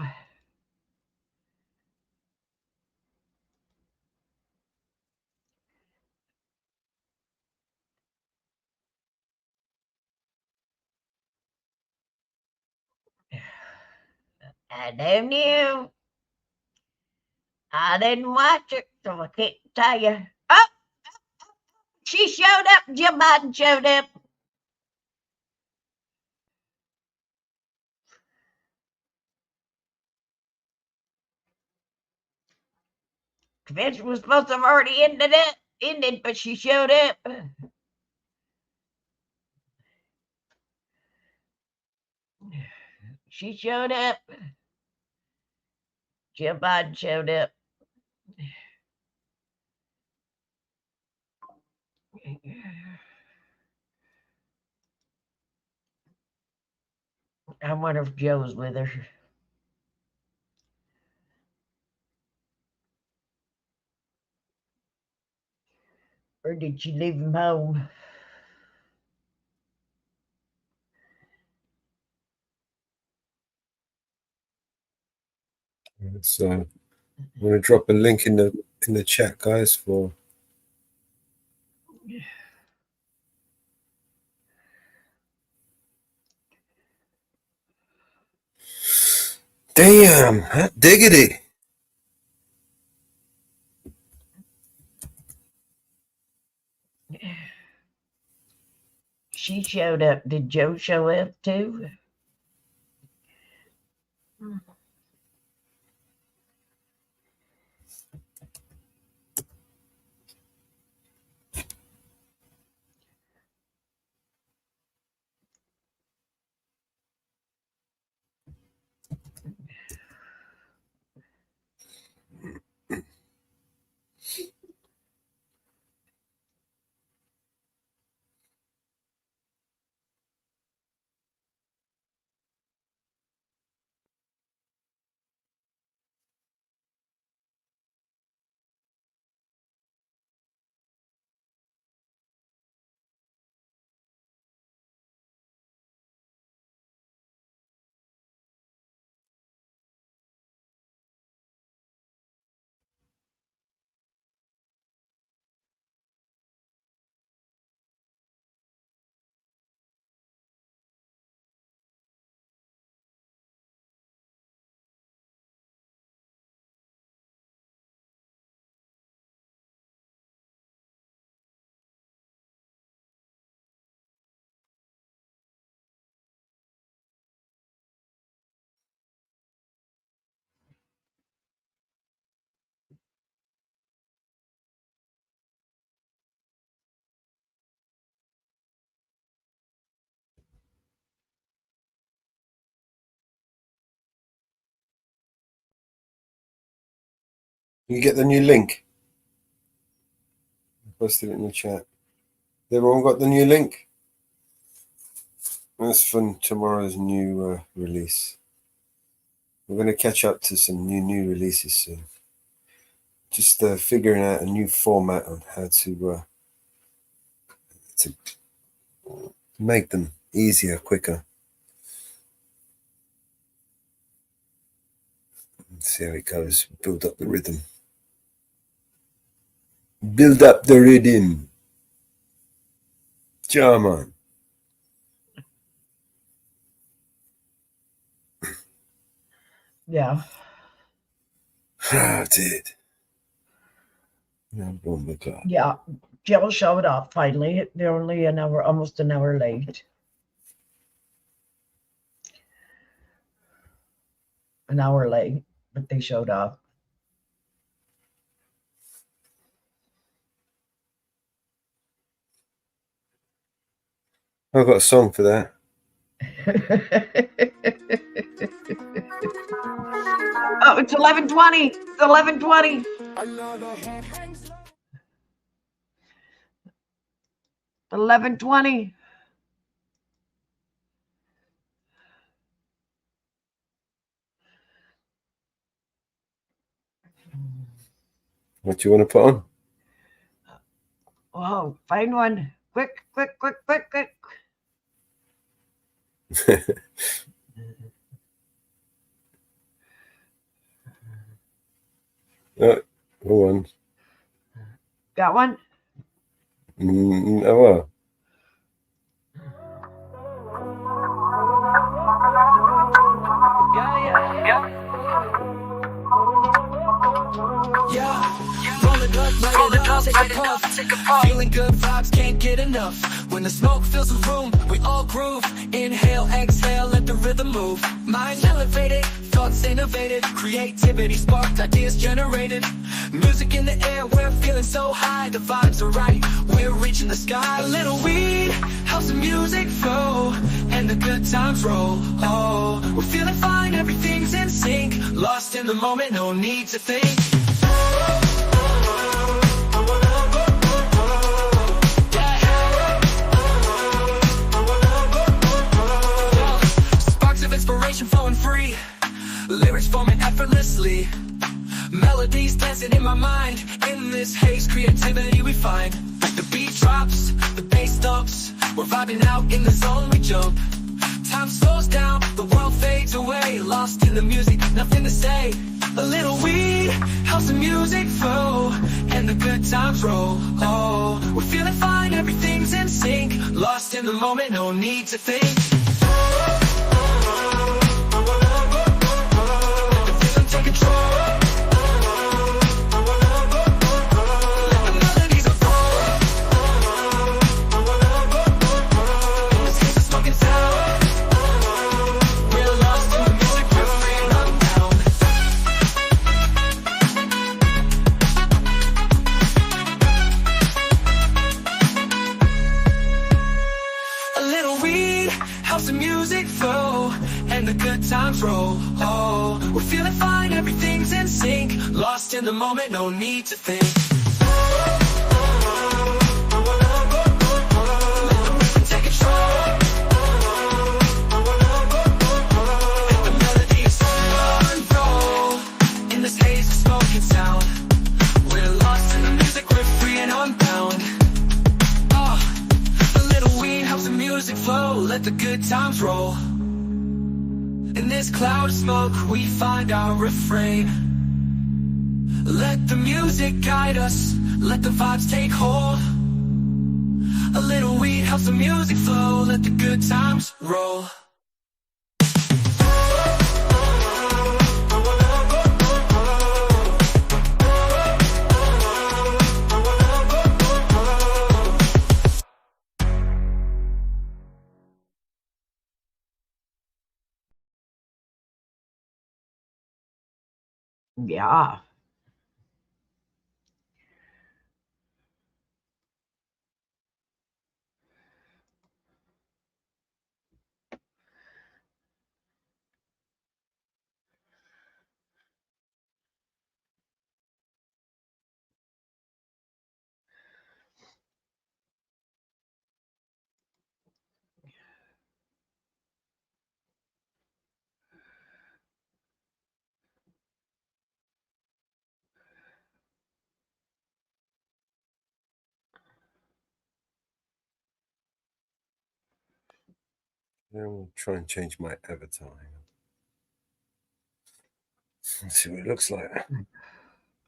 I don't know. I didn't watch it, so I can't tell you. Oh, she showed up. Jill Biden showed up. Convention was supposed to have already ended, but she showed up. She showed up. Jill Biden showed up. I wonder if Joe's with her. Or did she leave him home? So I'm gonna drop a link in the chat, guys, for damn hot diggity. She showed up. Did Joe show up too? You get the new link. I posted it in the chat. Everyone got the new link? That's from tomorrow's new release. We're going to catch up to some new releases soon. Just figuring out a new format on how to make them easier, quicker. Let's see how it goes. Build up the rhythm. Build up the rhythm. German. Yeah. I did. Oh my God. Yeah. Jill showed up finally. They're only an hour, almost an hour late. An hour late, but they showed up. I've got a song for that. Oh, it's 11:20. It's 11:20. $11.20. What do you want to put on? Oh, find one. Quick. Oh, hold on. Got one? Oh, well. Roll it up, take a puff. Feeling good vibes, can't get enough. When the smoke fills the room, we all groove. Inhale, exhale, let the rhythm move. Mind elevated, thoughts innovated. Creativity sparked, ideas generated. Music in the air, we're feeling so high. The vibes are right, we're reaching the sky. A little weed helps the music flow, and the good times roll. Oh, we're feeling fine, everything's in sync. Lost in the moment, no need to think. effortlessly. Melodies dancing in my mind. In this haze, creativity we find. The beat drops, the bass dumps. We're vibing out in the zone, we jump. Time slows down, the world fades away. Lost in the music, nothing to say. A little weed helps the music flow, and the good times roll. Oh, we're feeling fine, everything's in sync. Lost in the moment, no need to think. Let the rhythm take control. Let the melodies unfold. In this case, it's smoking sound. We're lost in the music, we're free and unbound. A little weed helps the music flow, and the good times roll. Oh, we're feeling fine, everything's in sync. Lost in the moment, no need to think. Let the rhythm take control. Let the melodies unroll. In this haze of smoke and sound, we're lost in the music, we're free and unbound. Oh, a little weed helps the music flow, let the good times roll. In this cloud of smoke, we find our refrain. Let the music guide us, let the vibes take hold. A little weed helps the music flow, let the good times roll. Yeah. I'll try and change my avatar. Let's see what it looks like.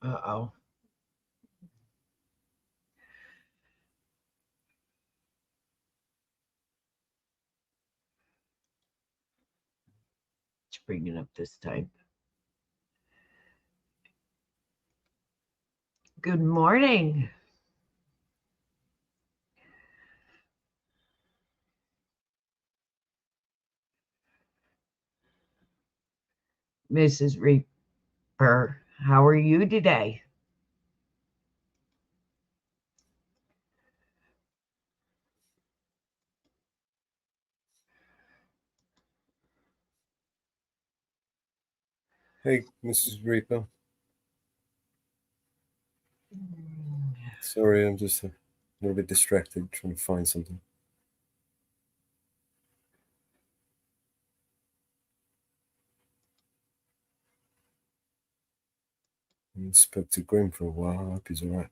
Uh-oh. Let's bring it up this time. Good morning. Mrs. Reaper, how are you today? Hey, Mrs. Reaper. Sorry, I'm just a little bit distracted trying to find something. I spoke to Grim for a while. I hope he's all right.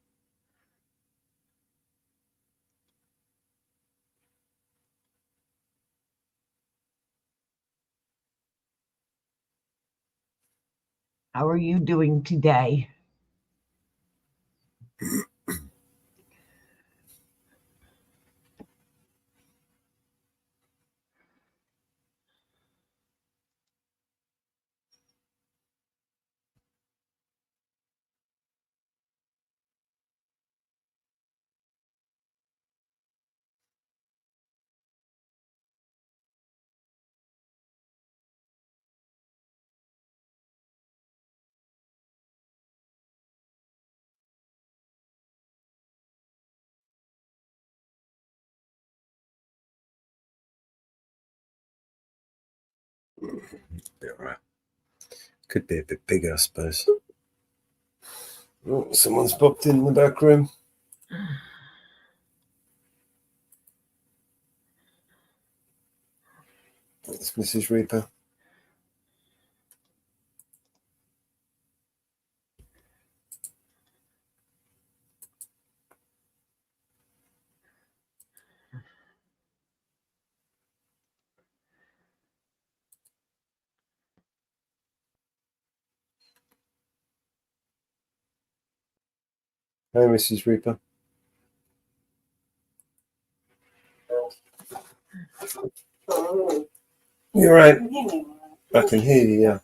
How are you doing today? Be all right. Could be a bit bigger, I suppose. Oh, someone's popped in the back room. It's Mrs. Reaper. Hi, Mrs. Reaper. You're right. I can hear you, yeah.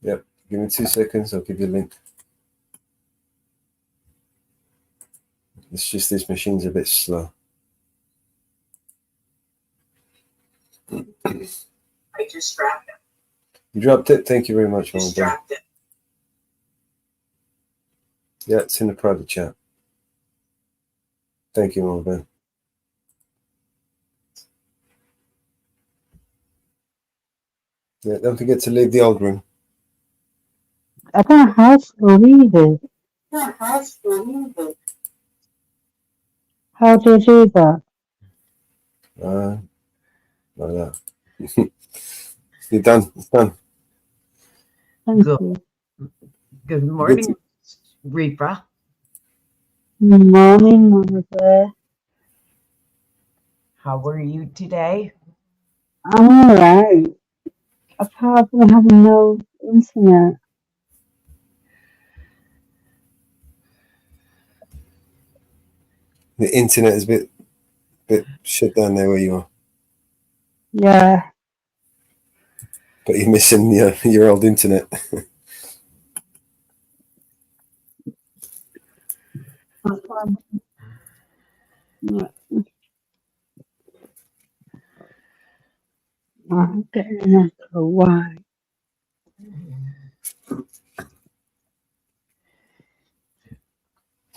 Yep. Give me 2 seconds. I'll give you a link. It's just this machine's a bit slow. I just dropped it. You dropped it? Thank you very much, Just Mom. dropped it. Yeah, it's in the private chat. Thank you, Mom Ben. Yeah, don't forget to leave the old room. I don't have to leave it. How do you do that? Like that. You're done. It's done. Thank Good. you. Good morning, Reaper. Good morning, Mama Bear. How are you today? I'm alright. Apart from having no internet. The internet is a bit shut down there where you are. Yeah. But you're missing your old internet. I'm getting an echo. Why?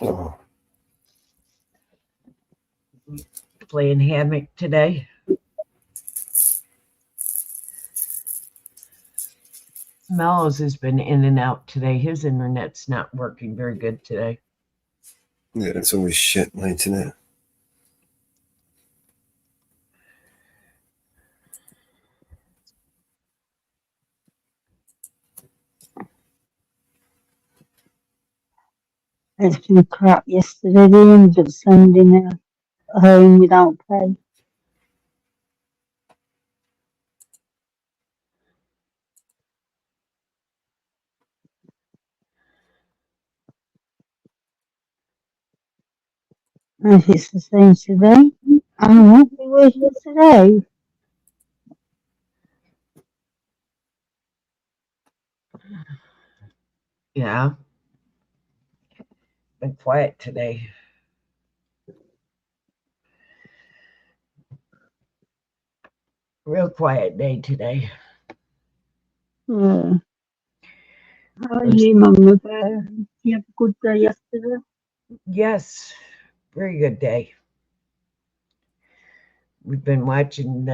Oh. Playing hammock today. Mellows has been in and out today. His internet's not working very good today. Yeah, it's always shit, my internet. It's been crap yesterday. They ended up sending it home without pay. If it's the same today, I don't know. It was yesterday. Yeah. Been quiet today. Real quiet day today. Yeah. How are you, Mama Bear? Did you have a good day yesterday? Yes, very good day. We've been watching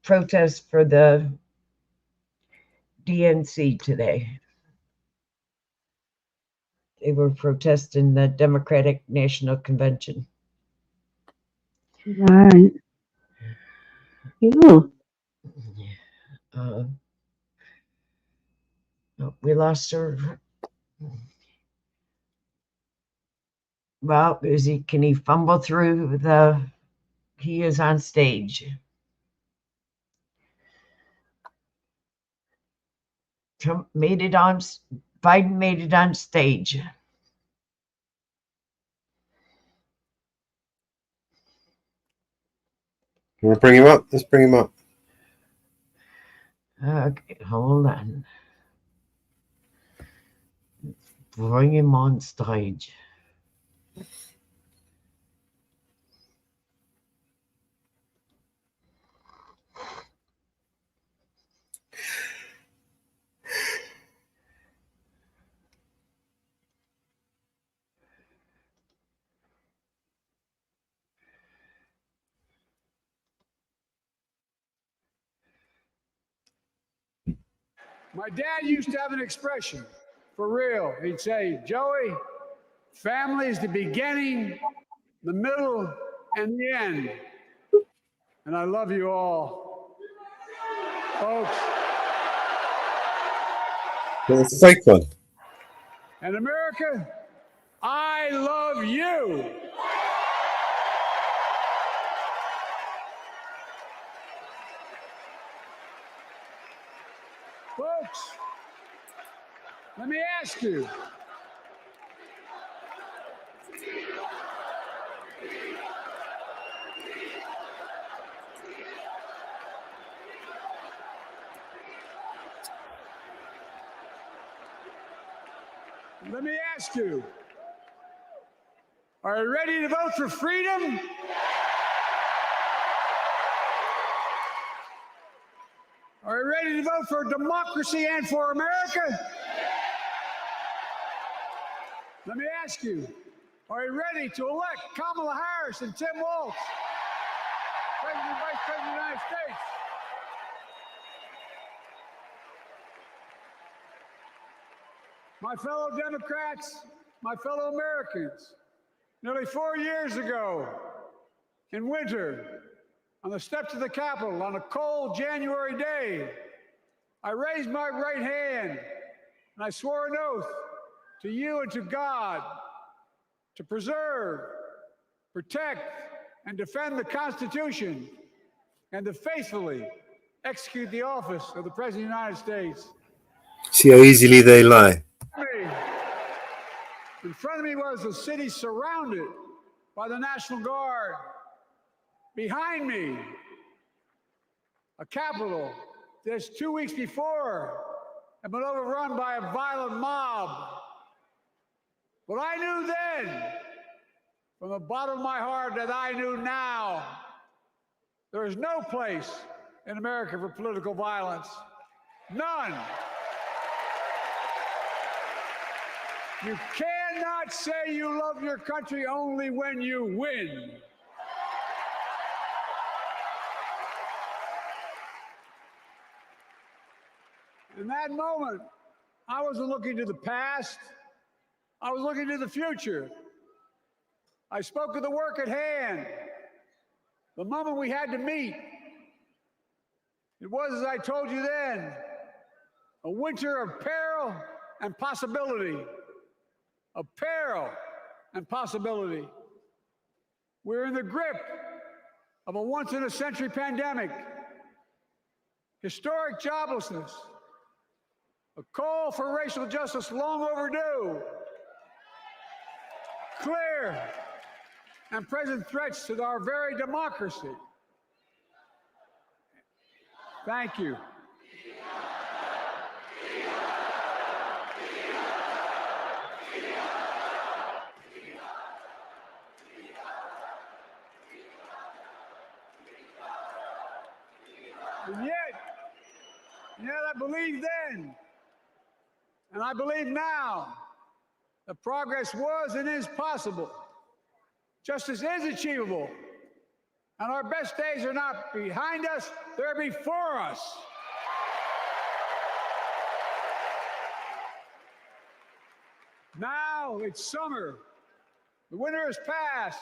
protests for the DNC today. They were protesting the Democratic National Convention. Right. Cool. We lost her. Well, can he fumble through he is on stage. Biden made it on stage. You want to bring him up? Let's bring him up. Okay, hold on. Bring him on stage. My dad used to have an expression, for real. He'd say, Joey, family is the beginning, the middle, and the end. And I love you all. Folks. It's a fake one. And America, I love you. Folks, let me ask you, Let me ask you, are you ready to vote for freedom? Are you ready to vote for democracy and for America? Let me ask you, are you ready to elect Kamala Harris and Tim Walz, President and Vice President of the United States? My fellow Democrats, my fellow Americans, nearly 4 years ago, in winter, on the steps of the Capitol, on a cold January day, I raised my right hand and I swore an oath to you and to God to preserve, protect, and defend the Constitution and to faithfully execute the office of the President of the United States. See how easily they lie. In front of me was a city surrounded by the National Guard. Behind me, a Capitol that 2 weeks before had been overrun by a violent mob. But I knew then, from the bottom of my heart, that I knew now, there is no place in America for political violence. None. You cannot say you love your country only when you win. In that moment, I wasn't looking to the past. I was looking to the future. I spoke of the work at hand, the moment we had to meet. It was, as I told you then, a winter of peril and possibility. Of peril and possibility. We're in the grip of a once-in-a-century pandemic, historic joblessness, a call for racial justice long overdue, clear and present threats to our very democracy. Thank you. And yet I believed then, and I believe now, that progress was and is possible. Justice is achievable, and our best days are not behind us, they're before us. Now it's summer, the winter is past,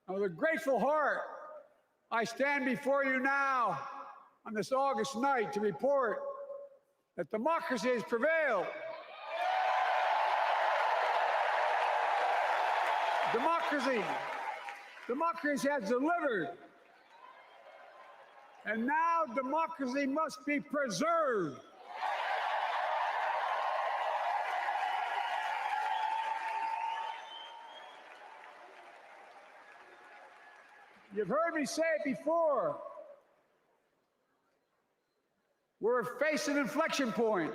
and with a grateful heart, I stand before you now on this August night to report that democracy has prevailed. Democracy has delivered. And now democracy must be preserved. You've heard me say it before. We're facing an inflection point.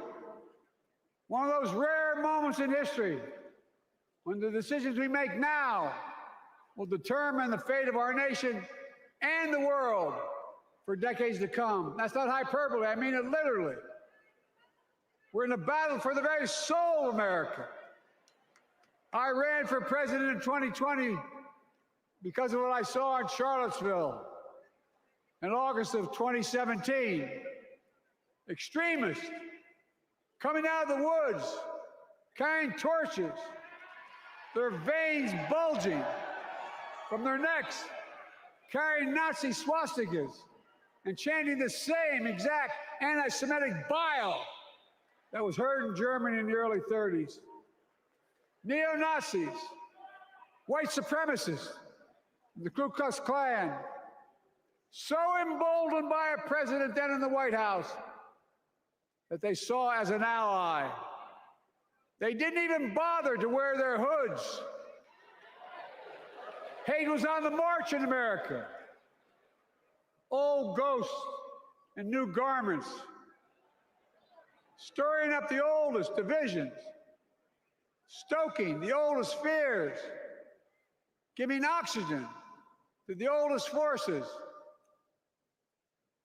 One of those rare moments in history when the decisions we make now will determine the fate of our nation and the world for decades to come. That's not hyperbole, I mean it literally. We're in a battle for the very soul of America. I ran for president in 2020 because of what I saw in Charlottesville in August of 2017. Extremists coming out of the woods, carrying torches, their veins bulging from their necks, carrying Nazi swastikas, and chanting the same exact anti-Semitic bile that was heard in Germany in the early 30s. Neo-Nazis, white supremacists, the Ku Klux Klan, so emboldened by a president then in the White House that they saw as an ally. They didn't even bother to wear their hoods. Hate was on the march in America. Old ghosts in new garments, stirring up the oldest divisions. stoking the oldest fears, giving oxygen to the oldest forces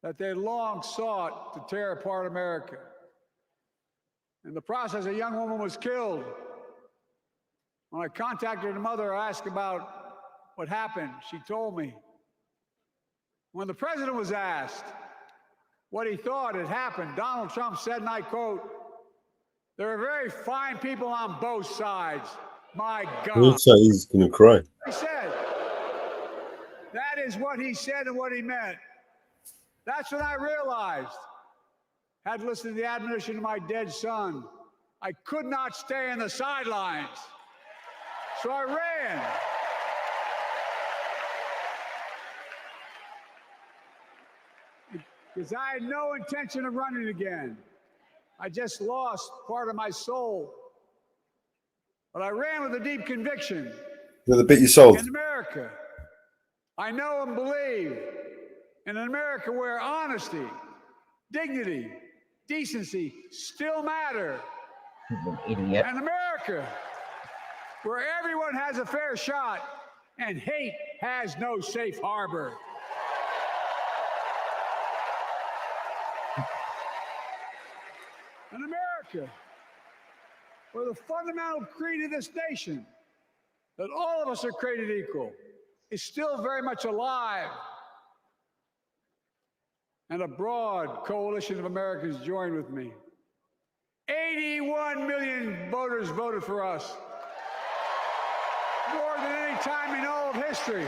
that they long sought to tear apart America. In the process, a young woman was killed. When I contacted her mother, I asked about what happened. She told me. When the president was asked what he thought had happened, Donald Trump said, and I quote, "There are very fine people on both sides. My God." Looks like he's going to cry. He said, that is what he said and what he meant. That's when I realized, had listened to the admonition of my dead son, I could not stay in the sidelines. So I ran. Because I had no intention of running again. I just lost part of my soul. But I ran with a deep conviction. The bit you sold. In America, I know and believe in an America where honesty, dignity, decency still matter. He's an idiot. An America where everyone has a fair shot and hate has no safe harbor. An America where the fundamental creed of this nation, that all of us are created equal, is still very much alive. And a broad coalition of Americans joined with me. 81 million voters voted for us. More than any time in all of history.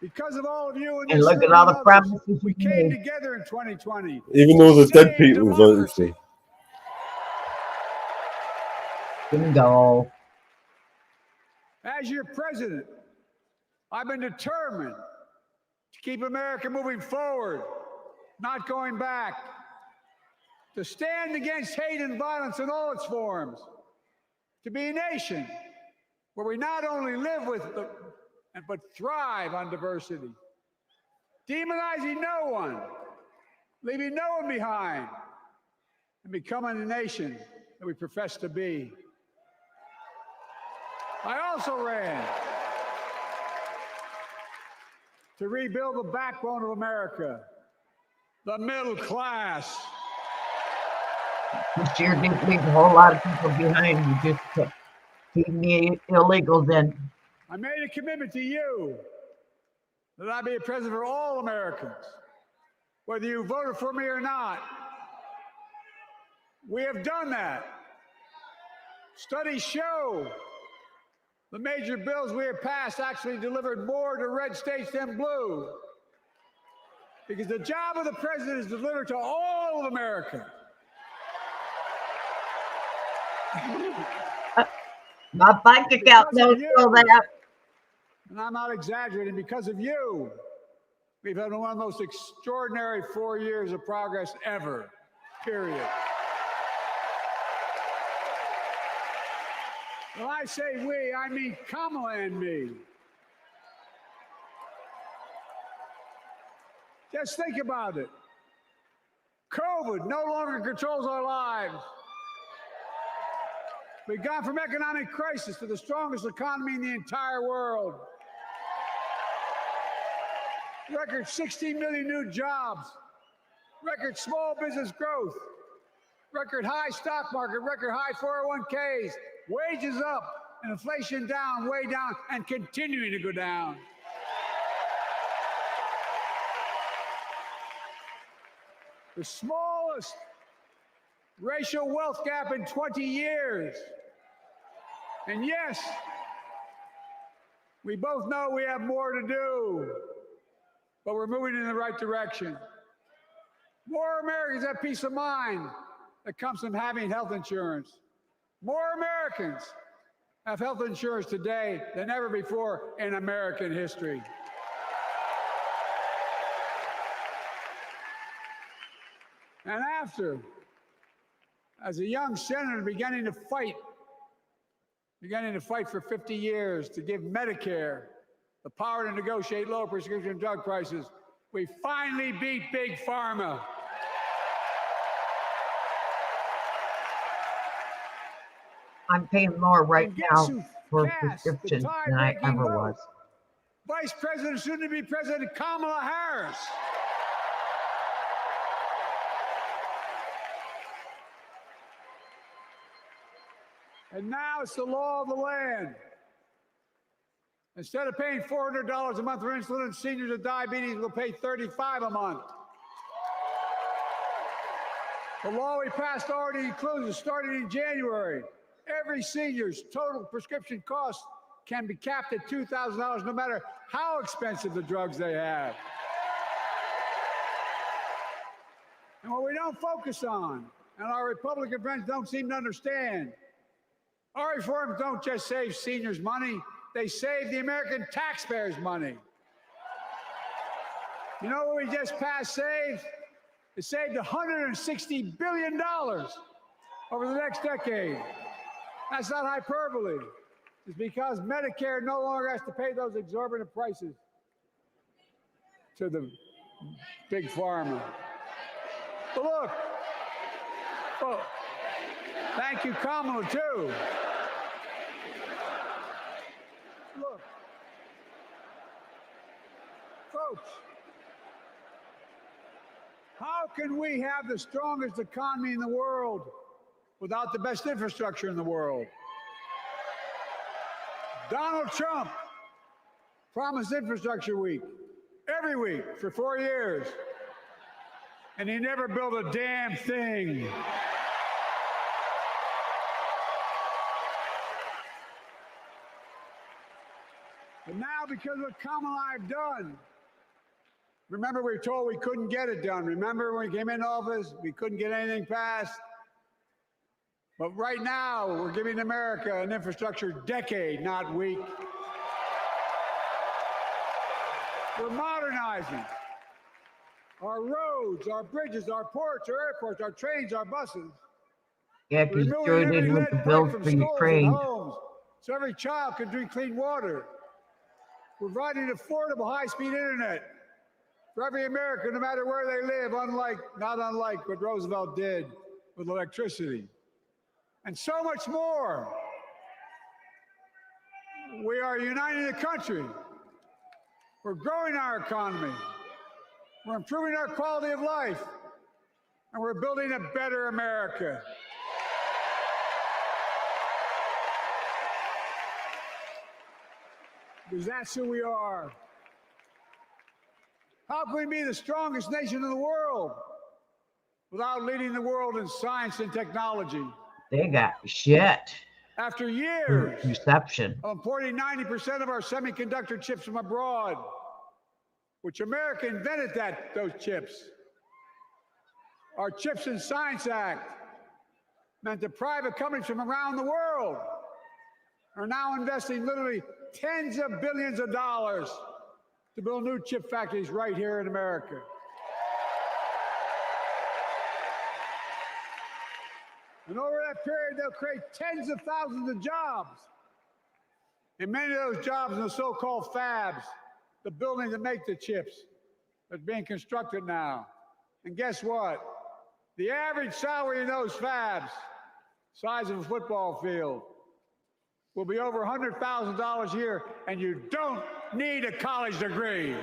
Because of all of you and look at all the promises we came together in 2020. Even all the dead people voted for him. Bingo. As your president, I've been determined to keep America moving forward, not going back, to stand against hate and violence in all its forms, to be a nation where we not only live with but thrive on diversity, demonizing no one, leaving no one behind, and becoming the nation that we profess to be. I also ran to rebuild the backbone of America, the middle class. This year didn't leave a whole lot of people behind. You just kept keeping the illegals in. I made a commitment to you that I be a president for all Americans, whether you voted for me or not. We have done that. Studies show the major bills we have passed actually delivered more to red states than blue. Because the job of the president is to deliver to all of America. My bank account knows all that. And I'm not exaggerating. Because of you, we've had one of the most extraordinary 4 years of progress ever, period. When I say we, I mean Kamala and me. Just think about it. COVID no longer controls our lives. We've gone from economic crisis to the strongest economy in the entire world. Record 16 million new jobs. Record small business growth. Record high stock market. Record high 401ks. Wages up and inflation down, way down, and continuing to go down. The smallest racial wealth gap in 20 years. And yes, we both know we have more to do, but we're moving in the right direction. More Americans have peace of mind that comes from having health insurance. More Americans have health insurance today than ever before in American history. And after, as a young senator beginning to fight for 50 years to give Medicare the power to negotiate low prescription drug prices, we finally beat Big Pharma. I'm paying more right And guess now who for cast the prescription than I tie-breaking ever vote? was. Vice President, soon-to-be President Kamala Harris. And now it's the law of the land. Instead of paying $400 a month for insulin, seniors with diabetes will pay $35 a month. The law we passed already includes, starting in January, every senior's total prescription cost can be capped at $2,000 no matter how expensive the drugs they have. And what we don't focus on, and our Republican friends don't seem to understand, our reforms don't just save seniors money, they save the American taxpayers money. You know what we just passed saved? It saved $160 billion over the next decade. That's not hyperbole. It's because Medicare no longer has to pay those exorbitant prices to the big pharma. But look, oh, thank you, Kamala, too. Look, folks, how can we have the strongest economy in the world without the best infrastructure in the world? Donald Trump promised Infrastructure Week every week for 4 years, and he never built a damn thing. And now, because of what Kamala and I have done, remember we were told we couldn't get it done. Remember when we came into office, we couldn't get anything passed? But right now, we're giving America an infrastructure decade, not week. We're modernizing our roads, our bridges, our ports, our airports, our trains, our buses. Yeah, because Joe didn't want the bill for Ukraine. Homes, so every child can drink clean water. We're providing affordable high-speed internet for every American, no matter where they live, not unlike what Roosevelt did with electricity. And so much more. We are uniting the country. We're growing our economy. We're improving our quality of life. And we're building a better America. Because that's who we are. How can we be the strongest nation in the world without leading the world in science and technology? They got shit. After years Reception. of importing 90% of our semiconductor chips from abroad, which America invented those chips. Our Chips and Science Act meant that private companies from around the world are now investing literally tens of billions of dollars to build new chip factories right here in America. And over that period, they'll create tens of thousands of jobs. And many of those jobs in the so-called fabs, the buildings that make the chips, that's being constructed now. And guess what? The average salary in those fabs, size of a football field, will be over $100,000 a year, and you don't need a college degree.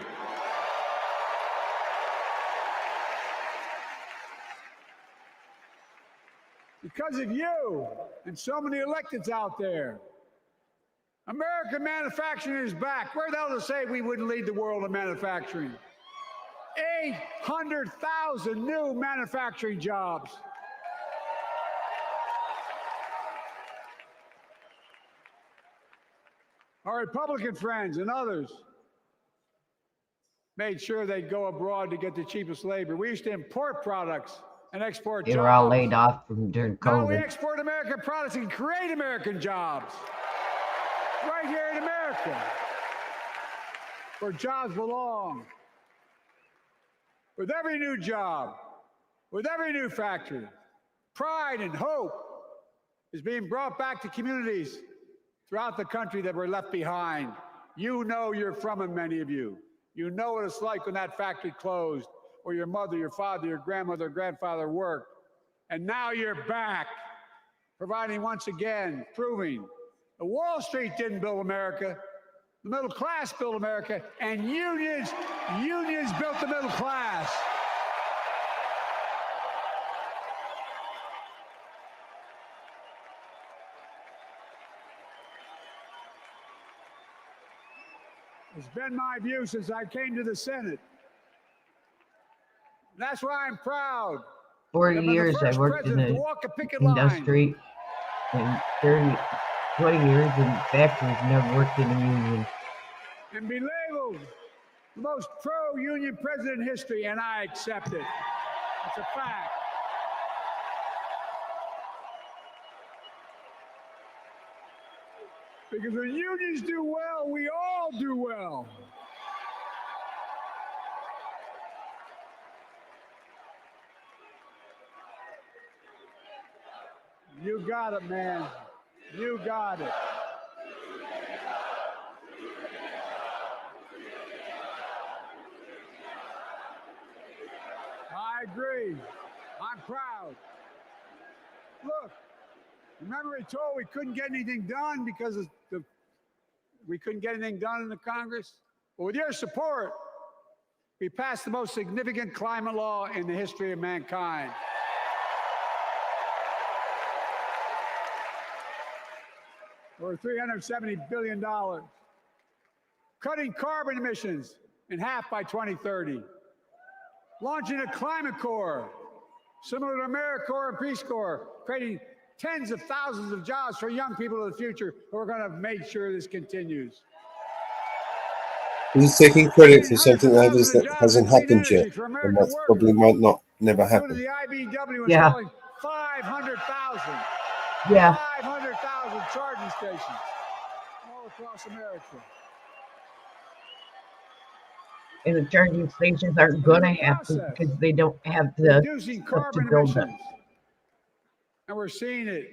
Because of you and so many electeds out there, American manufacturing is back. Where the hell to say we wouldn't lead the world in manufacturing? 800,000 new manufacturing jobs. Our Republican friends and others made sure they'd go abroad to get the cheapest labor. We used to import products and export jobs. They were all laid off from during Now we COVID. export American products and create American jobs. Right here in America, where jobs belong. With every new job, with every new factory, pride and hope is being brought back to communities throughout the country that were left behind. You know you're from them, many of you. You know what it's like when that factory closed, or your mother, your father, your grandmother, grandfather worked. And now you're back. providing once again, proving that Wall Street didn't build America, the middle class built America, and unions built the middle class. It's been my view since I came to the Senate. That's why I'm proud. 40 years I worked in the industry, and 20 years in factories, never worked in a union. And be labeled the most pro-union president in history, and I accept it. It's a fact. Because when unions do well, we all do well. You got it, man. You got it. I agree. I'm proud. Look, remember we told we couldn't get anything done because of we couldn't get anything done in the Congress? Well, with your support, we passed the most significant climate law in the history of mankind. For $370 billion. Cutting carbon emissions in half by 2030. Launching a climate corps, similar to AmeriCorps and Peace Corps, creating tens of thousands of jobs for young people of the future who are going to make sure this continues. He's taking credit for something that hasn't happened yet, and that's probably might not never happen. The IBW Yeah. installing 500,000. Yeah. 500,000 charging stations all across America. And the charging stations aren't going to happen because they don't have the reducing stuff to carbon build them. emissions. And we're seeing it.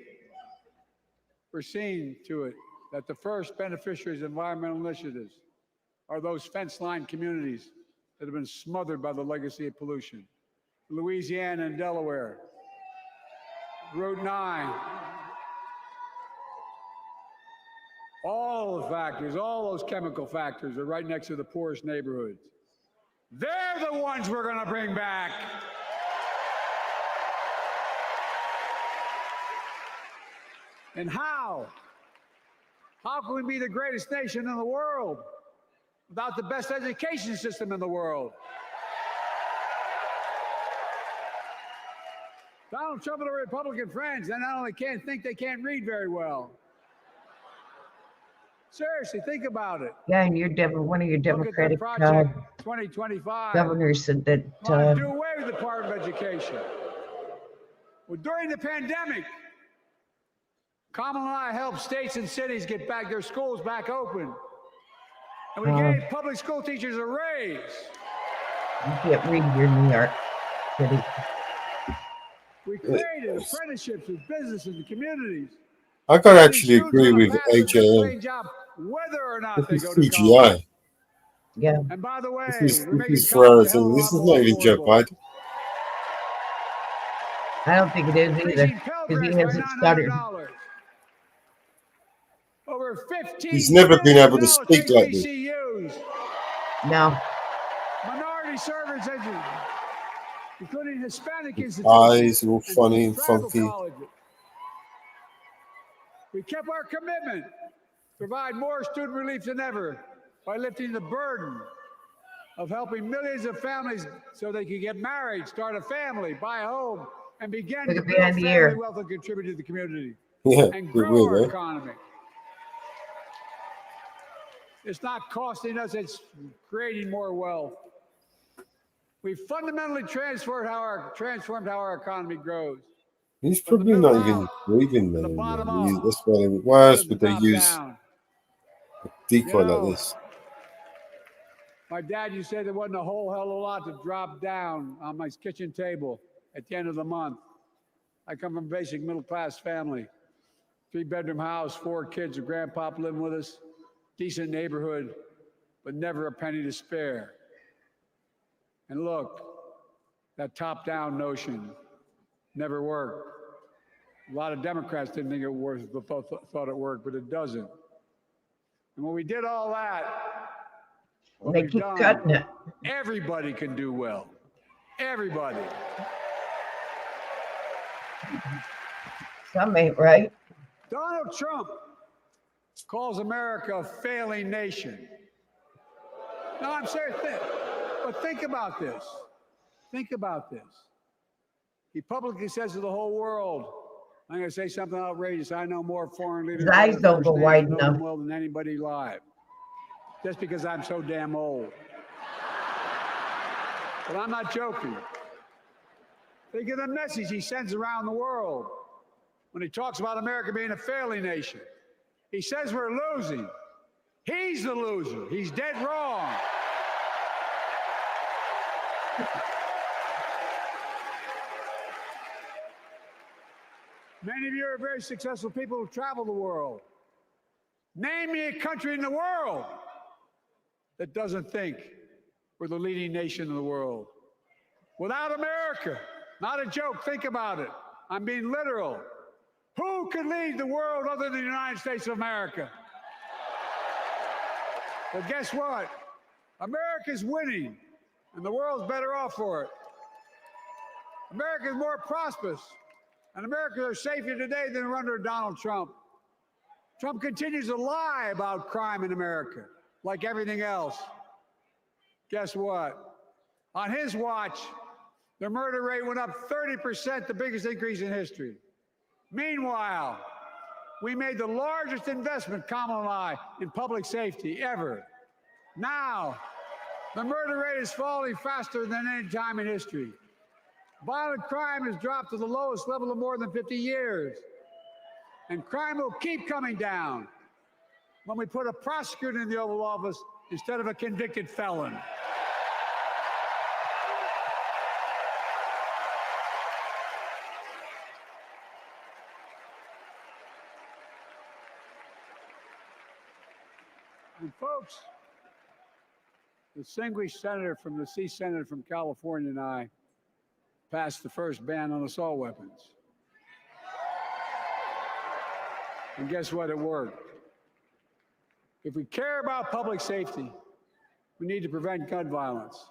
We're seeing to it that the first beneficiaries of environmental initiatives are those fence-line communities that have been smothered by the legacy of pollution. Louisiana and Delaware, Route 9, all the factories, all those chemical factories are right next to the poorest neighborhoods. They're the ones we're going to bring back. And how? How can we be the greatest nation in the world without the best education system in the world? Donald Trump and the Republican friends, they not only can't think, they can't read very well. Seriously, think about it. Yeah, and one of your Look at the Democratic Project 2025. governors said that Want to do away with the Department of Education. Well, during the pandemic, Kamala and I helped states and cities get back their schools back open. And we gave public school teachers a raise. you can't read here in New York City. We created apprenticeships with businesses and communities. I gotta actually agree with AJM. Whether or not This they is go to CGI. college. Yeah. And by the way, This we're making is college a Ferrari. hell of a This is lot not more even Joe affordable. Biden. I don't think it is either because he hasn't started. Over 15 He's never been able to million speak like this. HBCUs. No. Minority service education, including Hispanic institutions. Eyes all funny and tribal funky. colleges. We kept our commitment to provide more student relief than ever by lifting the burden of helping millions of families so they can get married, start a family, buy a home, and begin Look to at build behind the family ear. wealth and contribute to the community. Yeah, and it grow will, our eh? economy. It's not costing us, it's creating more wealth. We fundamentally transformed how our economy grows. He's probably not even breathing, man. That's why. Why else would they use a decoy like this? My dad used to say there wasn't a whole hell of a lot to drop down on my kitchen table at the end of the month. I come from a basic middle-class family. 3-bedroom house, 4 kids, a grandpop living with us, decent neighborhood, but never a penny to spare. And look, that top-down notion never worked. A lot of Democrats didn't think it worked, thought it worked, but it doesn't. And when we did all that, what They we've keep done, cutting it. everybody can do well. Everybody. Some ain't right. Donald Trump calls America a failing nation. No, I'm serious. But think about this. Think about this. He publicly says to the whole world, I'm going to say something outrageous. I know more foreign leaders His eyes don't go wide enough. well than anybody alive. Just because I'm so damn old. But I'm not joking. Think of the message he sends around the world when he talks about America being a failing nation. He says we're losing. He's the loser. He's dead wrong. Many of you are very successful people who travel the world. Name me a country in the world that doesn't think we're the leading nation in the world. Without America, not a joke, think about it. I'm being literal. Who could lead the world other than the United States of America? Well, guess what? America's winning, and the world's better off for it. America's more prosperous, and Americans are safer today than they're under Donald Trump. Trump continues to lie about crime in America, like everything else. Guess what? On his watch, the murder rate went up 30%, the biggest increase in history. Meanwhile, we made the largest investment, Kamala and I, in public safety ever. Now, the murder rate is falling faster than any time in history. Violent crime has dropped to the lowest level of more than 50 years. And crime will keep coming down when we put a prosecutor in the Oval Office instead of a convicted felon. And folks, the distinguished senator from the Senate from California and I passed the first ban on assault weapons. And guess what? It worked. If we care about public safety, we need to prevent gun violence.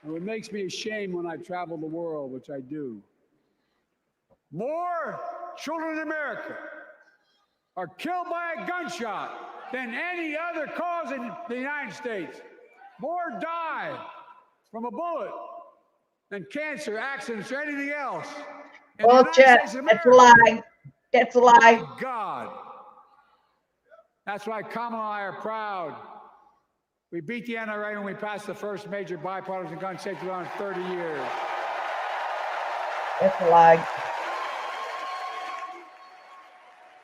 And what makes me ashamed when I travel the world, which I do, more children in America are killed by a gunshot than any other cause in the United States. More die from a bullet than cancer, accidents, or anything else. Bullshit. That's a lie. That's a lie. Oh, God. That's why Kamala and I are proud. We beat the NRA when we passed the first major bipartisan gun safety law in 30 years. That's a lie.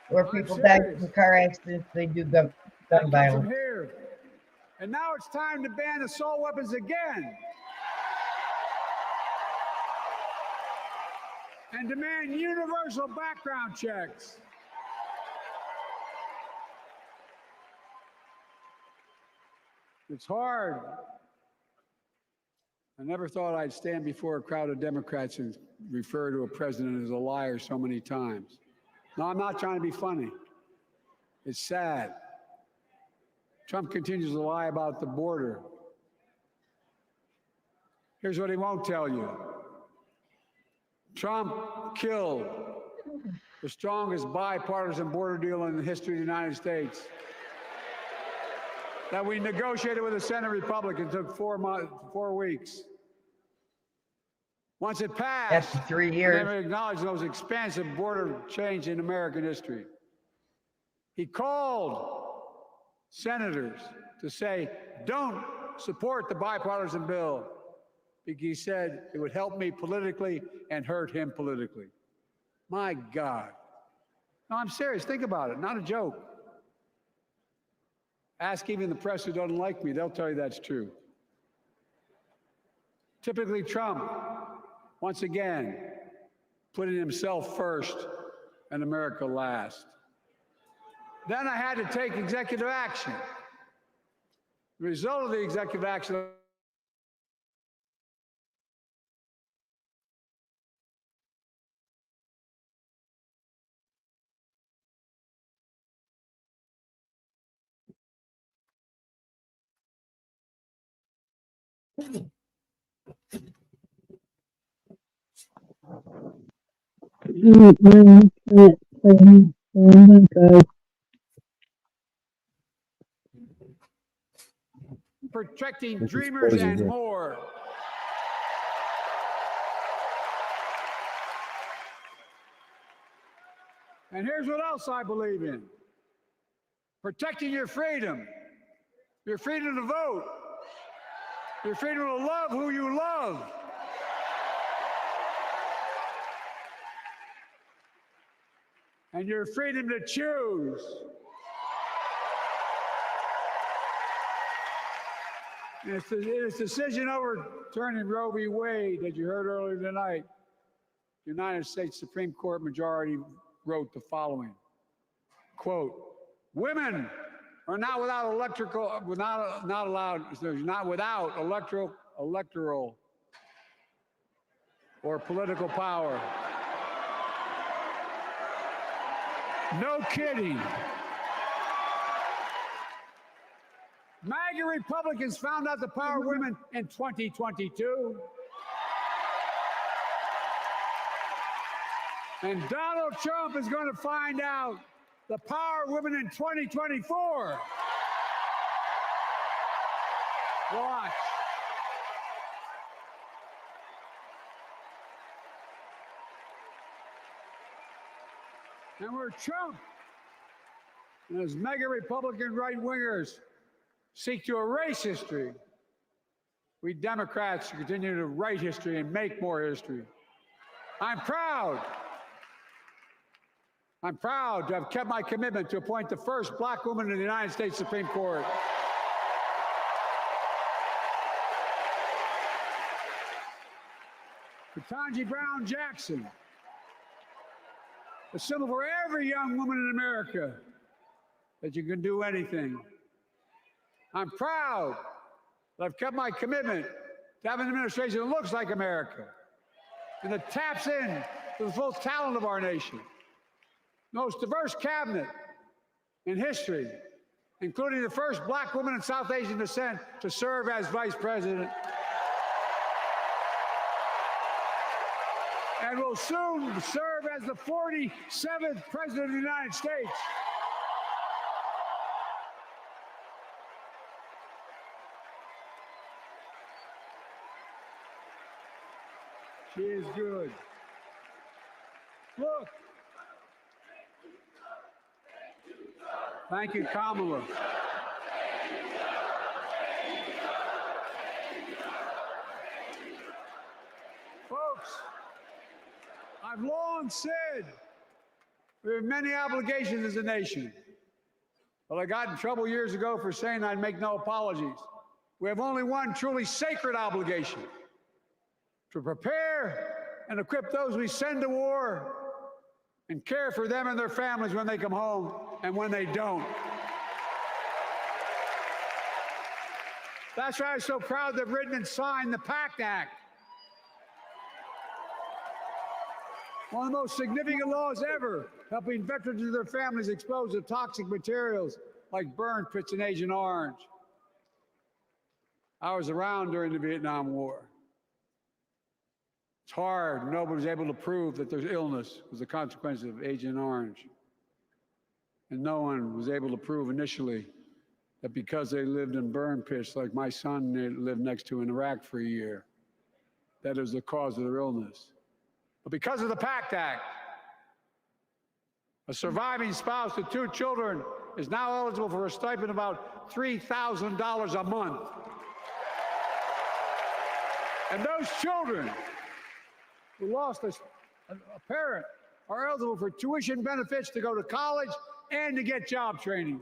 Where people die from car accidents, they do gun violence. Here. And now it's time to ban assault weapons again. And demand universal background checks. It's hard. I never thought I'd stand before a crowd of Democrats and refer to a president as a liar so many times. No, I'm not trying to be funny. It's sad. Trump continues to lie about the border. Here's what he won't tell you. Trump killed the strongest bipartisan border deal in the history of the United States that we negotiated with the Senate Republicans. Took 4 weeks. Once it passed, after 3 years, they acknowledged those expansive border change in American history. He called senators to say, don't support the bipartisan bill, because he said it would help me politically and hurt him politically. My God. No, I'm serious. Think about it. Not a joke. Ask even the press who doesn't like me. They'll tell you that's true. Typically, Trump, once again, putting himself first and America last. Then I had to take executive action. The result of the executive action Protecting dreamers and more. And here's what else I believe in. Protecting your freedom to vote, your freedom to love who you love. And your freedom to choose. And it's decision overturning Roe v. Wade that you heard earlier tonight. The United States Supreme Court majority wrote the following, quote, women are not without electoral or political power. No kidding. MAGA Republicans found out the power of women in 2022. And Donald Trump is going to find out the power of women in 2024. Watch. And where Trump and his mega Republican right-wingers seek to erase history, we Democrats continue to write history and make more history. I'm proud to have kept my commitment to appoint the first black woman in the United States Supreme Court. Ketanji Brown Jackson, a symbol for every young woman in America that you can do anything. I'm proud that I've kept my commitment to have an administration that looks like America and that taps in to the full talent of our nation. The most diverse cabinet in history, including the first black woman of South Asian descent to serve as vice president. And will soon serve as the 47th president of the United States. She is good. Look. Thank you, Kamala. Folks, I've long said we have many obligations as a nation. But I got in trouble years ago for saying I'd make no apologies. We have only one truly sacred obligation: to prepare and equip those we send to war and care for them and their families when they come home and when they don't. That's why I'm so proud to have written and signed the PACT Act. One of the most significant laws ever, helping veterans and their families exposed to toxic materials like burn pits in Agent Orange. I was around during the Vietnam War. It's hard. Nobody was able to prove that there's illness was a consequence of Agent Orange. And no one was able to prove initially that because they lived in burn pits like my son lived next to in Iraq for a year, that is the cause of their illness. But because of the PACT Act, a surviving spouse with 2 children is now eligible for a stipend of about $3,000 a month. And those children who lost a parent are eligible for tuition benefits to go to college and to get job training.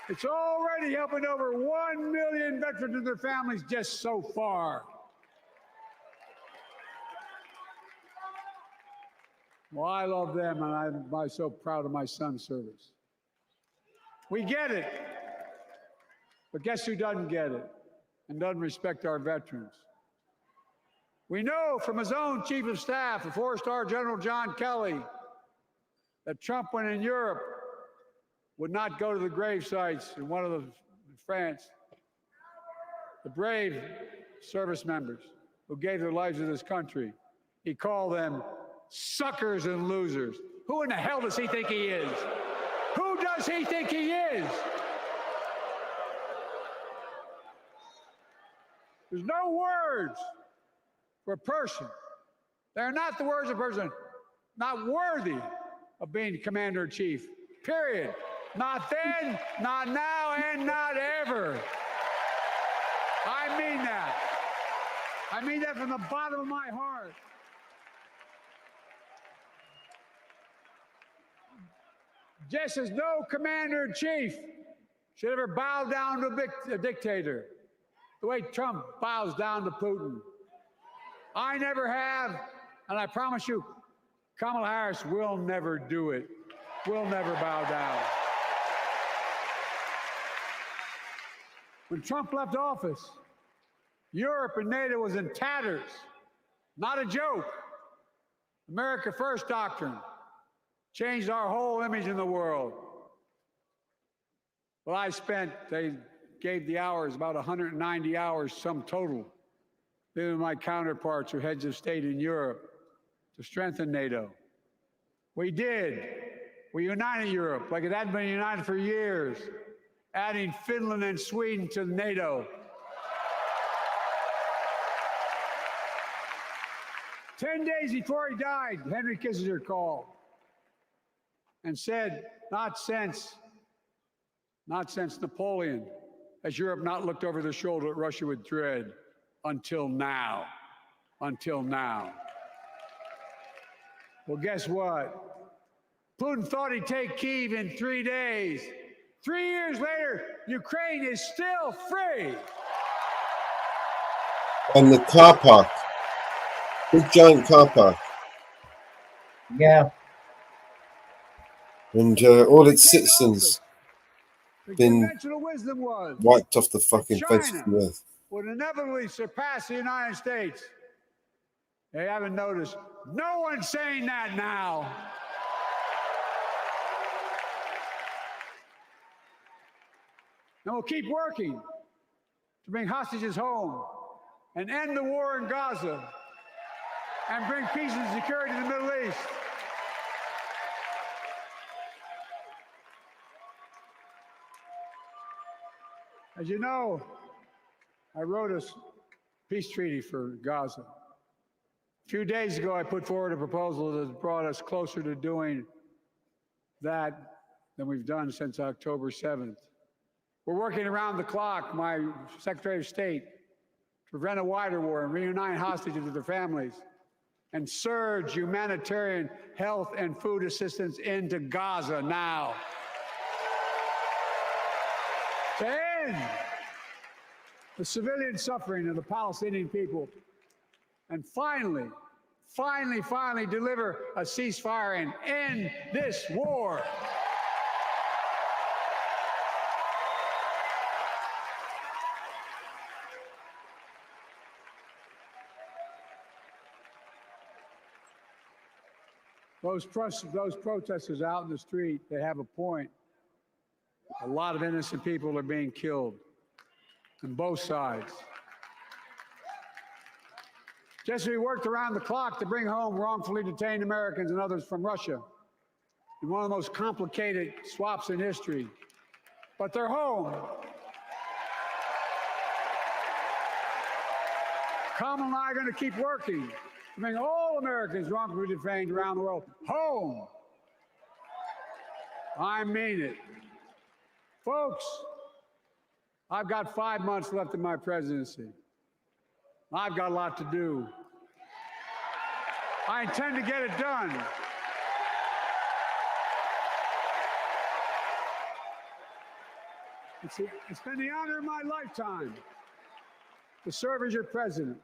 It's already helping over 1 million veterans and their families just so far. Well, I love them, and I'm so proud of my son's service. We get it. But guess who doesn't get it and doesn't respect our veterans? We know from his own chief of staff, the 4-star General John Kelly, that Trump, when in Europe, would not go to the grave sites in France the brave service members who gave their lives to this country. He called them suckers and losers. Who in the hell does he think he is? Who does he think he is? There's no words for a person. They're not the words of a person not worthy of being commander-in-chief, period. Not then, not now, and not ever. I mean that. I mean that from the bottom of my heart. Just as no commander-in-chief should ever bow down to a dictator, the way Trump bows down to Putin. I never have, and I promise you, Kamala Harris will never do it. Will never bow down. When Trump left office, Europe and NATO was in tatters. Not a joke. America First doctrine changed our whole image in the world. Well, they gave the hours, about 190 hours sum total, to my counterparts or heads of state in Europe to strengthen NATO. We did. We united Europe like it hadn't been united for years, adding Finland and Sweden to NATO. 10 days before he died, Henry Kissinger called and said, not since Napoleon has Europe not looked over their shoulder at Russia with dread until now. Until now. Well, guess what? Putin thought he'd take Kyiv in 3 days. 3 years later, Ukraine is still free. And the car park. Big giant car park. Yeah. And all its citizens been Conventional wisdom was wiped off the fucking face of the earth. would inevitably surpass the United States. They haven't noticed. No one's saying that now. And we'll keep working to bring hostages home and end the war in Gaza and bring peace and security to the Middle East. As you know, I wrote a peace treaty for Gaza. A few days ago, I put forward a proposal that brought us closer to doing that than we've done since October 7th. We're working around the clock, my Secretary of State, to prevent a wider war and reunite hostages with their families and surge humanitarian health and food assistance into Gaza now. To end the civilian suffering of the Palestinian people and finally deliver a ceasefire and end this war. Those protesters out in the street, they have a point. A lot of innocent people are being killed on both sides. Just as we worked around the clock to bring home wrongfully detained Americans and others from Russia in one of the most complicated swaps in history, but they're home. Kamala and I are going to keep working to bring all Americans wrongfully detained around the world home. I mean it. Folks, I've got 5 months left in my presidency. I've got a lot to do. I intend to get it done. It's been the honor of my lifetime to serve as your president.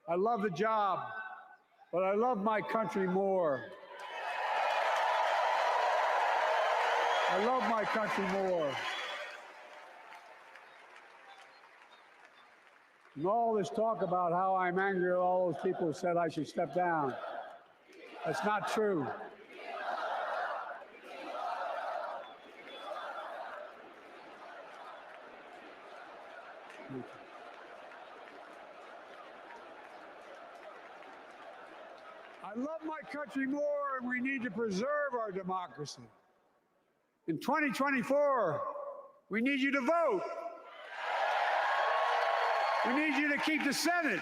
I love the job, but I love my country more. I love my country more. And all this talk about how I'm angry at all those people who said I should step down. That's not true. I love my country more, and we need to preserve our democracy. In 2024, we need you to vote. We need you to keep the Senate.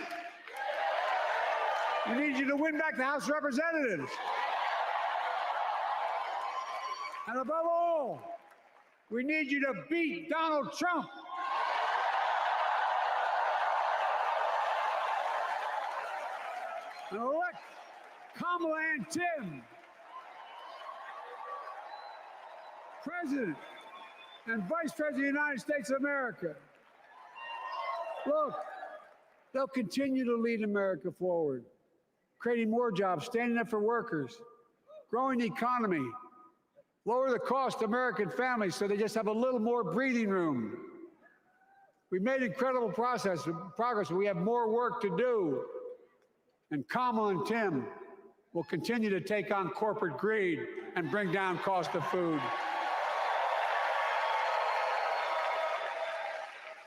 We need you to win back the House of Representatives. And above all, we need you to beat Donald Trump. And elect Kamala and Tim President and Vice President of the United States of America. Look, they'll continue to lead America forward, creating more jobs, standing up for workers, growing the economy, lower the cost to American families so they just have a little more breathing room. We've made incredible progress, but we have more work to do. And Kamala and Tim will continue to take on corporate greed and bring down cost of food.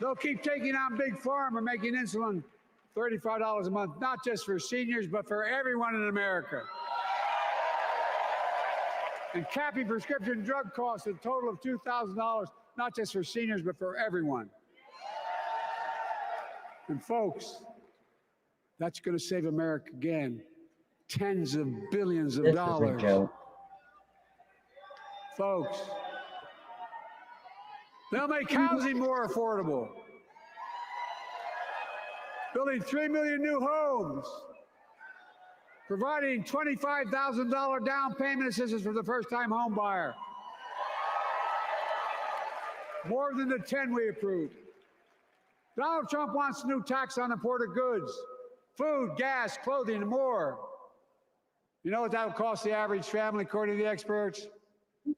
They'll keep taking on Big Pharma, making insulin $35 a month, not just for seniors, but for everyone in America. And capping prescription drug costs at a total of $2,000, not just for seniors, but for everyone. And folks, that's going to save America again tens of billions of dollars. Folks, they'll make housing more affordable, building 3 million new homes, providing $25,000 down payment assistance for the first-time home buyer, more than the 10 we approved. Donald Trump wants a new tax on imported goods, food, gas, clothing, and more. You know what that will cost the average family, according to the experts?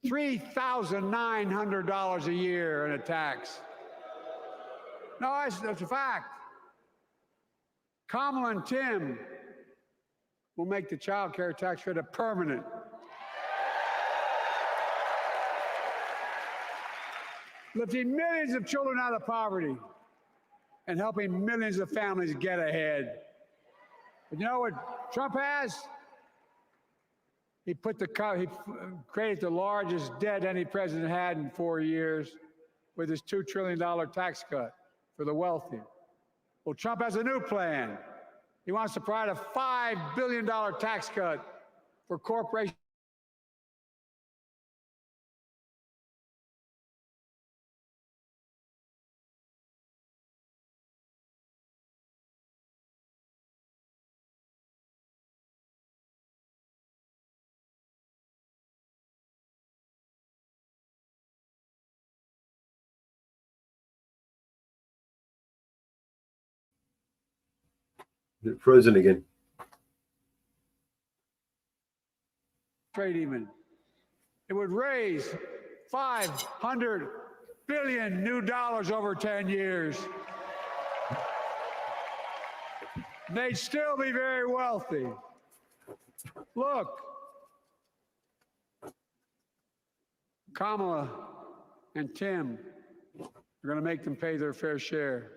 $3,900 a year in a tax. No, that's a fact. Kamala and Tim will make the child care tax credit permanent. Lifting millions of children out of poverty and helping millions of families get ahead. But you know what Trump has? He created the largest debt any president had in 4 years with his $2 trillion tax cut for the wealthy. Well, Trump has a new plan. He wants to provide a $5 billion tax cut for corporations. Is it frozen again? Trade even. It would raise $500 billion new dollars over 10 years. They'd still be very wealthy. Look, Kamala and Tim are going to make them pay their fair share.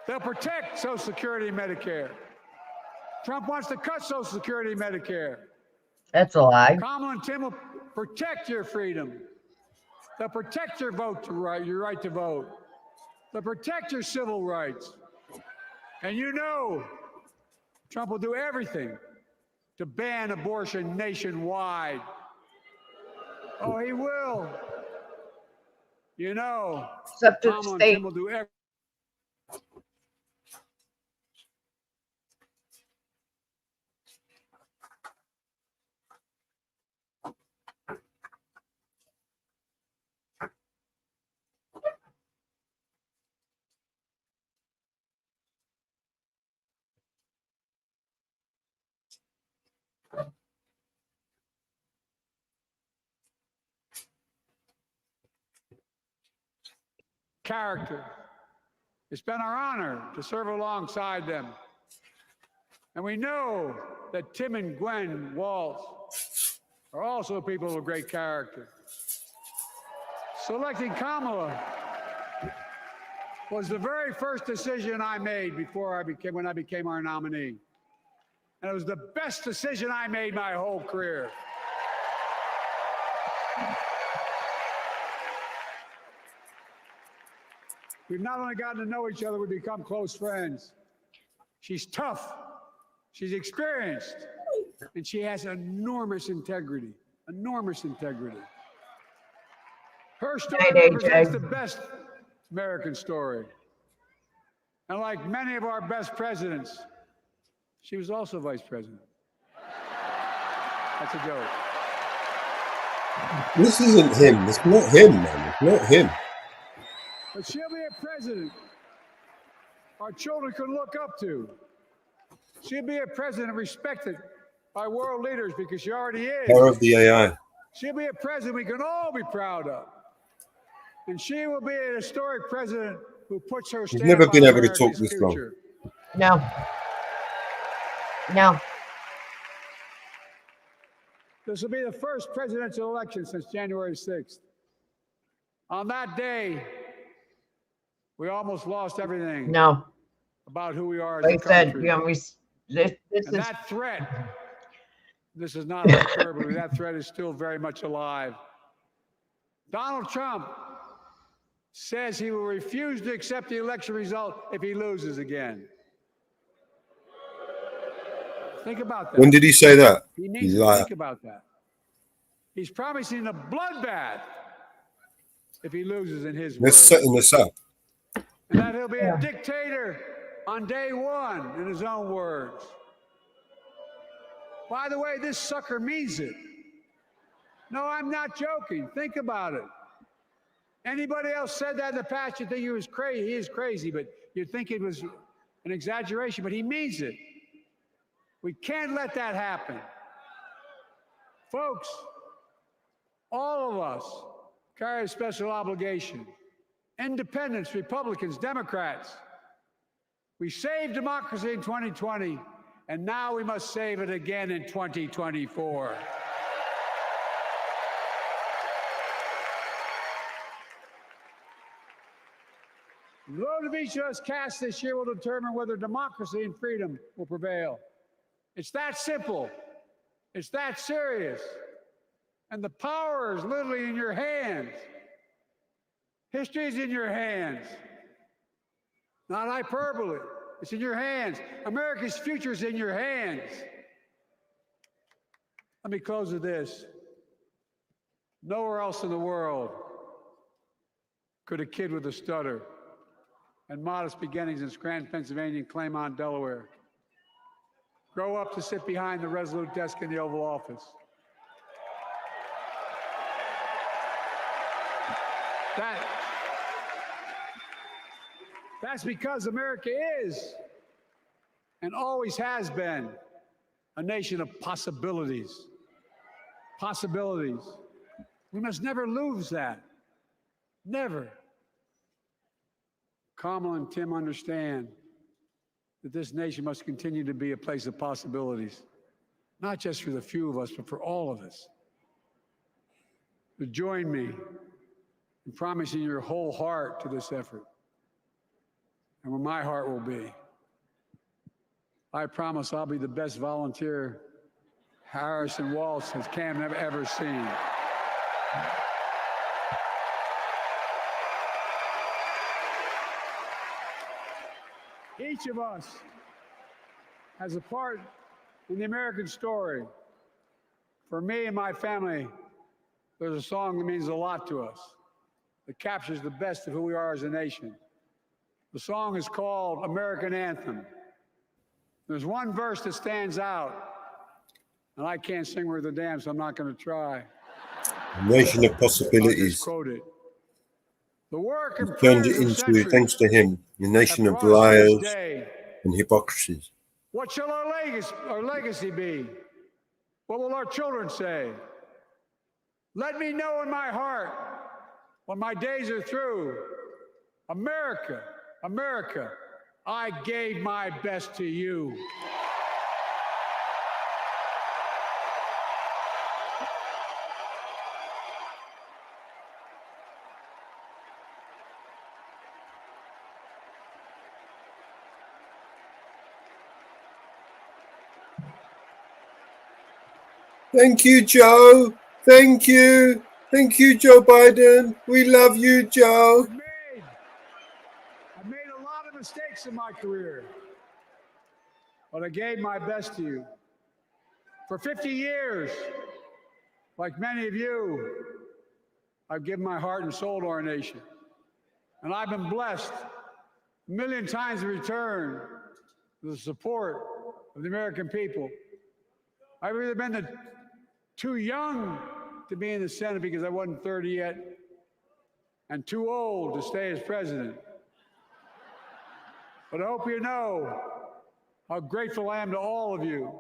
They'll protect Social Security and Medicare. Trump wants to cut Social Security and Medicare. That's a lie. Kamala and Tim will protect your freedom. They'll protect your your right to vote. They'll protect your civil rights. And you know, Trump will do everything to ban abortion nationwide. Oh, he will. You know, except in Kamala and state. Tim will do everything. Character. It's been our honor to serve alongside them. And we know that Tim and Gwen Waltz are also people of great character. Selecting Kamala was the very first decision I made when I became our nominee. And it was the best decision I made my whole career. We've not only gotten to know each other, we've become close friends. She's tough, she's experienced, and she has enormous integrity. Enormous integrity. Her story represents the best American story. And like many of our best presidents, she was also vice president. That's a joke. This isn't him. It's not him, man. It's not him. But she'll be a president our children can look up to. She'll be a president respected by world leaders because she already is. Power of the AI. She'll be a president we can all be proud of. And she will be an historic president who puts her We've stamp never been on able to talk America's this long. future. No. No. This will be the first presidential election since January 6th. On that day, we almost lost everything. No. About who we are as Like a I said, country. you know, this And is that threat, this is not hyperbole, that threat is still very much alive. Donald Trump says he will refuse to accept the election result if he loses again. Think about that. When did he say that? He needs You to liar. think about that. He's promising a bloodbath if he loses in his They're words. setting this up. And that he'll be a dictator on day one, in his own words. By the way, this sucker means it. No, I'm not joking. Think about it. Anybody else said that in the past, you'd think he was crazy. He is crazy, but you'd think it was an exaggeration, but he means it. We can't let that happen. Folks, all of us carry a special obligation. Independents, Republicans, Democrats. We saved democracy in 2020, and now we must save it again in 2024. The vote of each of us cast this year will determine whether democracy and freedom will prevail. It's that simple. It's that serious. And the power is literally in your hands. History is in your hands. Not hyperbole. It's in your hands. America's future is in your hands. Let me close with this. Nowhere else in the world could a kid with a stutter and modest beginnings in Scranton, Pennsylvania, and Claymont, Delaware, grow up to sit behind the resolute desk in the Oval Office. That's because America is and always has been a nation of possibilities. Possibilities. We must never lose that. Never. Kamala and Tim understand that this nation must continue to be a place of possibilities, not just for the few of us, but for all of us. So join me in promising your whole heart to this effort, and where my heart will be. I promise I'll be the best volunteer Harrison Waltz has Cam ever seen. Each of us has a part in the American story. For me and my family, there's a song that means a lot to us, that captures the best of who we are as a nation. The song is called American Anthem. There's one verse that stands out, and I can't sing worth a damn, so I'm not going to try. A nation of I'll possibilities. just quote it. The work and He's turned prayers it of into, centuries thanks to him, a nation have of brought us to this liars day. and hypocrisies. What shall our legacy be? What will our children say? Let me know in my heart when my days are through. America, America, I gave my best to you. Thank you, Joe. Thank you. Thank you, Joe Biden. We love you, Joe. I've made a lot of mistakes in my career, but I gave my best to you. For 50 years, like many of you, I've given my heart and soul to our nation. And I've been blessed a million times in return with the support of the American people. I've either been too young to be in the Senate because I wasn't 30 yet, and too old to stay as president. But I hope you know how grateful I am to all of you.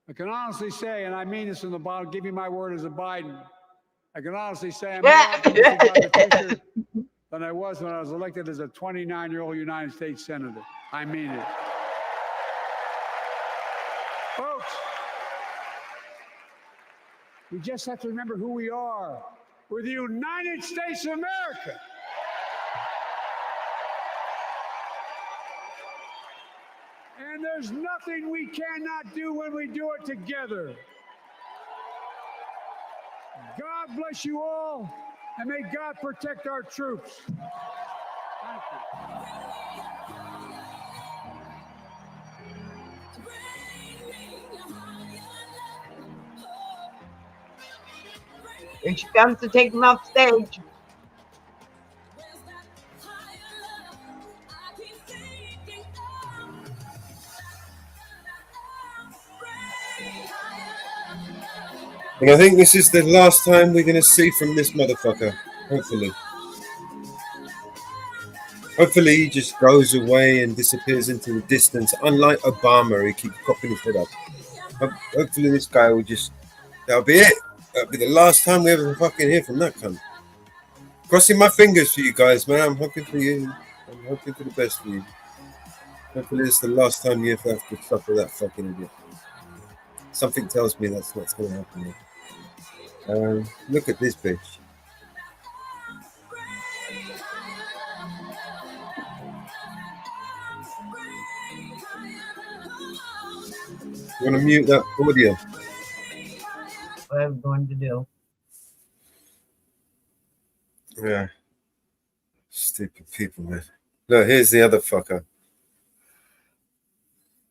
I can honestly say, and I mean this in the bottom, give you my word as a Biden, I can honestly say I'm more optimistic about the future than I was when I was elected as a 29-year-old United States Senator. I mean it. Folks, we just have to remember who we are. We're the United States of America. And there's nothing we cannot do when we do it together. God bless you all, and may God protect our troops. Thank Here she comes to take him off stage. And I think this is the last time we're going to see from this motherfucker. Hopefully. Hopefully he just goes away and disappears into the distance. Unlike Obama, he keeps popping his head up. Hopefully this guy will just... That'll be it. That'll be the last time we ever fucking hear from that cunt. Crossing my fingers for you guys, man. I'm hoping for you. I'm hoping for the best for you. Hopefully it's the last time you ever have to suffer that fucking idiot. Something tells me that's what's going to happen. Look at this bitch. You want to mute that audio? What I'm going to do. Yeah. Stupid people, man. Look, here's the other fucker.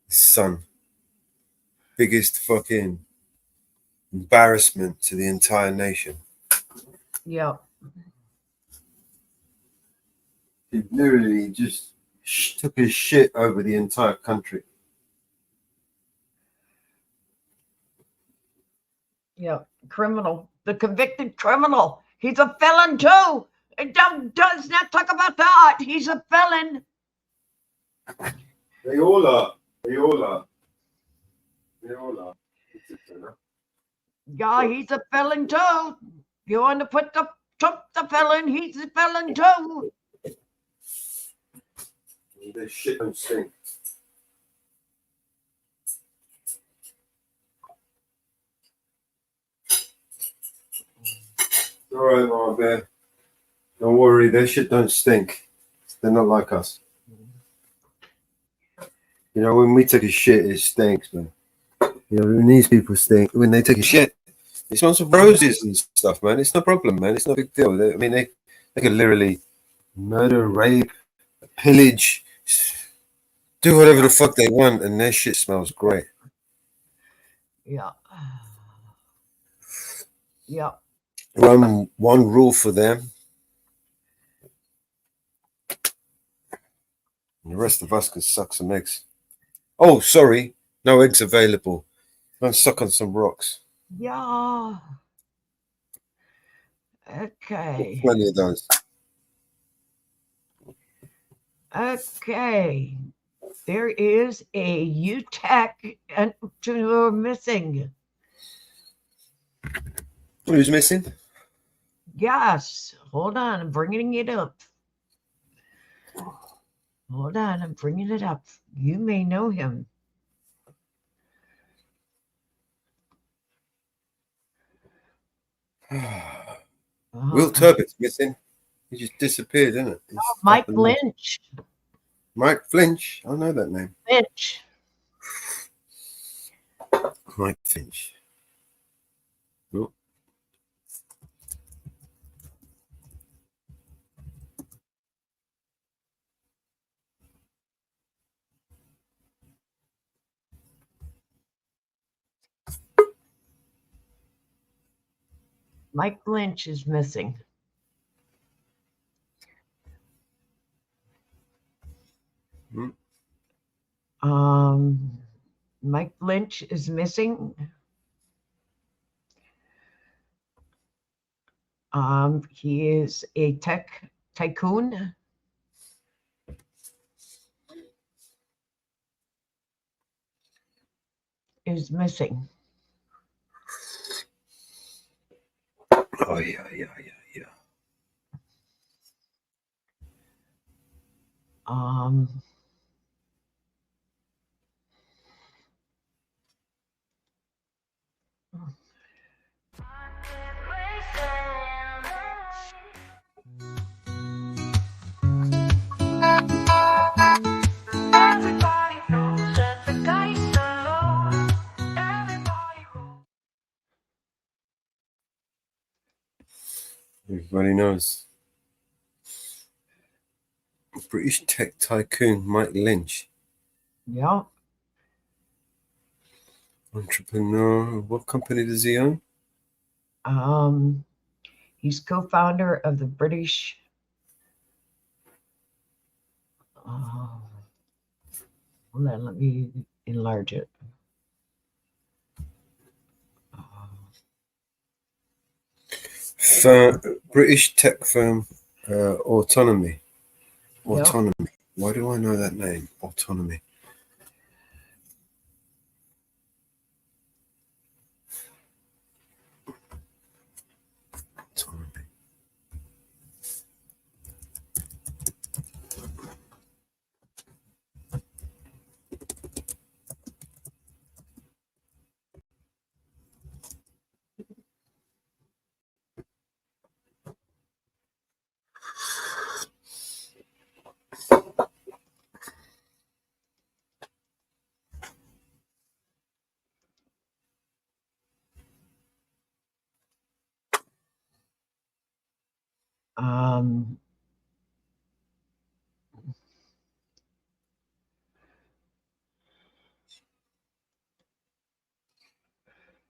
His son. Biggest fucking embarrassment to the entire nation. Yeah. He literally just took his shit over the entire country. Yeah. Criminal. The convicted criminal. He's a felon too. It does not talk about that. He's a felon. They all are. They all are. They all are. Yeah, he's a felon too. You want to put the Trump the felon? He's a felon too. This shit don't stink. All right, Mama Bear. Don't worry, their shit don't stink. They're not like us. You know, when we take a shit, it stinks, man. You know, when these people stink, when they take a shit, it smells of roses and stuff, man. It's no problem, man. It's no big deal. I mean, they could literally murder, rape, pillage, do whatever the fuck they want, and their shit smells great. Yeah. Yeah. One rule for them. And the rest of us can suck some eggs. Oh, sorry. No eggs available. Go and suck on some rocks. Yeah. Okay. Plenty of those. Okay. There is a UTAC and two are missing. Who's missing? Yes. Hold on. I'm bringing it up. Hold on. I'm bringing it up. You may know him. Will Turbott's missing. He just disappeared, isn't it? Oh, Mike Lynch. Mike Flinch. I know that name. Lynch. Mike Finch. Mike Lynch is missing. Mike Lynch is missing. He is a tech tycoon. Is missing. Oh yeah. Everybody knows. British tech tycoon Mike Lynch. Yeah. Entrepreneur. What company does he own? He's co-founder of the British. Hold on, let me enlarge it. British tech firm Autonomy. Yep. Why do I know that name? Autonomy.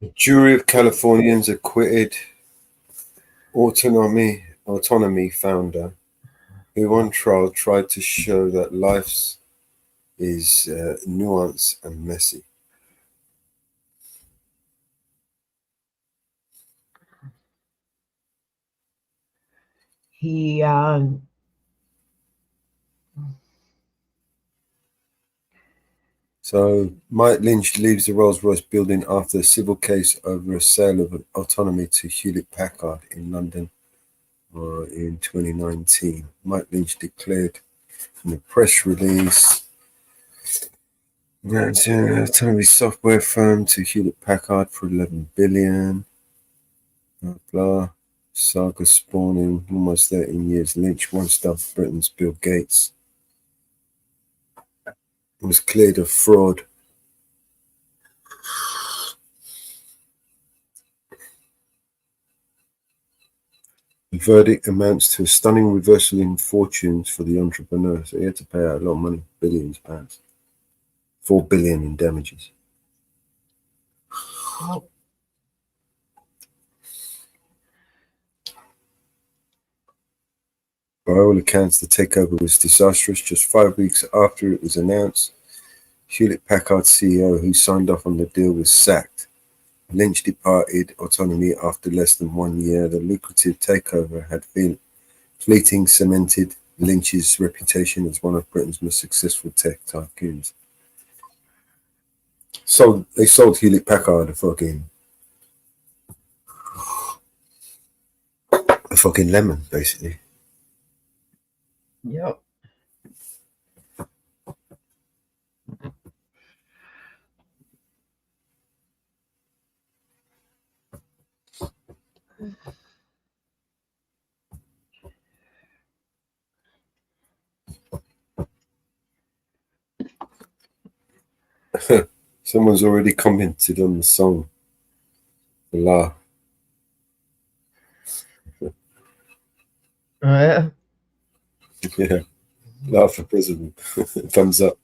A jury of Californians acquitted Autonomy founder, who on trial tried to show that life is nuanced and messy. He So Mike Lynch leaves the Rolls-Royce building after a civil case over a sale of Autonomy to Hewlett-Packard in London in 2019. Mike Lynch declared in a press release that Autonomy software firm to Hewlett-Packard for $11 billion. Blah, blah. Saga spawning almost 13 years. Lynch once dubbed Britain's Bill Gates. Was cleared of fraud. The verdict amounts to a stunning reversal in fortunes for the entrepreneur. So he had to pay out a lot of money, billions of pounds. $4 billion in damages. By all accounts, the takeover was disastrous. Just 5 weeks after it was announced, Hewlett-Packard CEO who signed off on the deal was sacked. Lynch departed Autonomy after less than 1 year. The lucrative takeover had fleeting cemented Lynch's reputation as one of Britain's most successful tech tycoons. So they sold Hewlett-Packard a fucking lemon, basically. Yep. Someone's already commented on the song. La. Yeah. Yeah. Laugh for president. Thumbs up.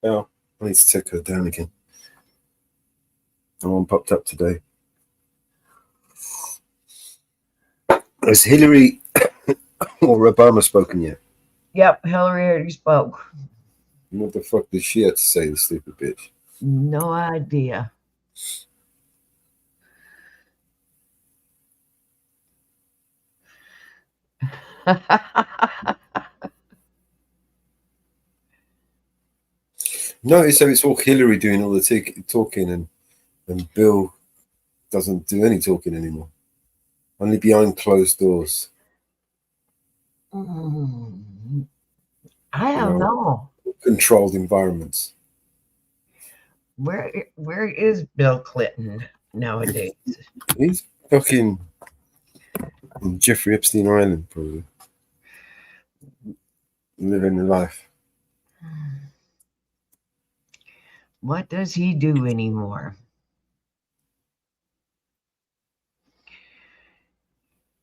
Well, I need to take her down again. No one popped up today. Has Hillary or Obama spoken yet? Yep, Hillary already spoke. What the fuck did she have to say, the stupid bitch? No idea. No, so it's all Hillary doing all the talking, and Bill doesn't do any talking anymore. Only behind closed doors. I don't know. Controlled environments. Where is Bill Clinton nowadays? He's fucking on Jeffrey Epstein Island, probably. Living the life. What does he do anymore?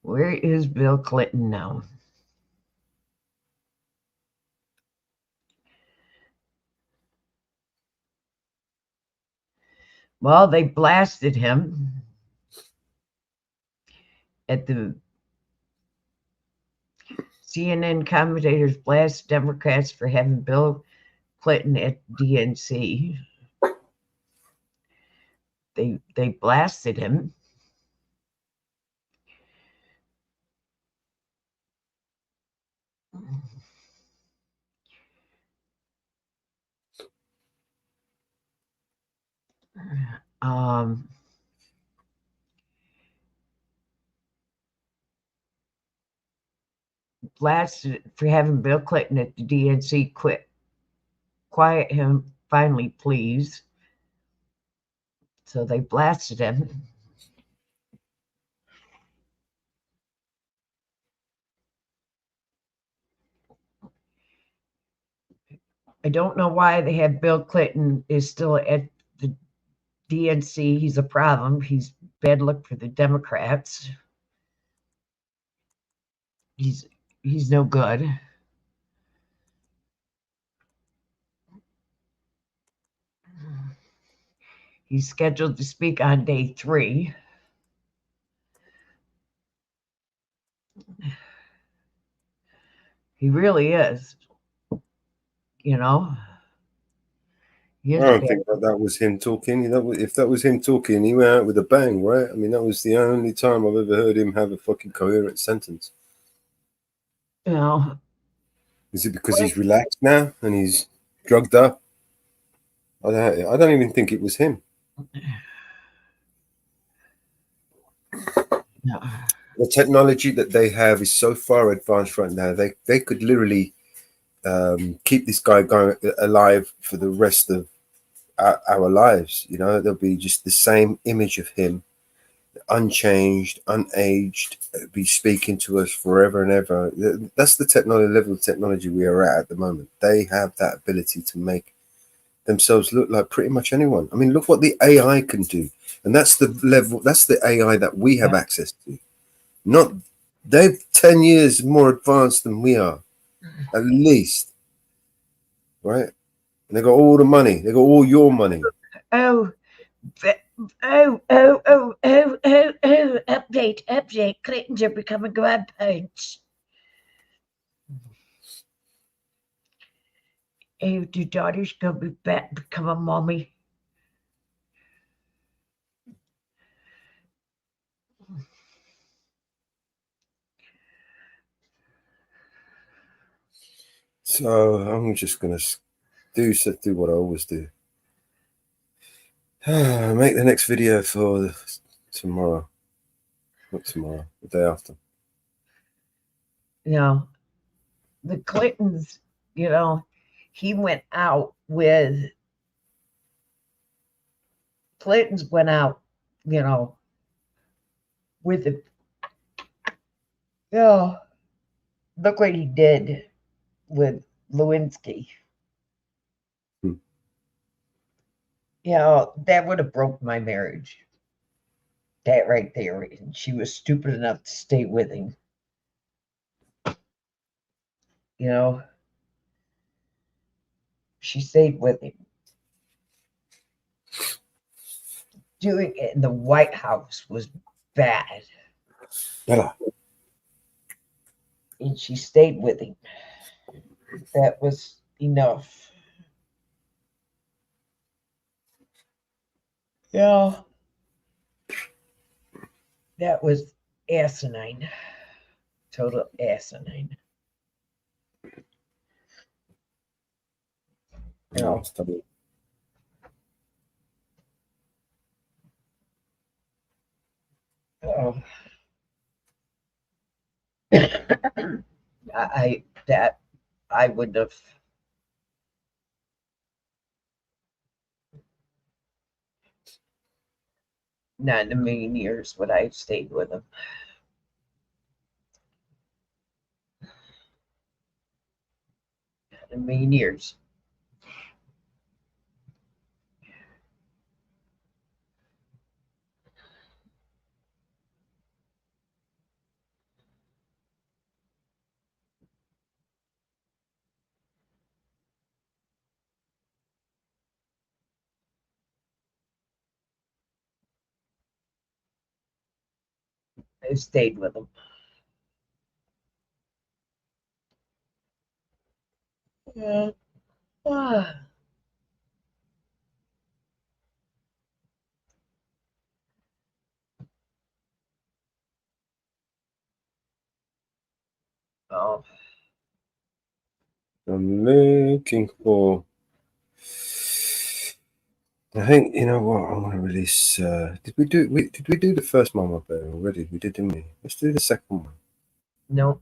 Where is Bill Clinton now? Well, they blasted him at the CNN commentators blast Democrats for having Bill Clinton at DNC. They blasted him. Blasted for having Bill Clinton at the DNC quiet him finally, please. So they blasted him. I don't know why they have Bill Clinton is still at the DNC. He's a problem. He's bad luck for the Democrats. He's no good. He's scheduled to speak on day 3. He really is. You know? I don't think that was him talking. If that was him talking, he went out with a bang, right? I mean, that was the only time I've ever heard him have a fucking coherent sentence. You know? Is it because he's relaxed now and he's drugged up? I don't even think it was him. No. The technology that they have is so far advanced right now. They could literally keep this guy going alive for the rest of our lives. You know, there'll be just the same image of him, unchanged, unaged, be speaking to us forever and ever. That's the level of technology we are at the moment. They have that ability to make themselves look like pretty much anyone. I mean, look what the AI can do, and that's the level. That's the AI that we have access to. Not they're 10 years more advanced than we are, at least, right? And they got all the money. They got all your money. Oh, update. Clintons are becoming grandparents. Oh, your daughter's going to become a mommy. So I'm just going to do what I always do. Make the next video for tomorrow. Not tomorrow, the day after. You know, the Clintons, you know, he went out with, Clintons went out, you know, with the, look what he did with Lewinsky. You know, that would have broke my marriage. That right there. And she was stupid enough to stay with him. You know? She stayed with him. Doing it in the White House was bad. Bella. And she stayed with him. That was enough. Yeah. That was asinine. Total asinine. No. Oh. I would have. Not in a million years would I have stayed with him. Not in a million years. I stayed with him. Yeah. Ah. Oh. I'm looking for. I think you know what I want to release. Did we do the first Mama Bear already? We did, didn't we? Let's do the second one. No.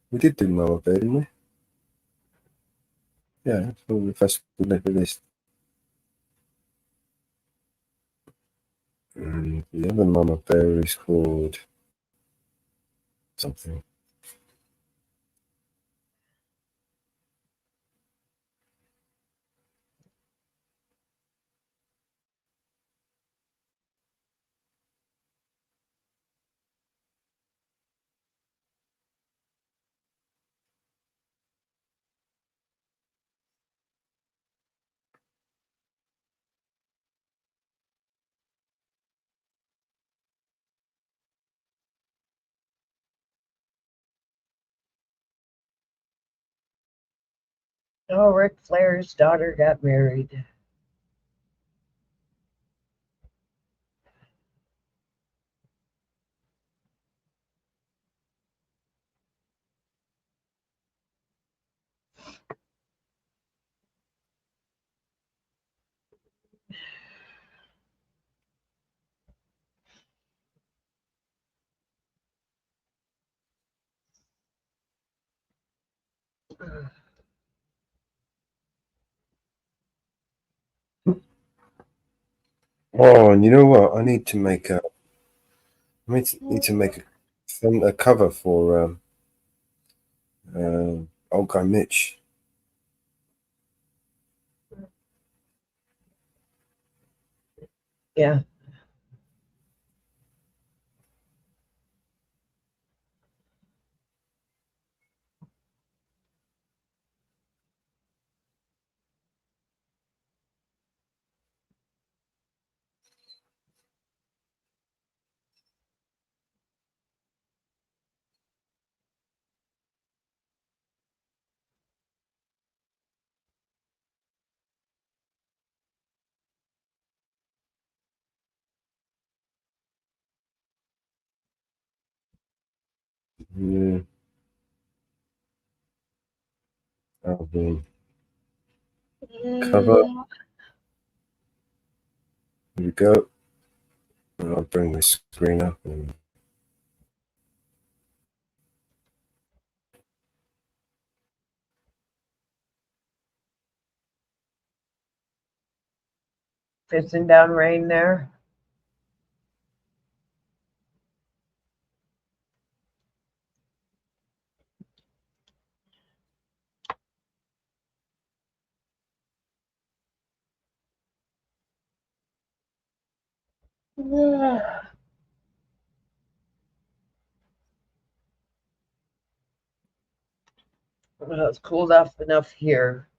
We did do Mama Bear, didn't we? Yeah, that's one of the first we released. And the other Mama Bear is called something. Oh, Ric Flair's daughter got married. Oh, and you know what? I need to make a. I need to make a cover for old guy Mitch. Yeah. Yeah. Album cover. Here we go. And I'll bring the screen up and Pissing down rain there. Yeah. Well, it's cooled off enough here.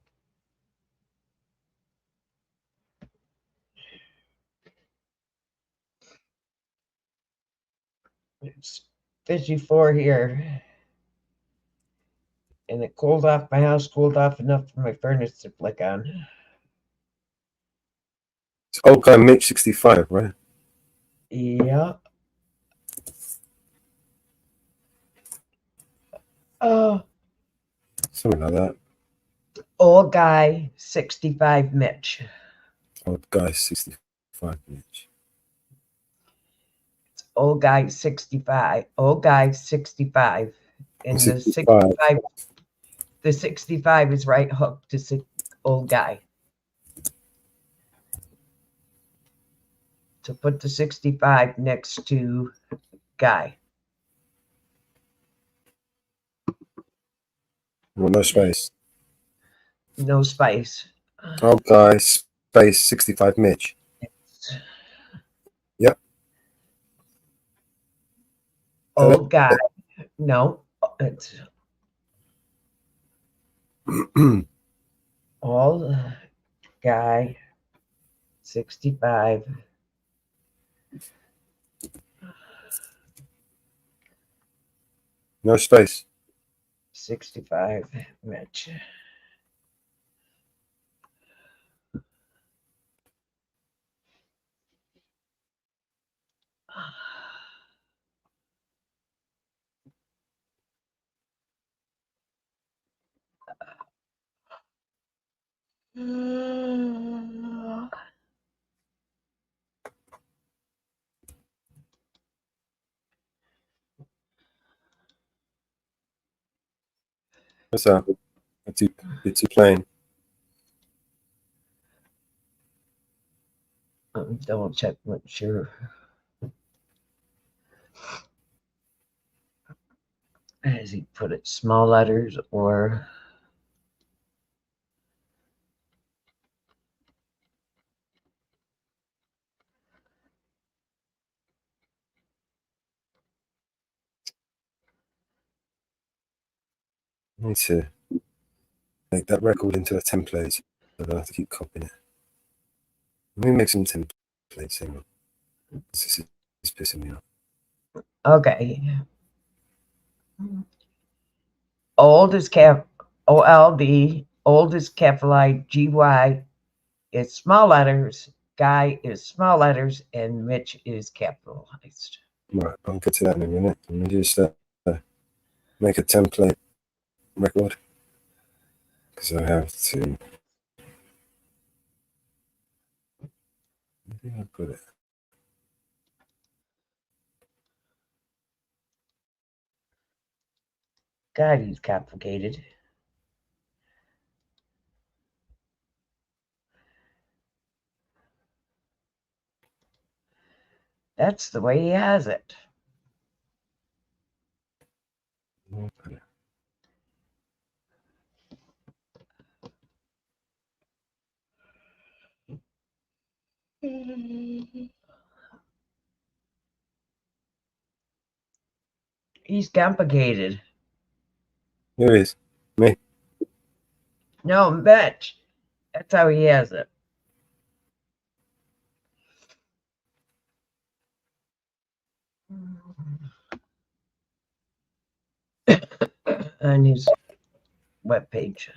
It's 54 here. And it cooled off, my house cooled off enough for my furnace to flick on. It's old guy Mitch 65, right? Yeah. Oh. Something like that. Old guy 65 Mitch. Old guy 65 Mitch. It's old guy 65. Old guy 65. And 65. The 65 is right hooked to old guy. So put the 65 next to guy. Well, no space. No space. Old guy space 65 Mitch. Yep. Old guy. No. It's old guy 65. No space. 65 Mitch. What's that? It's too plain. Double check, make sure. Has he put it small letters or? I need to make that record into a template so I don't have to keep copying it. Let me make some templates. Hang on. This is pissing me off. Okay. Old is OLD. Old is capitalized. GY is small letters. Guy is small letters. And Mitch is capitalized. Right, I'll get to that in a minute. Let me just make a template record because I have to. Where did I put it? God, he's complicated. That's the way he has it. He's complicated. Who is? Me. No, Mitch. That's how he has it. On his webpage.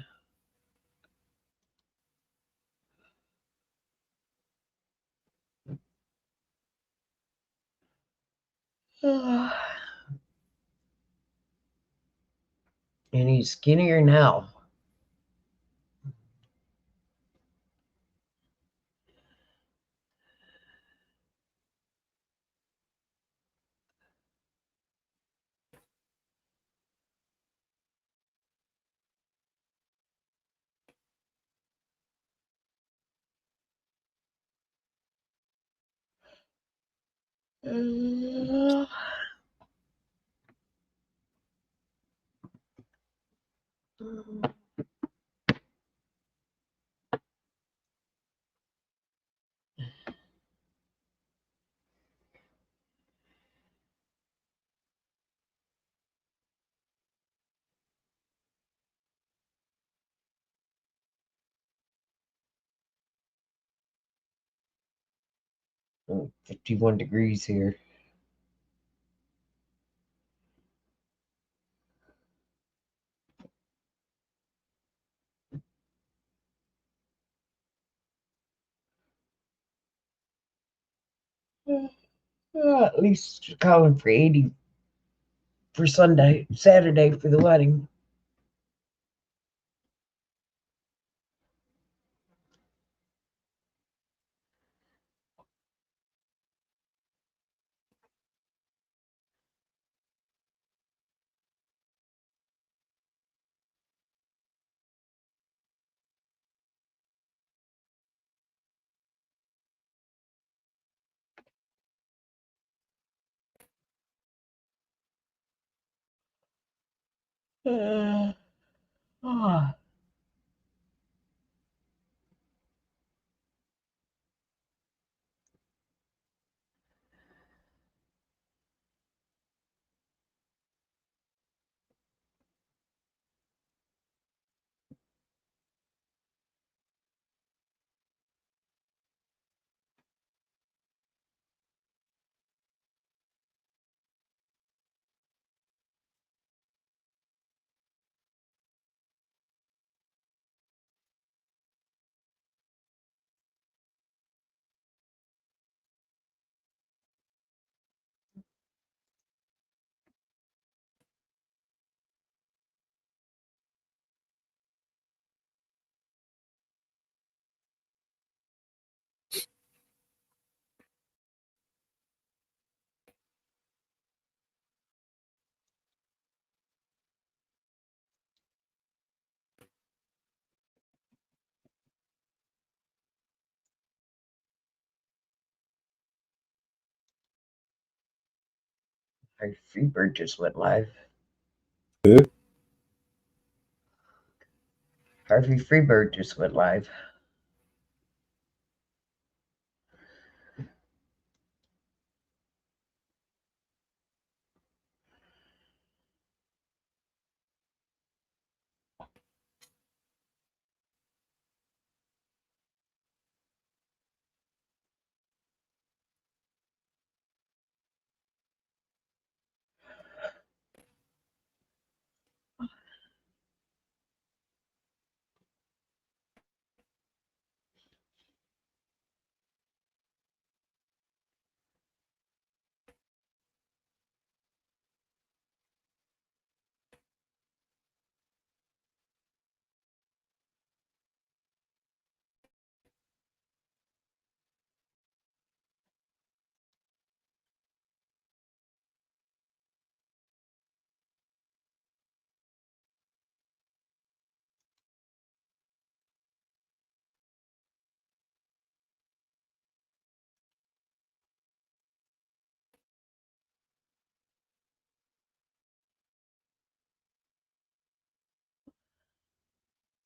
And he's skinnier now. Oh, 51 degrees here. At least calling for 80 for Saturday for the wedding. Ah. Our Freebird just went live. Who? Harvey Freebird just went live.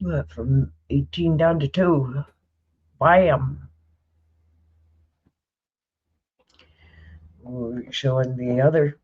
Went from 18 down to 2. Bam. We're showing the other.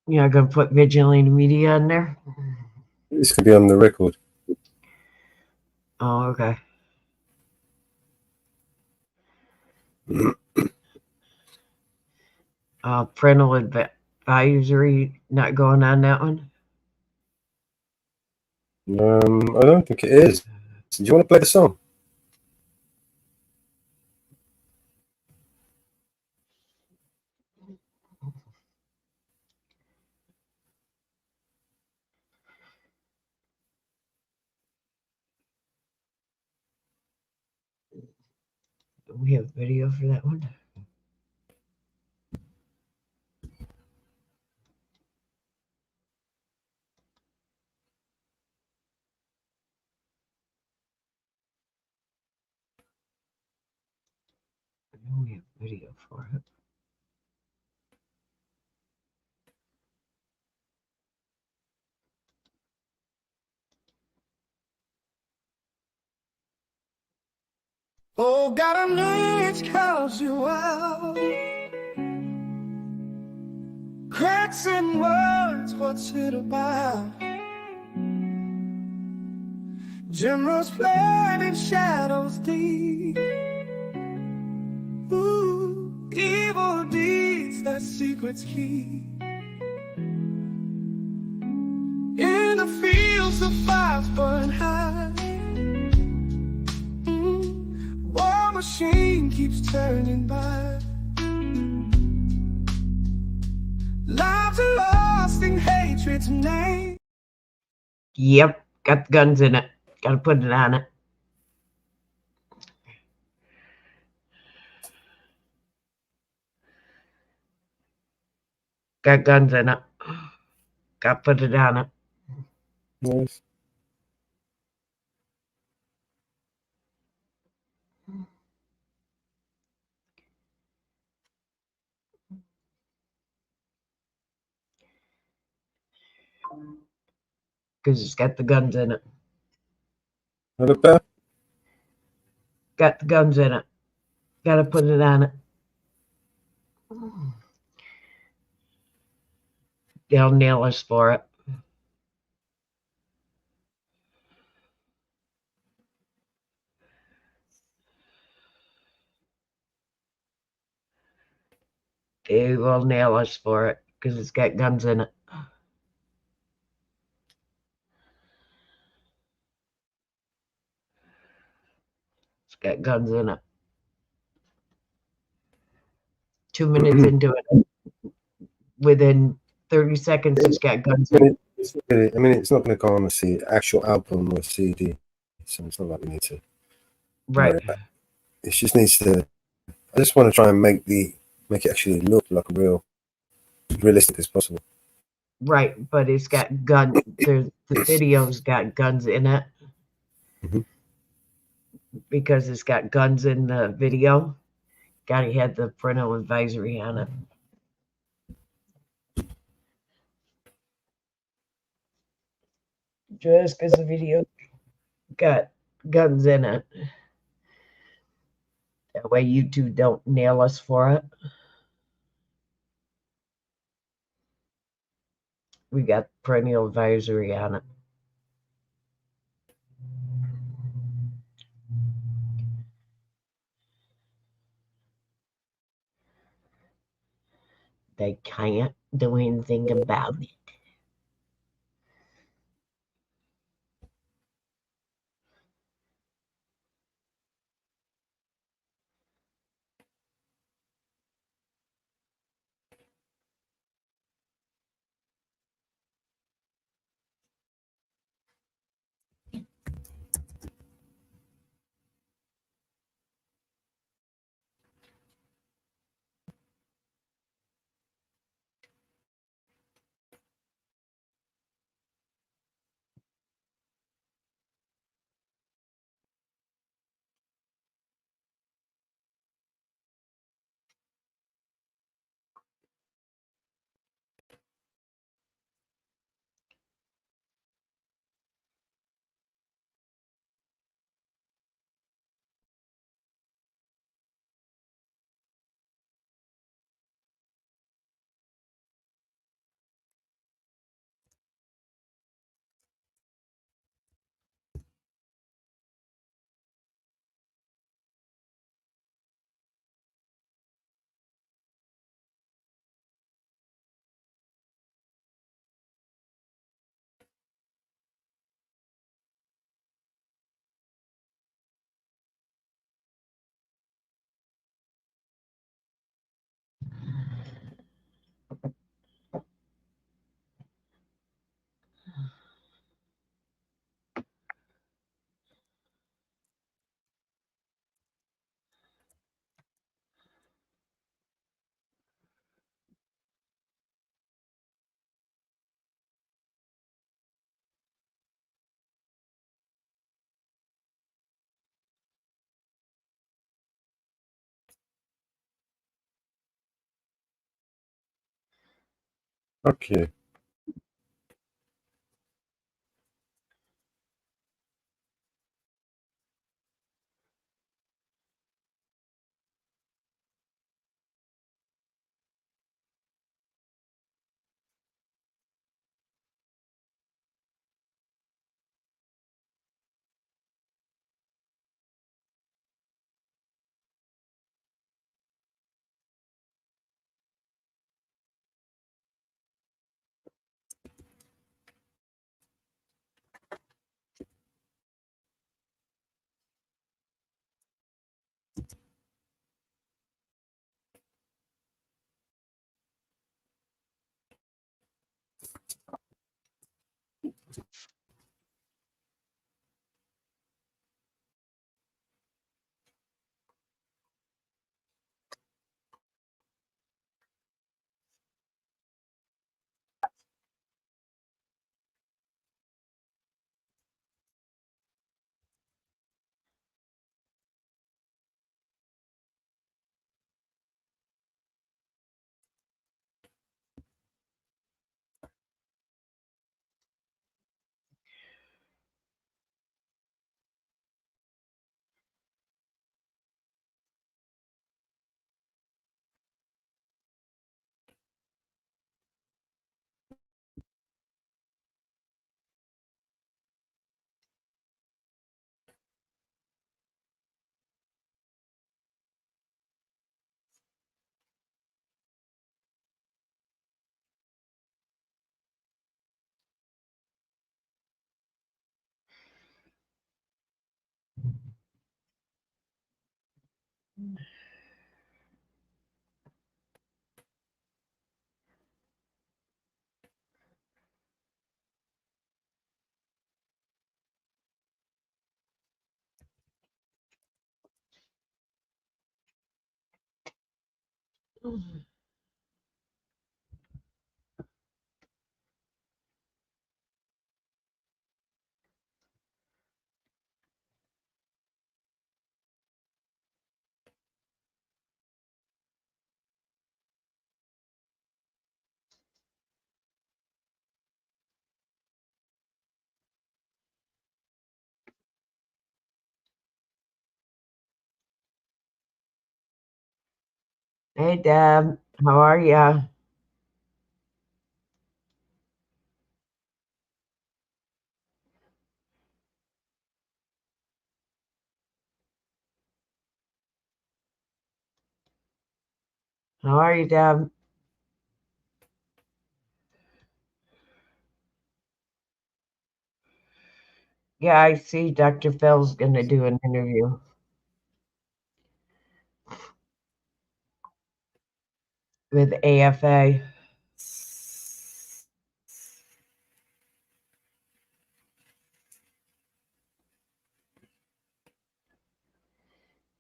You're not going to put vigilante media in there? This could be on the record. Oh, okay. Parental advisory not going on that one? I don't think it is. Do you want to play the song? We have video for that one. I know we have video for it. Oh, got a niche calls you out. Cracks in words, what's it about? Generals planting shadows deep. Ooh, evil deeds that secrets keep. In the fields the fires burn high. War machine keeps turning by. Lives are lost in hatred's name. Yep, got the guns in it. Got to put it on it. Got guns in it. Got to put it on it. Nice. Because it's got the guns in it. Not a bad. Got the guns in it. Got to put it on it. They'll nail us for it. They will nail us for it because it's got guns in it. It's got guns in it. 2 minutes into it. Within 30 seconds, it's got guns in it. I mean, it's not going to go on the actual album or CD, so it's not like we need to. Right. It just needs to. I just want to try and make it actually look like realistic as possible. Right, but it's got gun. The video's got guns in it because it's got guns in the video. Got to have the parental advisory on it. Just because the video got guns in it. That way YouTube don't nail us for it. We got parental advisory on it. They can't do anything about it. Okay. Hey, Deb. How are ya? How are you, Deb? Yeah, I see Dr. Phil's going to do an interview. With AFA.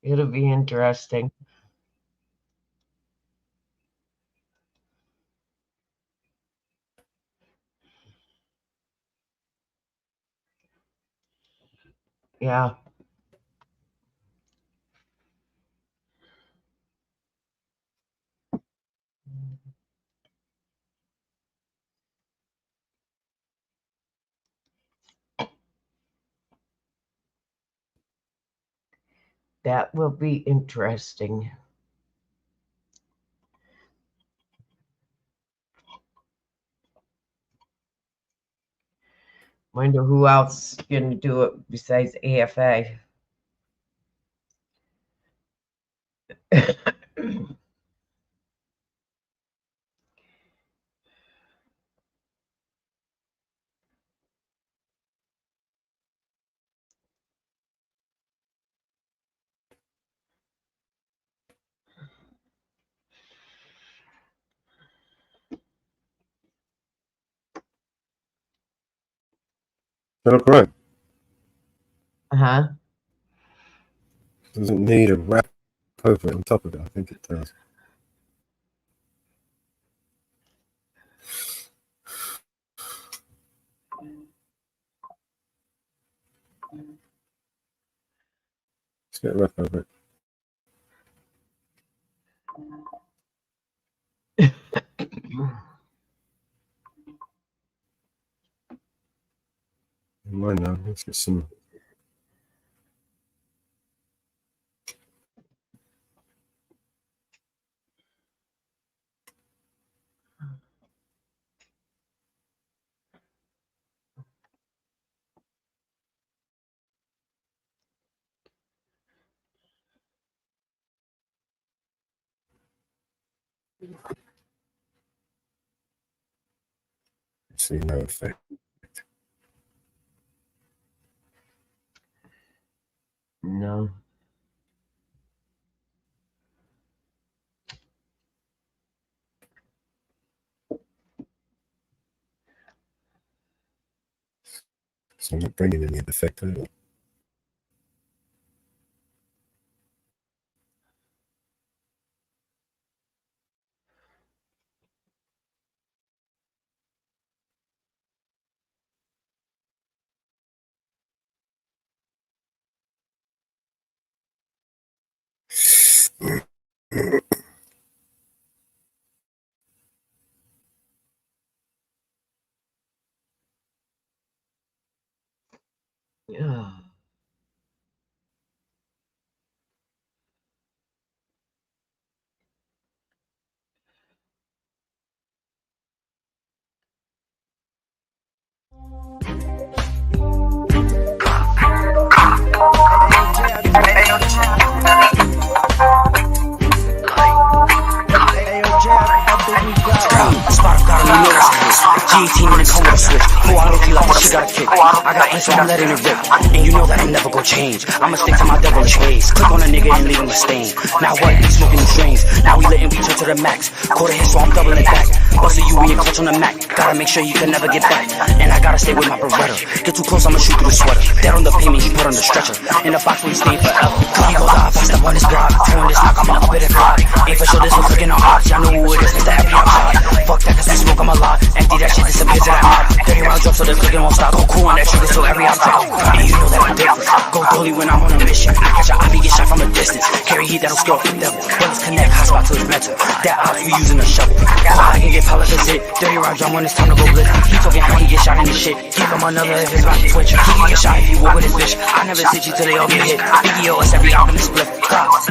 It'll be interesting. Yeah. That will be interesting. Wonder who else is going to do it besides AFA. They look right. Uh-huh. Doesn't need a wrap over it on top of it. I think it does. Let's get a wrap over it. mind now. Let's get some. See, no effect. No. So I'm not bringing any effect over. Yeah. G18 in the coma switch. Who I don't feel like this shit got a kick. I got answer, I'm letting it rip. And you know that I'm never gonna change. I'ma stick to my devilish ways. Click on a nigga and leave him a stain. Now what? He's smoking the strains. Now we lit and we turn to the max. Quarter hit, so I'm doubling it back. Busting you when you clutch on the Mac. Gotta make sure you can never get back. And I gotta stay with my Beretta. Get too close, I'ma shoot through the sweater. Dead on the payment, he put on the stretcher. In the box where he staying forever. He go die, I step on his block. Throwing this knock, I'ma up it and fly. Ain't for sure this one clicking on odds. Y'all know who it is, Mr. Happy I'm hot. Fuck that, cause we smoke, I'm alive. Empty that shit, disappear to that mod. 30 round drop, so the clicking won't stop. Go cool on that trigger, so every out drop. And you know that I'm different. Go dolly when I'm on a mission. I catch a oppie, get shot from a distance. Carry heat that'll scare off the devil. Bullets connect, hot spot to his mental. That ops, we using a shovel. I can get polished as it. 30 round drum when it's time to go blitz. He talking how he get shot in the shit. Give him another if it's about to twitch. He can get shot if you walk with his bitch. I never sit you till they all get hit. BDO us every op in the split.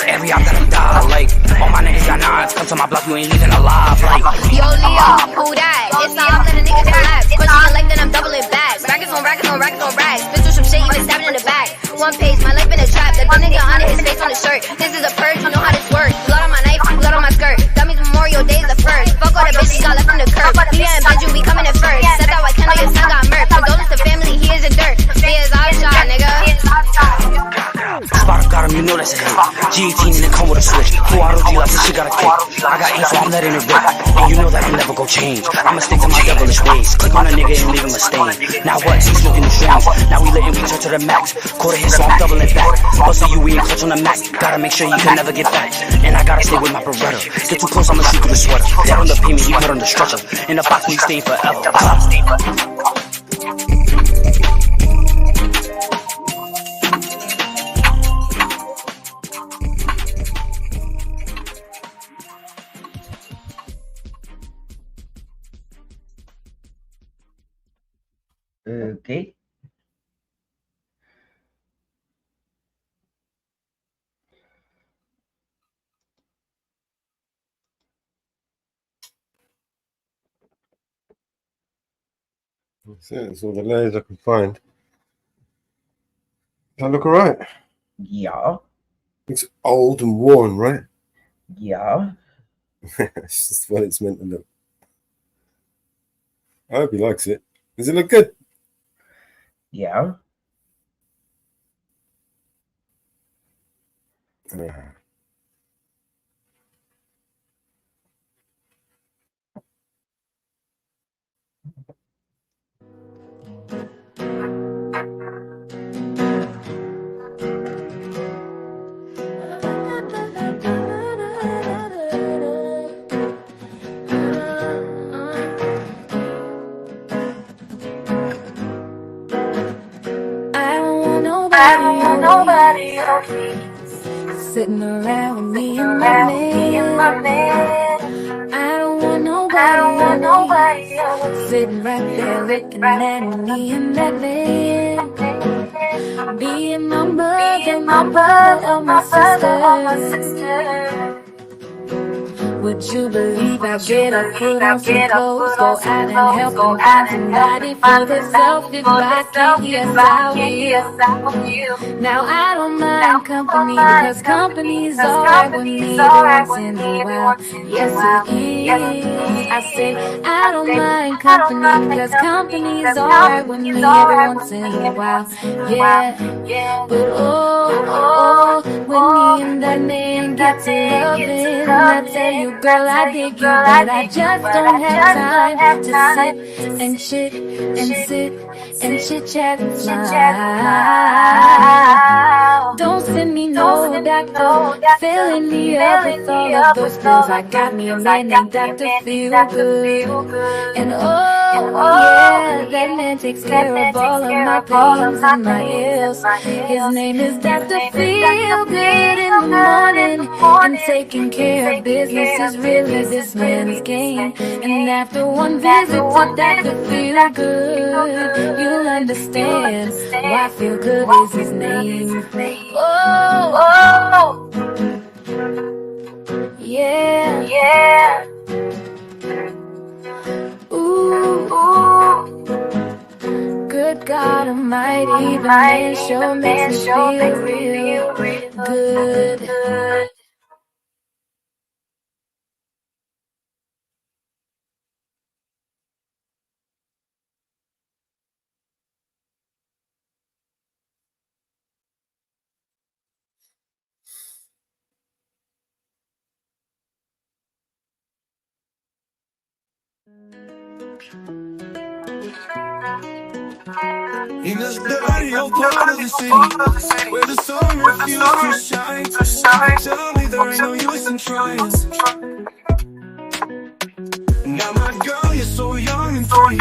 Every op that I die. Like, all my niggas got nines. Come to my block, you ain't leaving alive. Like, yo, Leo, who that? It's not up that a nigga can have. Cause she like that I'm doubling back. Rackets on rackets on rackets on racks. Bitch with some shit, even stabbing in the back. One page, my life in a trap. The nigga on it, his face on the shirt. This is a purge, you know how this works. Blood on my knife, blood on my skirt. That means Memorial Day is the first. Fuck all the bitches got left in the curb. Me and Benji, we coming in first. Said that white candle, your son got murked. Condolence to family, he is in dirt. He is our shot, nigga. Spot got him, you know that's a hit. G18 in the come with a switch. Who I don't like this shit got a kick. I got aim, so I'm letting it rip. And you know that I'm never gonna change. I'ma stick to my devilish ways. Click on a nigga and leave him a stain. Now what? He's smoking the strings. Now we letting we turn to the max. Quarter hit, so I'm doubling back. Busting you, we ain't clutch on the Mac. Gotta make sure you can never get back. And I gotta stay with my Beretta. Get too close, I'ma shoot through the sweater. Dead on the payment, you put on the stretcher. In the box, we stay forever. Okay. That's it. That's all the layers I can find. Does that look alright? Yeah. Looks old and worn, right? Yeah. It's just what it's meant to look. I hope he likes it. Does it look good? Yeah. I don't want nobody else sitting around with me and my man. I don't want nobody else Sitting right there looking at me and that man. Being my mother, my brother, or my sister. Would you believe I get up, put on some clothes, go out and help them find somebody for themselves? If I can't, yes I will. Now I don't mind company because company's alright with me once in a while. Yes it is. I say I don't mind company because company's alright with me every once in a while. Yeah, but oh, when me and that man get to loving, I tell you, girl, I dig you, but I just don't have time to sit and chit and sit and chit chat and fly. Don't send me no doctor, filling me up with all of those pills. I got me a man named Dr. Feel Good, and yeah, that man takes care of all of my pains and my ills. His name is Dr. Feel Good in the morning, and taking care of business is really this man's game. And after one visit to Dr. Feel Good, you'll understand why Feel Good is his name. Oh, yeah. Ooh, good God Almighty, the man sure makes me feel real good. In this dirty old part of the city, where the sun refuses to shine, tell me there ain't no use in trying. Now my girl, you're so young and free,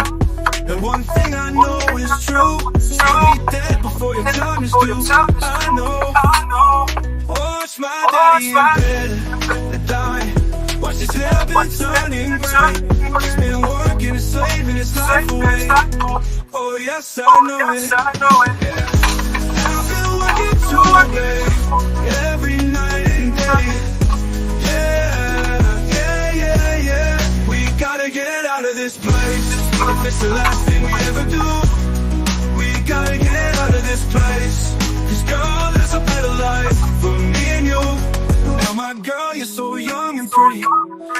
and one thing I know is true, you'll be dead before your time is due. I know. Watch my daddy in bed die. Watch his hair been turning gray. He's been working and slaving his life away. Oh yes, I know it. Yeah. I've been working too late, every night and day. Yeah. We gotta get out of this place. If it's the last thing we ever do, we gotta get out of this place. 'Cause girl, there's a better life for me and you. Now my girl, you're so young and pretty,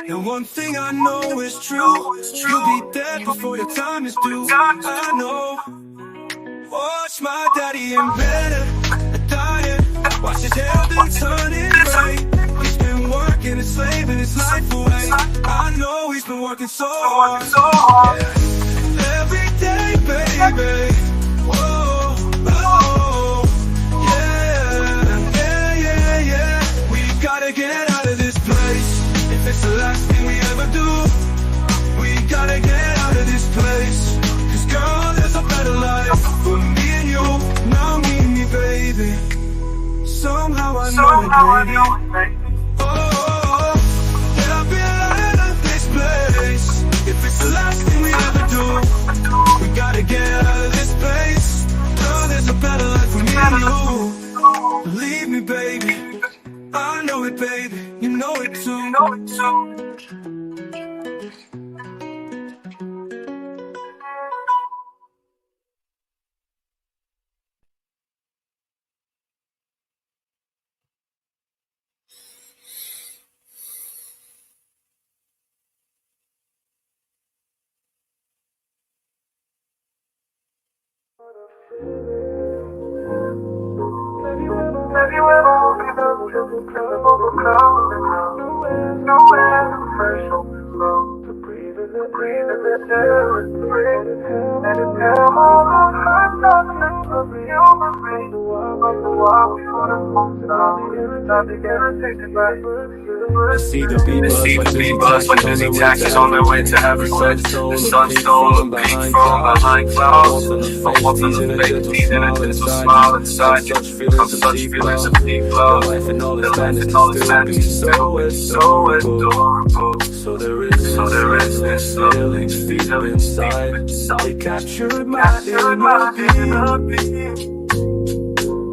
and one thing I know is true, you'll be dead before your time is due. I know. Watch my daddy in bed dying. Watch his hair been turning gray. He's been working and slaving his life away. I know he's been working so hard. Yeah. Every day, baby. Whoa, oh, yeah. We gotta get out of this place. If it's the last thing we ever do, we gotta get out of this place. 'Cause girl, there's a better life for me and you. Now meet me, baby. Somehow I know it, baby. Oh, yeah, I've been out of this place. If it's the last thing we ever do, we gotta get out of this place. Girl, there's a better life for me and you. Believe me, baby. I know it, baby. You know it too. See the B-bus when busy taxis on their way to heaven. The sun stole a peek from behind clouds. I walked on the face, he's in a gentle smile inside. From such feelings of deep love. The life and all its madness still be so adorable. So there is this feeling deep inside. It captured my inner being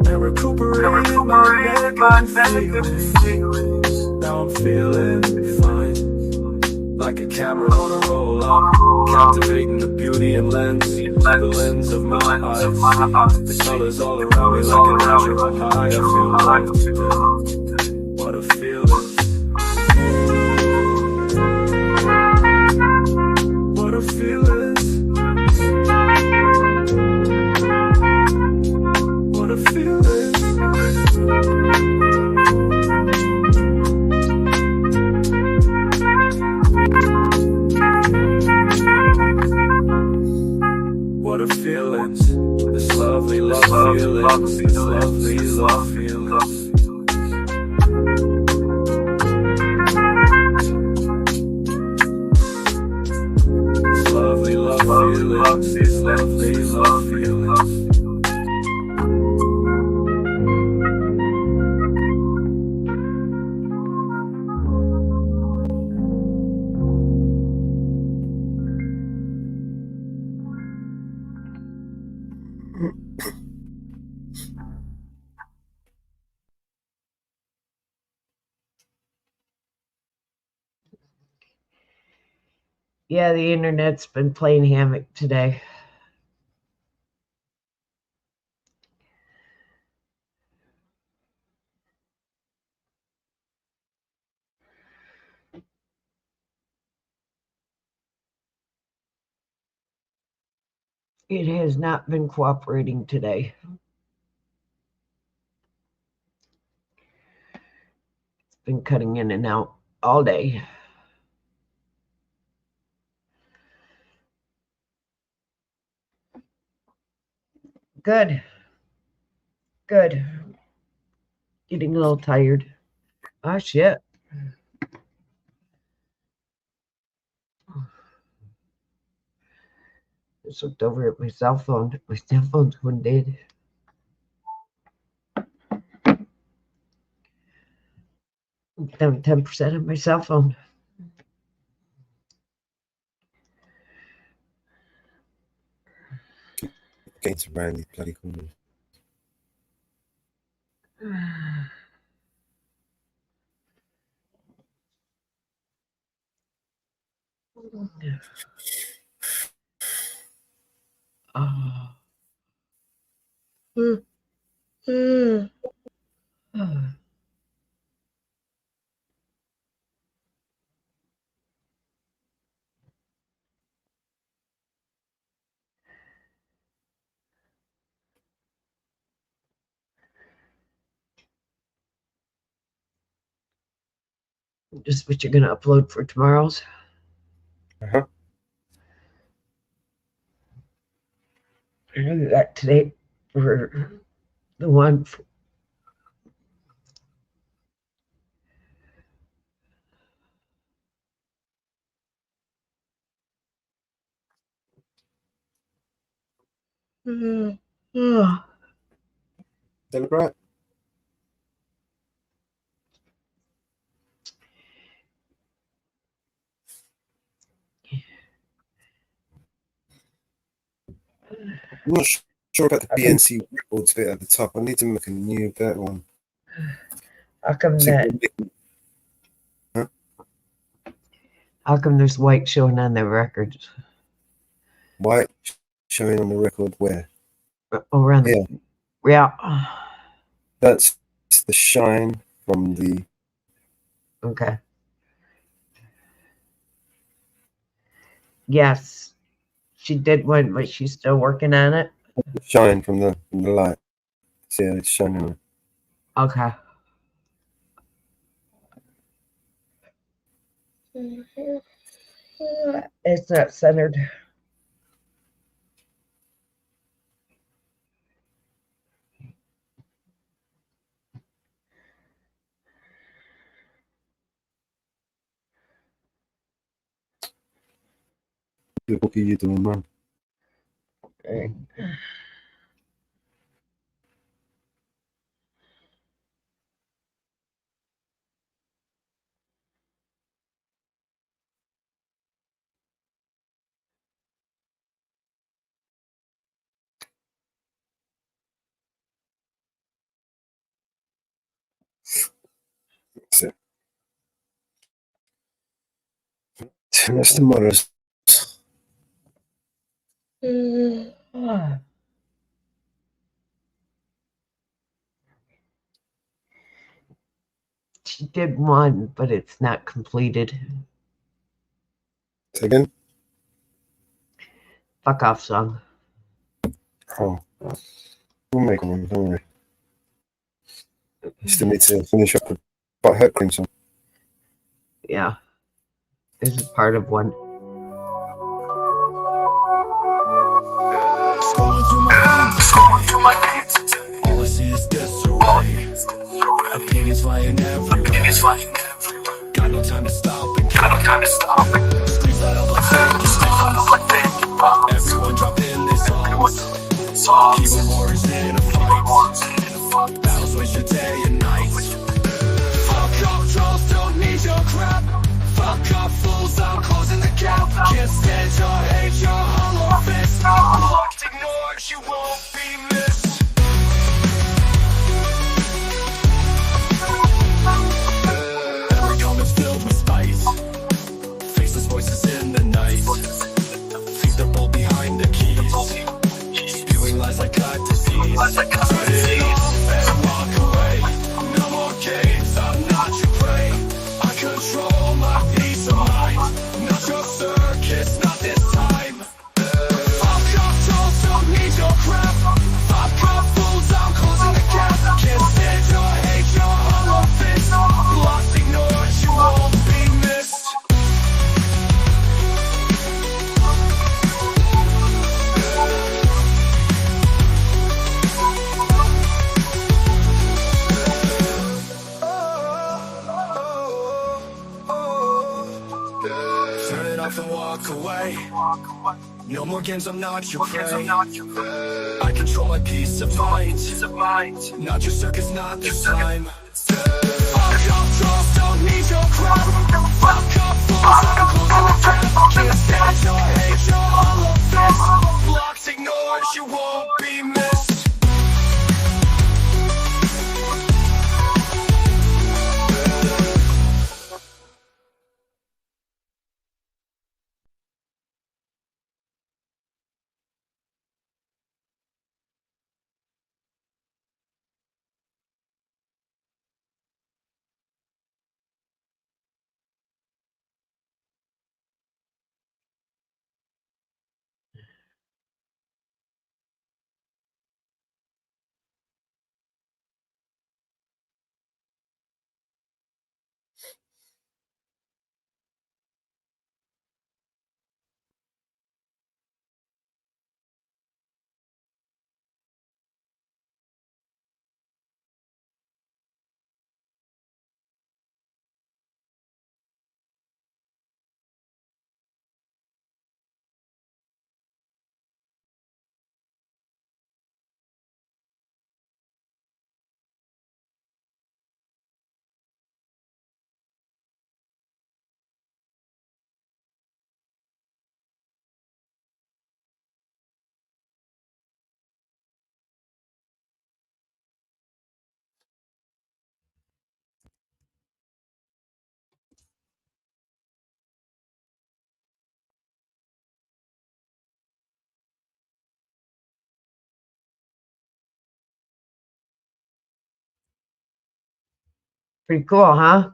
and recuperated my negative feelings. Now I'm feeling fine, like a camera on a roll. I'm captivating the beauty and lens, the lens of my eyes. The colors all around me like a natural high. I feel good. What a feeling. What a feeling. What a feeling. What a feelings. This lovely love feelings. This lovely love feelings. This lovely love feelings. This lovely love feelings. Yeah, the internet's been playing havoc today. It has not been cooperating today. It's been cutting in and out all day. Good. Good. Getting a little tired. Ah, shit. Just looked over at my cell phone. My cell phone's going dead. Down 10% on my cell phone. Gates around these bloody corners. Just what you're going to upload for tomorrow's. Uh-huh. I know you got today for the one. Celebrate. I'm not sure about the BNC records bit at the top. I need to make a new better one. How come See, that? huh? How come there's white showing on their records? White showing on the record where? Around here. Yeah. That's the shine from the. Okay. Yes, she did one, but she's still working on it. Shine from the light. See, it's shining. Okay. It's not centered. What are you doing, man? Okay. That's it. That's the mother's. She did one, but it's not completed. Say again? Fuck off song. Oh. We'll make one, don't worry. Still need to finish up the Butt Hurt Cream song. Yeah. This is part of one. Scrolling through my feed today. All I see is disarray. Opinions flying everywhere. Got no time to stop and screams that up like everyone dropped in their songs. Keyboard warriors in a fight. Battles waste your day and night. Fuck off trolls, don't need your crap. Fuck off fools, I'm closing the gap. Can't stand your hate, your hollow fist. Blocked, ignored, you won't be missed. Every comment's filled with spice. Faceless voices in the night. Think they're bold behind the keys. Spewing lies like a disease. Turn it off and walk away. No more games, I'm not your prey. I control my peace of mind. Not your circus, not this time. Fuck off trolls, don't need your crap. Fuck off fools, I'm closing the gap. Can't stand your hate, your hollow fist. Lost, ignored, you won't be missed. Turn it off and walk away. No more games, I'm not your prey. I control my peace of mind. Not your circus, not this time. Fuck off trolls, don't need your crap. Fuck off fools, I'm closing the gap. Can't stand your hate, your hollow fist. Blocked, ignored, you won't be missed. Pretty cool, huh?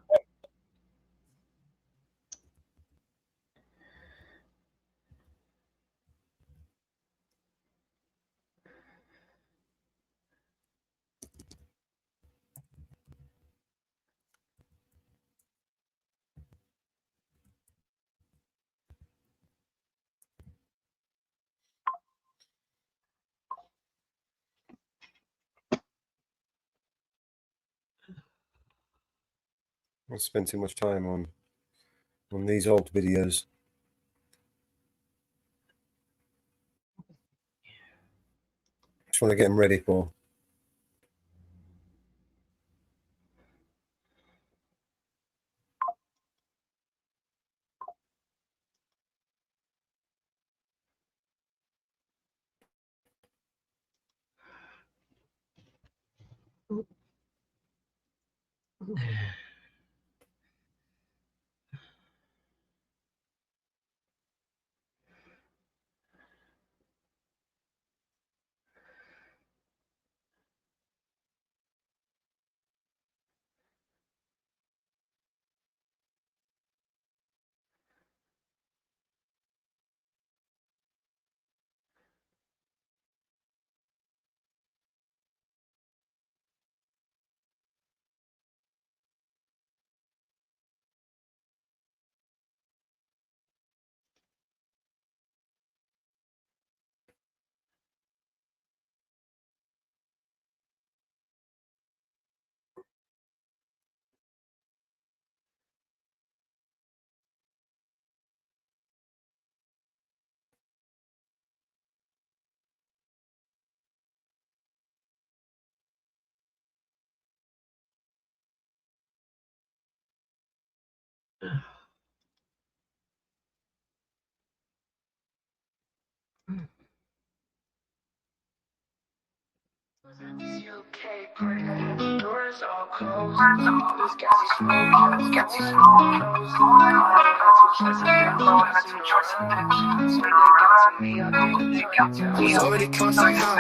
I spend too much time on these old videos. Just want to get them ready for. Doors all closed. This gassy smoke, gassy smoke. Already contact now.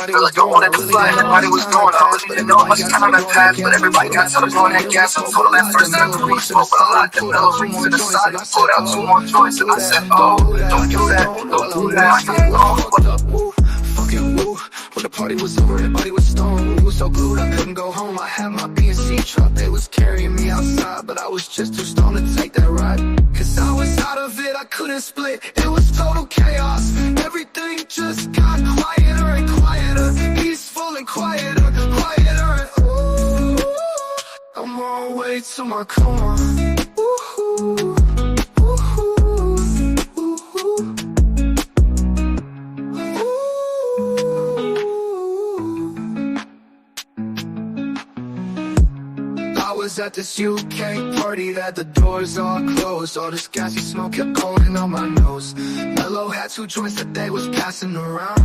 Feel like I wanted to fly. Everybody was going. I really didn't know how much time had passed, but everybody got to the point that gas. So total at first, and I threw a smoke, but I locked the memories to the side and pulled out two more joints, and I said, oh, don't do that, don't do that. I said, oh, fucking woo. When the party was over, everybody was stoned. We was so glued, I couldn't go home. I had my B&C truck, they was carrying me outside, but I was just too stoned to take that ride. Cause I was out of it, I couldn't split. It was total chaos. Everything just got quieter and quieter, peaceful and quieter, quieter. And ooh, I'm on my way to my coma. Ooh. At this UK party that the doors all closed. All this gassy smoke kept going on my nose. Mellow had two joints that they was passing around,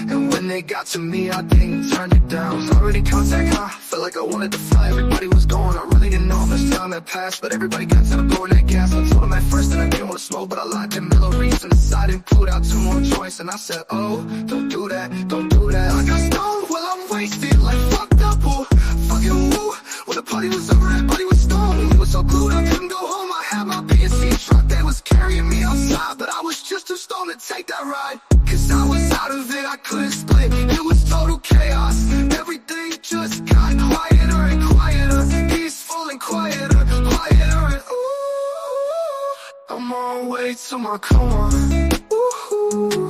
and when they got to me, I didn't turn it down. Was already contact high, felt like I wanted to fly. Everybody was going, I really didn't know how much time had passed, but everybody got to blowing that gas. I told them at first that I didn't want to smoke, but I locked them memories on the side and pulled out two more joints, and I said, oh, don't do that, don't do that. I got stoned while I'm wasted, like fucked up, oh, fucking woo. When the party was over, everybody was stoned. We was so glued, I couldn't go home. I had my B&C truck, they was carrying me outside, but I was just too stoned to take that ride. Cause I was out of it, I couldn't split. It was total chaos. Everything just got quieter and quieter, peaceful and quieter, quieter. And ooh, I'm on my way to my coma. Ooh.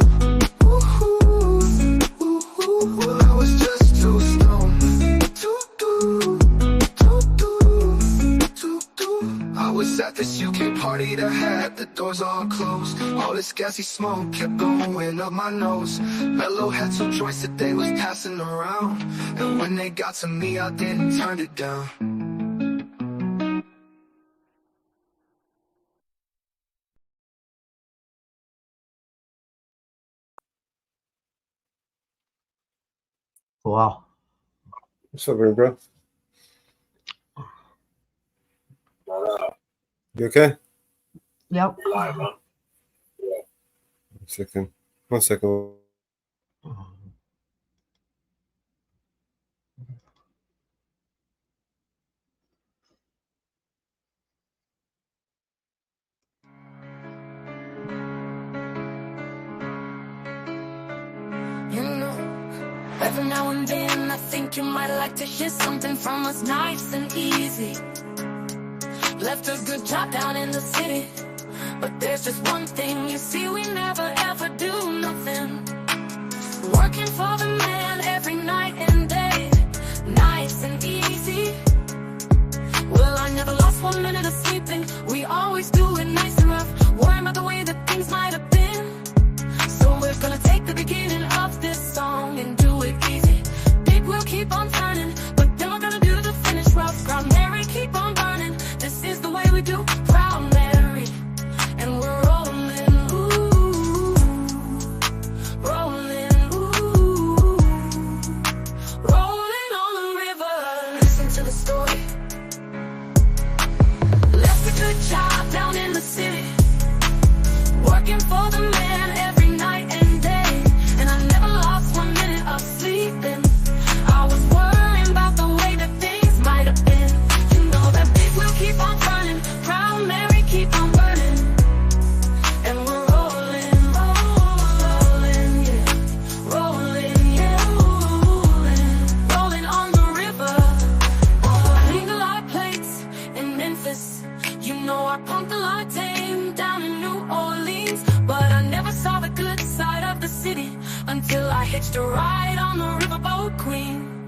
Well, I was just too stoned to do. I was at this UK party that had the doors all closed. All this gassy smoke kept going up my nose. Mellow had two joints that they was passing around, and when they got to me, I didn't turn it down. Wow. What's up, bro? You okay? Yep. One second. 1 second. You know, every now and then I think you might like to hear something from us nice and easy. Left a good job down in the city, but there's just one thing, you see, we never ever do nothing. Working for the man every night and day, nice and easy. Well, I never lost 1 minute of sleeping. We always do it nice and rough, worrying about the way that things might have been. So we're gonna take the beginning of this song till I hitched a ride on the riverboat queen.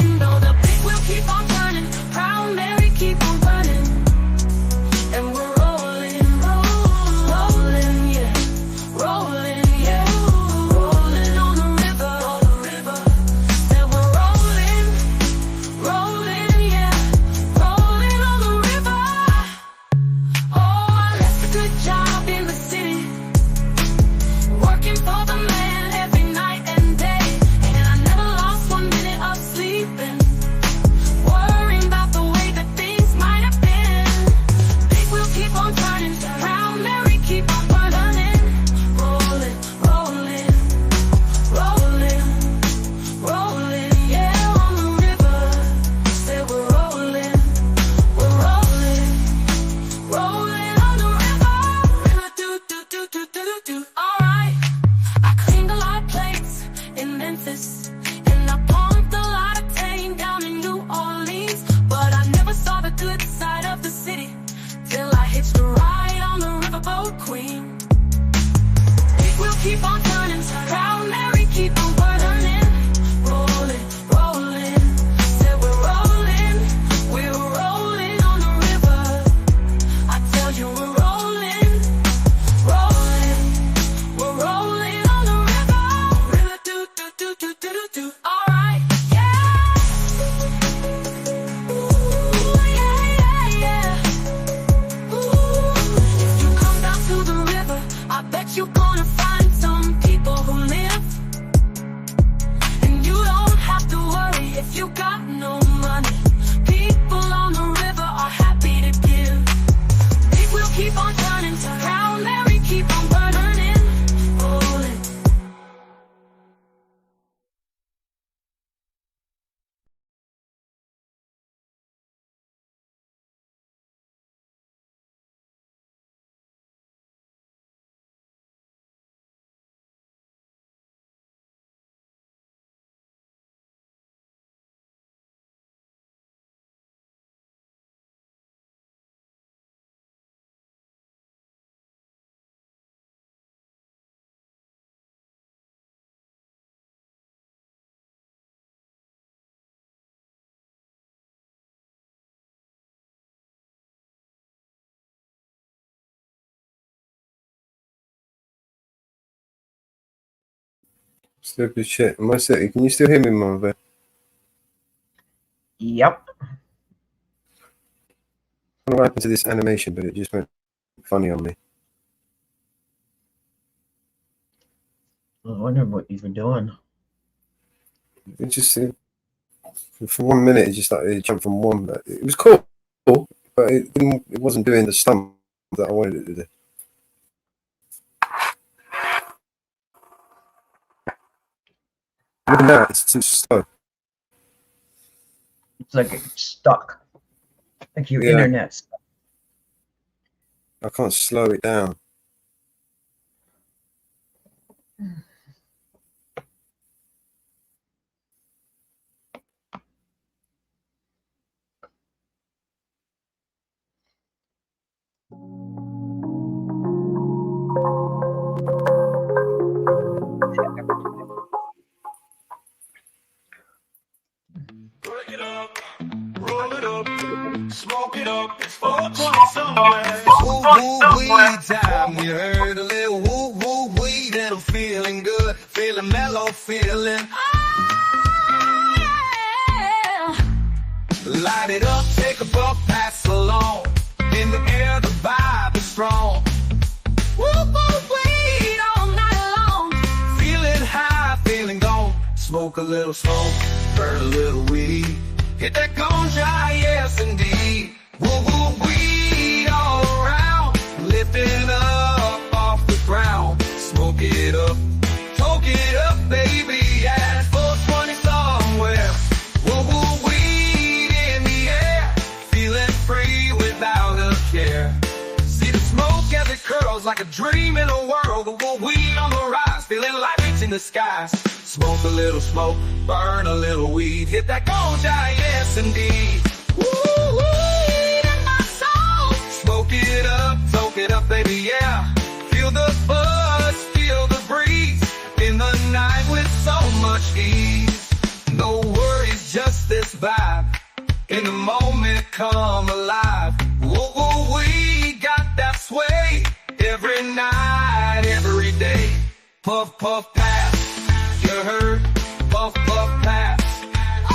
You know the big wheel keep on turning, Proud Mary keep on burning, and we're rolling, rolling, yeah, rolling, yeah, rolling on the river. Then we're rolling, yeah, rolling on the river. Oh, I left a good job in the city, working for the man every night and day, and I never lost 1 minute of sleeping, worrying about the way that things might have been. Big wheel keep on turning, Proud Mary keep on burning, rolling, rolling, rolling, rolling, yeah, on the river. Say we're rolling, rolling on the river. River do. Alright, I cleaned a lot of plates in Memphis, and I pumped a lot of tang down in New Orleans, but I never saw the good side of the city till I hitched a ride on the riverboat queen. Big wheel keep on turning, Proud Mary keep on burning, rolling, rolling. Said we're rolling on the river. I tell you we're rolling, we're rolling on the river. River do. Alright, yeah. Ooh, yeah. Ooh, if you come down to the river, I bet you're gonna find some people who live, and you don't have to worry if you got no money. People on the river are happy to give. Big wheel keep on turning, Proud Mary keep on burning, rolling. Stupid shit. Am I still, can you still hear me, Mother? Yep. I don't know what happened to this animation, but it just went funny on me. I wonder what you were doing. It just for 1 minute, it just like it jumped from one. It was cool, but it wasn't doing the stump that I wanted it to do. Look at that, it's too slow. It's like it's stuck, like your internet's stuck. I can't slow it down. Roll it up, smoke it up, it's 420 somewhere. Woo-woo-wee time, we heard a little woo-woo-wee, and I'm feeling good, feeling mellow, feeling light it up, take a puff, pass along, in the air the vibe is strong. Woo-woo-wee all night long, feeling high, feeling gone, smoke a little smoke, burn a little weed. Hit that ganja, yes indeed. Woo-woo weed all around, lifting up off the ground. Smoke it up, baby, yeah. 420 somewhere. Woo-woo weed in the air, feeling free without a care. See the smoke as it curls like a dream in a world. Woo-woo weed on the rise, feeling like it's in the skies. Smoke a little smoke, burn a little weed. Hit that ganja, yes indeed. Woo, weed in my soul. Smoke it up, baby, yeah. Feel the buzz, feel the breeze. In the night much ease. No worries, just this vibe. In the moment, come alive. Whoa, whoa, we got that sway. Every night, every day. Puff, puff, pass. You heard? Puff, puff, pass. Oh,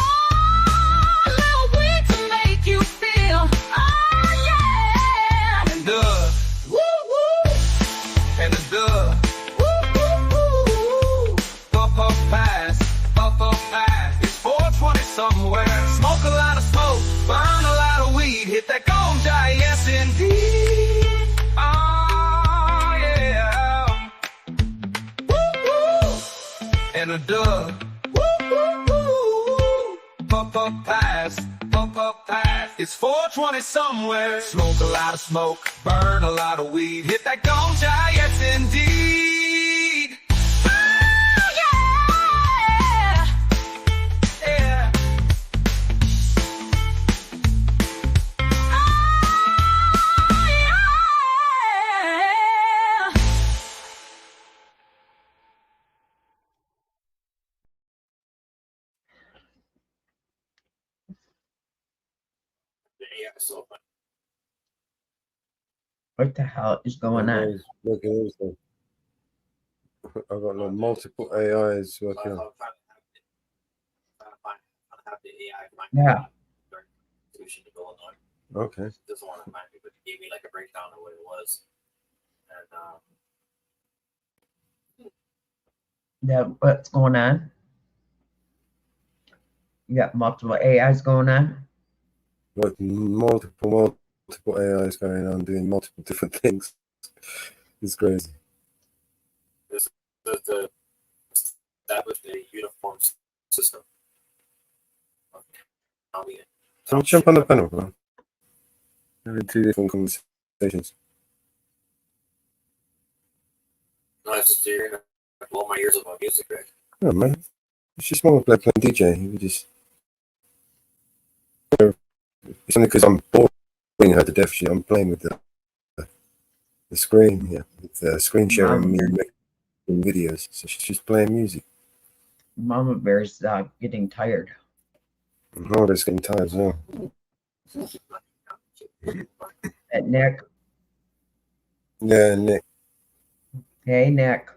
a little weed to make you feel. Oh, yeah. And woo, woo. And woo, woo, woo. Puff, puff, pass. Puff, puff, pass. It's 420 somewhere. Smoke a lot of smoke. Burn a lot of weed. Hit that ganja, yes indeed. Oh, yeah. Woo, woo. And woo, woo, woo. Puff, puff, pass. Puff, puff, pass. It's 420 somewhere. Smoke a lot of smoke. Burn a lot of weed. Hit that ganja, yes indeed. Oh, yeah. Yeah. What the hell is going on? Working also. I've got like multiple AIs working on. Yeah. Okay. Doesn't want to find me, but he gave me like a breakdown of what it was. And Yeah, what's going on? You got multiple AIs going on? Like multiple AIs going on doing multiple different things. It's crazy. this is the established a uniform system. So jump on the panel, bro. Having two different conversations. No, it's just you're gonna blow my ears about music, right? Oh man, it's just more like playing DJ. You just it's only because I'm boring her to death. I'm playing with the screen, yeah, with the screen sharing me making videos. So she's just playing music. Mama Bear's getting tired. Oh, that's getting tired as well. At Nick. Yeah, Nick. Hey, Nick.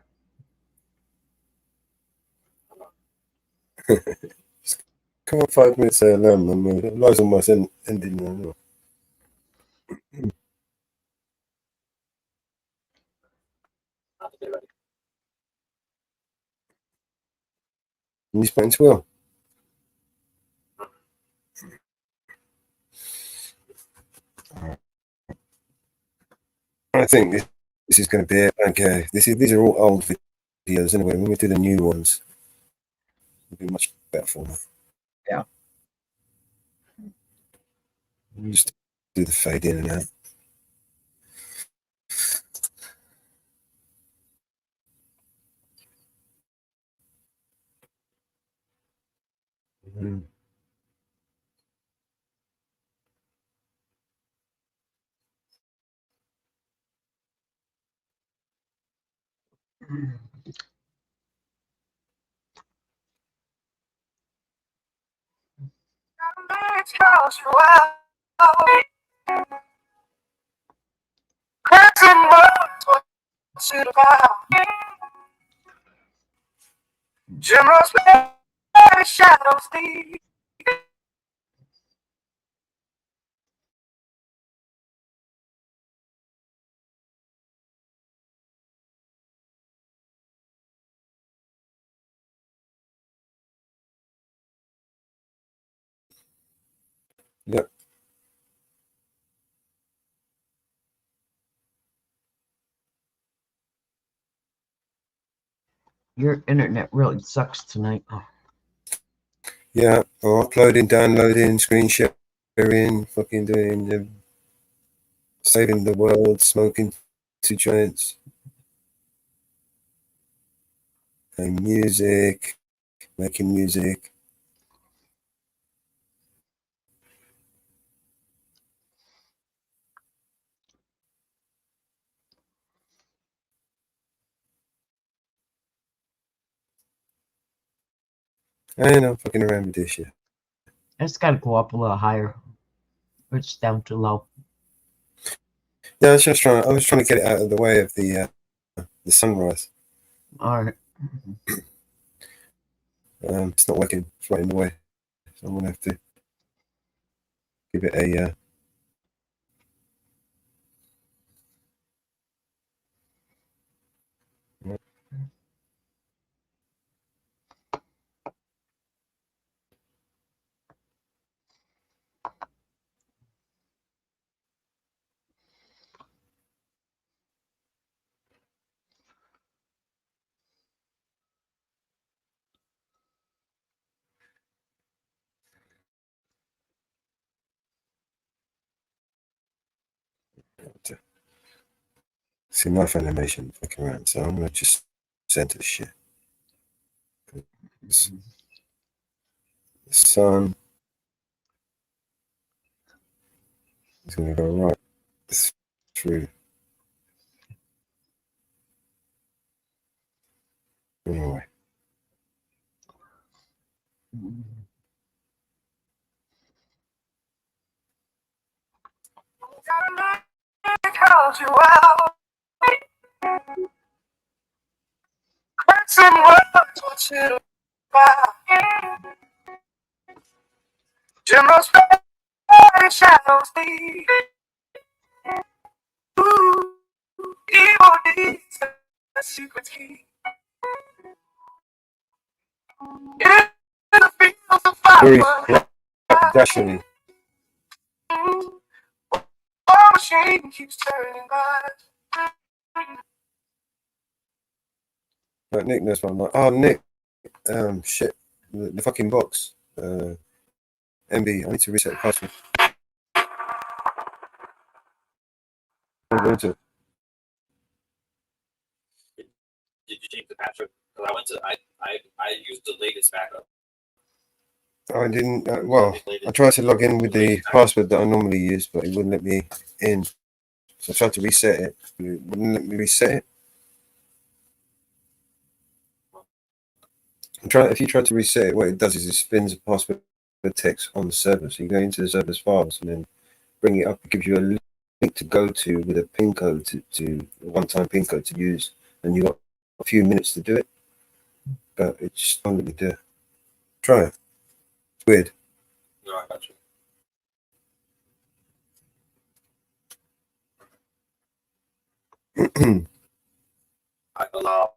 Come on, 5 minutes alone. I mean, the live's almost ending now. You spoken to Will? I think this is going to be it. Okay, these are all old videos anyway. When we do the new ones, it'll be much better for me. Yeah. We'll just do the fade in and out. Mm. Generous shadows deep. Yep. Your internet really sucks tonight. Oh. Yeah, uploading, downloading, screen sharing, fucking doing, saving the world, smoking two joints, playing music, making music. I ain't no fucking around with this shit. It's got to go up a little higher. It's down too low. Yeah, I was trying to get it out of the way of the sunrise. All right. It's not working. It's right in the way. So I'm gonna have to give it a. See my animation fucking around, so I'm gonna just center the shit. The sun is gonna go right through. Anyway. Called you out. Cracks and words, what's it about? Generals and shadows lead. Ooh, evil deeds, a secret key. In the fields of Very fire. dashing. War machine keeps turning back. Like Nick knows what I'm like. Oh, Nick. Shit. The fucking box. MB. I need to reset the password. I'm going to. Did you change the password? Because I used the latest backup. I didn't. Well, I tried to log in with the password that I normally use, but it wouldn't let me in. So I tried to reset it. But it wouldn't let me reset it. If you try to reset it, what it does is it spins a password text on the server. So you go into the server's files and then bring it up. It gives you a link to go to with a PIN code to a one-time PIN code to use, and you got a few minutes to do it. But it's just not let me do it. Try it. It's weird. No, I got you. I allow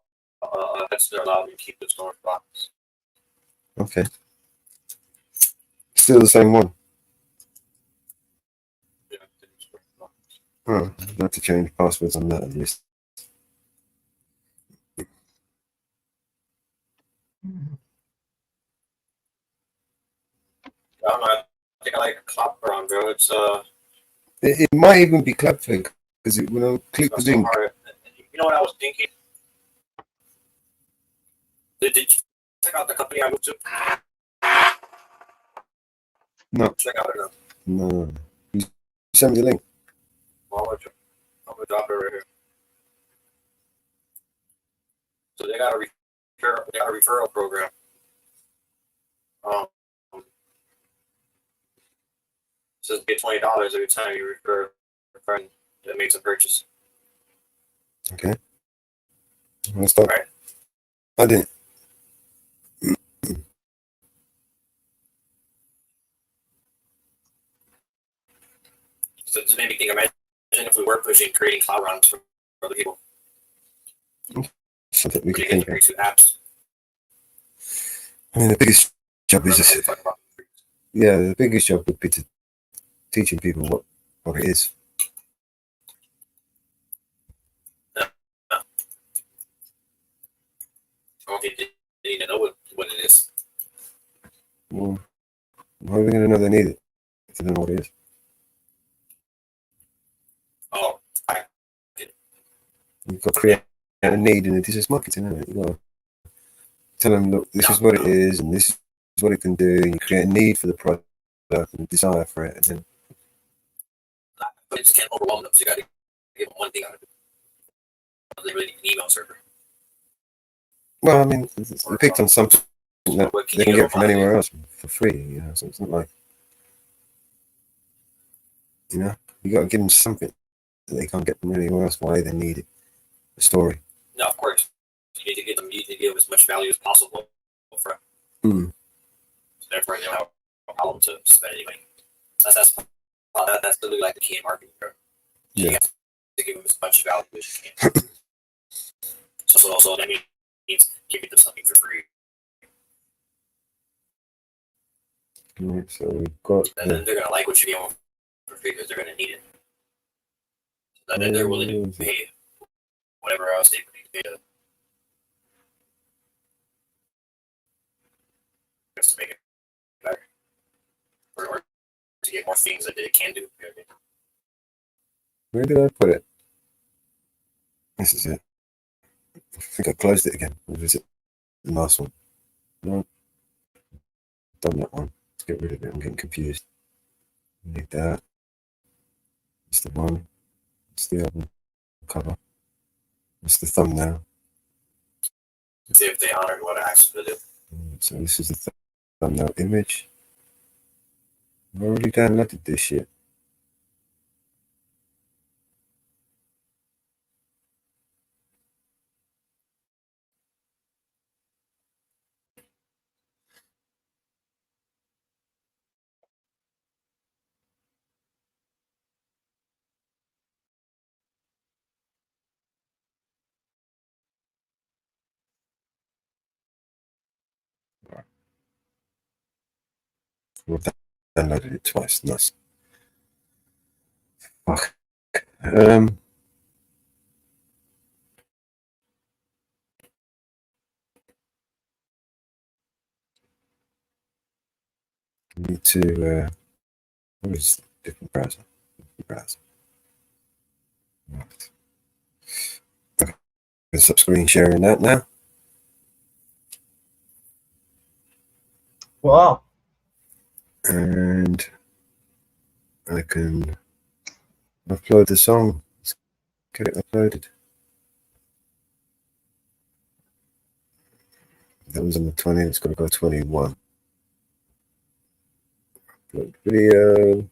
that's allow me to keep the storage box. Okay. Still the same one. Yeah, Oh, I have to change passwords on that at least. I don't know. I think I like a copper on, bro. It's It might even be Cloudflake because it will click the so link. hard. You know what I was thinking? Did you check out the company I moved to? No. Check out it. No. You send me the link. I'm gonna drop it right here. So they got a referral program. Says get $20 every time you refer a friend that makes a purchase. Okay. Let's start. Right. I didn't. So this made me think. Imagine if we were creating cloud runs for other people. Something we could You get think to of. create apps. I mean, the biggest job is the biggest job would be to teaching people what it is. Okay, they need to know what it is. Well, how are we going to know they need it if they don't know what it is? Oh, You've got to create a need in it. This is marketing, isn't it? You've got to tell them, look, this is what it is and this is what it can do. And you create a need for the product and a desire for it. And then but it just can't overwhelm them. So you got to give them one thing out of it. They really need an email server. well, I mean, we picked on something that they can get it from anywhere else for free, you know. So it's not like, you know, you got to give them something that they can't get from anywhere else. Why they need it, the story. No, of course. You need to give them as much value as possible for. Mm. So therefore, they don't have a problem to spend anyway. That's literally like the key in marketing, bro. You Yeah. have to give them as much value as you can. so that means giving them something for free. Right, so we've got. And then they're gonna like what you give them for free because they're gonna need it. So then they're willing to pay whatever else they pay to just make it better, or to get more things that they can do. You know what I mean? Where did I put it? This is it. I think I closed it again. Or was it the last one? No. Done that one. Let's get rid of it. I'm getting confused. Need that. It's the one. It's the album cover. It's the thumbnail. See if they honored what I asked them to do. So this is the thumbnail image. I've already downloaded this shit. We've downloaded it twice. Nice. Fuck. Need to what is different browser? Right. Okay. Gonna stop screen sharing that now. Wow. And I can upload the song. Let's get it uploaded. That was on the 20th. It's got to go 21. Upload video.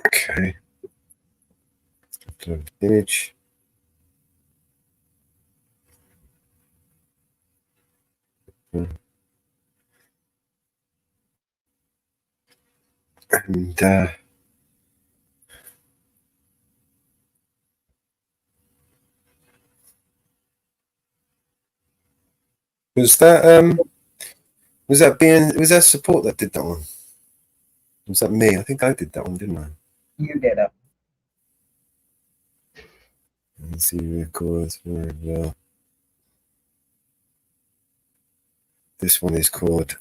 Okay. Upload image. And was that support that did that one? Was that me? I think I did that one, didn't I? You did it. Let's see records very well. This one is called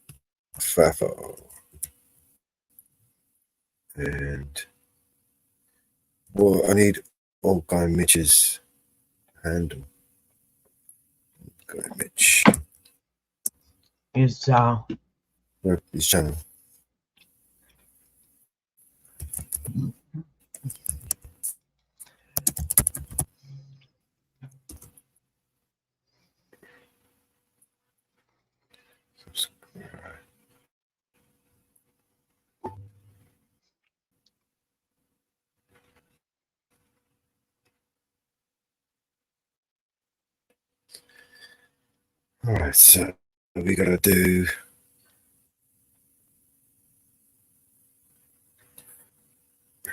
Fafo. And well, I need old guy Mitch's handle. Guy Mitch. Is His channel. All right, so we gotta do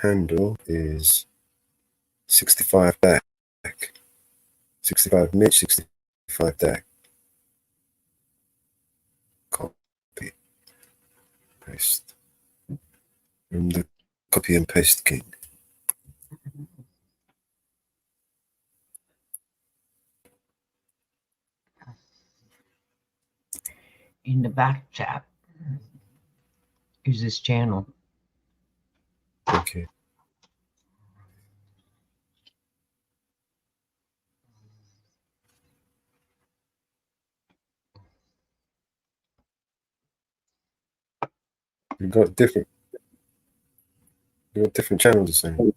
handle is 65 back, 65 Mitch, 65 Dak. Copy, paste. From the copy and paste king. in the back chat is this channel. Okay. You got different channels the same.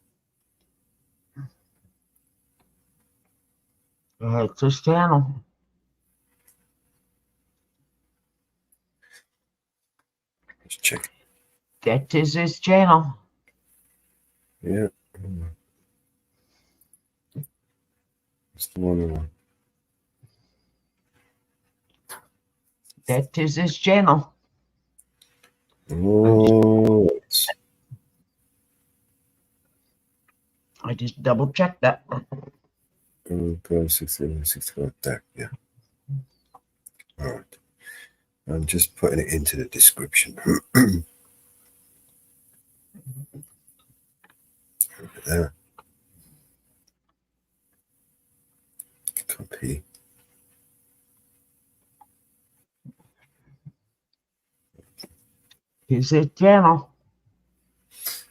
It's his channel. Let's check. That is his channel. Yeah. It's the one. That is his channel. Oh, I just double checked that. 65 deck, yeah. All right. I'm just putting it into the description. There. Copy. Here's his channel.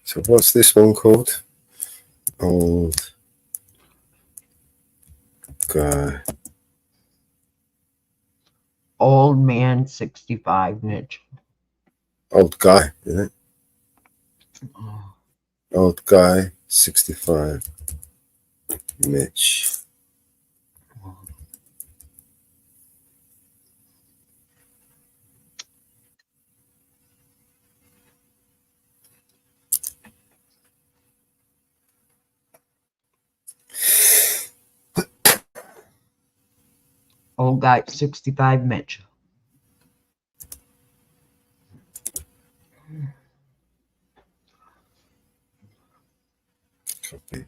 So what's this one called? Old guy. Old man 65, Mitch. Old guy, isn't it? Old guy 65. Mitch. Old guy 65, Mitch. Copy.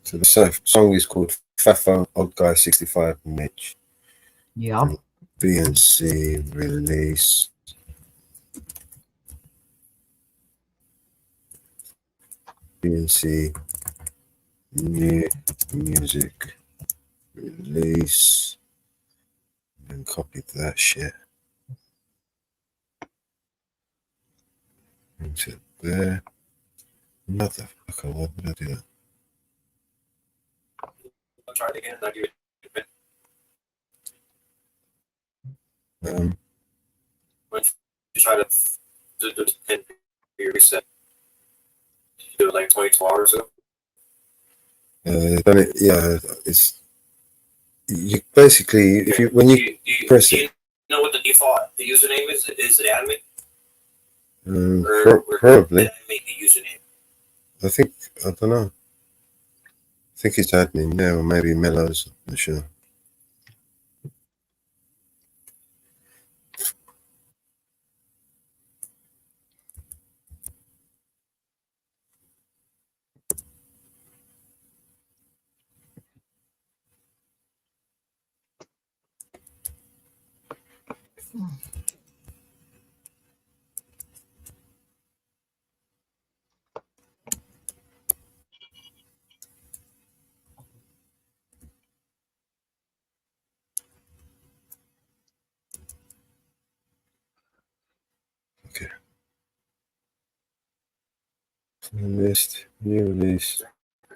So the song is called Fafo, Old Guy 65, Mitch. Yeah. BNC release. BNC new music release. And copy that shit into there. Motherfucker, why did I do that? I'll try it again. I'll give it when you try to do the reset, you do it like 22 hours ago. Done it, yeah. It's you basically if you when you press do it. you know what the default username is? Is it admin? Probably. Did I make the username? I don't know. I think it's admin, yeah, or maybe Mellows, I'm not sure. Okay. List, new release,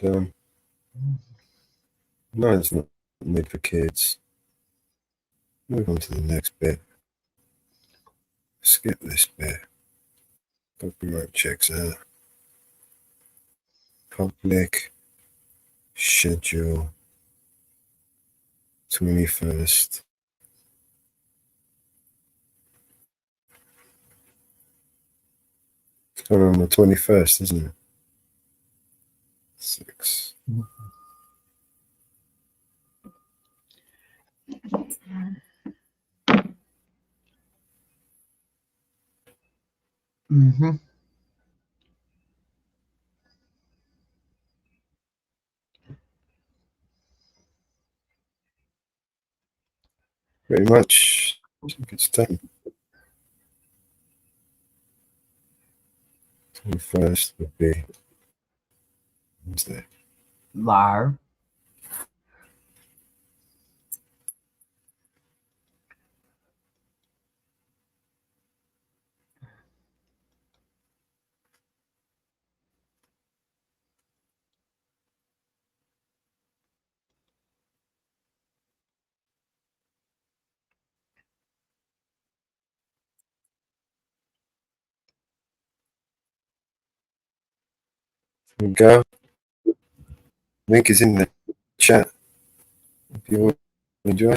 done. No, it's not made for kids. Move on to the next bit. Skip this bit. Copyright checks out. Public schedule 21st. It's going on the 21st, isn't it? 6. Mm-hmm. Pretty much. I think it's done. 21st would be Wednesday. Liar. There we go. Link is in the chat if you want to enjoy.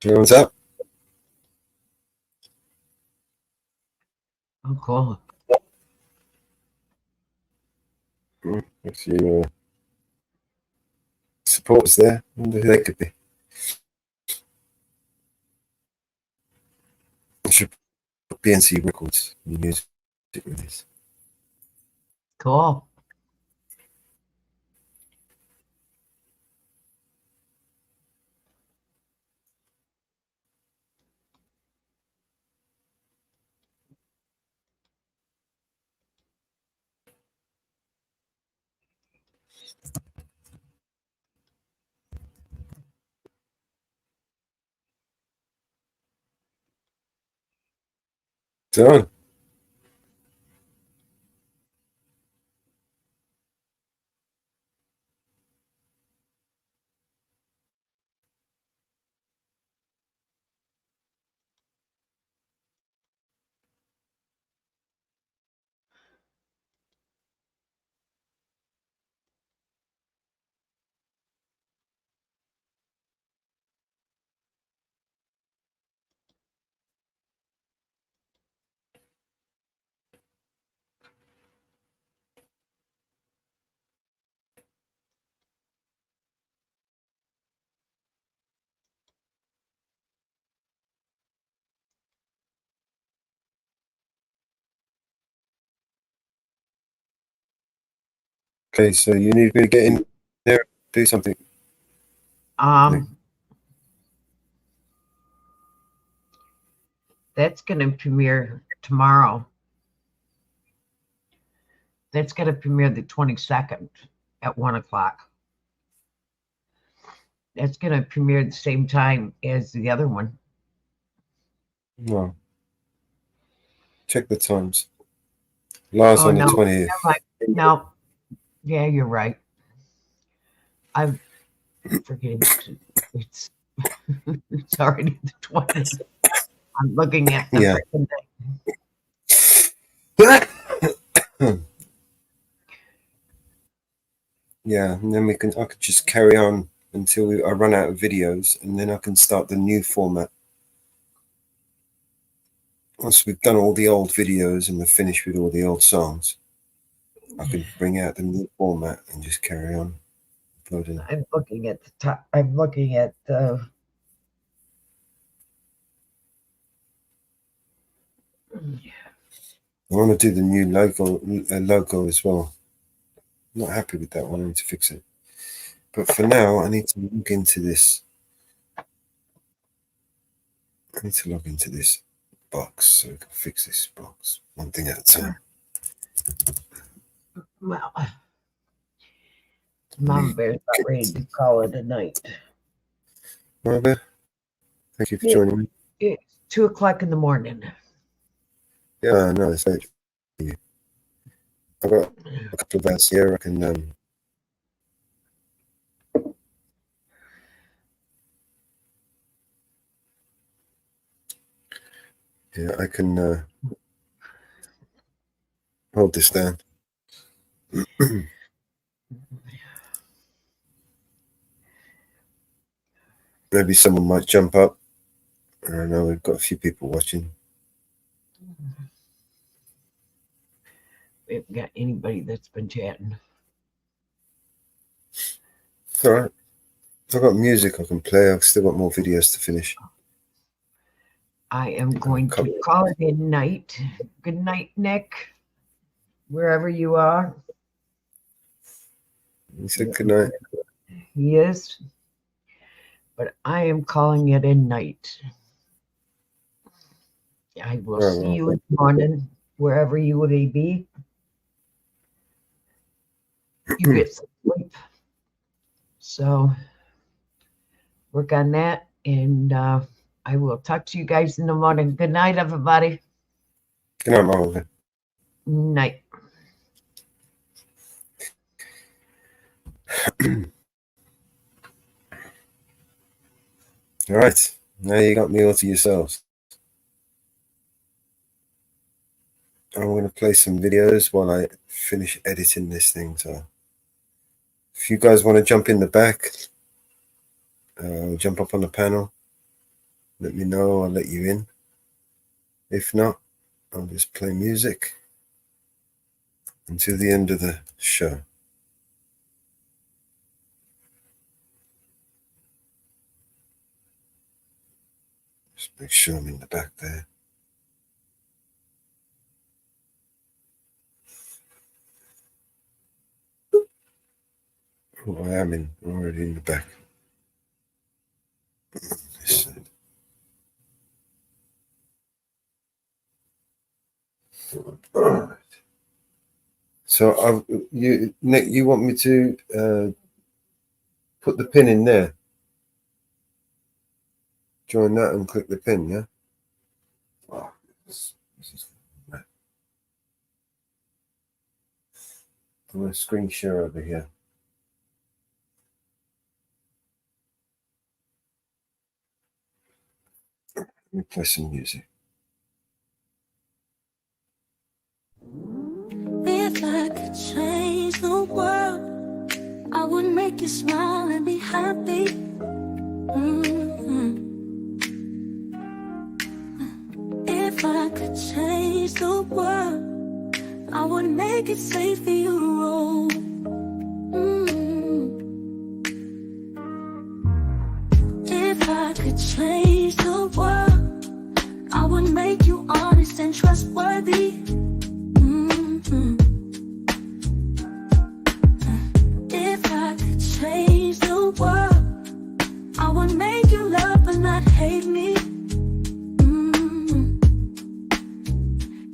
Everyone's up. Oh, cool. Let's see. Support's there. I wonder who they could be. I should put PNC Records music with this. Cool. Done. Okay, so you need me to get in there, do something. That's going to premiere tomorrow. That's going to premiere the 22nd at 1 o'clock. That's going to premiere the same time as the other one. No. Check the times. Last on the 20th. No. Yeah, you're right. I'm forgetting. It's it's already the 20th. I'm looking at the freaking thing. Yeah, and then I could just carry on until I run out of videos, and then I can start the new format. Once we've done all the old videos and we're finished with all the old songs, I can bring out the new format and just carry on uploading. I'm looking at the top. I'm looking at the. I want to do the new logo as well. I'm not happy with that one. I need to fix it. But for now, I need to log into this. I need to log into this box so we can fix this box one thing at a time. Well, Mama Bear's about ready to call it a night. Mama Bear, thank you for joining me. It's 2 o'clock in the morning. Yeah, no, it's late for you. I've got a couple of hours here. I can yeah, I can hold this down. Maybe someone might jump up. I don't know, we've got a few people watching. We haven't got anybody that's been chatting. It's all right. I've got music I can play. I've still got more videos to finish. I am going to call it a night. Good night, Nick. Wherever you are. You said good night. He is. But I am calling it a night. I will see you in the morning, wherever you may be. You get some sleep. So work on that, and I will talk to you guys in the morning. Good night, everybody. Good night, Mama. Night. All right. Now you got me all to yourselves. I'm going to play some videos while I finish editing this thing. So if you guys want to jump in the back, jump up on the panel, let me know. I'll let you in. If not, I'll just play music until the end of the show. Just make sure I'm in the back there. Oh, I am already in the back. This side. All right. So Nick, you want me to put the pin in there? Join that and click the pin, yeah? Oh, this is right. I'm going to screen share over here. Let me play some music. If I could change the world, I would make you smile and be happy. If I could change the world, I would make it safe for you to roll. If I could change the world, I would make you honest and trustworthy. If I could change the world, I would make you love but not hate me.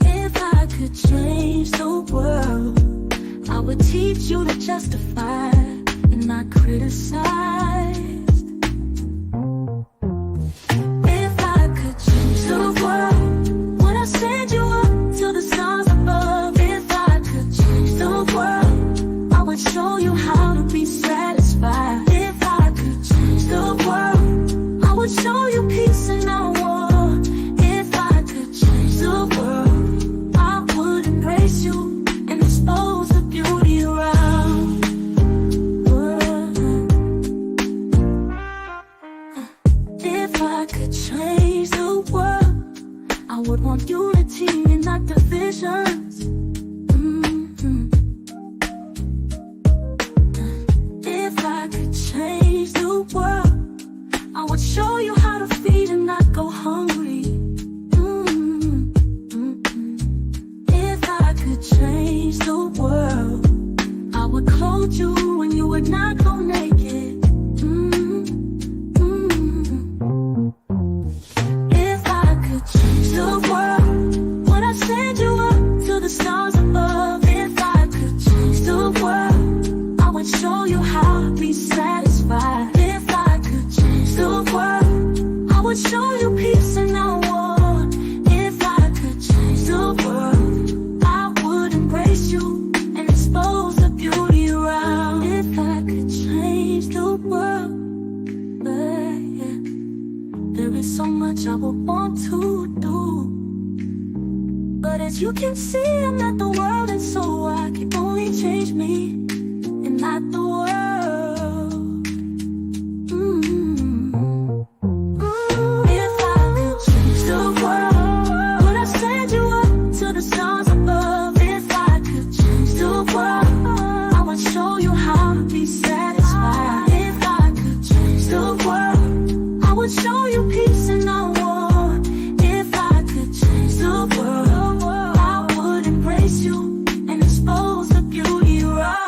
If I could change the world, I would teach you to justify and not criticize. If I could change the world, would I send you up to the stars above? If I could change the world, I would show you how to be satisfied. If I could change the world, I would show you peace and not war. If I could change the world, I would embrace you and expose the beauty around. If I could change the world, I would want unity and not divisions. If I could change the world, I would show you how to feed and not go hungry. If I could change the world, I would clothe you when you would not go naked. If I could change the world, would I send you up to the stars above? If I could change the world, I would show you how to be satisfied. If I could change the world, I would show you peace and not war. If I could change the world, I would embrace you and expose the beauty around. If I could change the world, yeah. There is so much I would want to do, but as you can see, I'm not the world, and so I can only change me and not the world. If I could change the world, would I send you up to the stars above? If I could change the world, I would show you how to be satisfied. If I could change the world, I would show you peace and not war. If I could change the world, I would embrace you and expose the beauty around.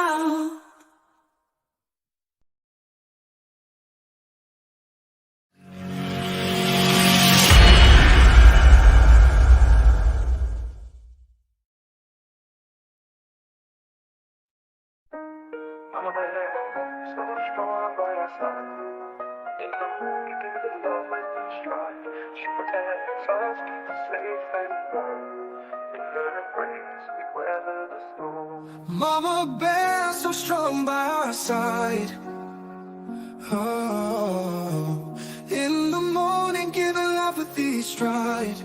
Mama bear so strong by our side. Oh, in the morning giving life with each stride.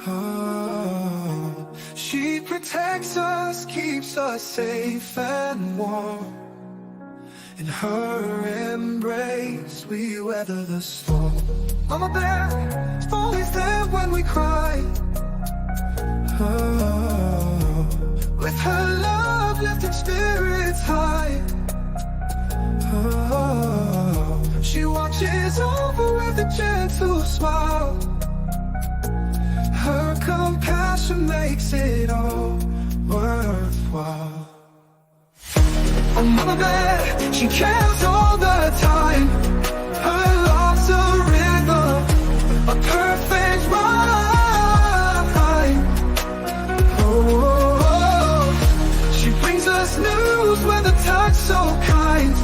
Oh, she protects us, keeps us safe and warm. In her embrace we weather the storm. Mama bear is always there when we cry. Oh, with her love lifting spirits high. Oh, she watches over with a gentle smile. Her compassion makes it all worthwhile. Oh, Mama Bear, she cares all the time. Her love's a rhythm, a perfect rhyme. Oh, she brings us news with a touch so kind.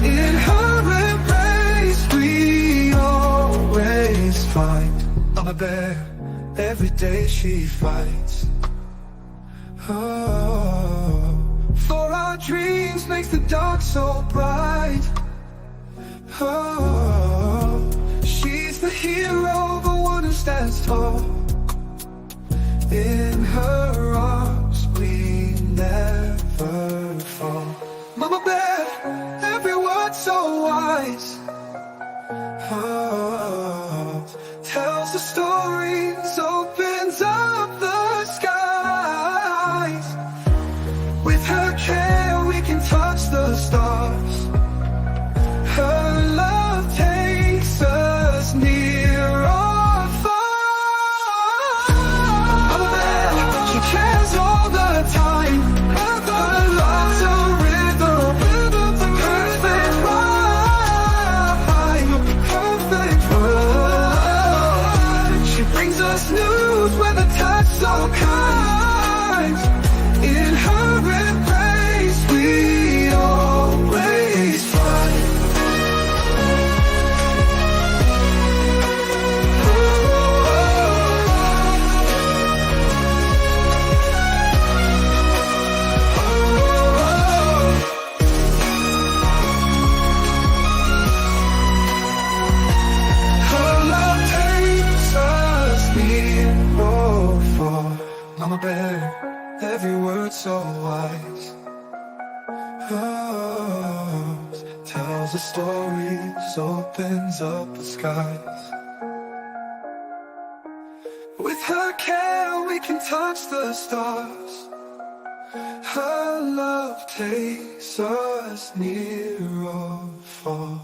In her embrace we always find. Mama Bear, every day she fights. Oh, for our dreams makes the dark so bright. Oh, she's the hero, the one who stands tall. In her arms we never fall. Mama Bear, every word so wise. Oh, tells the stories, opens up the skies. With her care we can touch the stars. Her love takes us near or far. Mama Bear, she cares all the time. Her love's a rhythm, a perfect rhyme, perfect rhyme. She brings us news with a touch so kind. In her embrace we always find. Her love takes us near or far. Mama Bear, every word so wise. Oh, tells the stories, opens up the skies. With her care we can touch the stars. Her love takes us near or far.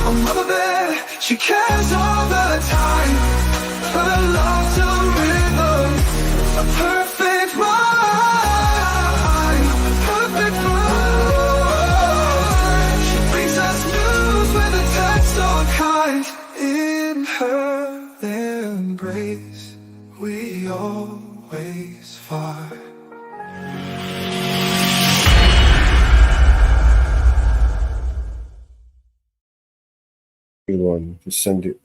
Oh, Mama Bear, she cares all the time. Her love's a rhythm, a perfect rhyme, perfect rhyme. She brings us news with a touch so kind. In her embrace we always find. Good one. Just send it.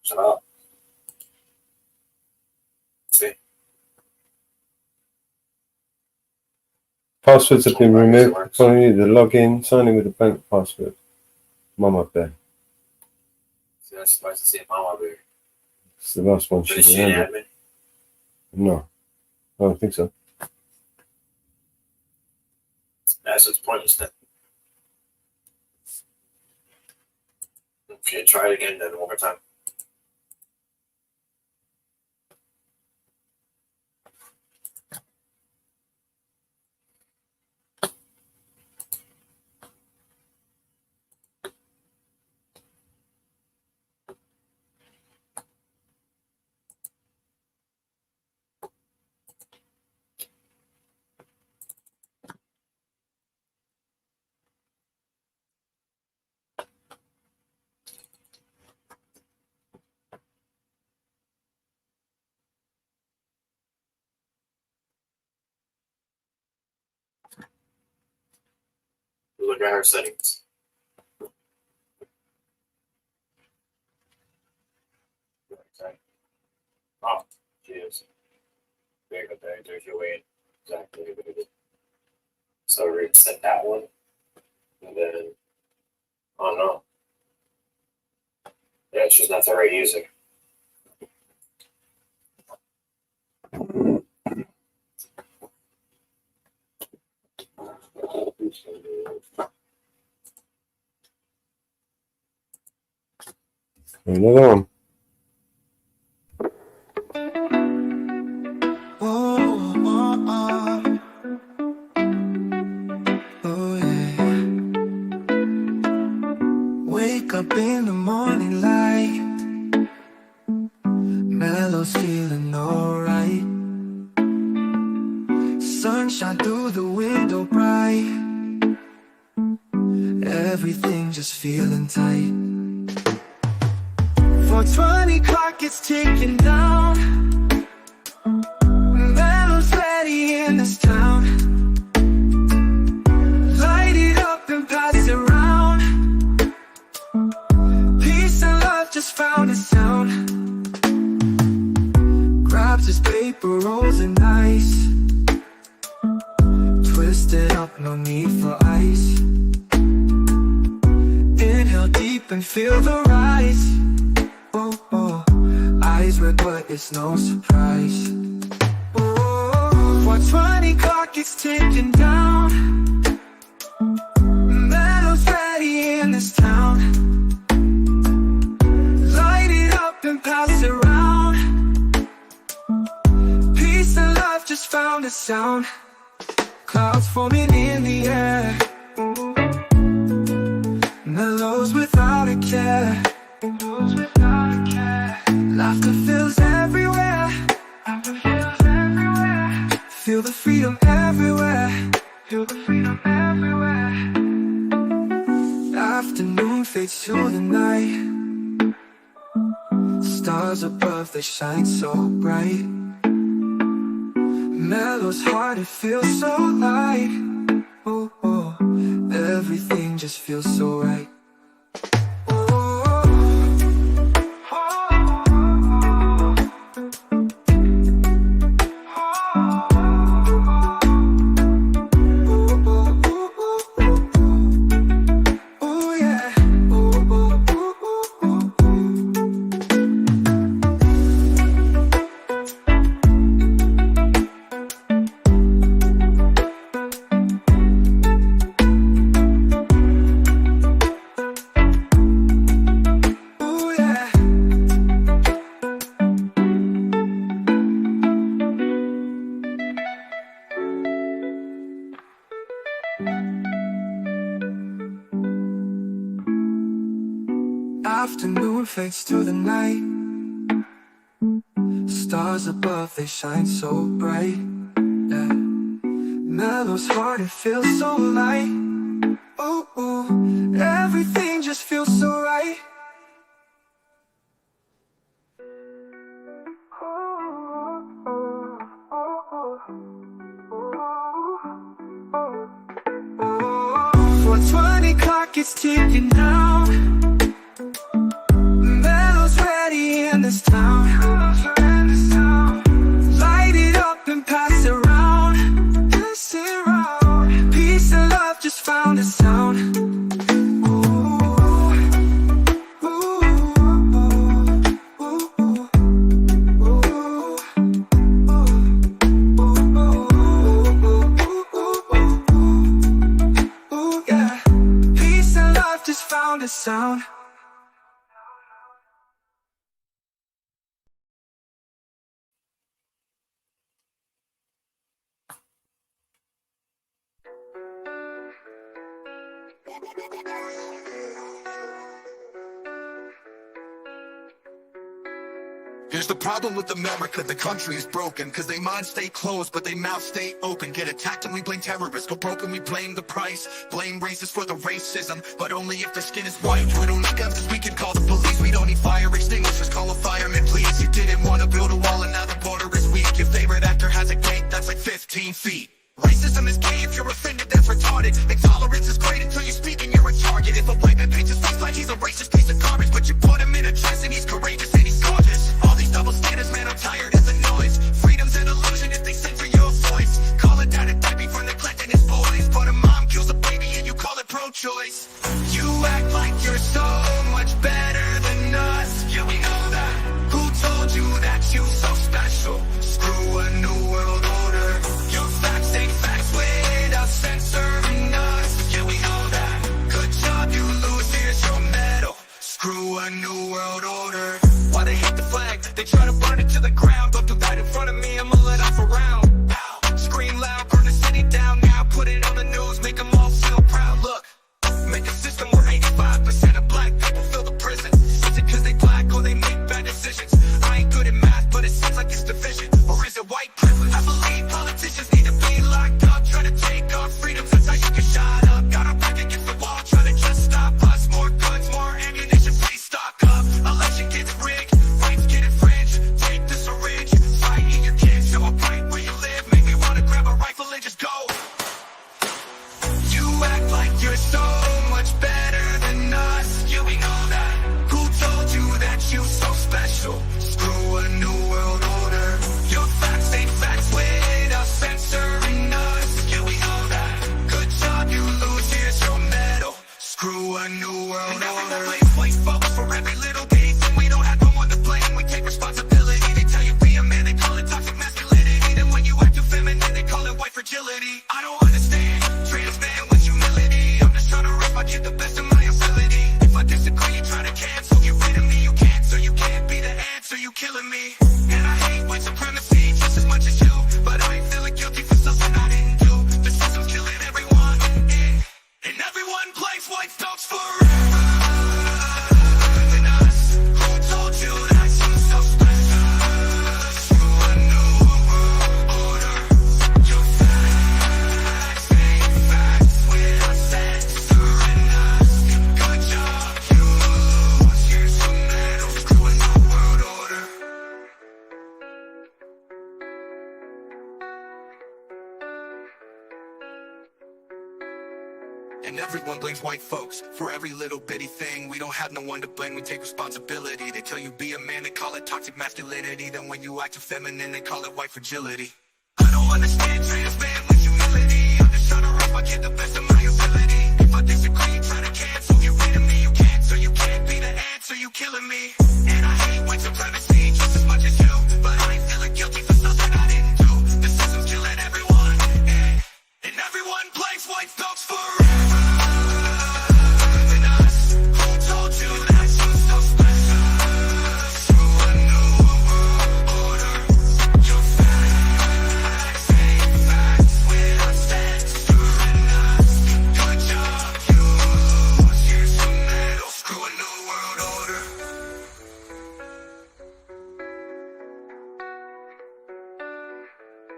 Shut up. See? Passwords have been removed. Following you to log in, sign in with a blank password. Mum up there. See, that's nice to see Mama Bear. It's the last one But she is she an remembered. admin? No, I don't think so. Yeah, so it's pointless then. Okay, try it again then one more time. Look at her settings. Okay. Oh, she is. There you go, there's your way in. Exactly. So reset that one. And then, oh no. Yeah, she's not the right user. Another one. Oh yeah. Wake up in the morning light. Mellow's feeling alright. Sunshine through the window bright. Everything just feeling tight. 4:20 clock is ticking down. Mellow's ready in this town. Light it up and pass it around. Peace and love just found a sound. Grabs his paper rolls and ice. Twisted up, no need for ice. Inhale deep and feel the rise. Oh, oh, eyes red but it's no surprise. Oh, 4:20 clock is ticking down. Mellow's ready in this town. Light it up and pass it around. Peace and love just found a sound. Clouds forming in the air. Mellows without a care. Laughter fills everywhere. Feel the freedom everywhere. Feel the freedom everywhere. Afternoon fades to the night. Stars above, they shine so bright. Mellow's heart, it feels so light. Oh, oh, everything just feels so right. Afternoon fades to the night. Stars above, they shine so bright. Yeah. Mellow's heart, it feels so light. Oh, oh, everything just feels so right. Oh, 4:20 clock is ticking down. Mellow's ready found a sound. Here's the problem with America, the country is broken. Cause they minds stay closed, but they mouths stay open. Get attacked and we blame terrorists, go broke and we blame the price. Blame racists for the racism, but only if their skin is white. We don't need guns cause we can call the police. We don't need fire extinguishers, call a fireman please. You didn't want to build a wall and now the border is weak. Your favorite actor has a gate that's like 15 feet. Racism is gay, if you're offended, that's retarded. Intolerance is great until you speak and you're a target. If a white man paints his face like he's a racist piece of garbage, but you put him in a dress and he's courageous and he's gorgeous. All these double standards, man, I'm tired of the noise. Freedom's an illusion if they censor your voice. Call it dad a deadbeat for neglecting his boys. But a mom kills a baby and you call it pro-choice. You act like you're so much better than us. Yeah, we know that. Who told you that you so special? Screw a new world order. Your facts ain't facts without censoring us. Yeah, we know that. Good job, you lose, here's your medal. Screw a new world order. Why they hate the flag? They try to burn it to the ground. Don't do that in front of me, I'ma let off a round. Pow. Scream loud, burn the city down now. Put it on the news, make them all feel proud. Look, make a system where 85% of black people fill the prison. Is it cause they black or they make bad decisions? I ain't good at math, but it seems like it's division. Or is it white privilege? I believe politicians need to be locked up. Try to take our freedoms, that's how you get shot up. Got our back against the wall, try to just stop us. More guns, more ammunition, please stock up. Election gets rigged, rights get infringed. Take the syringe, fight in your kids. Show a right where you live, make me wanna grab a rifle and just go. You act like you're so much better than us. Yeah, we know that. Who told you that you so special? Screw a new world order. Your facts ain't facts without censoring us. Yeah, we know that. Good job, you lose, here's your medal. Screw a new world order. White folks for every little thing. We don't have no one to blame. We take responsibility. They tell you be a man, they call it toxic masculinity. Then when you act too feminine, they call it white fragility. I don't understand. Trans man with humility. I'm just trying to rap, I get the best of my ability. If I disagree, you try to cancel. Get rid of me, you can't, so you can't be the answer. You killing me. And I hate white supremacy just as much as you. But I ain't feeling guilty for something I didn't do. The system's killing everyone. And everyone blames white folks forever. Than us. Who told you that you're so special? Screw a new world order. Your facts ain't facts without censoring us. Good job, you lose, here's your medal. Screw a new world order. And everyone blames white folks for every little bitty thing. We don't have no one to blame, we take responsibility. They tell you be a man, they call it toxic masculinity. Then when you act too feminine, they call it white fragility. I don't understand trans man with humility. I'm just trying to rap, I get the best of my ability. If I disagree, you try to cancel. Get rid of me, you can't, so you can't be the answer. You killing me. And I hate white supremacy just as much as you. But I ain't feeling guilty for something I didn't do. The system's killing everyone. And everyone blames white folks forever. Than us. Who told you that you're so special? Screw a new world order. Your facts ain't facts without censoring us. Good job, you lose, here's your medal. Screw a new world order.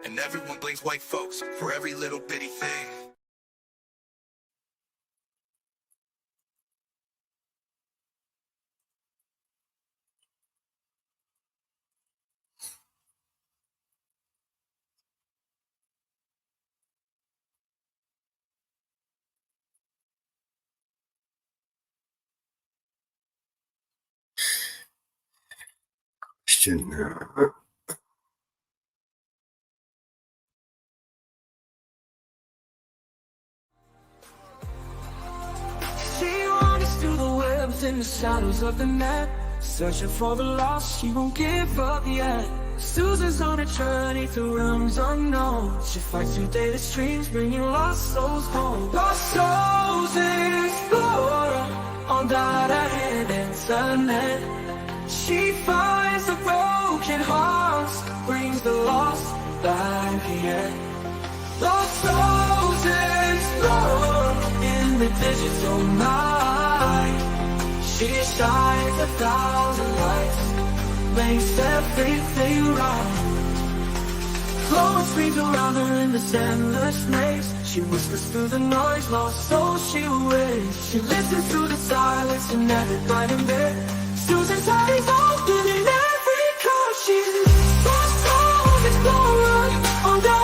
And everyone blames white folks for every little bitty thing. Question. She wanders through the webs in the shadows of the night, searching for the lost, she won't give up yet. Susan's on a journey through realms unknown. She fights through daily streams, bringing lost souls home. Lost souls in explorer, that internet. She finds the broken hearts, brings the lost back again. Lost souls explore in the digital night. She shines 1,000 lights, makes everything right. Flowing screams around her in this endless maze. She whispers through the noise, lost soul she waits. She listens to the silence and every night in bed. Susan's eyes open in every car. She's lost souls explorer on the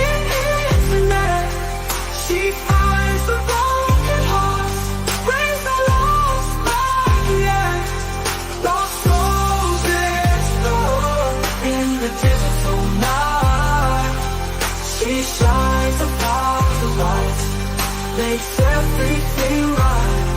internet. She finds the broken hearts, brings the lost back, yeah. Lost souls explore in the digital night. She shines 1,000 lights, makes everything right.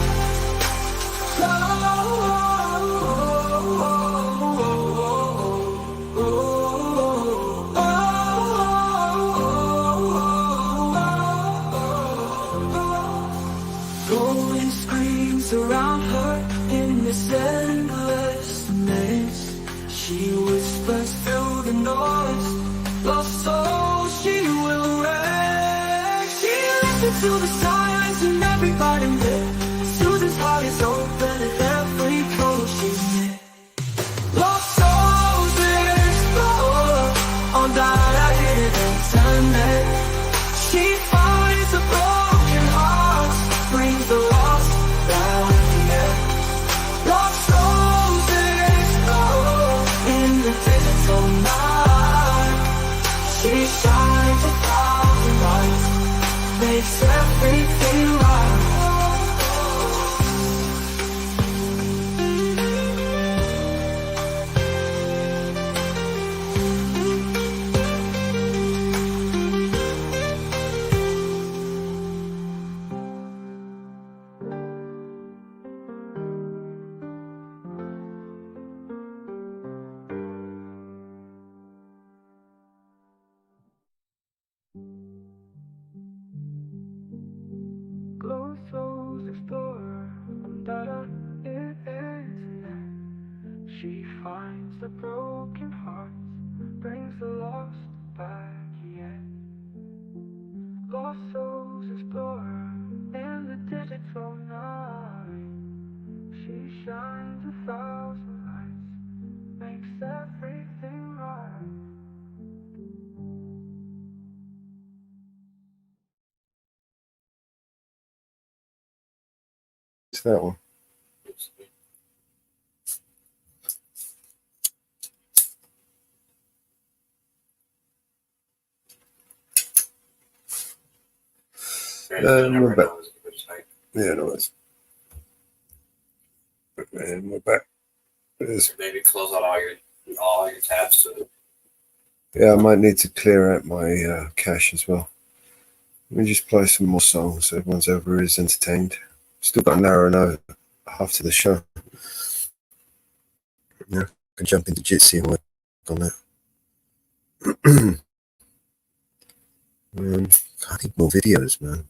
Glowing screams around her in this endless maze. She whispers through the noise, lost soul she will raise. She listens to the silence in every garden bed. Susan's heart is open at every code she's made. Lost souls explore on that internet. She finds the broken hearts, brings the lost back again. Lost souls explore in the digital night. She shines 1,000 lights, makes everything right. Glow souls explore that internet. She finds the broken hearts, brings the lost back yet. Lost souls explore in the digital night. She shines 1,000 lights, makes everything right. It's that one. We're back. Yeah, no, it's. And we're back. Maybe close out all your tabs. So. Yeah, I might need to clear out my cache as well. Let me just play some more songs so everyone's over is entertained. Still got an hour and half to the show. Yeah, I can jump into Jitsi and work on that. I need more videos, man.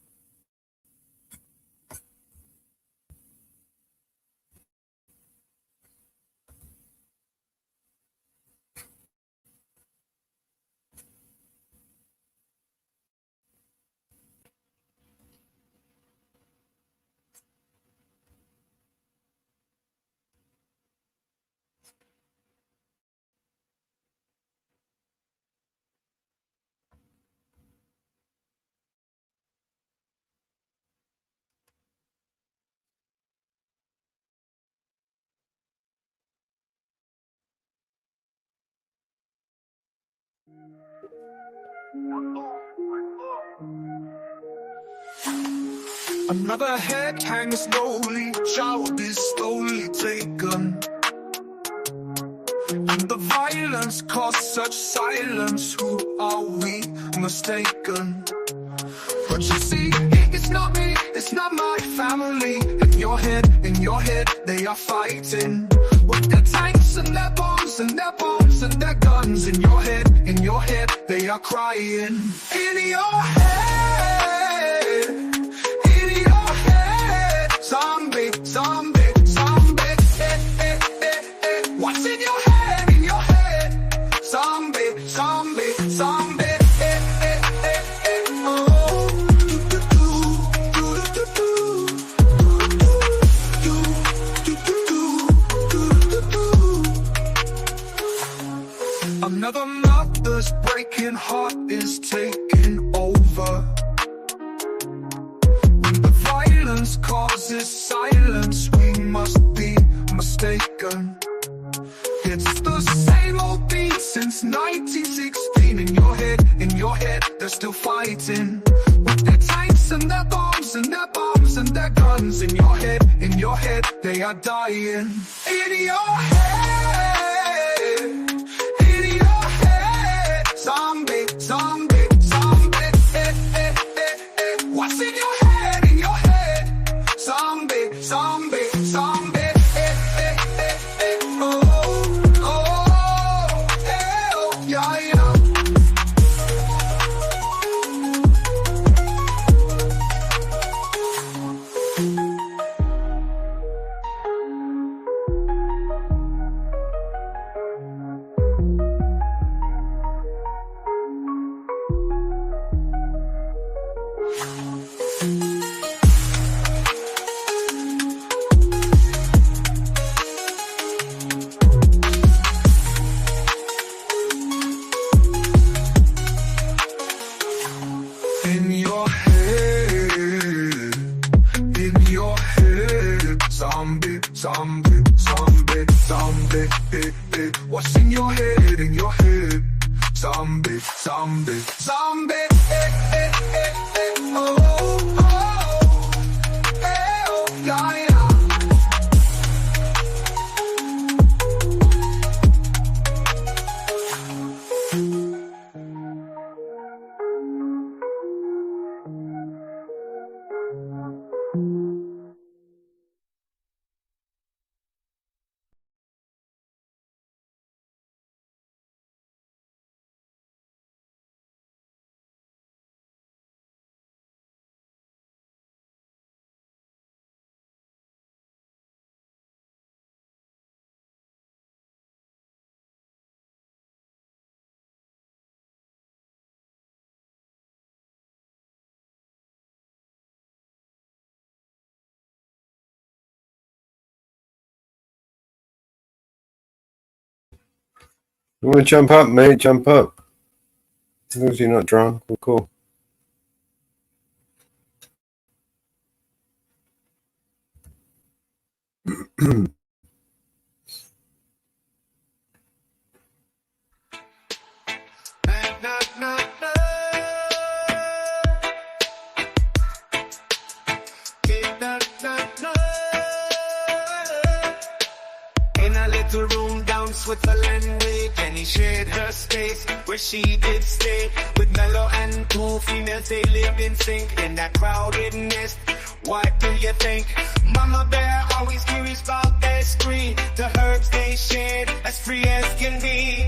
Another head hangs slowly, child is slowly taken. And the violence caused such silence. Who are we mistaken? But you see, it's not me, it's not my family. In your head, they are fighting. With their tanks and their bombs and their bombs and their guns. In your head, they are crying. In your head, zombie. Jamaican. It's the same old beat since 1916. In your head, they're still fighting with their tanks and their bombs and their bombs and their guns. In your head, they are dying. In your head, zombie, zombie, zombie. What's in your head? In your head, zombie, zombie, zombie. Zombie, zombie, zombie, what's in your head, in your head? Zombie, zombie, zombie, oh, oh, oh, yeah, yeah. You want to jump up, mate? Jump up. As long as you're not drunk, we're cool. In a little room down Switzerland way, Penny shared her space where she did stay with Mellow and two females. They lived in sync in that crowded nest. What do you think? Mama Bear always curious about their screen. The herbs they shared as free as can be.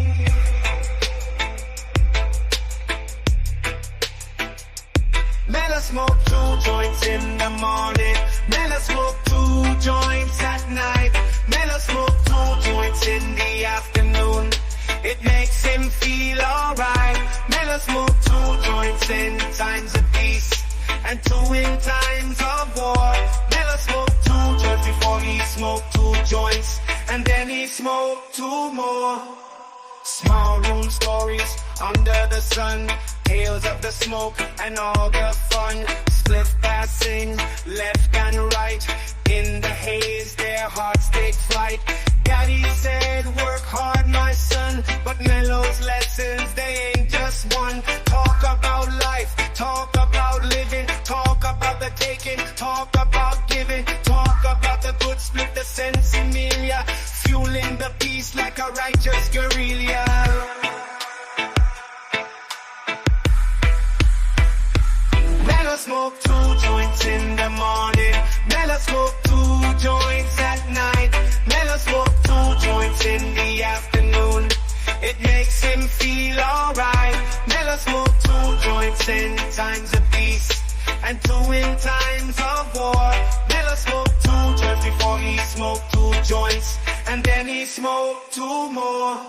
Mellow smoke 2 joints in the morning. Mellow smoke 2 joints at night. Mellow smoke 2 joints in the afternoon. It makes him feel alright. Mellow smoke 2 joints in times of peace and 2 in times of war. Mellow smoke 2 joints before he smoked 2 joints, and then he smoked 2 more. Small room stories under the sun, tales of the smoke and all the fun. Split passing left and right in the haze, their hearts take flight. Daddy said, work hard, my son, but Mellow's lessons, they ain't just one. Talk about life, talk about living, talk about the taking, talk about giving, talk about the good split, the sensimilia, fueling the peace like a righteous guerrilla. Mellow smoke 2 joints in the morning. Mellow smoke 2 joints at night. Mellow smoke 2 joints in the afternoon. It makes him feel alright. Mellow smoke 2 joints in times of peace and 2 in times of war. Mellow smoke 2 joints before he smoked 2 joints, and then he smoked 2 more.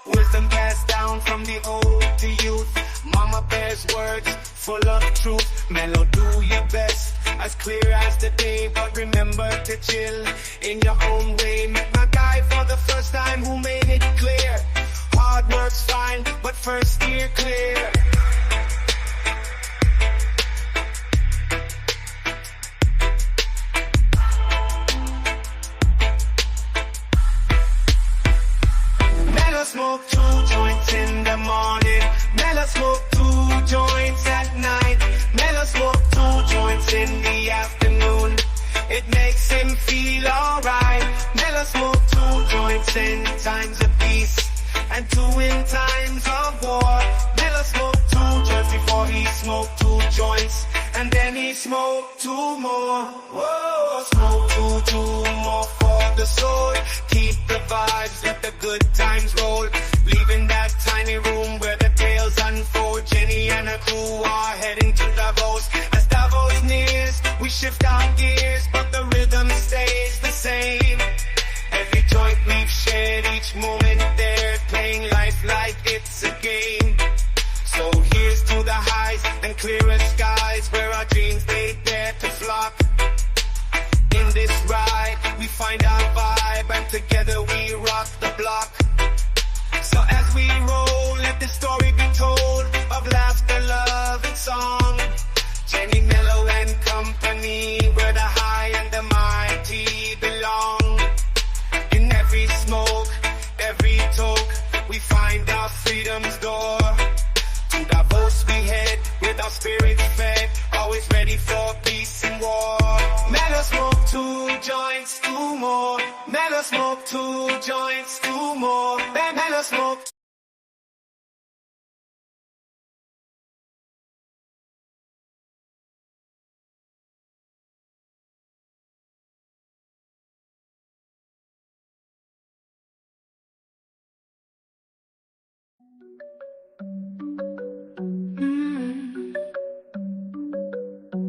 Wisdom passed down from the old to youth. Mama Bear's words full of truth. Mellow, do your best, as clear as the day, but remember to chill in your own way. Met my guy for the first time who made it clear. Hard work's fine, but first steer clear. you feel alright. Never smoke 2 joints 10 times a piece, and 2 in times of war. Never smoke 2 just before he smoked 2 joints, and then he smoked 2 more. Whoa, smoke 2 more for the soul. Keep the vibes, let the good times roll. Leaving that tiny room where the tales unfold. Jenny and her crew are heading to Davos. As Davos nears, we shift our gears, but the rhythm stays the same. Every joint we've shared, each moment there, playing life like it's a game. So here's to the highs and clearer skies, where our dreams they dare to flock. In this ride, we find our vibe, and together we rock the block. So as we roll, let the story be told of laughter, love, and song. Jenny, Mellow, and company, where the high and the mighty belong. In every smoke, every toke, we find our freedom's door. To Davos we head, with our spirits fed, always ready for peace and war. Mellow smoke 2 joints, 2 more. Mellow smoke 2 joints, 2 more. Mellow smoke.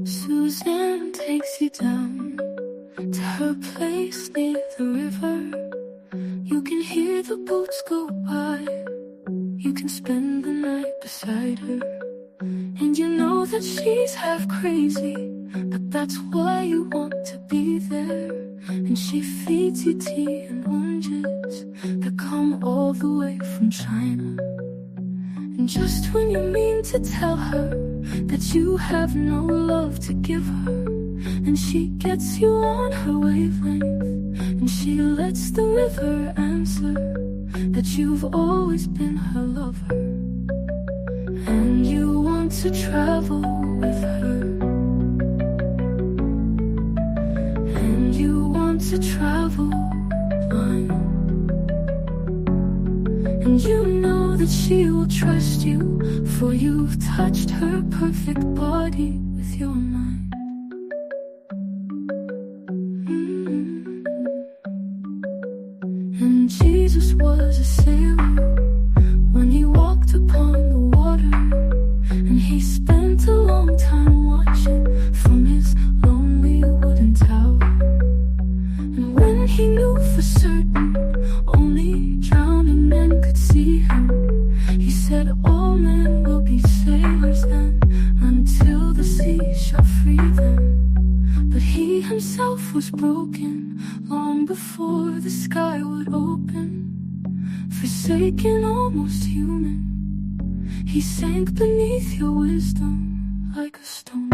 Suzanne takes you down to her place near the river. You can hear the boats go by. You can spend the night beside her. And you know that she's half crazy, but that's why you want to be there. And she feeds you tea and oranges that come all the way from China. And just when you mean to tell her that you have no love to give her, and she gets you on her wavelength, and she lets the river answer that you've always been her lover. And you want to travel with her, and you want to travel blind, and you know that she will trust you, for you've touched her perfect body with your mind. And Jesus was a sailor when he walked upon the water, and he spent a long time watching from his lonely wooden tower. And when he knew for certain only drowning men could see him, he said all men will be sailors then, until the sea shall free them. But he himself was broken long before the sky would open. Forsaken, almost human, he sank beneath your wisdom like a stone.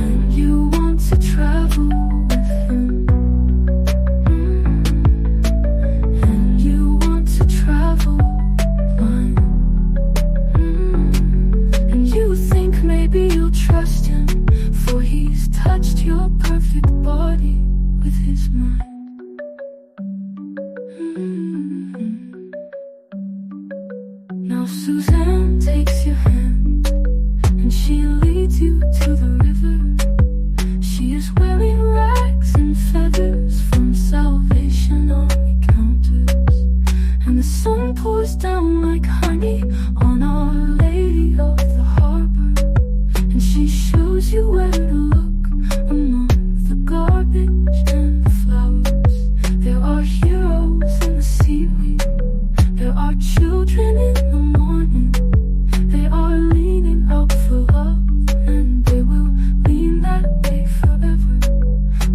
And you want to travel with him, and you want to travel blind, and you think maybe you'll trust him, for he's touched your perfect body with his mind. Now Suzanne takes your hand, and she leads you to the river. She is wearing rags and feathers from Salvation Army counters, and the sun pours down like honey on Our Lady of the Harbor. And she shows you where to look among the garbage and the flowers. There are heroes in the seaweed, there are children in the morning. They are leaning out for love, and they will lean that way forever,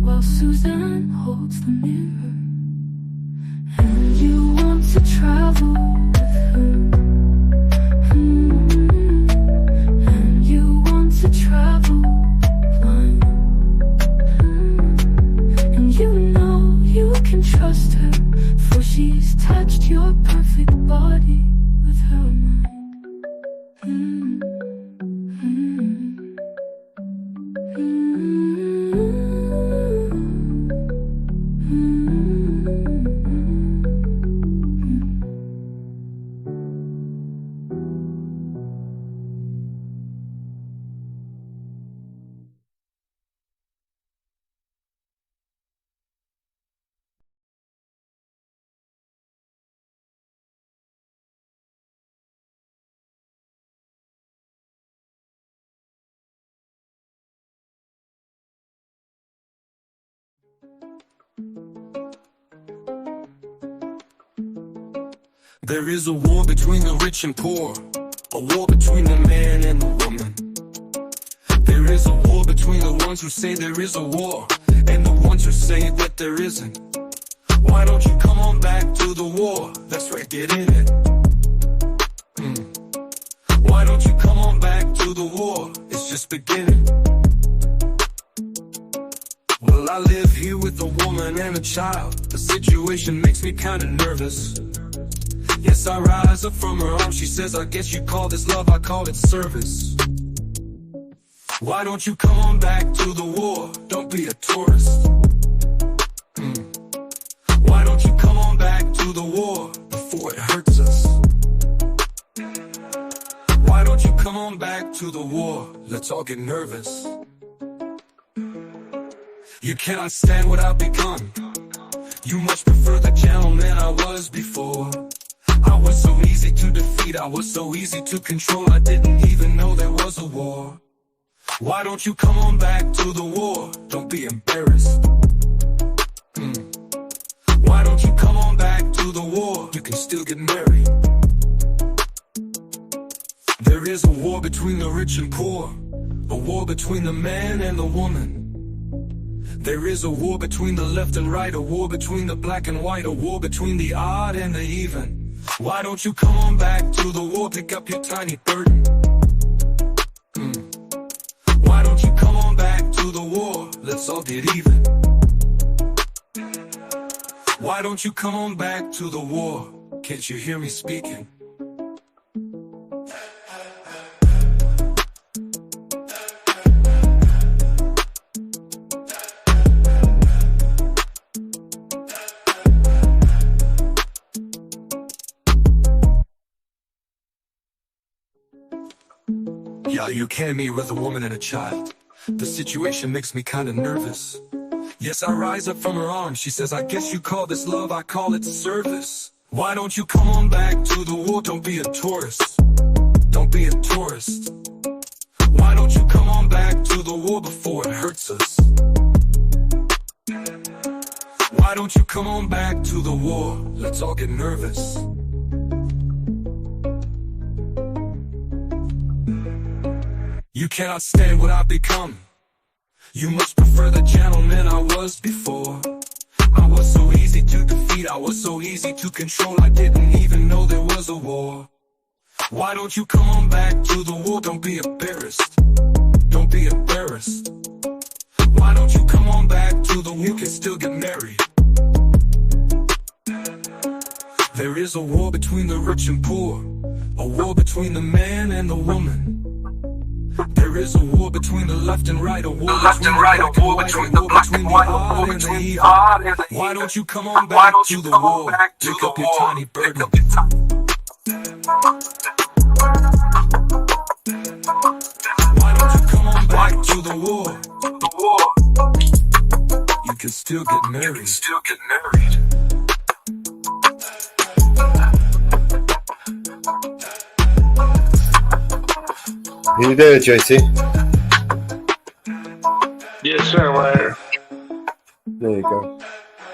while Suzanne holds the mirror. And you want to travel with her, and you want to travel blind, and you know you can trust her, for she's touched your perfect body with her mind. There is a war between the rich and poor, a war between the man and the woman. There is a war between the ones who say there is a war and the ones who say that there isn't. Why don't you come on back to the war? That's right, get in it. Why don't you come on back to the war? It's just beginning. Well, I live here with a woman and a child. The situation makes me kinda nervous. Yes, I rise up from her arms. She says, I guess you call this love, I call it service. Why don't you come on back to the war? Don't be a tourist. Why don't you come on back to the war before it hurts us? Why don't you come on back to the war? Let's all get nervous. You cannot stand what I've become. You much prefer the gentleman I was before. I was so easy to defeat, I was so easy to control. I didn't even know there was a war. Why don't you come on back to the war? Don't be embarrassed. Why don't you come on back to the war? You can still get married. There is a war between the rich and poor, a war between the man and the woman. There is a war between the left and right, a war between the black and white, a war between the odd and the even. Why don't you come on back to the war? Pick up your tiny burden. Why don't you come on back to the war? Let's all get even. Why don't you come on back to the war? Can't you hear me speaking? Yeah, you can meet with a woman and a child. The situation makes me kinda nervous. Yes, I rise up from her arms. She says, I guess you call this love, I call it service. Why don't you come on back to the war? Don't be a tourist. Don't be a tourist. Why don't you come on back to the war before it hurts us? Why don't you come on back to the war? Let's all get nervous. You cannot stand what I've become. You must prefer the gentleman I was before. I was so easy to defeat, I was so easy to control. I didn't even know there was a war. Why don't you come on back to the war? Don't be embarrassed. Don't be embarrassed. Why don't you come on back to the war? You can still get married. There is a war between the rich and poor, a war between the man and the woman. There is a war between the left and right, a war between the black and white, a war between the odd and the even. Why don't you come on back to the war? Pick up your tiny burden. Why don't you come on back to the war? You can still get married. Are you there, JT? Yes, sir, Larry. There you go.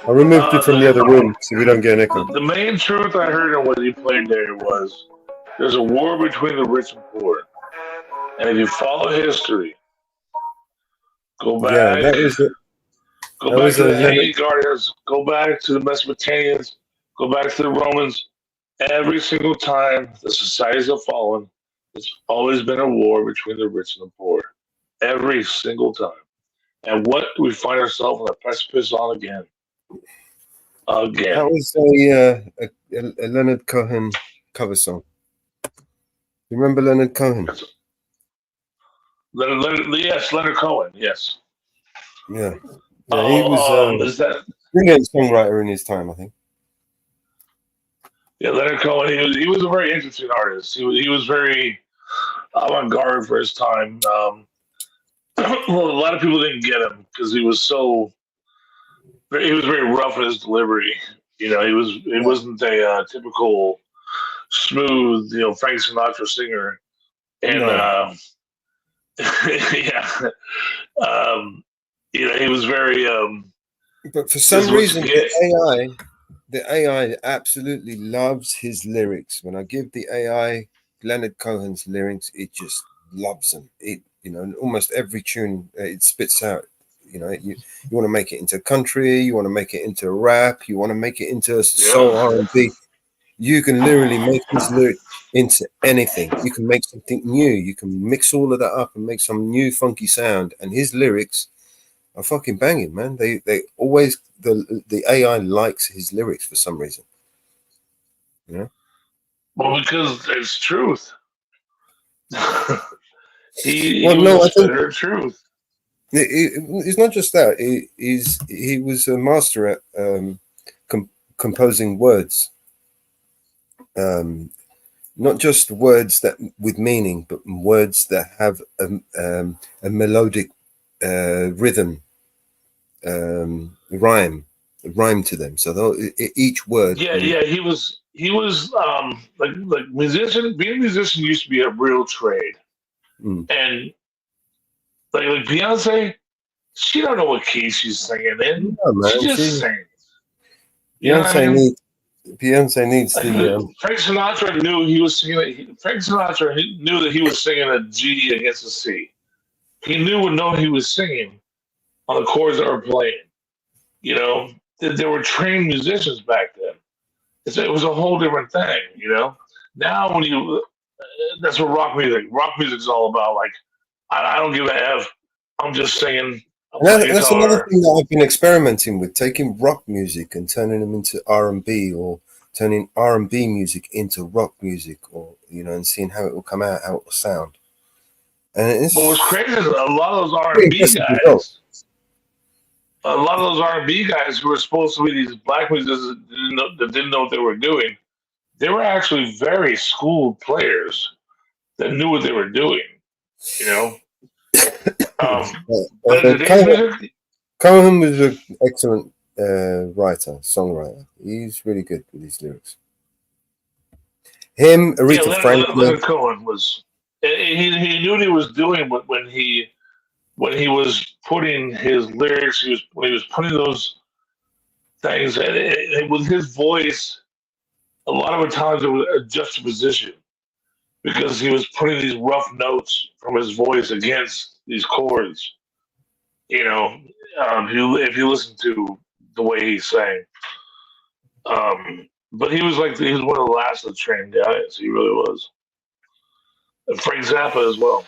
I removed you from the other room so we don't get an echo. The main truth I heard in what you played there was there's a war between the rich and poor. And if you follow history, go back. Yeah, that was it. Go back to the Hanging Gardens, go back to the Mesopotamians, go back to the Romans. Every single time the societies have fallen, it's always been a war between the rich and the poor. Every single time. And what do we find ourselves on the precipice on again? Again. That was a Leonard Cohen cover song. You remember Leonard Cohen? Leonard Cohen, yes. Yeah, he was Is that brilliant songwriter in his time, I think. Yeah, Leonard Cohen. He was a very interesting artist. He was very avant-garde for his time. Well, a lot of people didn't get him because he was very rough in his delivery. It wasn't a typical smooth, Frank Sinatra singer. And No. yeah, he was very. But for some reason, the AI absolutely loves his lyrics. When I give the AI Leonard Cohen's lyrics, it just loves them. It, almost every tune it spits out. You want to make it into country, you want to make it into rap, you want to make it into soul R&B. You can literally make his lyric into anything. You can make something new. You can mix all of that up and make some new funky sound. And his lyrics are fucking banging, man. They always the AI likes his lyrics for some reason. Well, because it's truth. he Well, was no, a I think spitter of truth. It's not just that. He was a master at composing words. Not just words that with meaning, but words that have a melodic rhythm, rhyme to them. So each word. Yeah. He was like musician. Being a musician used to be a real trade, and like Beyonce, she don't know what key she's singing in. No, man, she just sings. Beyonce needs the. Frank Sinatra knew he was singing. Frank Sinatra knew that he was singing a G against a C. He knew what note he was singing on the chords that were playing. There were trained musicians back then. It was a whole different thing. Now that's what rock music is all about. Like, I don't give a F. I'm just singing. That's another thing that I've been experimenting with, taking rock music and turning them into R&B, or turning R&B music into rock music, or and seeing how it will come out, how it will sound. And it's what's crazy is a lot of those R&B guys. A lot of those R&B guys who were supposed to be these black musicians that didn't know what they were doing, they were actually very schooled players that knew what they were doing. Cohen was an excellent songwriter. He's really good with his lyrics. Him, Aretha Franklin. Leonard Cohen was. He knew what he was doing when he was putting his lyrics. When he was putting those things, and with his voice, a lot of the times it was a juxtaposition because he was putting these rough notes from his voice against these chords. If you listen to the way he sang, but he was one of the last of the trained guys. He really was. And Frank Zappa as well,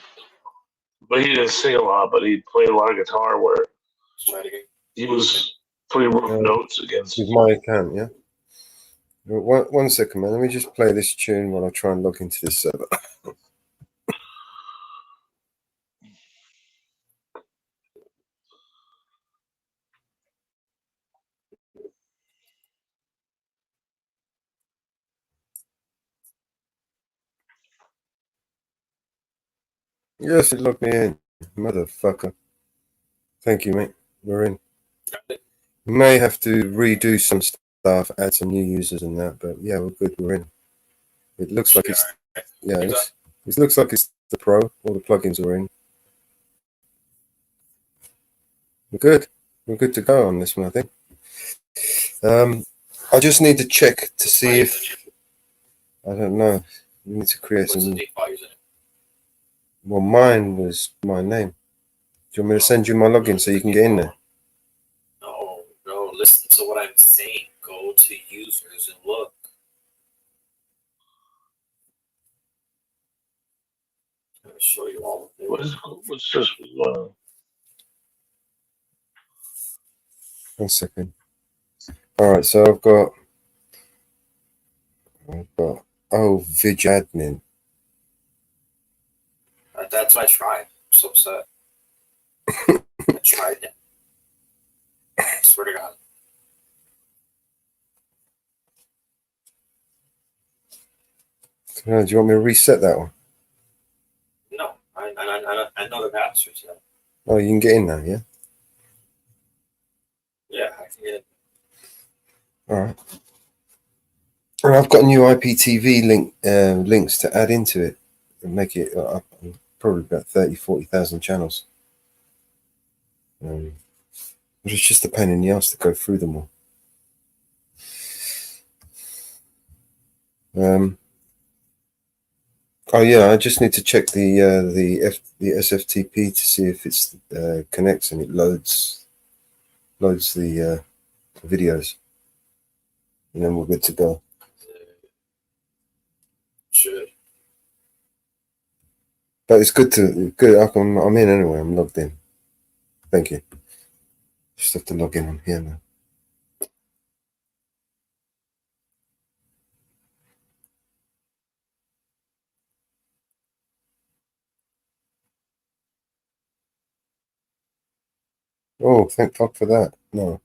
but he didn't sing a lot. But he played a lot of guitar where he was putting rough notes against. With my account, yeah. One second, man. Let me just play this tune while I try and log into this server. Yes, it logged me in, motherfucker. Thank you, mate. We're in. We may have to redo some stuff, add some new users and that, but yeah, we're good. We're in. It looks like it's it looks like it's the pro. All the plugins are in. We're good. We're good to go on this one, I think. I just need to check to see if I don't know. You need to create some. Well, mine was my name. Do you want me to send you my login so you can get in there? No, listen to what I'm saying. Go to users and look. I'm going to show you all of it. What's this? 1 second. All right, so I've got Vig admin. That's what I tried. I'm so upset. I tried it. I swear to God. Do you want me to reset that one? No, I know the password to that. Oh, you can get in now, yeah? Yeah, I can get it. All right. And I've got new IPTV links to add into it and make it probably about 40,000 channels. It's just a pain in the ass to go through them all. Oh yeah, I just need to check the SFTP to see if it's connects and it loads the videos, and then we're good to go. Should. But it's good. I'm in anyway. I'm logged in. Thank you. Just have to log in on here now. Oh, thank fuck for that. No.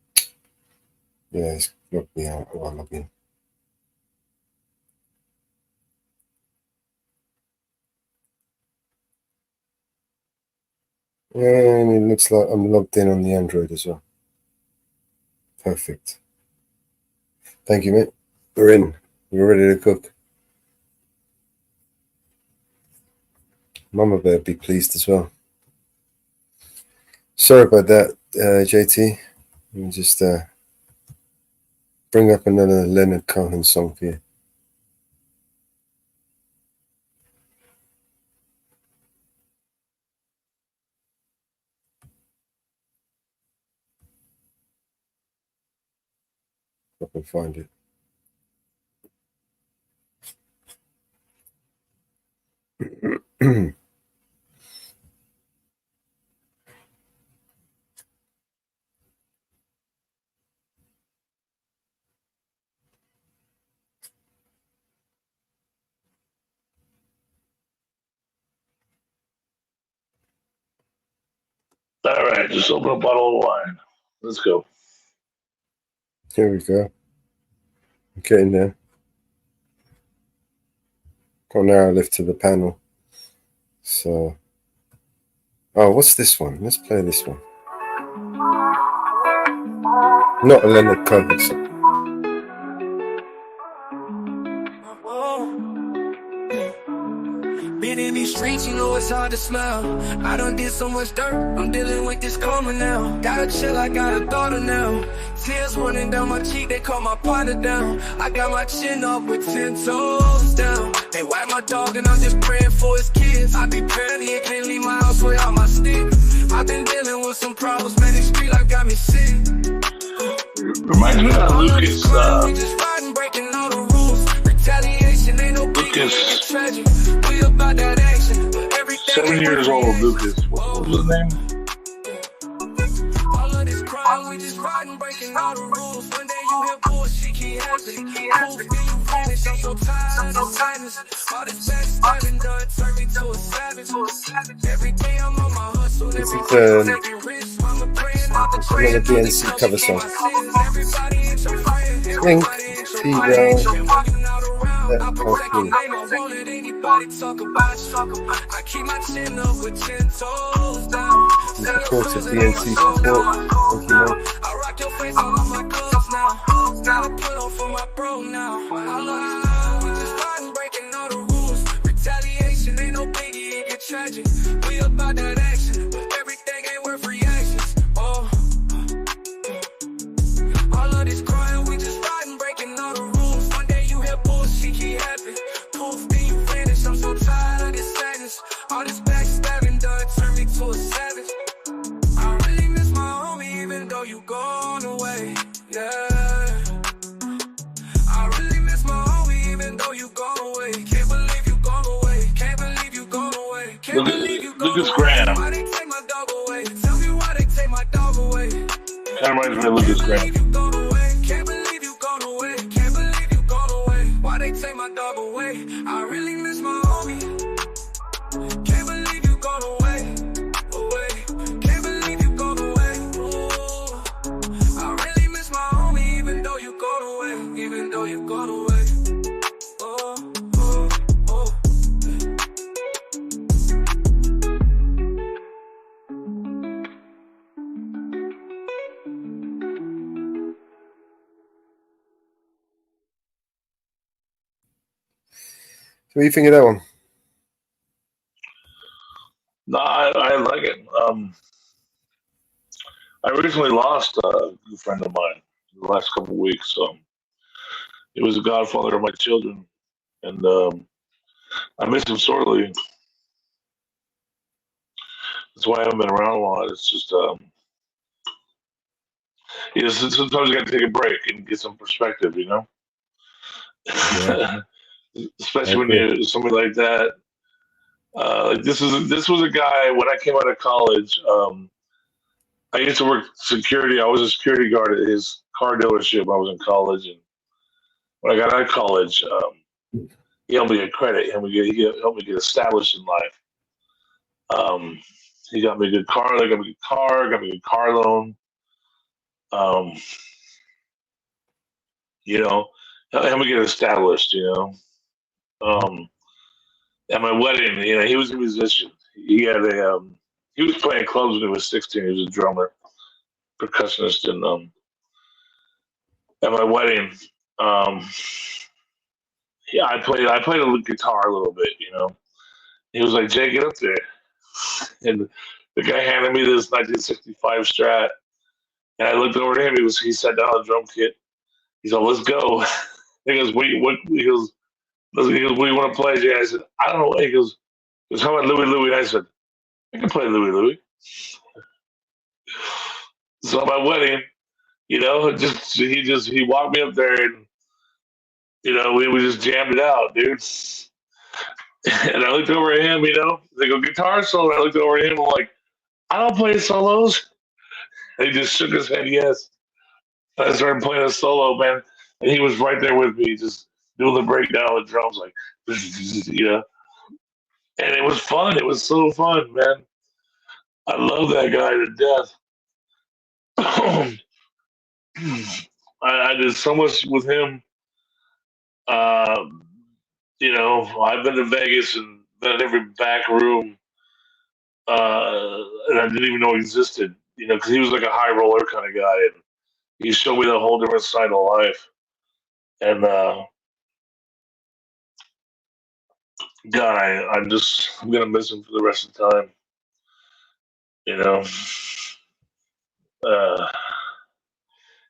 Yeah, it's logged me out. Oh, I'll log in. And it looks like I'm logged in on the Android as well. Perfect. Thank you, mate. We're in. We're ready to cook. Mama bear be pleased as well. Sorry about that, JT. Let me just bring up another Leonard Cohen song for you. If I can find it. All right, just open a bottle of wine. Let's go. Here we go. Okay, now. Got now left to the panel. So, oh, what's this one? Let's play this one. Not a Leonard Cohen song. Been in these streets, you know it's hard to smile. I done did so much dirt, I'm dealing with this karma now. Gotta chill, I got a daughter now. Tears running down my cheek, they call my partner down. I got my chin up with 10 toes down. They wipe my dog and I'm just praying for his kids. I be barely and can't leave my house without my stick. I've been dealing with some problems, man, this street life got me sick. Reminds me of Lucas. We just riding, breaking all the rules. Retaliation ain't no big Lucas. tragic. We about that action, but everything 7 years old, Lucas. What was his name? all of this crime, we just riding, breaking all the rules. One day you hear bullshit, keep happening. Proof, then you vanish. I'm so tired of sadness. All this backstabbing done turned me to a savage. Every day I'm on my hustle. This is Every another DNC cover song. Link to I keep my chin up with 10 toes down. Supported DNC support. Thank you, mate. I rock your face all on my gloves now. Gotta put on for my bro now. We just riding, breaking all the rules. Retaliation ain't no biggie, it get tragic. We about that action, but everything ain't worth reactions. Oh, all of this crying, we just riding, breaking all the rules. One day you hear bullshit, keep happening. Poof, then you vanish. I'm so tired of this sadness. All this backstabbing done turned me to a savage. I really miss my homie, even though you gone away. Yeah. I really miss my homie, even though you gone away. Can't believe you gone away. Can't believe you gone away. Can't believe you gone Lucas away. Graham. Why they take my dog away? Tell me why they take my dog away. Kind of reminds me of Lucas Graham. Gone away. Can't believe you gone away. Can't believe you gone away. Why they take my dog away? I really miss my homie. Can't believe you gone away. Away. Can't believe you gone away. Ooh. I what do you think of that one? No, I like it. I recently lost a good friend of mine in the last couple of weeks. He was the godfather of my children, and I miss him sorely. That's why I haven't been around a lot. It's just, sometimes you got to take a break and get some perspective, you know? Yeah. Especially when you're somebody like that. This was a guy, when I came out of college, I used to work security. I was a security guard at his car dealership. I was in college, and when I got out of college, he helped me get credit. He helped me get established in life. He got me a good car. They got me a good car. Got me a good car loan. You know, helped me get established. You know, at my wedding, you know, he was a musician. He had a he was playing clubs when he was 16. He was a drummer, percussionist, and at my wedding, yeah, I played a guitar a little bit, you know. He was like, "Jay, get up there," and the guy handed me this 1965 Strat, and I looked over to him. He sat down on the drum kit. He's like, "Let's go." He goes, "What do you want to play, Jay?" I said, "I don't know." He goes, "How about Louie?" I said, "I can play Louie." So at my wedding, you know, he walked me up there, and you know, we just jammed it out, dude. And I looked over at him, you know, they go guitar solo. I looked over at him, I'm like, "I don't play solos." And he just shook his head, yes. And I started playing a solo, man, and he was right there with me, just doing the breakdown of the drums, like, you know. And it was fun. It was so fun, man. I love that guy to death. I did so much with him. You know, I've been to Vegas and been in every back room, and I didn't even know existed. You know, because he was like a high roller kind of guy, and he showed me the whole different side of life. And God, I'm gonna miss him for the rest of the time. You know,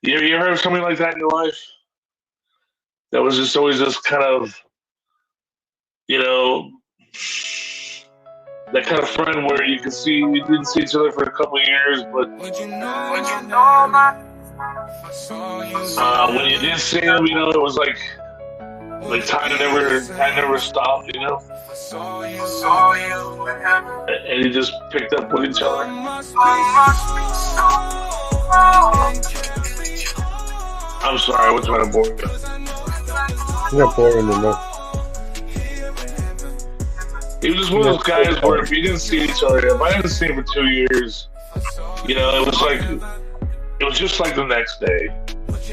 you ever heard of somebody like that in your life? That was just always just kind of, you know, that kind of friend where you didn't see each other for a couple of years, but when you did see him, you know, it was like time never stopped, you know. And you just picked up with each other. I'm sorry, I was trying to bore you. You're not boring enough. He was just one of those guys where if you didn't see each other, if I didn't see him for 2 years, you know, it was just like the next day,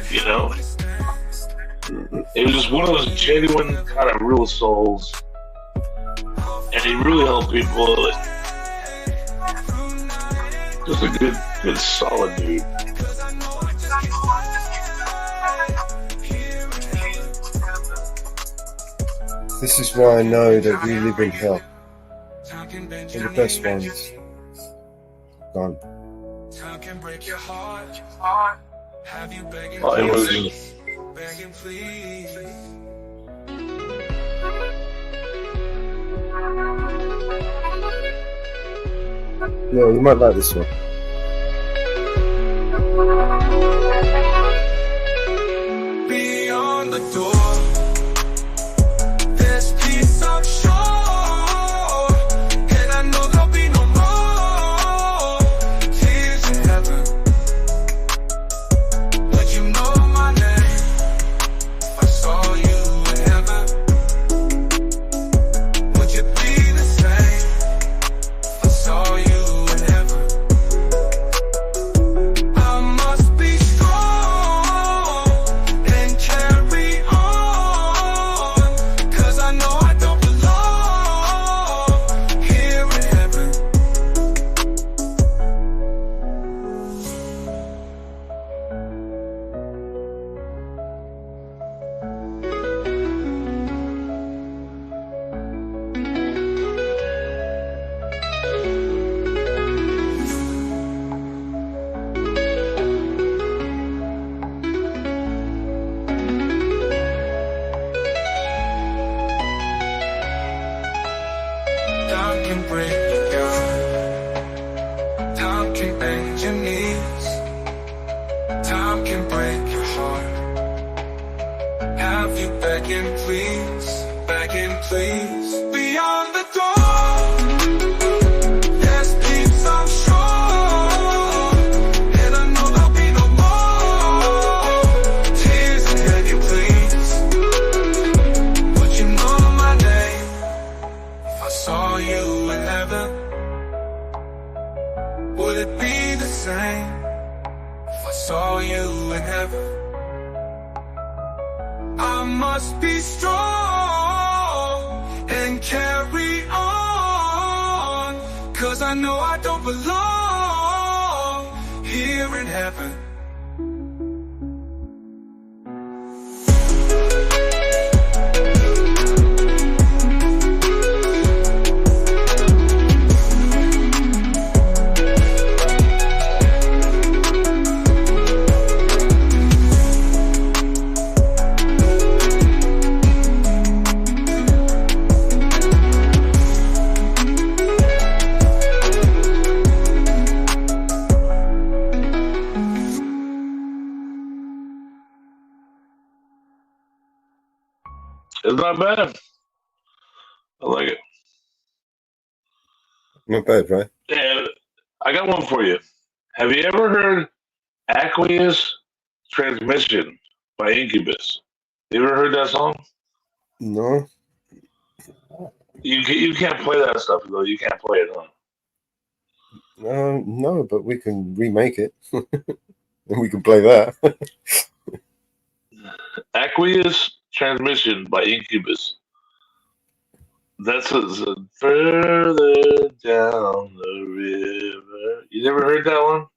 you know. It was just one of those genuine kind of real souls, and he really helped people. Just a good solid dude. This is why I know that we live in hell. They're the best ones. Gone. Oh, it was. No, you might like this one. Beyond the door, this piece of shore, and I know there'll be no more tears in heaven. But you know my name. If I saw you in heaven, would you be the same? If I saw you in heaven, I must be strong and carry on. can break your heart. Have you begging, please, beyond the door. There's peace, I'm sure, and I know there'll be no more tears and begging, please. Would you know my name if I saw you in heaven? Would it be the same if I saw you in heaven? I must be strong and carry on, 'cause I know I don't belong here in heaven. It's not bad. I like it. Not bad, right? Yeah, I got one for you. Have you ever heard Aqueous Transmission by Incubus? You ever heard that song? No. You can't play that stuff, though. You can't play it, huh? No, but we can remake it. And we can play that. Aqueous Transmission by Incubus. That's further down the river. You never heard that one?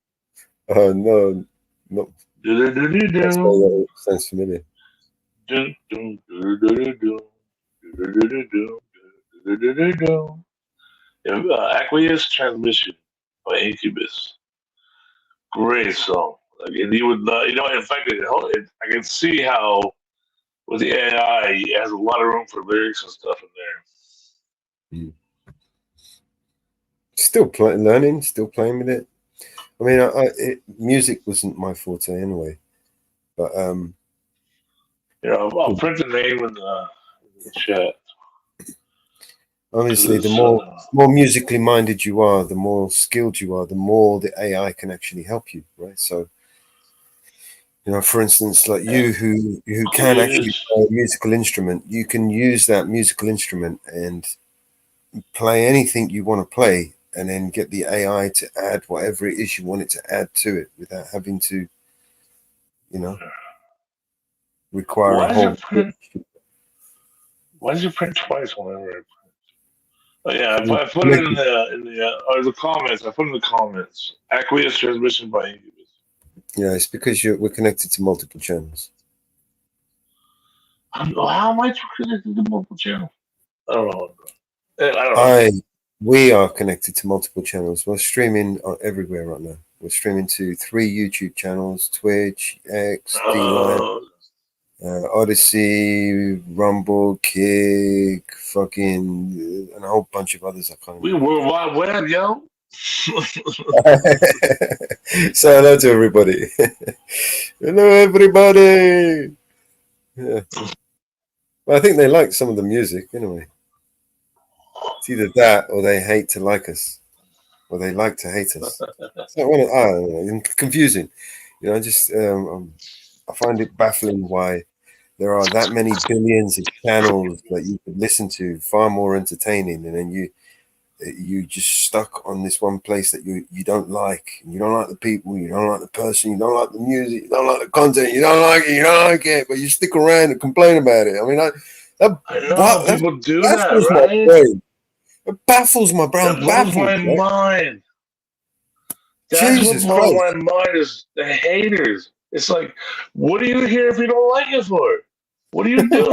No. That's all sounds familiar. Aqueous Transmission by Incubus. Great song. Like, and you would, in fact, I can see how with the AI, it has a lot of room for lyrics and stuff in there. Still learning, still playing with it. I mean, music wasn't my forte anyway, but I'll print the name in the chat. Obviously, the more musically minded you are, the more skilled you are, the more the AI can actually help you, right? So, for instance, like you who can actually play a musical instrument, you can use that musical instrument and play anything you want to play, and then get the AI to add whatever it is you want it to add to it without having to, require a whole. Why did you print twice whenever I print? Oh, yeah, I put it in the comments. I put in the comments. Aqueous Transmission by Incubus. Yeah, it's because we're connected to multiple channels. How am I connected to multiple channels? I don't know. We are connected to multiple channels. We're streaming everywhere right now. We're streaming to 3 YouTube channels: Twitch, X, D-Line, Odyssey, Rumble, Kick, fucking, and a whole bunch of others. I can't remember. We World Wide Web, yo. So hello to everybody. Hello, everybody. Yeah. Well, I think they like some of the music anyway. It's either that or they hate to like us, or they like to hate us. It's confusing. I find it baffling why there are that many billions of channels that you could listen to, far more entertaining, and then you just stuck on this one place that you don't like. You don't like the people, you don't like the person, you don't like the music, you don't like the content, you don't like it, but you stick around and complain about it. I mean, people do that, right? It baffles my brain. That blows my mind. That's what blows my mind is the haters. It's like, what are you here if you don't like it for? What are you doing?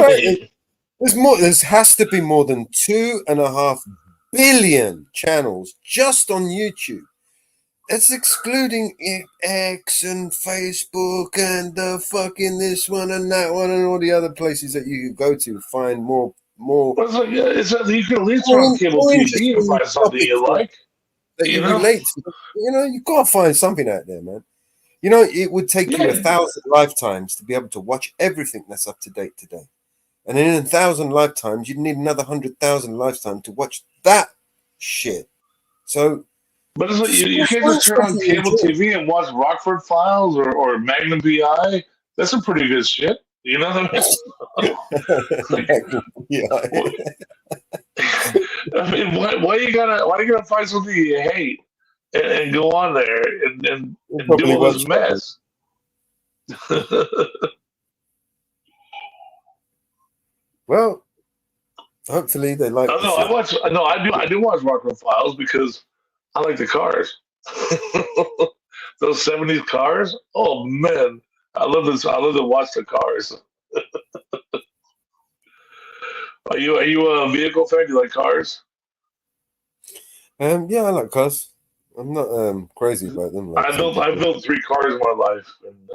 There has to be more than 2.5 billion channels just on YouTube. It's excluding X and Facebook and the fucking this one and that one and all the other places that you can go to find more. It's like, you can at least turn on cable TV and find something you like. That you relate to. You gotta find something out there, man. You know, it would take you 1,000 lifetimes to be able to watch everything that's up to date today. And in 1,000 lifetimes, you'd need another 100,000 lifetimes to watch that shit. So, but it's like you can't just turn on cable TV and watch Rockford Files or Magnum PI. That's some pretty good shit. You know what I mean? I mean, why you gotta find something you hate and go on there and do all this mess? Well, hopefully they like. I do watch Rockford Files because I like the cars. Those 70s cars. Oh man, I love this. I love to watch the cars. Are you a vehicle fan? Do you like cars? Yeah, I like cars. I'm not crazy about them. Like I built 3 cars in my life, and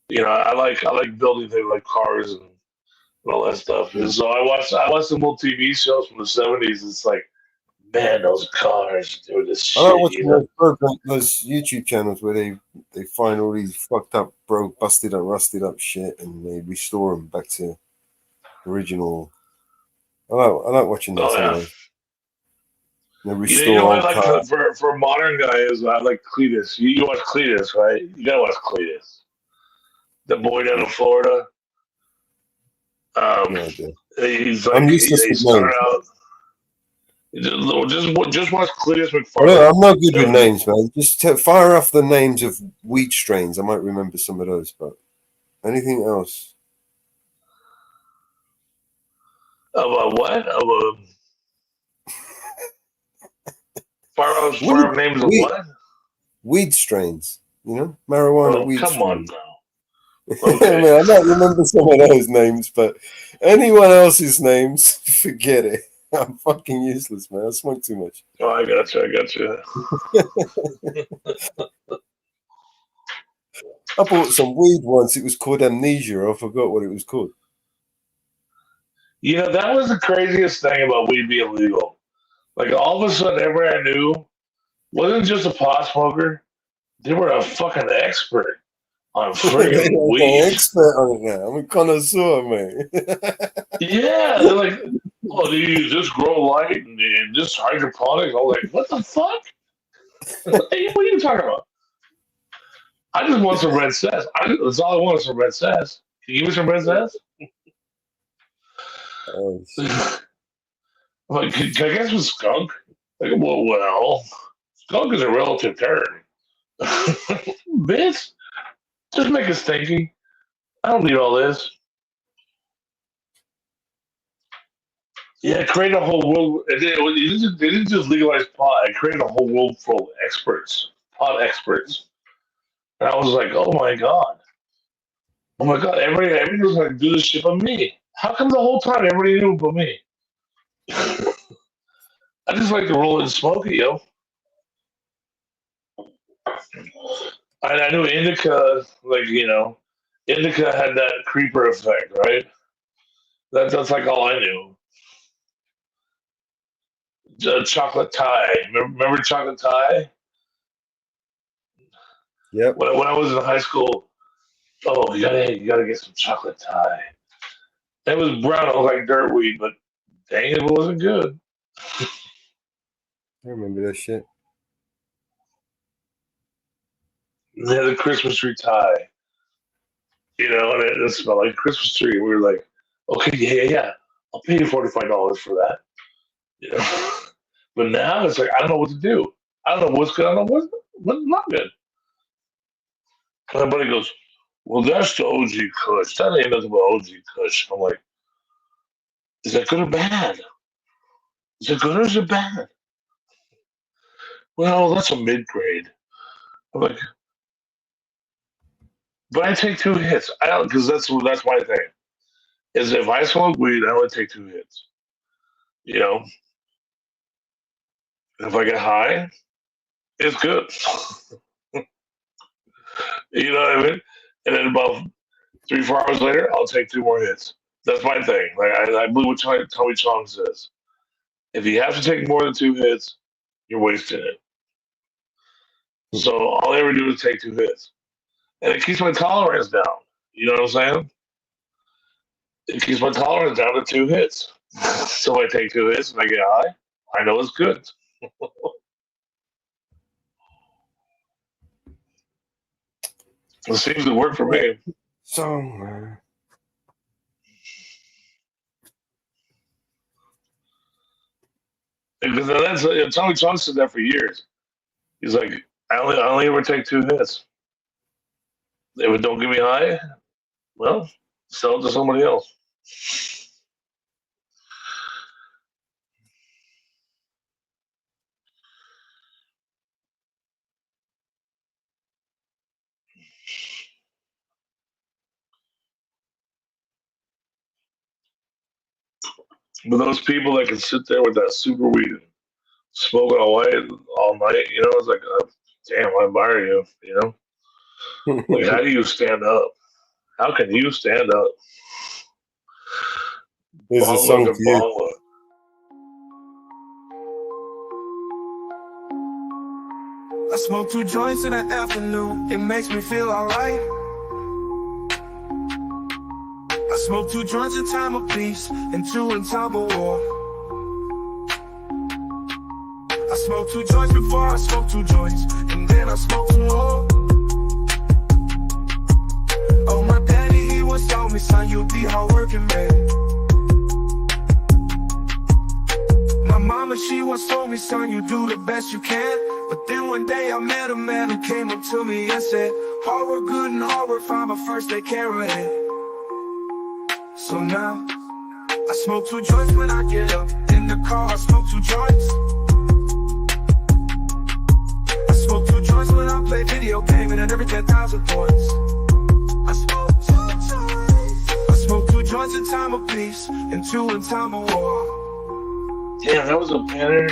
you know, I like building things like cars and all that stuff. And so I watched some old TV shows from the 70s. It's like, man, those cars doing this shit. I like watching those YouTube channels where they find all these fucked up, busted up, rusted up shit, and they restore them back to original. I like watching those. Anyway. They restore you know what I like for a modern guy is I like Cletus. You watch Cletus, right? You gotta watch Cletus. The boy down in Florida. He's like he started out. Just watch Cletus McFarland. I'm not good with names, man. Just fire off the names of weed strains. I might remember some of those, but anything else? What? Fire off names of what? Weed strains. You know, marijuana weed come strains. on now. Okay. I mean, I might remember some of those names, but anyone else's names, forget it. I'm fucking useless, man. I smoke too much. Oh, I got you. I bought some weed once. It was called Amnesia. I forgot what it was called. You know, that was the craziest thing about weed being legal. Like, all of a sudden, everybody I knew wasn't just a pot smoker. They were a fucking expert on friggin' weed. I'm an expert on it now. I'm a connoisseur, man. Yeah, they're like, oh, do you just grow light and just hydroponics? I'm like, what the fuck? What are you talking about? I just want some red cess. That's all I want is some red cess. Can you give me some red cess? Oh, I'm like, can I get some skunk? Like, well, skunk is a relative term. Bitch, just make it stinky. I don't need all this. Yeah, create a whole world. They didn't just legalize pot. It created a whole world full of experts, pot experts. And I was like, oh my god, everybody was like, do this shit but me. How come the whole time everybody knew but me? I just like to roll and smoke it, yo. I knew indica, like, you know, indica had that creeper effect, right? That's like all I knew. Chocolate Thai. Remember Chocolate Thai? Yep. When I was in high school, oh, you gotta get some Chocolate Thai. It was brown, it was like dirt weed, but dang it wasn't good. I remember that shit. They had a Christmas tree tie. You know, and it smelled like a Christmas tree. We were like, okay, yeah. I'll pay you $45 for that. You know? But now it's like, I don't know what to do. I don't know what's good. I don't know what's not good. And my buddy goes, well, that's the OG Kush. That ain't nothing but OG Kush. I'm like, is that good or bad? Is it good or is it bad? Well, that's a mid-grade. I'm like, but I take 2 hits. I don't, because that's my thing. Is if I smoke weed, I only take 2 hits. You know? If I get high, it's good. You know what I mean? And then about 3-4 hours later, I'll take 2 more hits. That's my thing. Like I believe what Tommy Chong says. If you have to take more than 2 hits, you're wasting it. So all I ever do is take 2 hits. And it keeps my tolerance down. You know what I'm saying? It keeps my tolerance down to 2 hits. So I take 2 hits and I get high. I know it's good. It seems to work for me. Song, man. Because that's Tommy Chong said that for years. He's like, I only ever take 2 hits. If it don't get me high, well, sell it to somebody else. But those people that can sit there with that super weed and smoke it all night, you know, it's like, damn, I admire you, you know? Like, how do you stand up? How can you stand up? Here's a song for you. I smoke 2 joints in the afternoon, it makes me feel alright. I smoke 2 joints in time of peace, and 2 in time of war. I smoke 2 joints before I smoke 2 joints, and then I smoke 2 more. Oh, my daddy, he once told me, son, you'll be hardworking, man. My mama, she once told me, son, you do the best you can. But then one day I met a man who came up to me and said, hard work good and hard work fine, but first they care ahead. So now, I smoke 2 joints when I get up. In the car, I smoke 2 joints. I smoke 2 joints when I play video game and every 10,000 points. I smoke 2 joints. I smoke 2 joints in time of peace and 2 in time of war. Damn, that was a banner.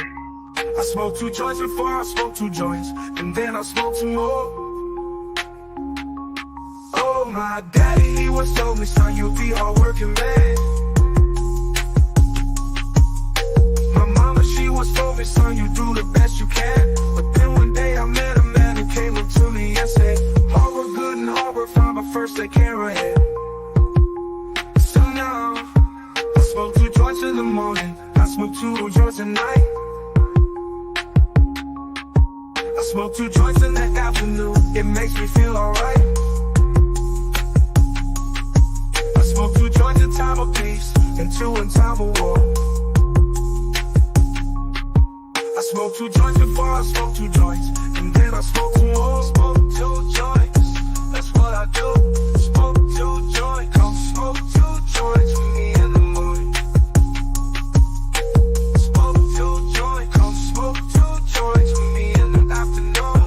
I smoke 2 joints before I smoke 2 joints, and then I smoke 2 more. Oh, my daddy, he once told me, son, you'll be hardworking, man. My mama, she once told me, son, you do the best you can. But then one day I met a man who came up to me and said, hard work good and hard work fine, but first they care ahead. So now, I smoke 2 joints in the morning, I smoke 2 joints at night. I smoke 2 joints in the afternoon, it makes me feel alright. I smoke 2 joints in time of peace, and 2 in time of war. I smoke 2 joints before I smoke 2 joints, and then I smoke 2 more. Smoke 2 joints, that's what I do. Smoke 2 joints, come smoke 2 joints with me in the morning. Smoke 2 joints, come smoke 2 joints with me in the afternoon.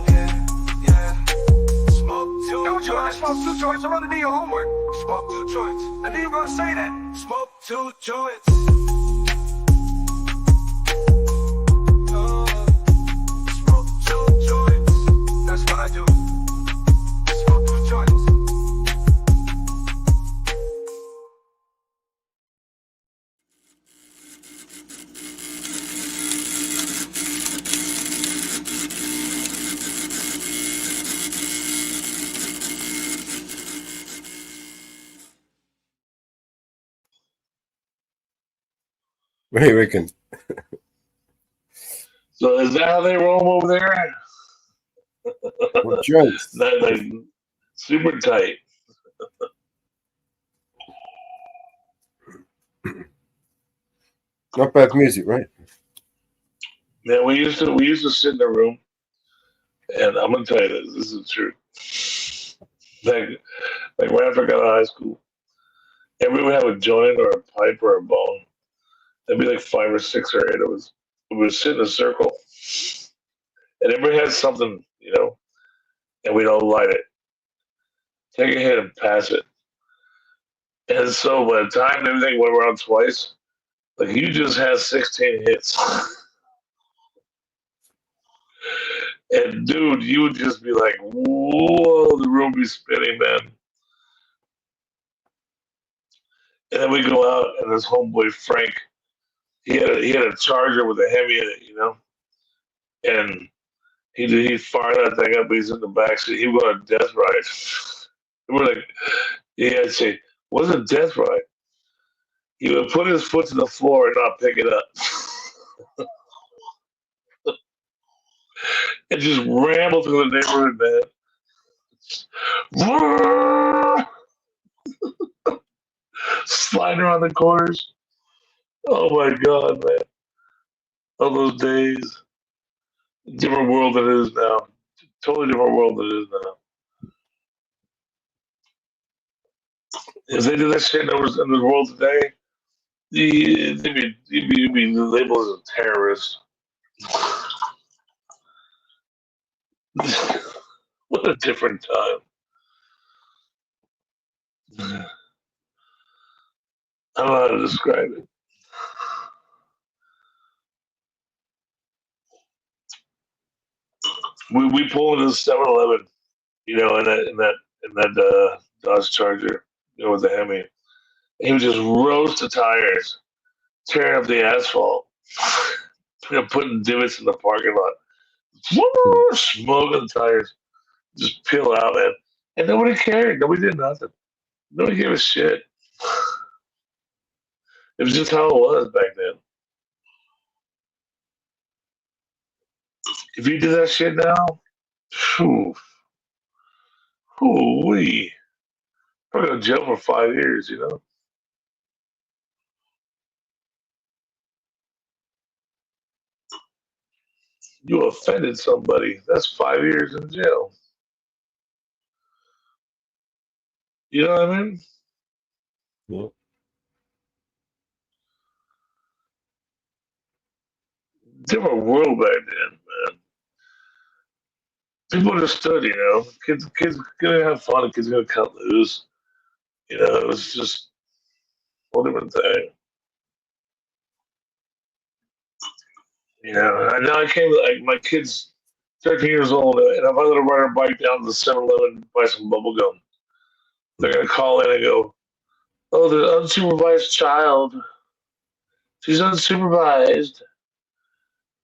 Yeah. Smoke 2 joints. Smoke 2 joints. I'm gonna do your homework. Smoke 2 joints. I knew you were gonna say that. Smoke 2 joints. Smoke 2 joints. That's what I do. Smoke 2 joints. What do you reckon? So is that how they roll over there? What joints? Like, super tight. Not bad music, right? Yeah, we used to sit in a room, and I'm gonna tell you this is the truth. Like right after I got out of high school, everybody would have a joint or a pipe or a bone. There'd be like 5 or 6 or 8 of us. We would sit in a circle, and everybody had something, you know, and we'd all light it, take a hit, and pass it. And so by the time everything went around twice, like you just had 16 hits. And dude, you would just be like, whoa, the room be spinning, man. And then we go out, and this homeboy Frank, he had a charger with a Hemi in it, you know, and He fired that thing up. He's in the backseat. He was on a death ride. We're like, yeah, I'd say, what's a death ride? He would put his foot to the floor and not pick it up. And just ramble through the neighborhood, man. Sliding around the corners. Oh my God, man. All those days. Different world than it is now. Totally different world than it is now. If they did that shit in the world today, you'd be labeled as a terrorist. What a different time. I don't know how to describe it. We pull into the 7-Eleven, you know, in that Dodge Charger, you know, with the Hemi. He would just roast the tires, tearing up the asphalt, you know, putting divots in the parking lot, smoking the tires, just peel out, man. And nobody cared. Nobody did nothing. Nobody gave a shit. It was just how it was back then. If you did that shit now, we probably go to jail for 5 years, you know. You offended somebody. That's 5 years in jail. You know what I mean? Yeah. Different world back then, man. People understood, you know. Kids gonna have fun. Kids gonna cut loose. You know, it was just a whole different thing. You know, and now I came like my kid's 13 years old, and if I let her ride her bike down to the 7-Eleven and buy some bubble gum, they're gonna call in and go, "Oh, the unsupervised child. She's unsupervised.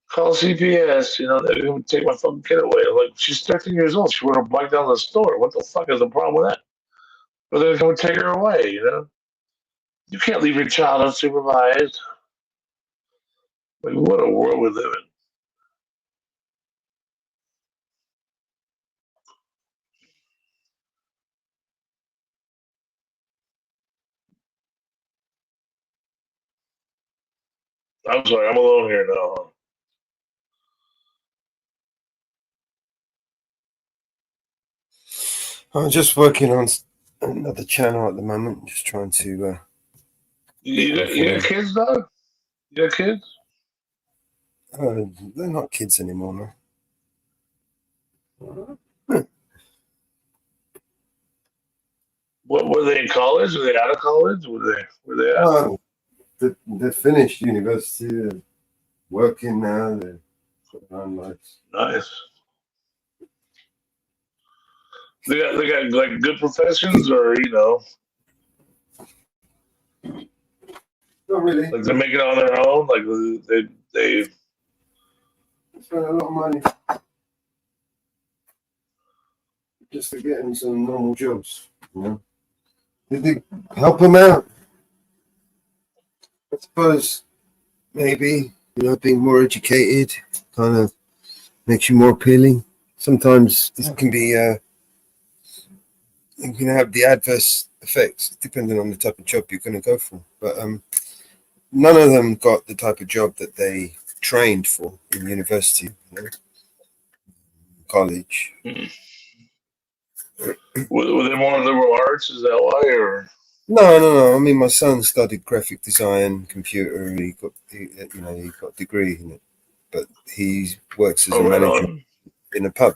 Call CPS." You know, they're gonna take my fucking kid away. I'm like, she's 13 years old. She rode her bike down to the store. What the fuck is the problem with that? But they're gonna take her away. You know, you can't leave your child unsupervised. Like, what a world we live in. I'm sorry, I'm alone here now. I'm just working on another channel at the moment, just trying to. You got kids, dog? You got kids? They're not kids anymore, no. What were they in college? Were they out of college? Were they out? They're finished university. They're working now. They're got their own lives. Nice. They got like good professions, or you know, not really. Like they're making it on their own. Like they spend a lot of money just for getting some normal jobs. You know, did they help them out? I suppose maybe, you know, being more educated kind of makes you more appealing. Sometimes this can be you can have the adverse effects depending on the type of job you're going to go for. But none of them got the type of job that they trained for in university, you know, college. Were they more liberal arts? Is that why, or? No. I mean, my son studied graphic design, computer. He got a degree in it, but he works as a manager in a pub.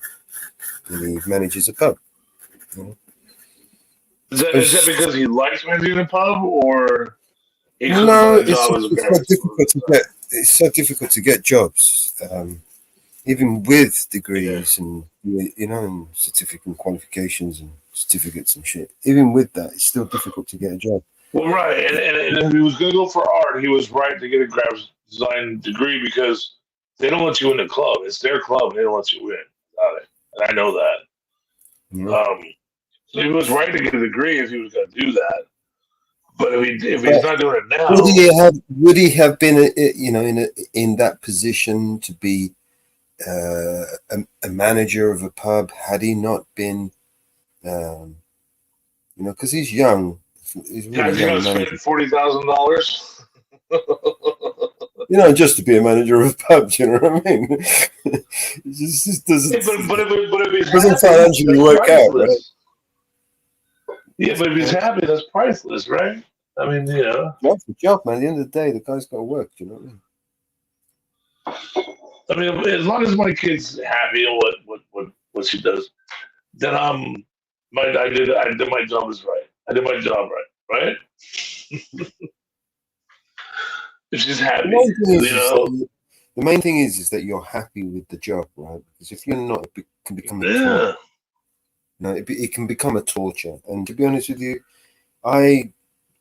And he manages a pub. You know? Is that because he likes managing a pub, or no? It's so difficult to get jobs, even with degrees and you know, and certificate qualifications and certificates and shit. Even with that, it's still difficult to get a job. Well, right, and if he was going to go for art, he was right to get a graphic design degree because They don't let you in the club. It's their club, and they don't let you in without it. And I know that. So he was right to get a degree if he was going to do that. But if he's not doing it now, would he have been in that position to be a manager of a pub had he not been because he's young. He's really guys, you young got to manager. spend $40,000. Just to be a manager of a pub. You know what I mean? It just doesn't. But if he's doesn't happy, financially that's work out, priceless. right? Yeah, but if he's happy, that's priceless, right? I mean, Job's a job, man. At the end of the day, the guy's got to work. Do you know what I mean? I mean, as long as my kid's happy and what she does, then I did my job is right. I did my job right? If she's happy, The main thing is that you're happy with the job, right? Because if you're not, it can become a torture. It can become a torture. And to be honest with you, I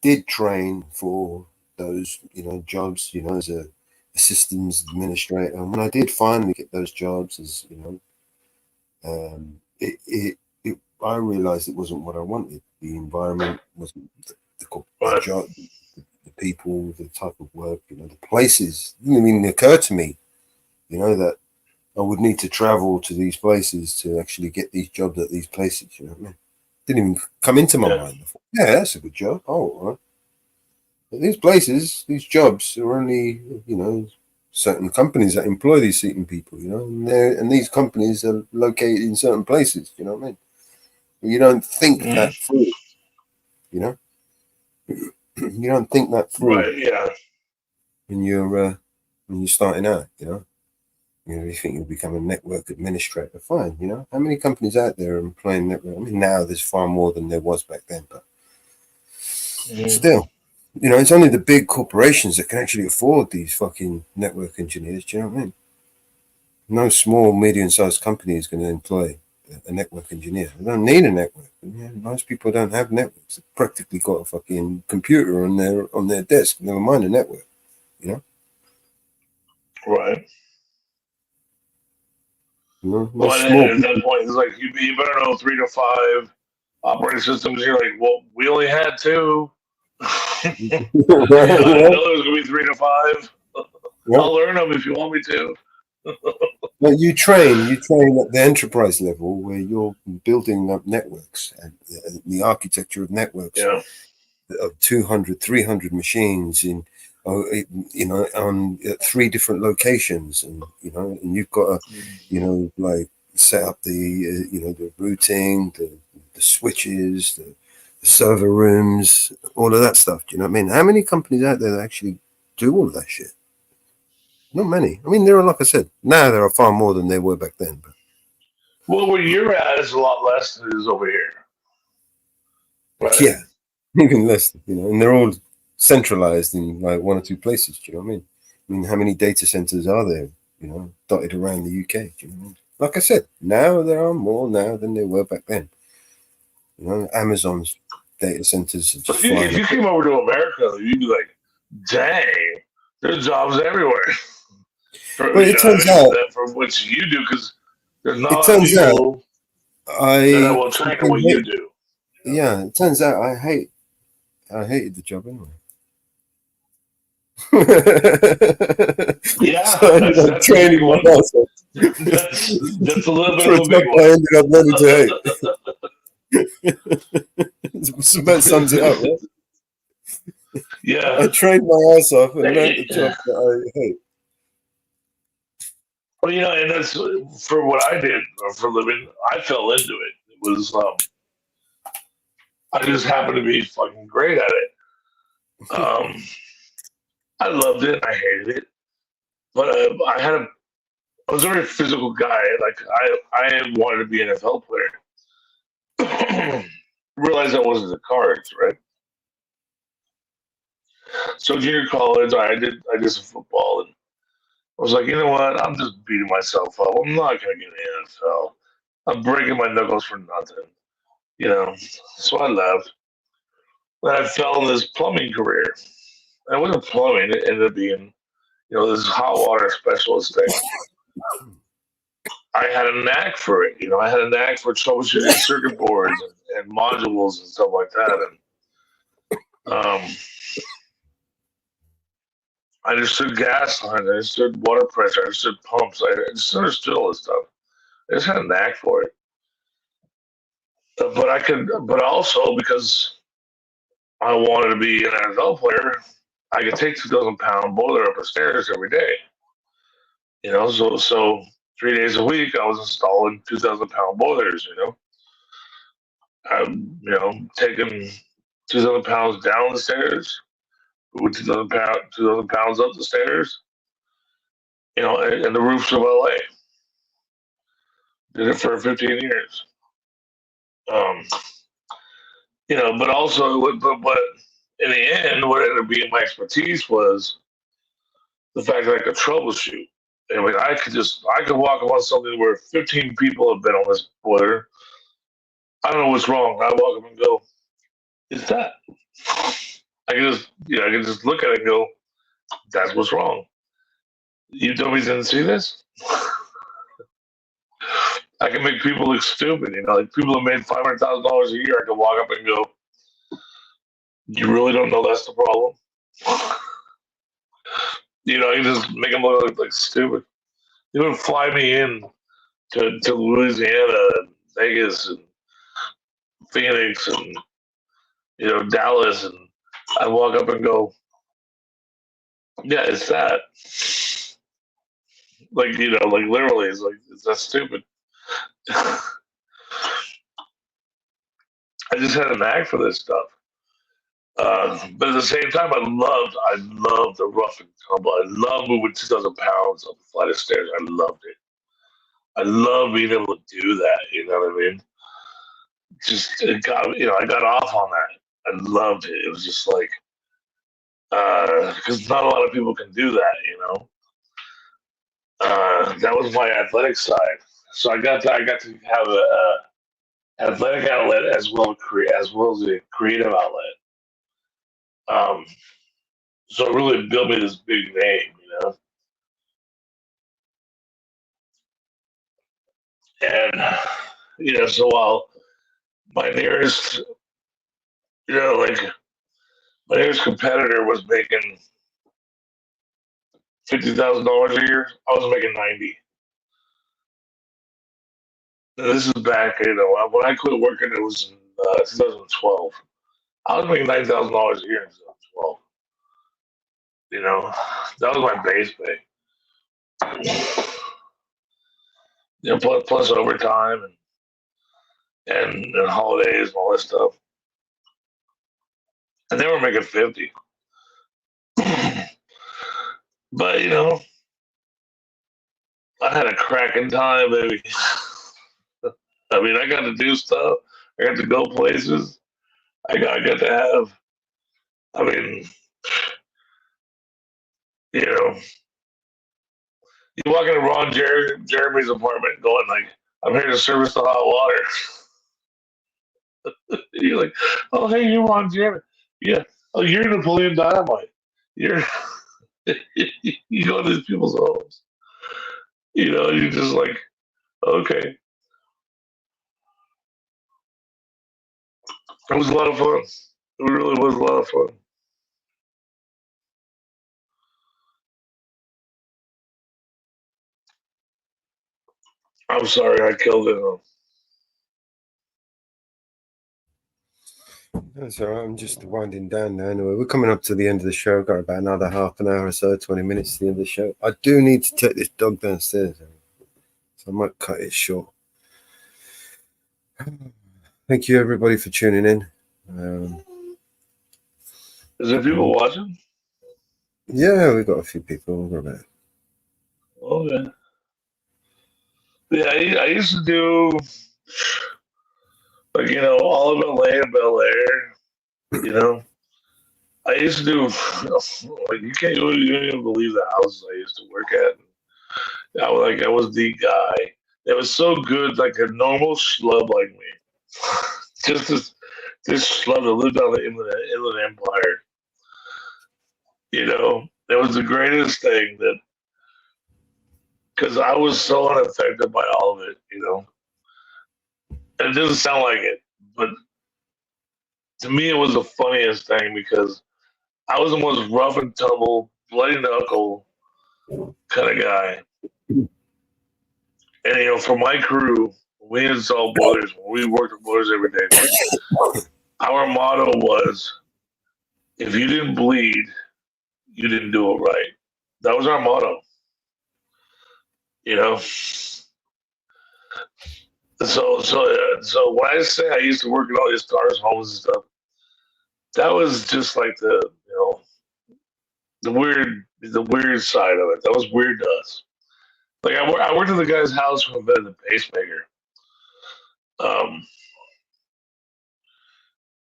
did train for those, jobs, as a systems administrator. And when I did finally get those jobs, as I realized it wasn't what I wanted. The environment wasn't the job, the people, the type of work, the places. It didn't even occur to me, that I would need to travel to these places to actually get these jobs at these places. You know what I mean? Didn't even come into my mind. I thought, yeah, that's a good job. Oh, all right. But these places, these jobs are only, certain companies that employ these certain people, and these companies are located in certain places. You know what I mean? But you don't think that through. You don't think that through. Right? Yeah. When you're starting out, you think you'll become a network administrator. Fine, how many companies out there are employing network? I mean, now there's far more than there was back then, but still, it's only the big corporations that can actually afford these fucking network engineers. Do you know what I mean? No small, medium-sized company is going to employ a network engineer. They don't need a network. Most people don't have networks. They've practically got a fucking computer on their desk. Never mind a network. Right. Well, at that point, it's like you better know 3 to 5 operating systems. You're like, well, we only had 2. I didn't know there was going to be 3 to 5. I'll learn them if you want me to. Well, you train at the enterprise level where you're building up networks and the architecture of networks of 200, 300 machines on 3 different locations, and and you've got to like set up the the routing, the switches, the server rooms, all of that stuff. Do you know what I mean? How many companies out there that actually do all of that shit? Not many. I mean, there are, like I said, now there are far more than there were back then. But well, where you're at is a lot less than it is over here. Right? Yeah, even less. And they're all centralized in like 1 or 2 places. Do you know what I mean? I mean, how many data centers are there? Dotted around the UK. Do you know what I mean? Like I said, now there are more now than there were back then. Amazon's data centers are just if you came over to America, you'd be like, dang, there's jobs everywhere. It turns out from what you do, because there's not a lot of people that will train what you do. Yeah, it turns out I hated the job anyway. Yeah, so that's training my ass off. That's a little bit of a big one. I ended up learning to hate. That sums it up, right? Yeah. I trained my ass off and learned the job that I hate. Well, and that's for what I did for a living. I fell into it. It was I just happened to be fucking great at it. I loved it. I hated it, but I was a very physical guy. Like I wanted to be an NFL player. Realized that wasn't the cards, right? So junior college, I did some football, and I was like, you know what? I'm just beating myself up. I'm not gonna get in the NFL. I'm breaking my knuckles for nothing, So I left. And I fell in this plumbing career. And it wasn't plumbing. It ended up being, this hot water specialist thing. I had a knack for it. I had a knack for troubleshooting circuit boards and modules and stuff like that. And I understood gas lines. I understood water pressure. I understood pumps. I just understood all this stuff. I just had a knack for it. But also because I wanted to be an NFL player, I could take 2,000-pound boiler up the stairs every day. So 3 days a week I was installing 2,000-pound boilers. Taking 2,000 pounds down the stairs, with 2,000 pounds up the stairs. And the roofs of LA. Did it for 15 years. But also, but in the end, what ended up being my expertise was the fact that I could troubleshoot. I mean, I could walk on something where 15 people have been on this boiler. I don't know what's wrong. I walk up and go, "Is that?" I can just look at it and go, "That's what's wrong." You dummies didn't see this? I can make people look stupid. Like people who made $500,000 a year, I can walk up and go, "You really don't know that's the problem?" You can just make them look like stupid. You would fly me in to Louisiana, Vegas, and Phoenix, and Dallas, and I walk up and go, "Yeah, it's that." Like literally, it's like, is that stupid? I just had a knack for this stuff. But at the same time, I loved the rough and tumble. I love moving 2,000 pounds up a flight of stairs. I loved it. I love being able to do that. You know what I mean? I got off on that. I loved it. It was just like, because not a lot of people can do that. That was my athletic side. So I got to have a athletic outlet as well as a creative outlet. So it really built me this big name. And so while my nearest, my nearest competitor was making $50,000 a year, I was making 90. And this is back, when I quit working, it was in 2012. I was making $9,000 a year in 2012. That was my base pay. Plus overtime and holidays and all that stuff. And they were making 50. But I had a cracking time, baby. I mean, I got to do stuff. I got to go places. I got to have. I mean, you walk into Ron Jeremy's apartment, going like, "I'm here to service the hot water." You're like, "Oh, hey, you're Ron Jeremy." Yeah. "Oh, you're Napoleon Dynamite." You go to these people's homes. You're just like, okay. It was a lot of fun. It really was a lot of fun. I'm sorry I killed it. That's all right. I'm just winding down now. Anyway, we're coming up to the end of the show. Got about another half an hour or so, 20 minutes to the end of the show. I do need to take this dog downstairs, so I might cut it short. Thank you, everybody, for tuning in. Is there people watching? Yeah, we've got a few people. We'll go back. Okay. Yeah, I used to do, like, all of LA and Bel Air. I used to do, like, you can't even believe the houses I used to work at. I was the guy. It was so good, like a normal schlub like me. Just this schlub that lived on the Inland Empire. It was the greatest thing because I was so unaffected by all of it, you know. And it doesn't sound like it, but to me, it was the funniest thing because I was the most rough and tumble, bloody knuckle kind of guy. And, you know, for my crew, we installed boilers. We worked with boilers every day. Our motto was, if you didn't bleed, you didn't do it right. That was our motto. You know? So when I say I used to work in all these stars' homes and stuff, that was just like the weird side of it. That was weird to us. Like I worked at the guy's house who invented the pacemaker.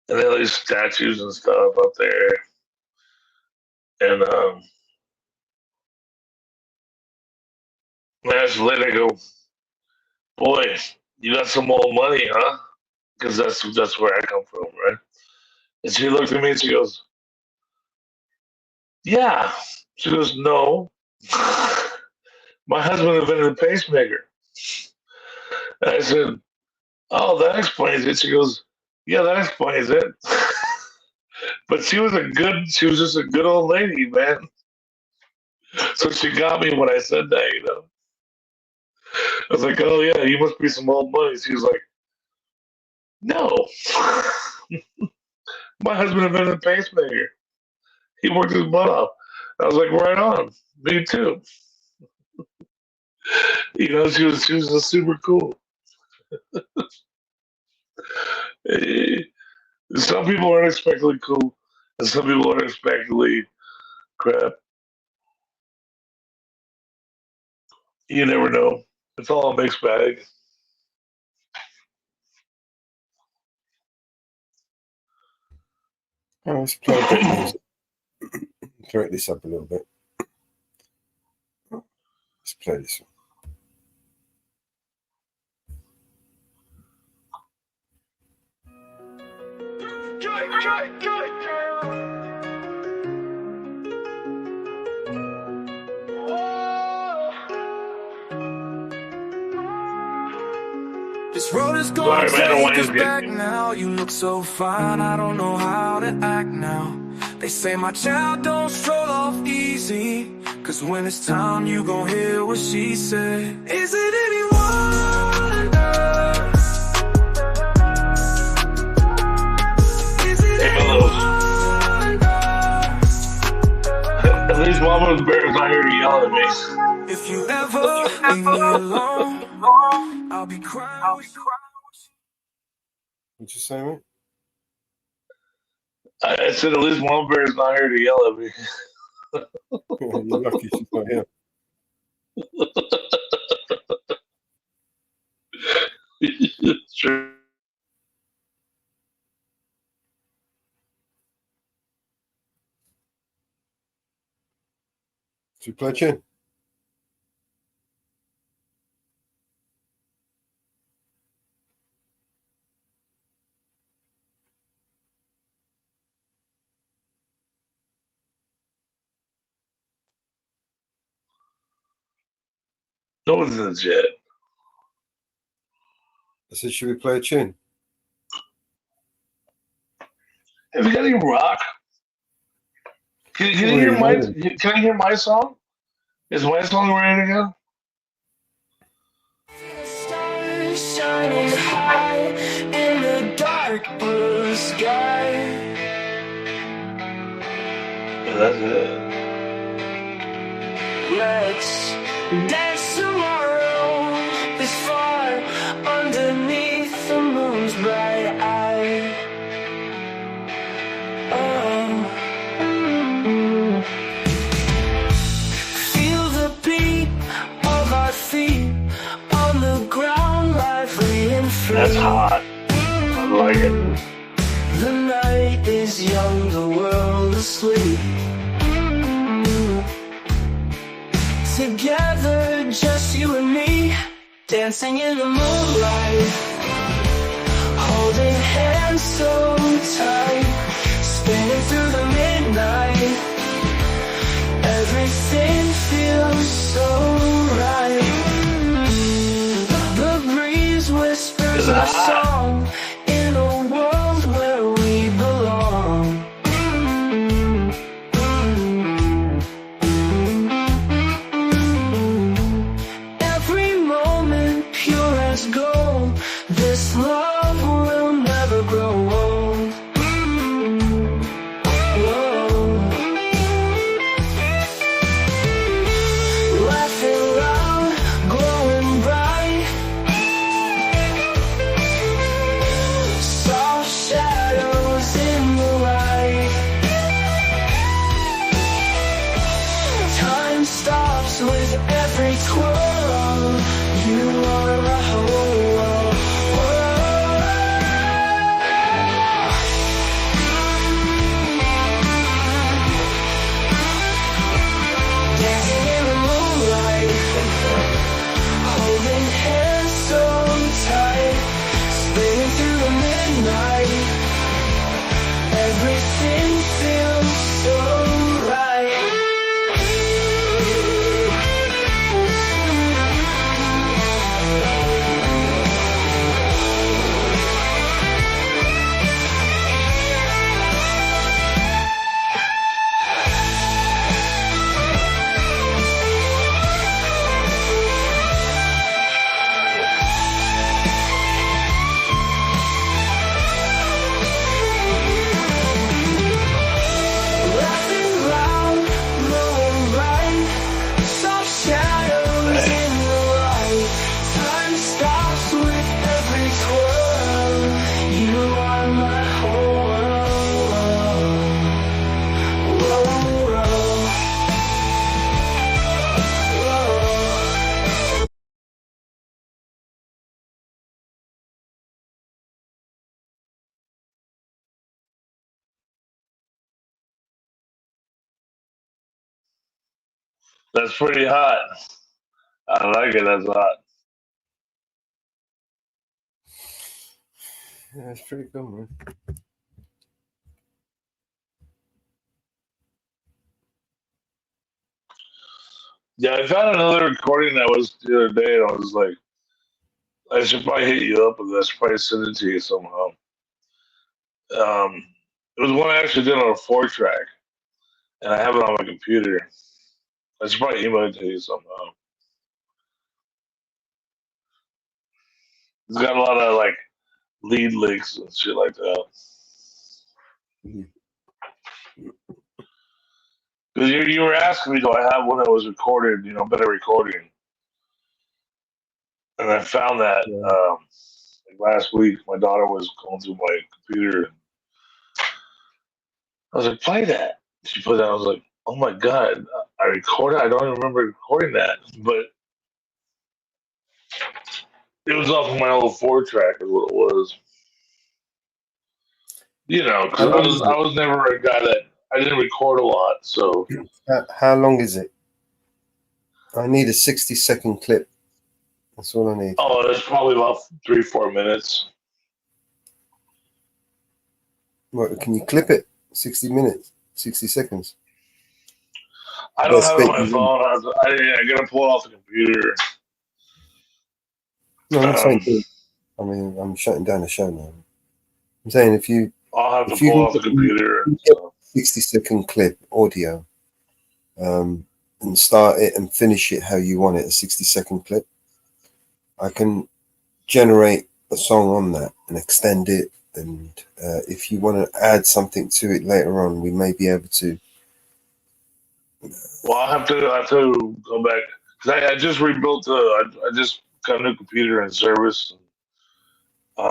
And they had these statues and stuff up there. And I asked the lady, I go, boy, you got some old money, huh? Because that's where I come from, right? And she looked at me and she goes, yeah. She goes, no. My husband invented a pacemaker. And I said, oh, that explains it. She goes, yeah, that explains it. But she was just a good old lady, man. So she got me when I said that, you know. I was like, oh yeah, you must be some old money. She was like, no. My husband invented a pacemaker. He worked his butt off. I was like, right on. Me too. You know, she was just super cool. Some people are unexpectedly cool, and some people are unexpectedly crap. You never know. It's all a mixed bag. Oh, let's play a bit of music. Correct this up a little bit. Let's play this one. This road is gonna take us back now. You look so fine, I don't know how to act now. They say my child don't stroll off easy, cause when it's time you gon' hear what she said. Is it any wonder? Is it any wonder? At least Mama's Bear's not here to yell at me. If you ever leave me alone, I'll be crying. What'd you say, mate? I said at least Mama Bear's not here to yell at me. You're lucky she's not here. It's true. Should we play a tune? No one's in the jet. I said, should we play a tune? Have you got any rock? Can you hear my? Can I hear my song? Is my song ready to go? Stars shining high in the dark blue sky. Yeah, that's it. Let's dance tomorrow, this far underneath the moon's bright eye. Feel the beat of our feet on the ground, lively and free. That's hot. I like it. The night is young, the world asleep. Together, just you and me, dancing in the moonlight, holding hands so tight, spinning through the midnight. That's pretty hot. I like it. That's hot. Yeah, it's pretty cool, man. Yeah, I found another recording that was the other day, and I was like, I should probably hit you up with this. Probably send it to you somehow. It was one I actually did on a 4-track, and I have it on my computer. I should probably email it to you somehow. It's got a lot of like lead licks and shit like that. Because you were asking me, do I have one that was recorded, better recording? And I found that like last week. My daughter was going through my computer. And I was like, play that. She put it down. I was like, oh my God, I recorded. I don't even remember recording that. But it was off of my old 4-track, is what it was. Because I was never a guy that I didn't record a lot. So how long is it? I need a 60-second clip. That's all I need. Oh, it's probably about 3-4 minutes. What, can you clip it? 60 minutes, 60 seconds. I don't have it on my phone. I gotta pull it off the computer. No, I'm not saying. I mean, I'm shutting down the show now. I'm saying I'll have to pull off the computer. 60-second clip audio, and start it and finish it how you want it. A 60-second clip. I can generate a song on that and extend it. And if you want to add something to it later on, we may be able to. Well, I have to go back because I just rebuilt. I just got a new computer and service. We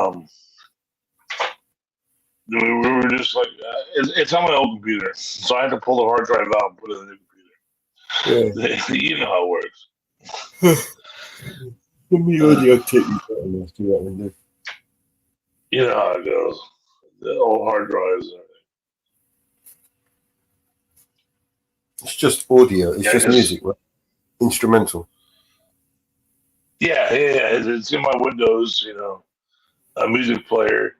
were just like, it's on my old computer, so I had to pull the hard drive out and put it in the new computer. Yeah. You know how it works. Give me audio tape. Let's do that one. You know how it goes. The old hard drives. It's just audio. It's just music, right? Instrumental. Yeah. It's in my Windows, a music player,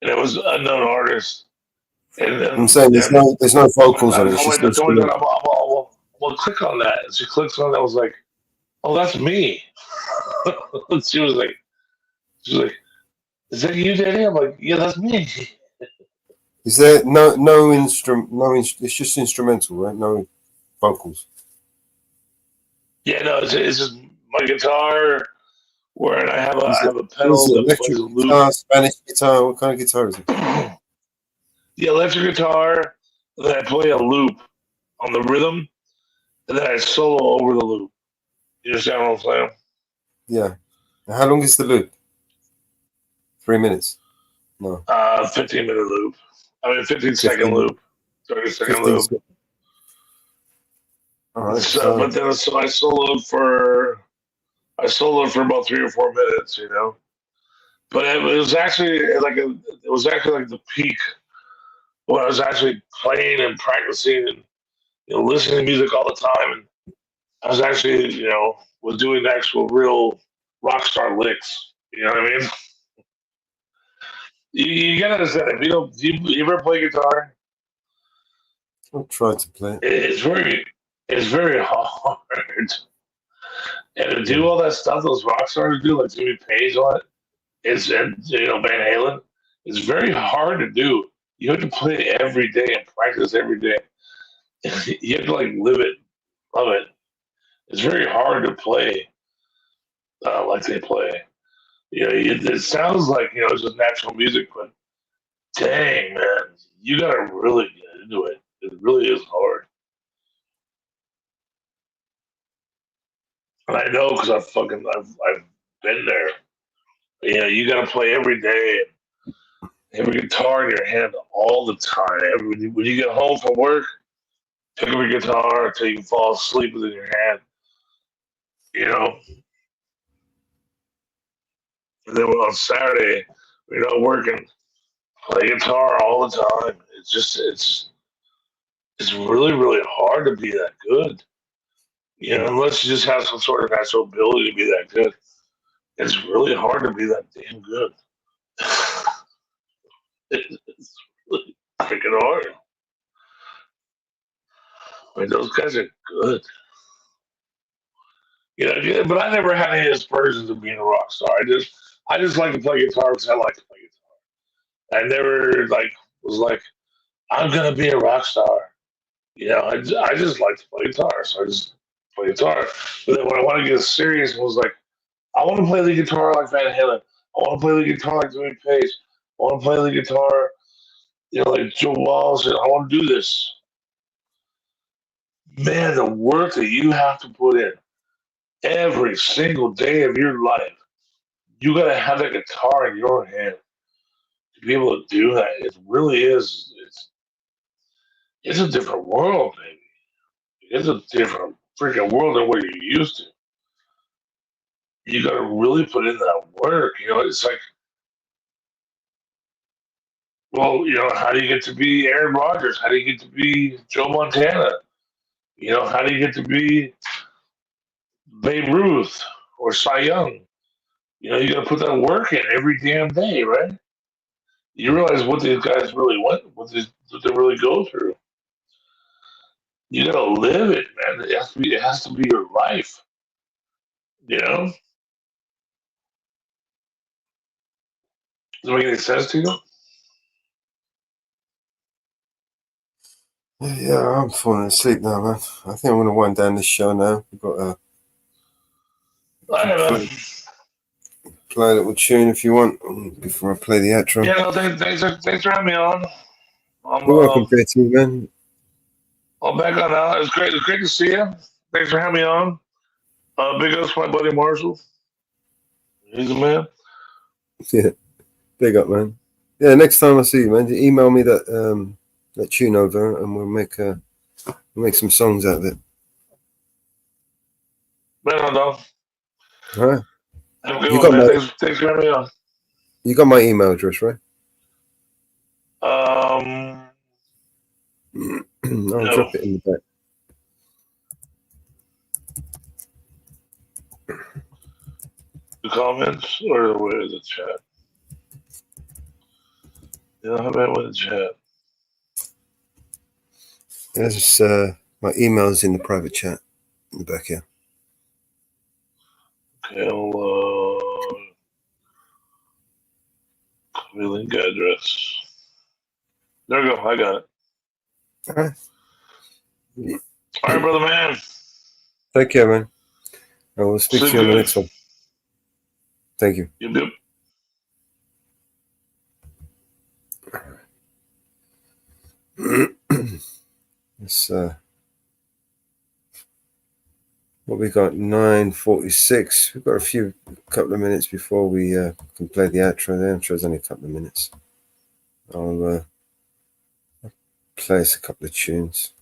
and it was unknown artist. And then, I'm saying there's no vocals on it. It's just instrumental. Well, click on that. And she clicks on that. I was like, oh, that's me. She was like, is that you, Daddy? I'm like, yeah, that's me. Is there no instrument? It's just instrumental, right? No vocals. Yeah, no, it's just my guitar, where I have a pedal that that plays plays a loop. Guitar, Spanish guitar. What kind of guitar is it? The electric guitar, then I play a loop on the rhythm, and then I solo over the loop. You understand what I'm saying? Yeah. How long is the loop? 3 minutes. No. 15-minute loop. 15-second loop. 30-second loop. All right. But then I soloed for about 3 or 4 minutes, But it was actually like the peak when I was actually playing and practicing and listening to music all the time, and I was actually was doing actual real rock star licks. You know what I mean? You gotta understand, if do you ever play guitar? I'll try to play it. It's very hard. And to do all that stuff those rock stars do, like Jimmy Page on it, and Van Halen, it's very hard to do. You have to play it every day and practice every day. You have to live it, love it. It's very hard to play like they play. It sounds like it's just natural music, but dang man, you gotta really get into it. It really is hard. And I know because I've been there. You gotta play every day, every guitar in your hand all the time. When you get home from work, pick up your guitar until you can fall asleep with it in your hand. And then on Saturday, we're not working, play guitar all the time. It's really, really hard to be that good. You know, unless you just have some sort of natural ability to be that good, it's really hard to be that damn good. It's really freaking hard. I mean, those guys are good. You know, yeah, but I never had any aspersions of being a rock star. I just like to play guitar because I like to play guitar. I never was like, I'm gonna be a rock star. You know, I just like to play guitar, so I just play guitar. But then when I want to get serious, I was like, I want to play the guitar like Van Halen. I want to play the guitar like Jimmy Page. I want to play the guitar, you know, like Joe Walsh. I want to do this. Man, the work that you have to put in every single day of your life, you got to have that guitar in your hand to be able to do that. It really is. It's a different world, baby. It's a different freaking world than what you're used to. You got to really put in that work. You know, it's like, well, you know, how do you get to be Aaron Rodgers? How do you get to be Joe Montana? You know, how do you get to be Babe Ruth or Cy Young? You know, you got to put that work in every damn day, right? You realize what these guys really went, what they really go through. You got to live it, man. It has to be your life. You know? Does it make any sense to you? Yeah, I'm falling asleep now, man. I think I'm going to wind down this show now. We've got play a little tune if you want before I play the outro. Yeah, no, thanks for having me on. You're welcome, JT, man. I'm back on now. It's great to see you. Thanks for having me on. Big ups to my buddy Marshall. He's a man. Yeah, big up, man. Yeah, next time I see you, man, email me that tune over, and we'll make some songs out of it. Man, on, dog. All right. Have a good one, man. Thanks for having me on. You got my email address, right? No. I'll drop it in the back. The comments or where is the chat? Yeah, how about with the chat? There's my email's in the private chat in the back here. Okay, I'll copy link address. There we go. I got it. All right. All right, brother man. Take care, man. I will speak to you on the next one. Thank you. Yep. It's what we got, 9:46. We've got a couple of minutes before we can play the outro there. I'm sure it's only a couple of minutes. I'll play us a couple of tunes.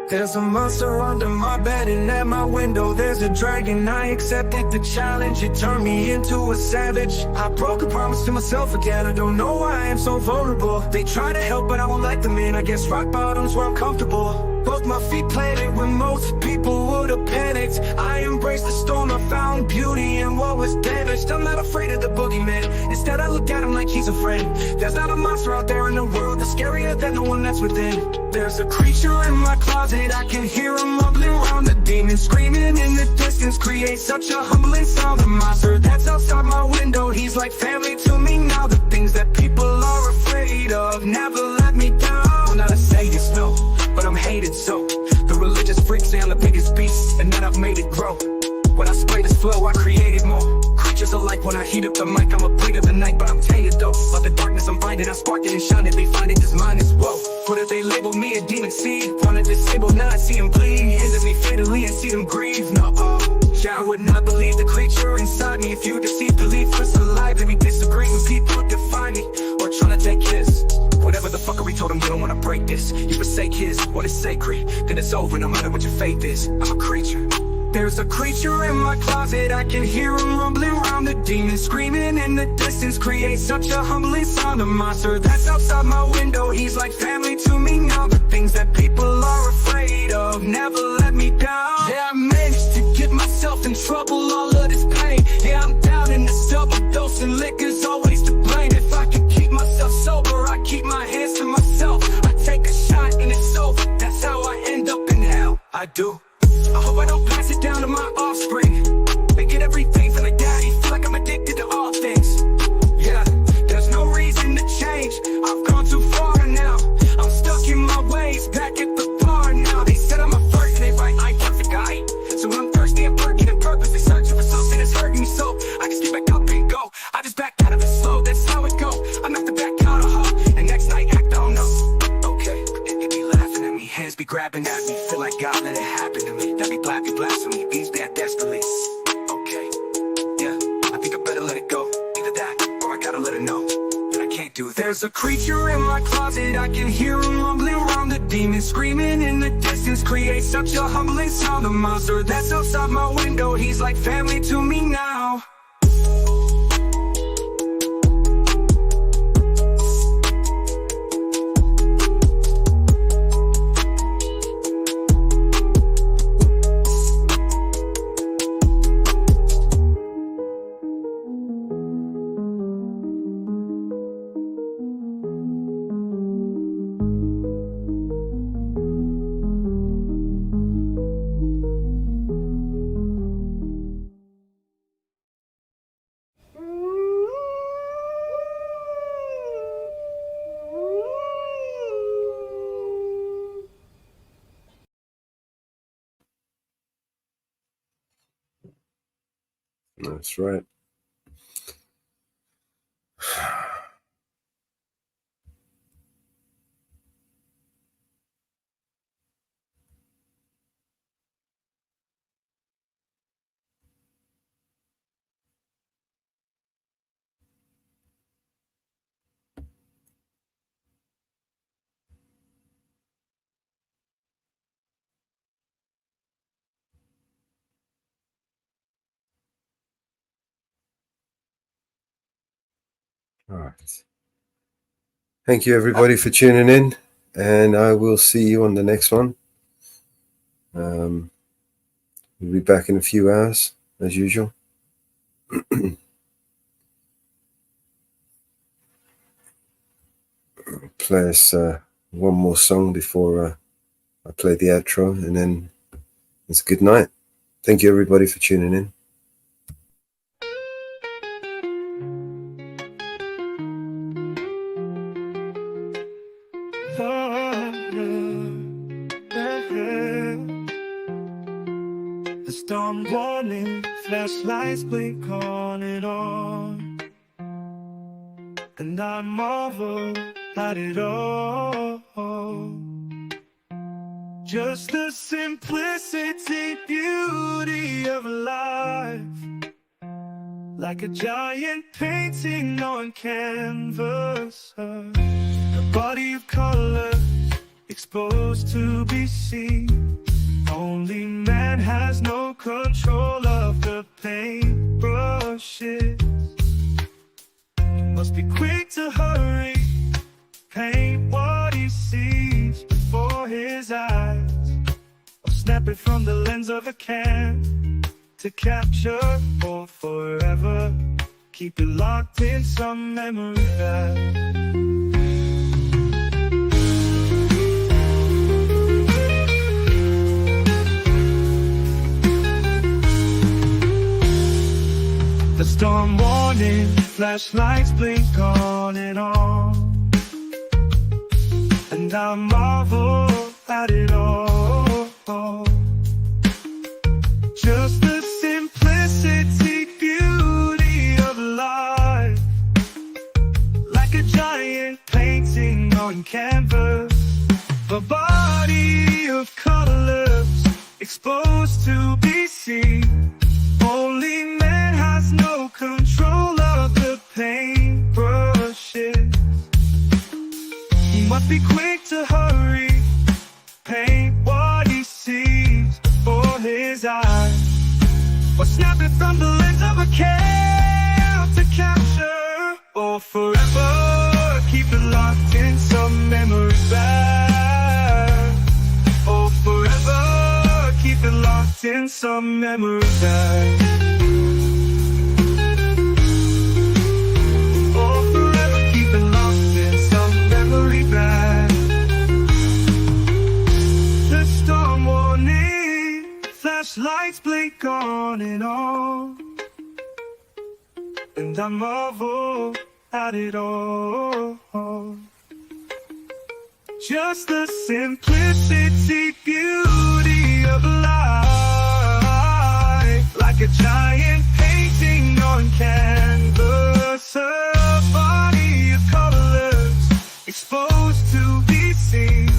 There's a monster under my bed and at my window there's a dragon. I accepted the challenge, it turned me into a savage. I broke a promise to myself again, I don't know why I am so vulnerable. They try to help but I won't let them in, I guess rock bottom's where I'm comfortable. Both my feet planted when most people would have panicked. I embraced the storm, I found beauty in what was damaged. I'm not afraid of the boogeyman, instead I look at him like he's a friend. There's not a monster out there in the world that's scarier than the one that's within. There's a creature in my closet, I can hear him mumbling around. The demon screaming in the distance creates such a humbling sound. The monster that's outside my window, he's like family to me now. The things that people are afraid of never let me down. I'm not a sadist, no, but I'm hated so. The religious freaks say I'm the biggest beast, and that I've made it grow. When I spray this flow, I created more. Creatures alike when I heat up the mic, I'm a bleed of the night, but I'm tainted though. But the darkness I'm finding, I spark it and shine it. They find it, this mind is woe. What if they label me a demon seed? Wanna disable, now I see them bleed. Injure me fatally and see them grieve, no. Yeah, I would not believe the creature inside me. If you deceive belief, first alive, let me disagree when people define me or trying to take his. Whatever the fuckery told them, you don't wanna break. break this. You forsake his, what is sacred, then it's over no matter what your faith is. I'm a creature. There's a creature in my closet, I can hear him rumbling around. The demon screaming in the distance creates such a humbling sound. A monster that's outside my window, he's like family to me now. The things that people are afraid of never let me down. Yeah, I managed to get myself in trouble, all of this pain. Yeah, I'm down in the double dose and liquor's always to blame. If I could keep myself sober, I keep my hands to myself. I take a shot and it's over, that's how I end up in hell. I do. I hope I don't pass it down to my offspring. They get everything from their daddy, feel like I'm addicted to all things. Yeah, there's no reason to change, I've gone too far now. I'm stuck in my ways, back at the bar now. They said I'm a flirt, they right, I ain't perfect guy. So I'm thirsty and working and purposely searching for something that's hurting me so I can get back up and go. I just back out of it slow, that's how it go. I'm at the back out of her, and next night act, I don't know. Okay, they be laughing at me, hands be grabbing at me. Feel like God let it happen to me. That be blasphemy, these bad desperately. Okay, yeah, I think I better let it go. Either that, or I gotta let it know that I can't do that. There's a creature in my closet, I can hear him rumbling around. The demon screaming in the distance creates such a humbling sound. The monster that's outside my window, he's like family to me now. That's right. All right. Thank you, everybody, for tuning in, and I will see you on the next one. We'll be back in a few hours, as usual. Play us one more song before I play the outro, and then it's a good night. Thank you, everybody, for tuning in. The storm warning, flashlights blink on and on, and I marvel at it all. Just the simplicity, beauty of life, like a giant painting on canvas, a body of color exposed to be seen. Only man has no control of the paintbrushes. Must be quick to hurry, paint what he sees before his eyes, or snap it from the lens of a can to capture for forever. Keep it locked in some memory that the storm warning, flashlights blink on and on, and I marvel at it all. Just the simplicity, beauty of life, like a giant painting on canvas, a body of colors exposed to be seen. Only man has no control of the paintbrushes. He must be quick to to hurry, paint what he sees before his eyes, or snap it from the lens of a camera to capture, or forever keep it locked in some memory bag, or forever keep it locked in some memory bag. Lights blink on and on, and I marvel at it all. Just the simplicity, beauty of life, like a giant painting on canvas, a body of colors exposed to be seen.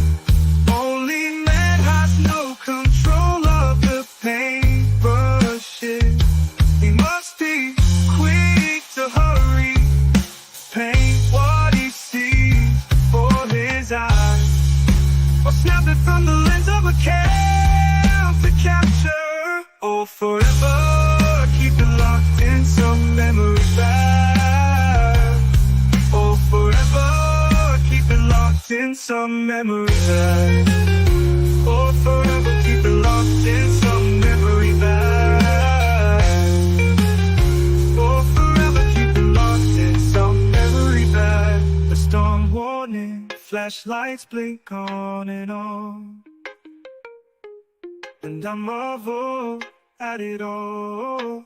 Only man has no control of the paintbrushes. He must be quick to hurry, paint what he sees before his eyes, or snap it from the lens of a camera to capture, or forever keep it locked in some memory bag, or forever keep it locked in some memory bag, or forever keep it locked in some memory bag, or forever keep it locked in some memory bag. The storm warning, flashlights blink on and on, and I marvel at it all.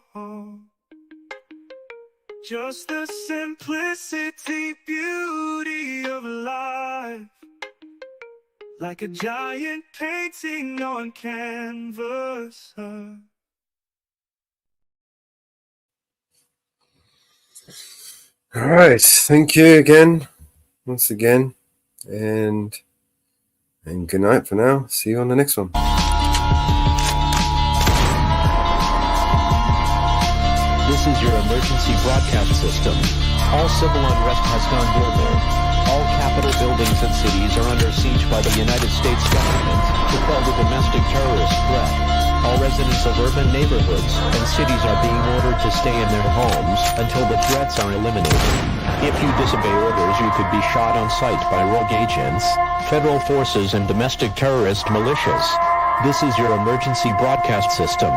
Just the simplicity, beauty of life, like a giant painting on canvas. All right, thank you again, once again, and good night for now. See you on the next one. This is your emergency broadcast system. All civil unrest has gone global. All capital buildings and cities are under siege by the United States government to quell the domestic terrorist threat. All residents of urban neighborhoods and cities are being ordered to stay in their homes until the threats are eliminated. If you disobey orders, you could be shot on sight by rogue agents, federal forces, and domestic terrorist militias. This is your emergency broadcast system.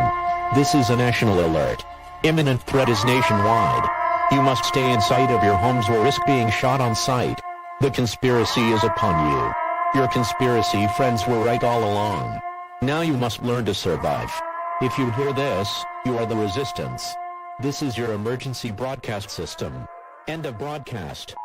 This is a national alert. Imminent threat is nationwide. You must stay in sight of your homes or risk being shot on sight. The conspiracy is upon you. Your conspiracy friends were right all along. Now you must learn to survive. If you hear this, you are the resistance. This is your emergency broadcast system. End of broadcast.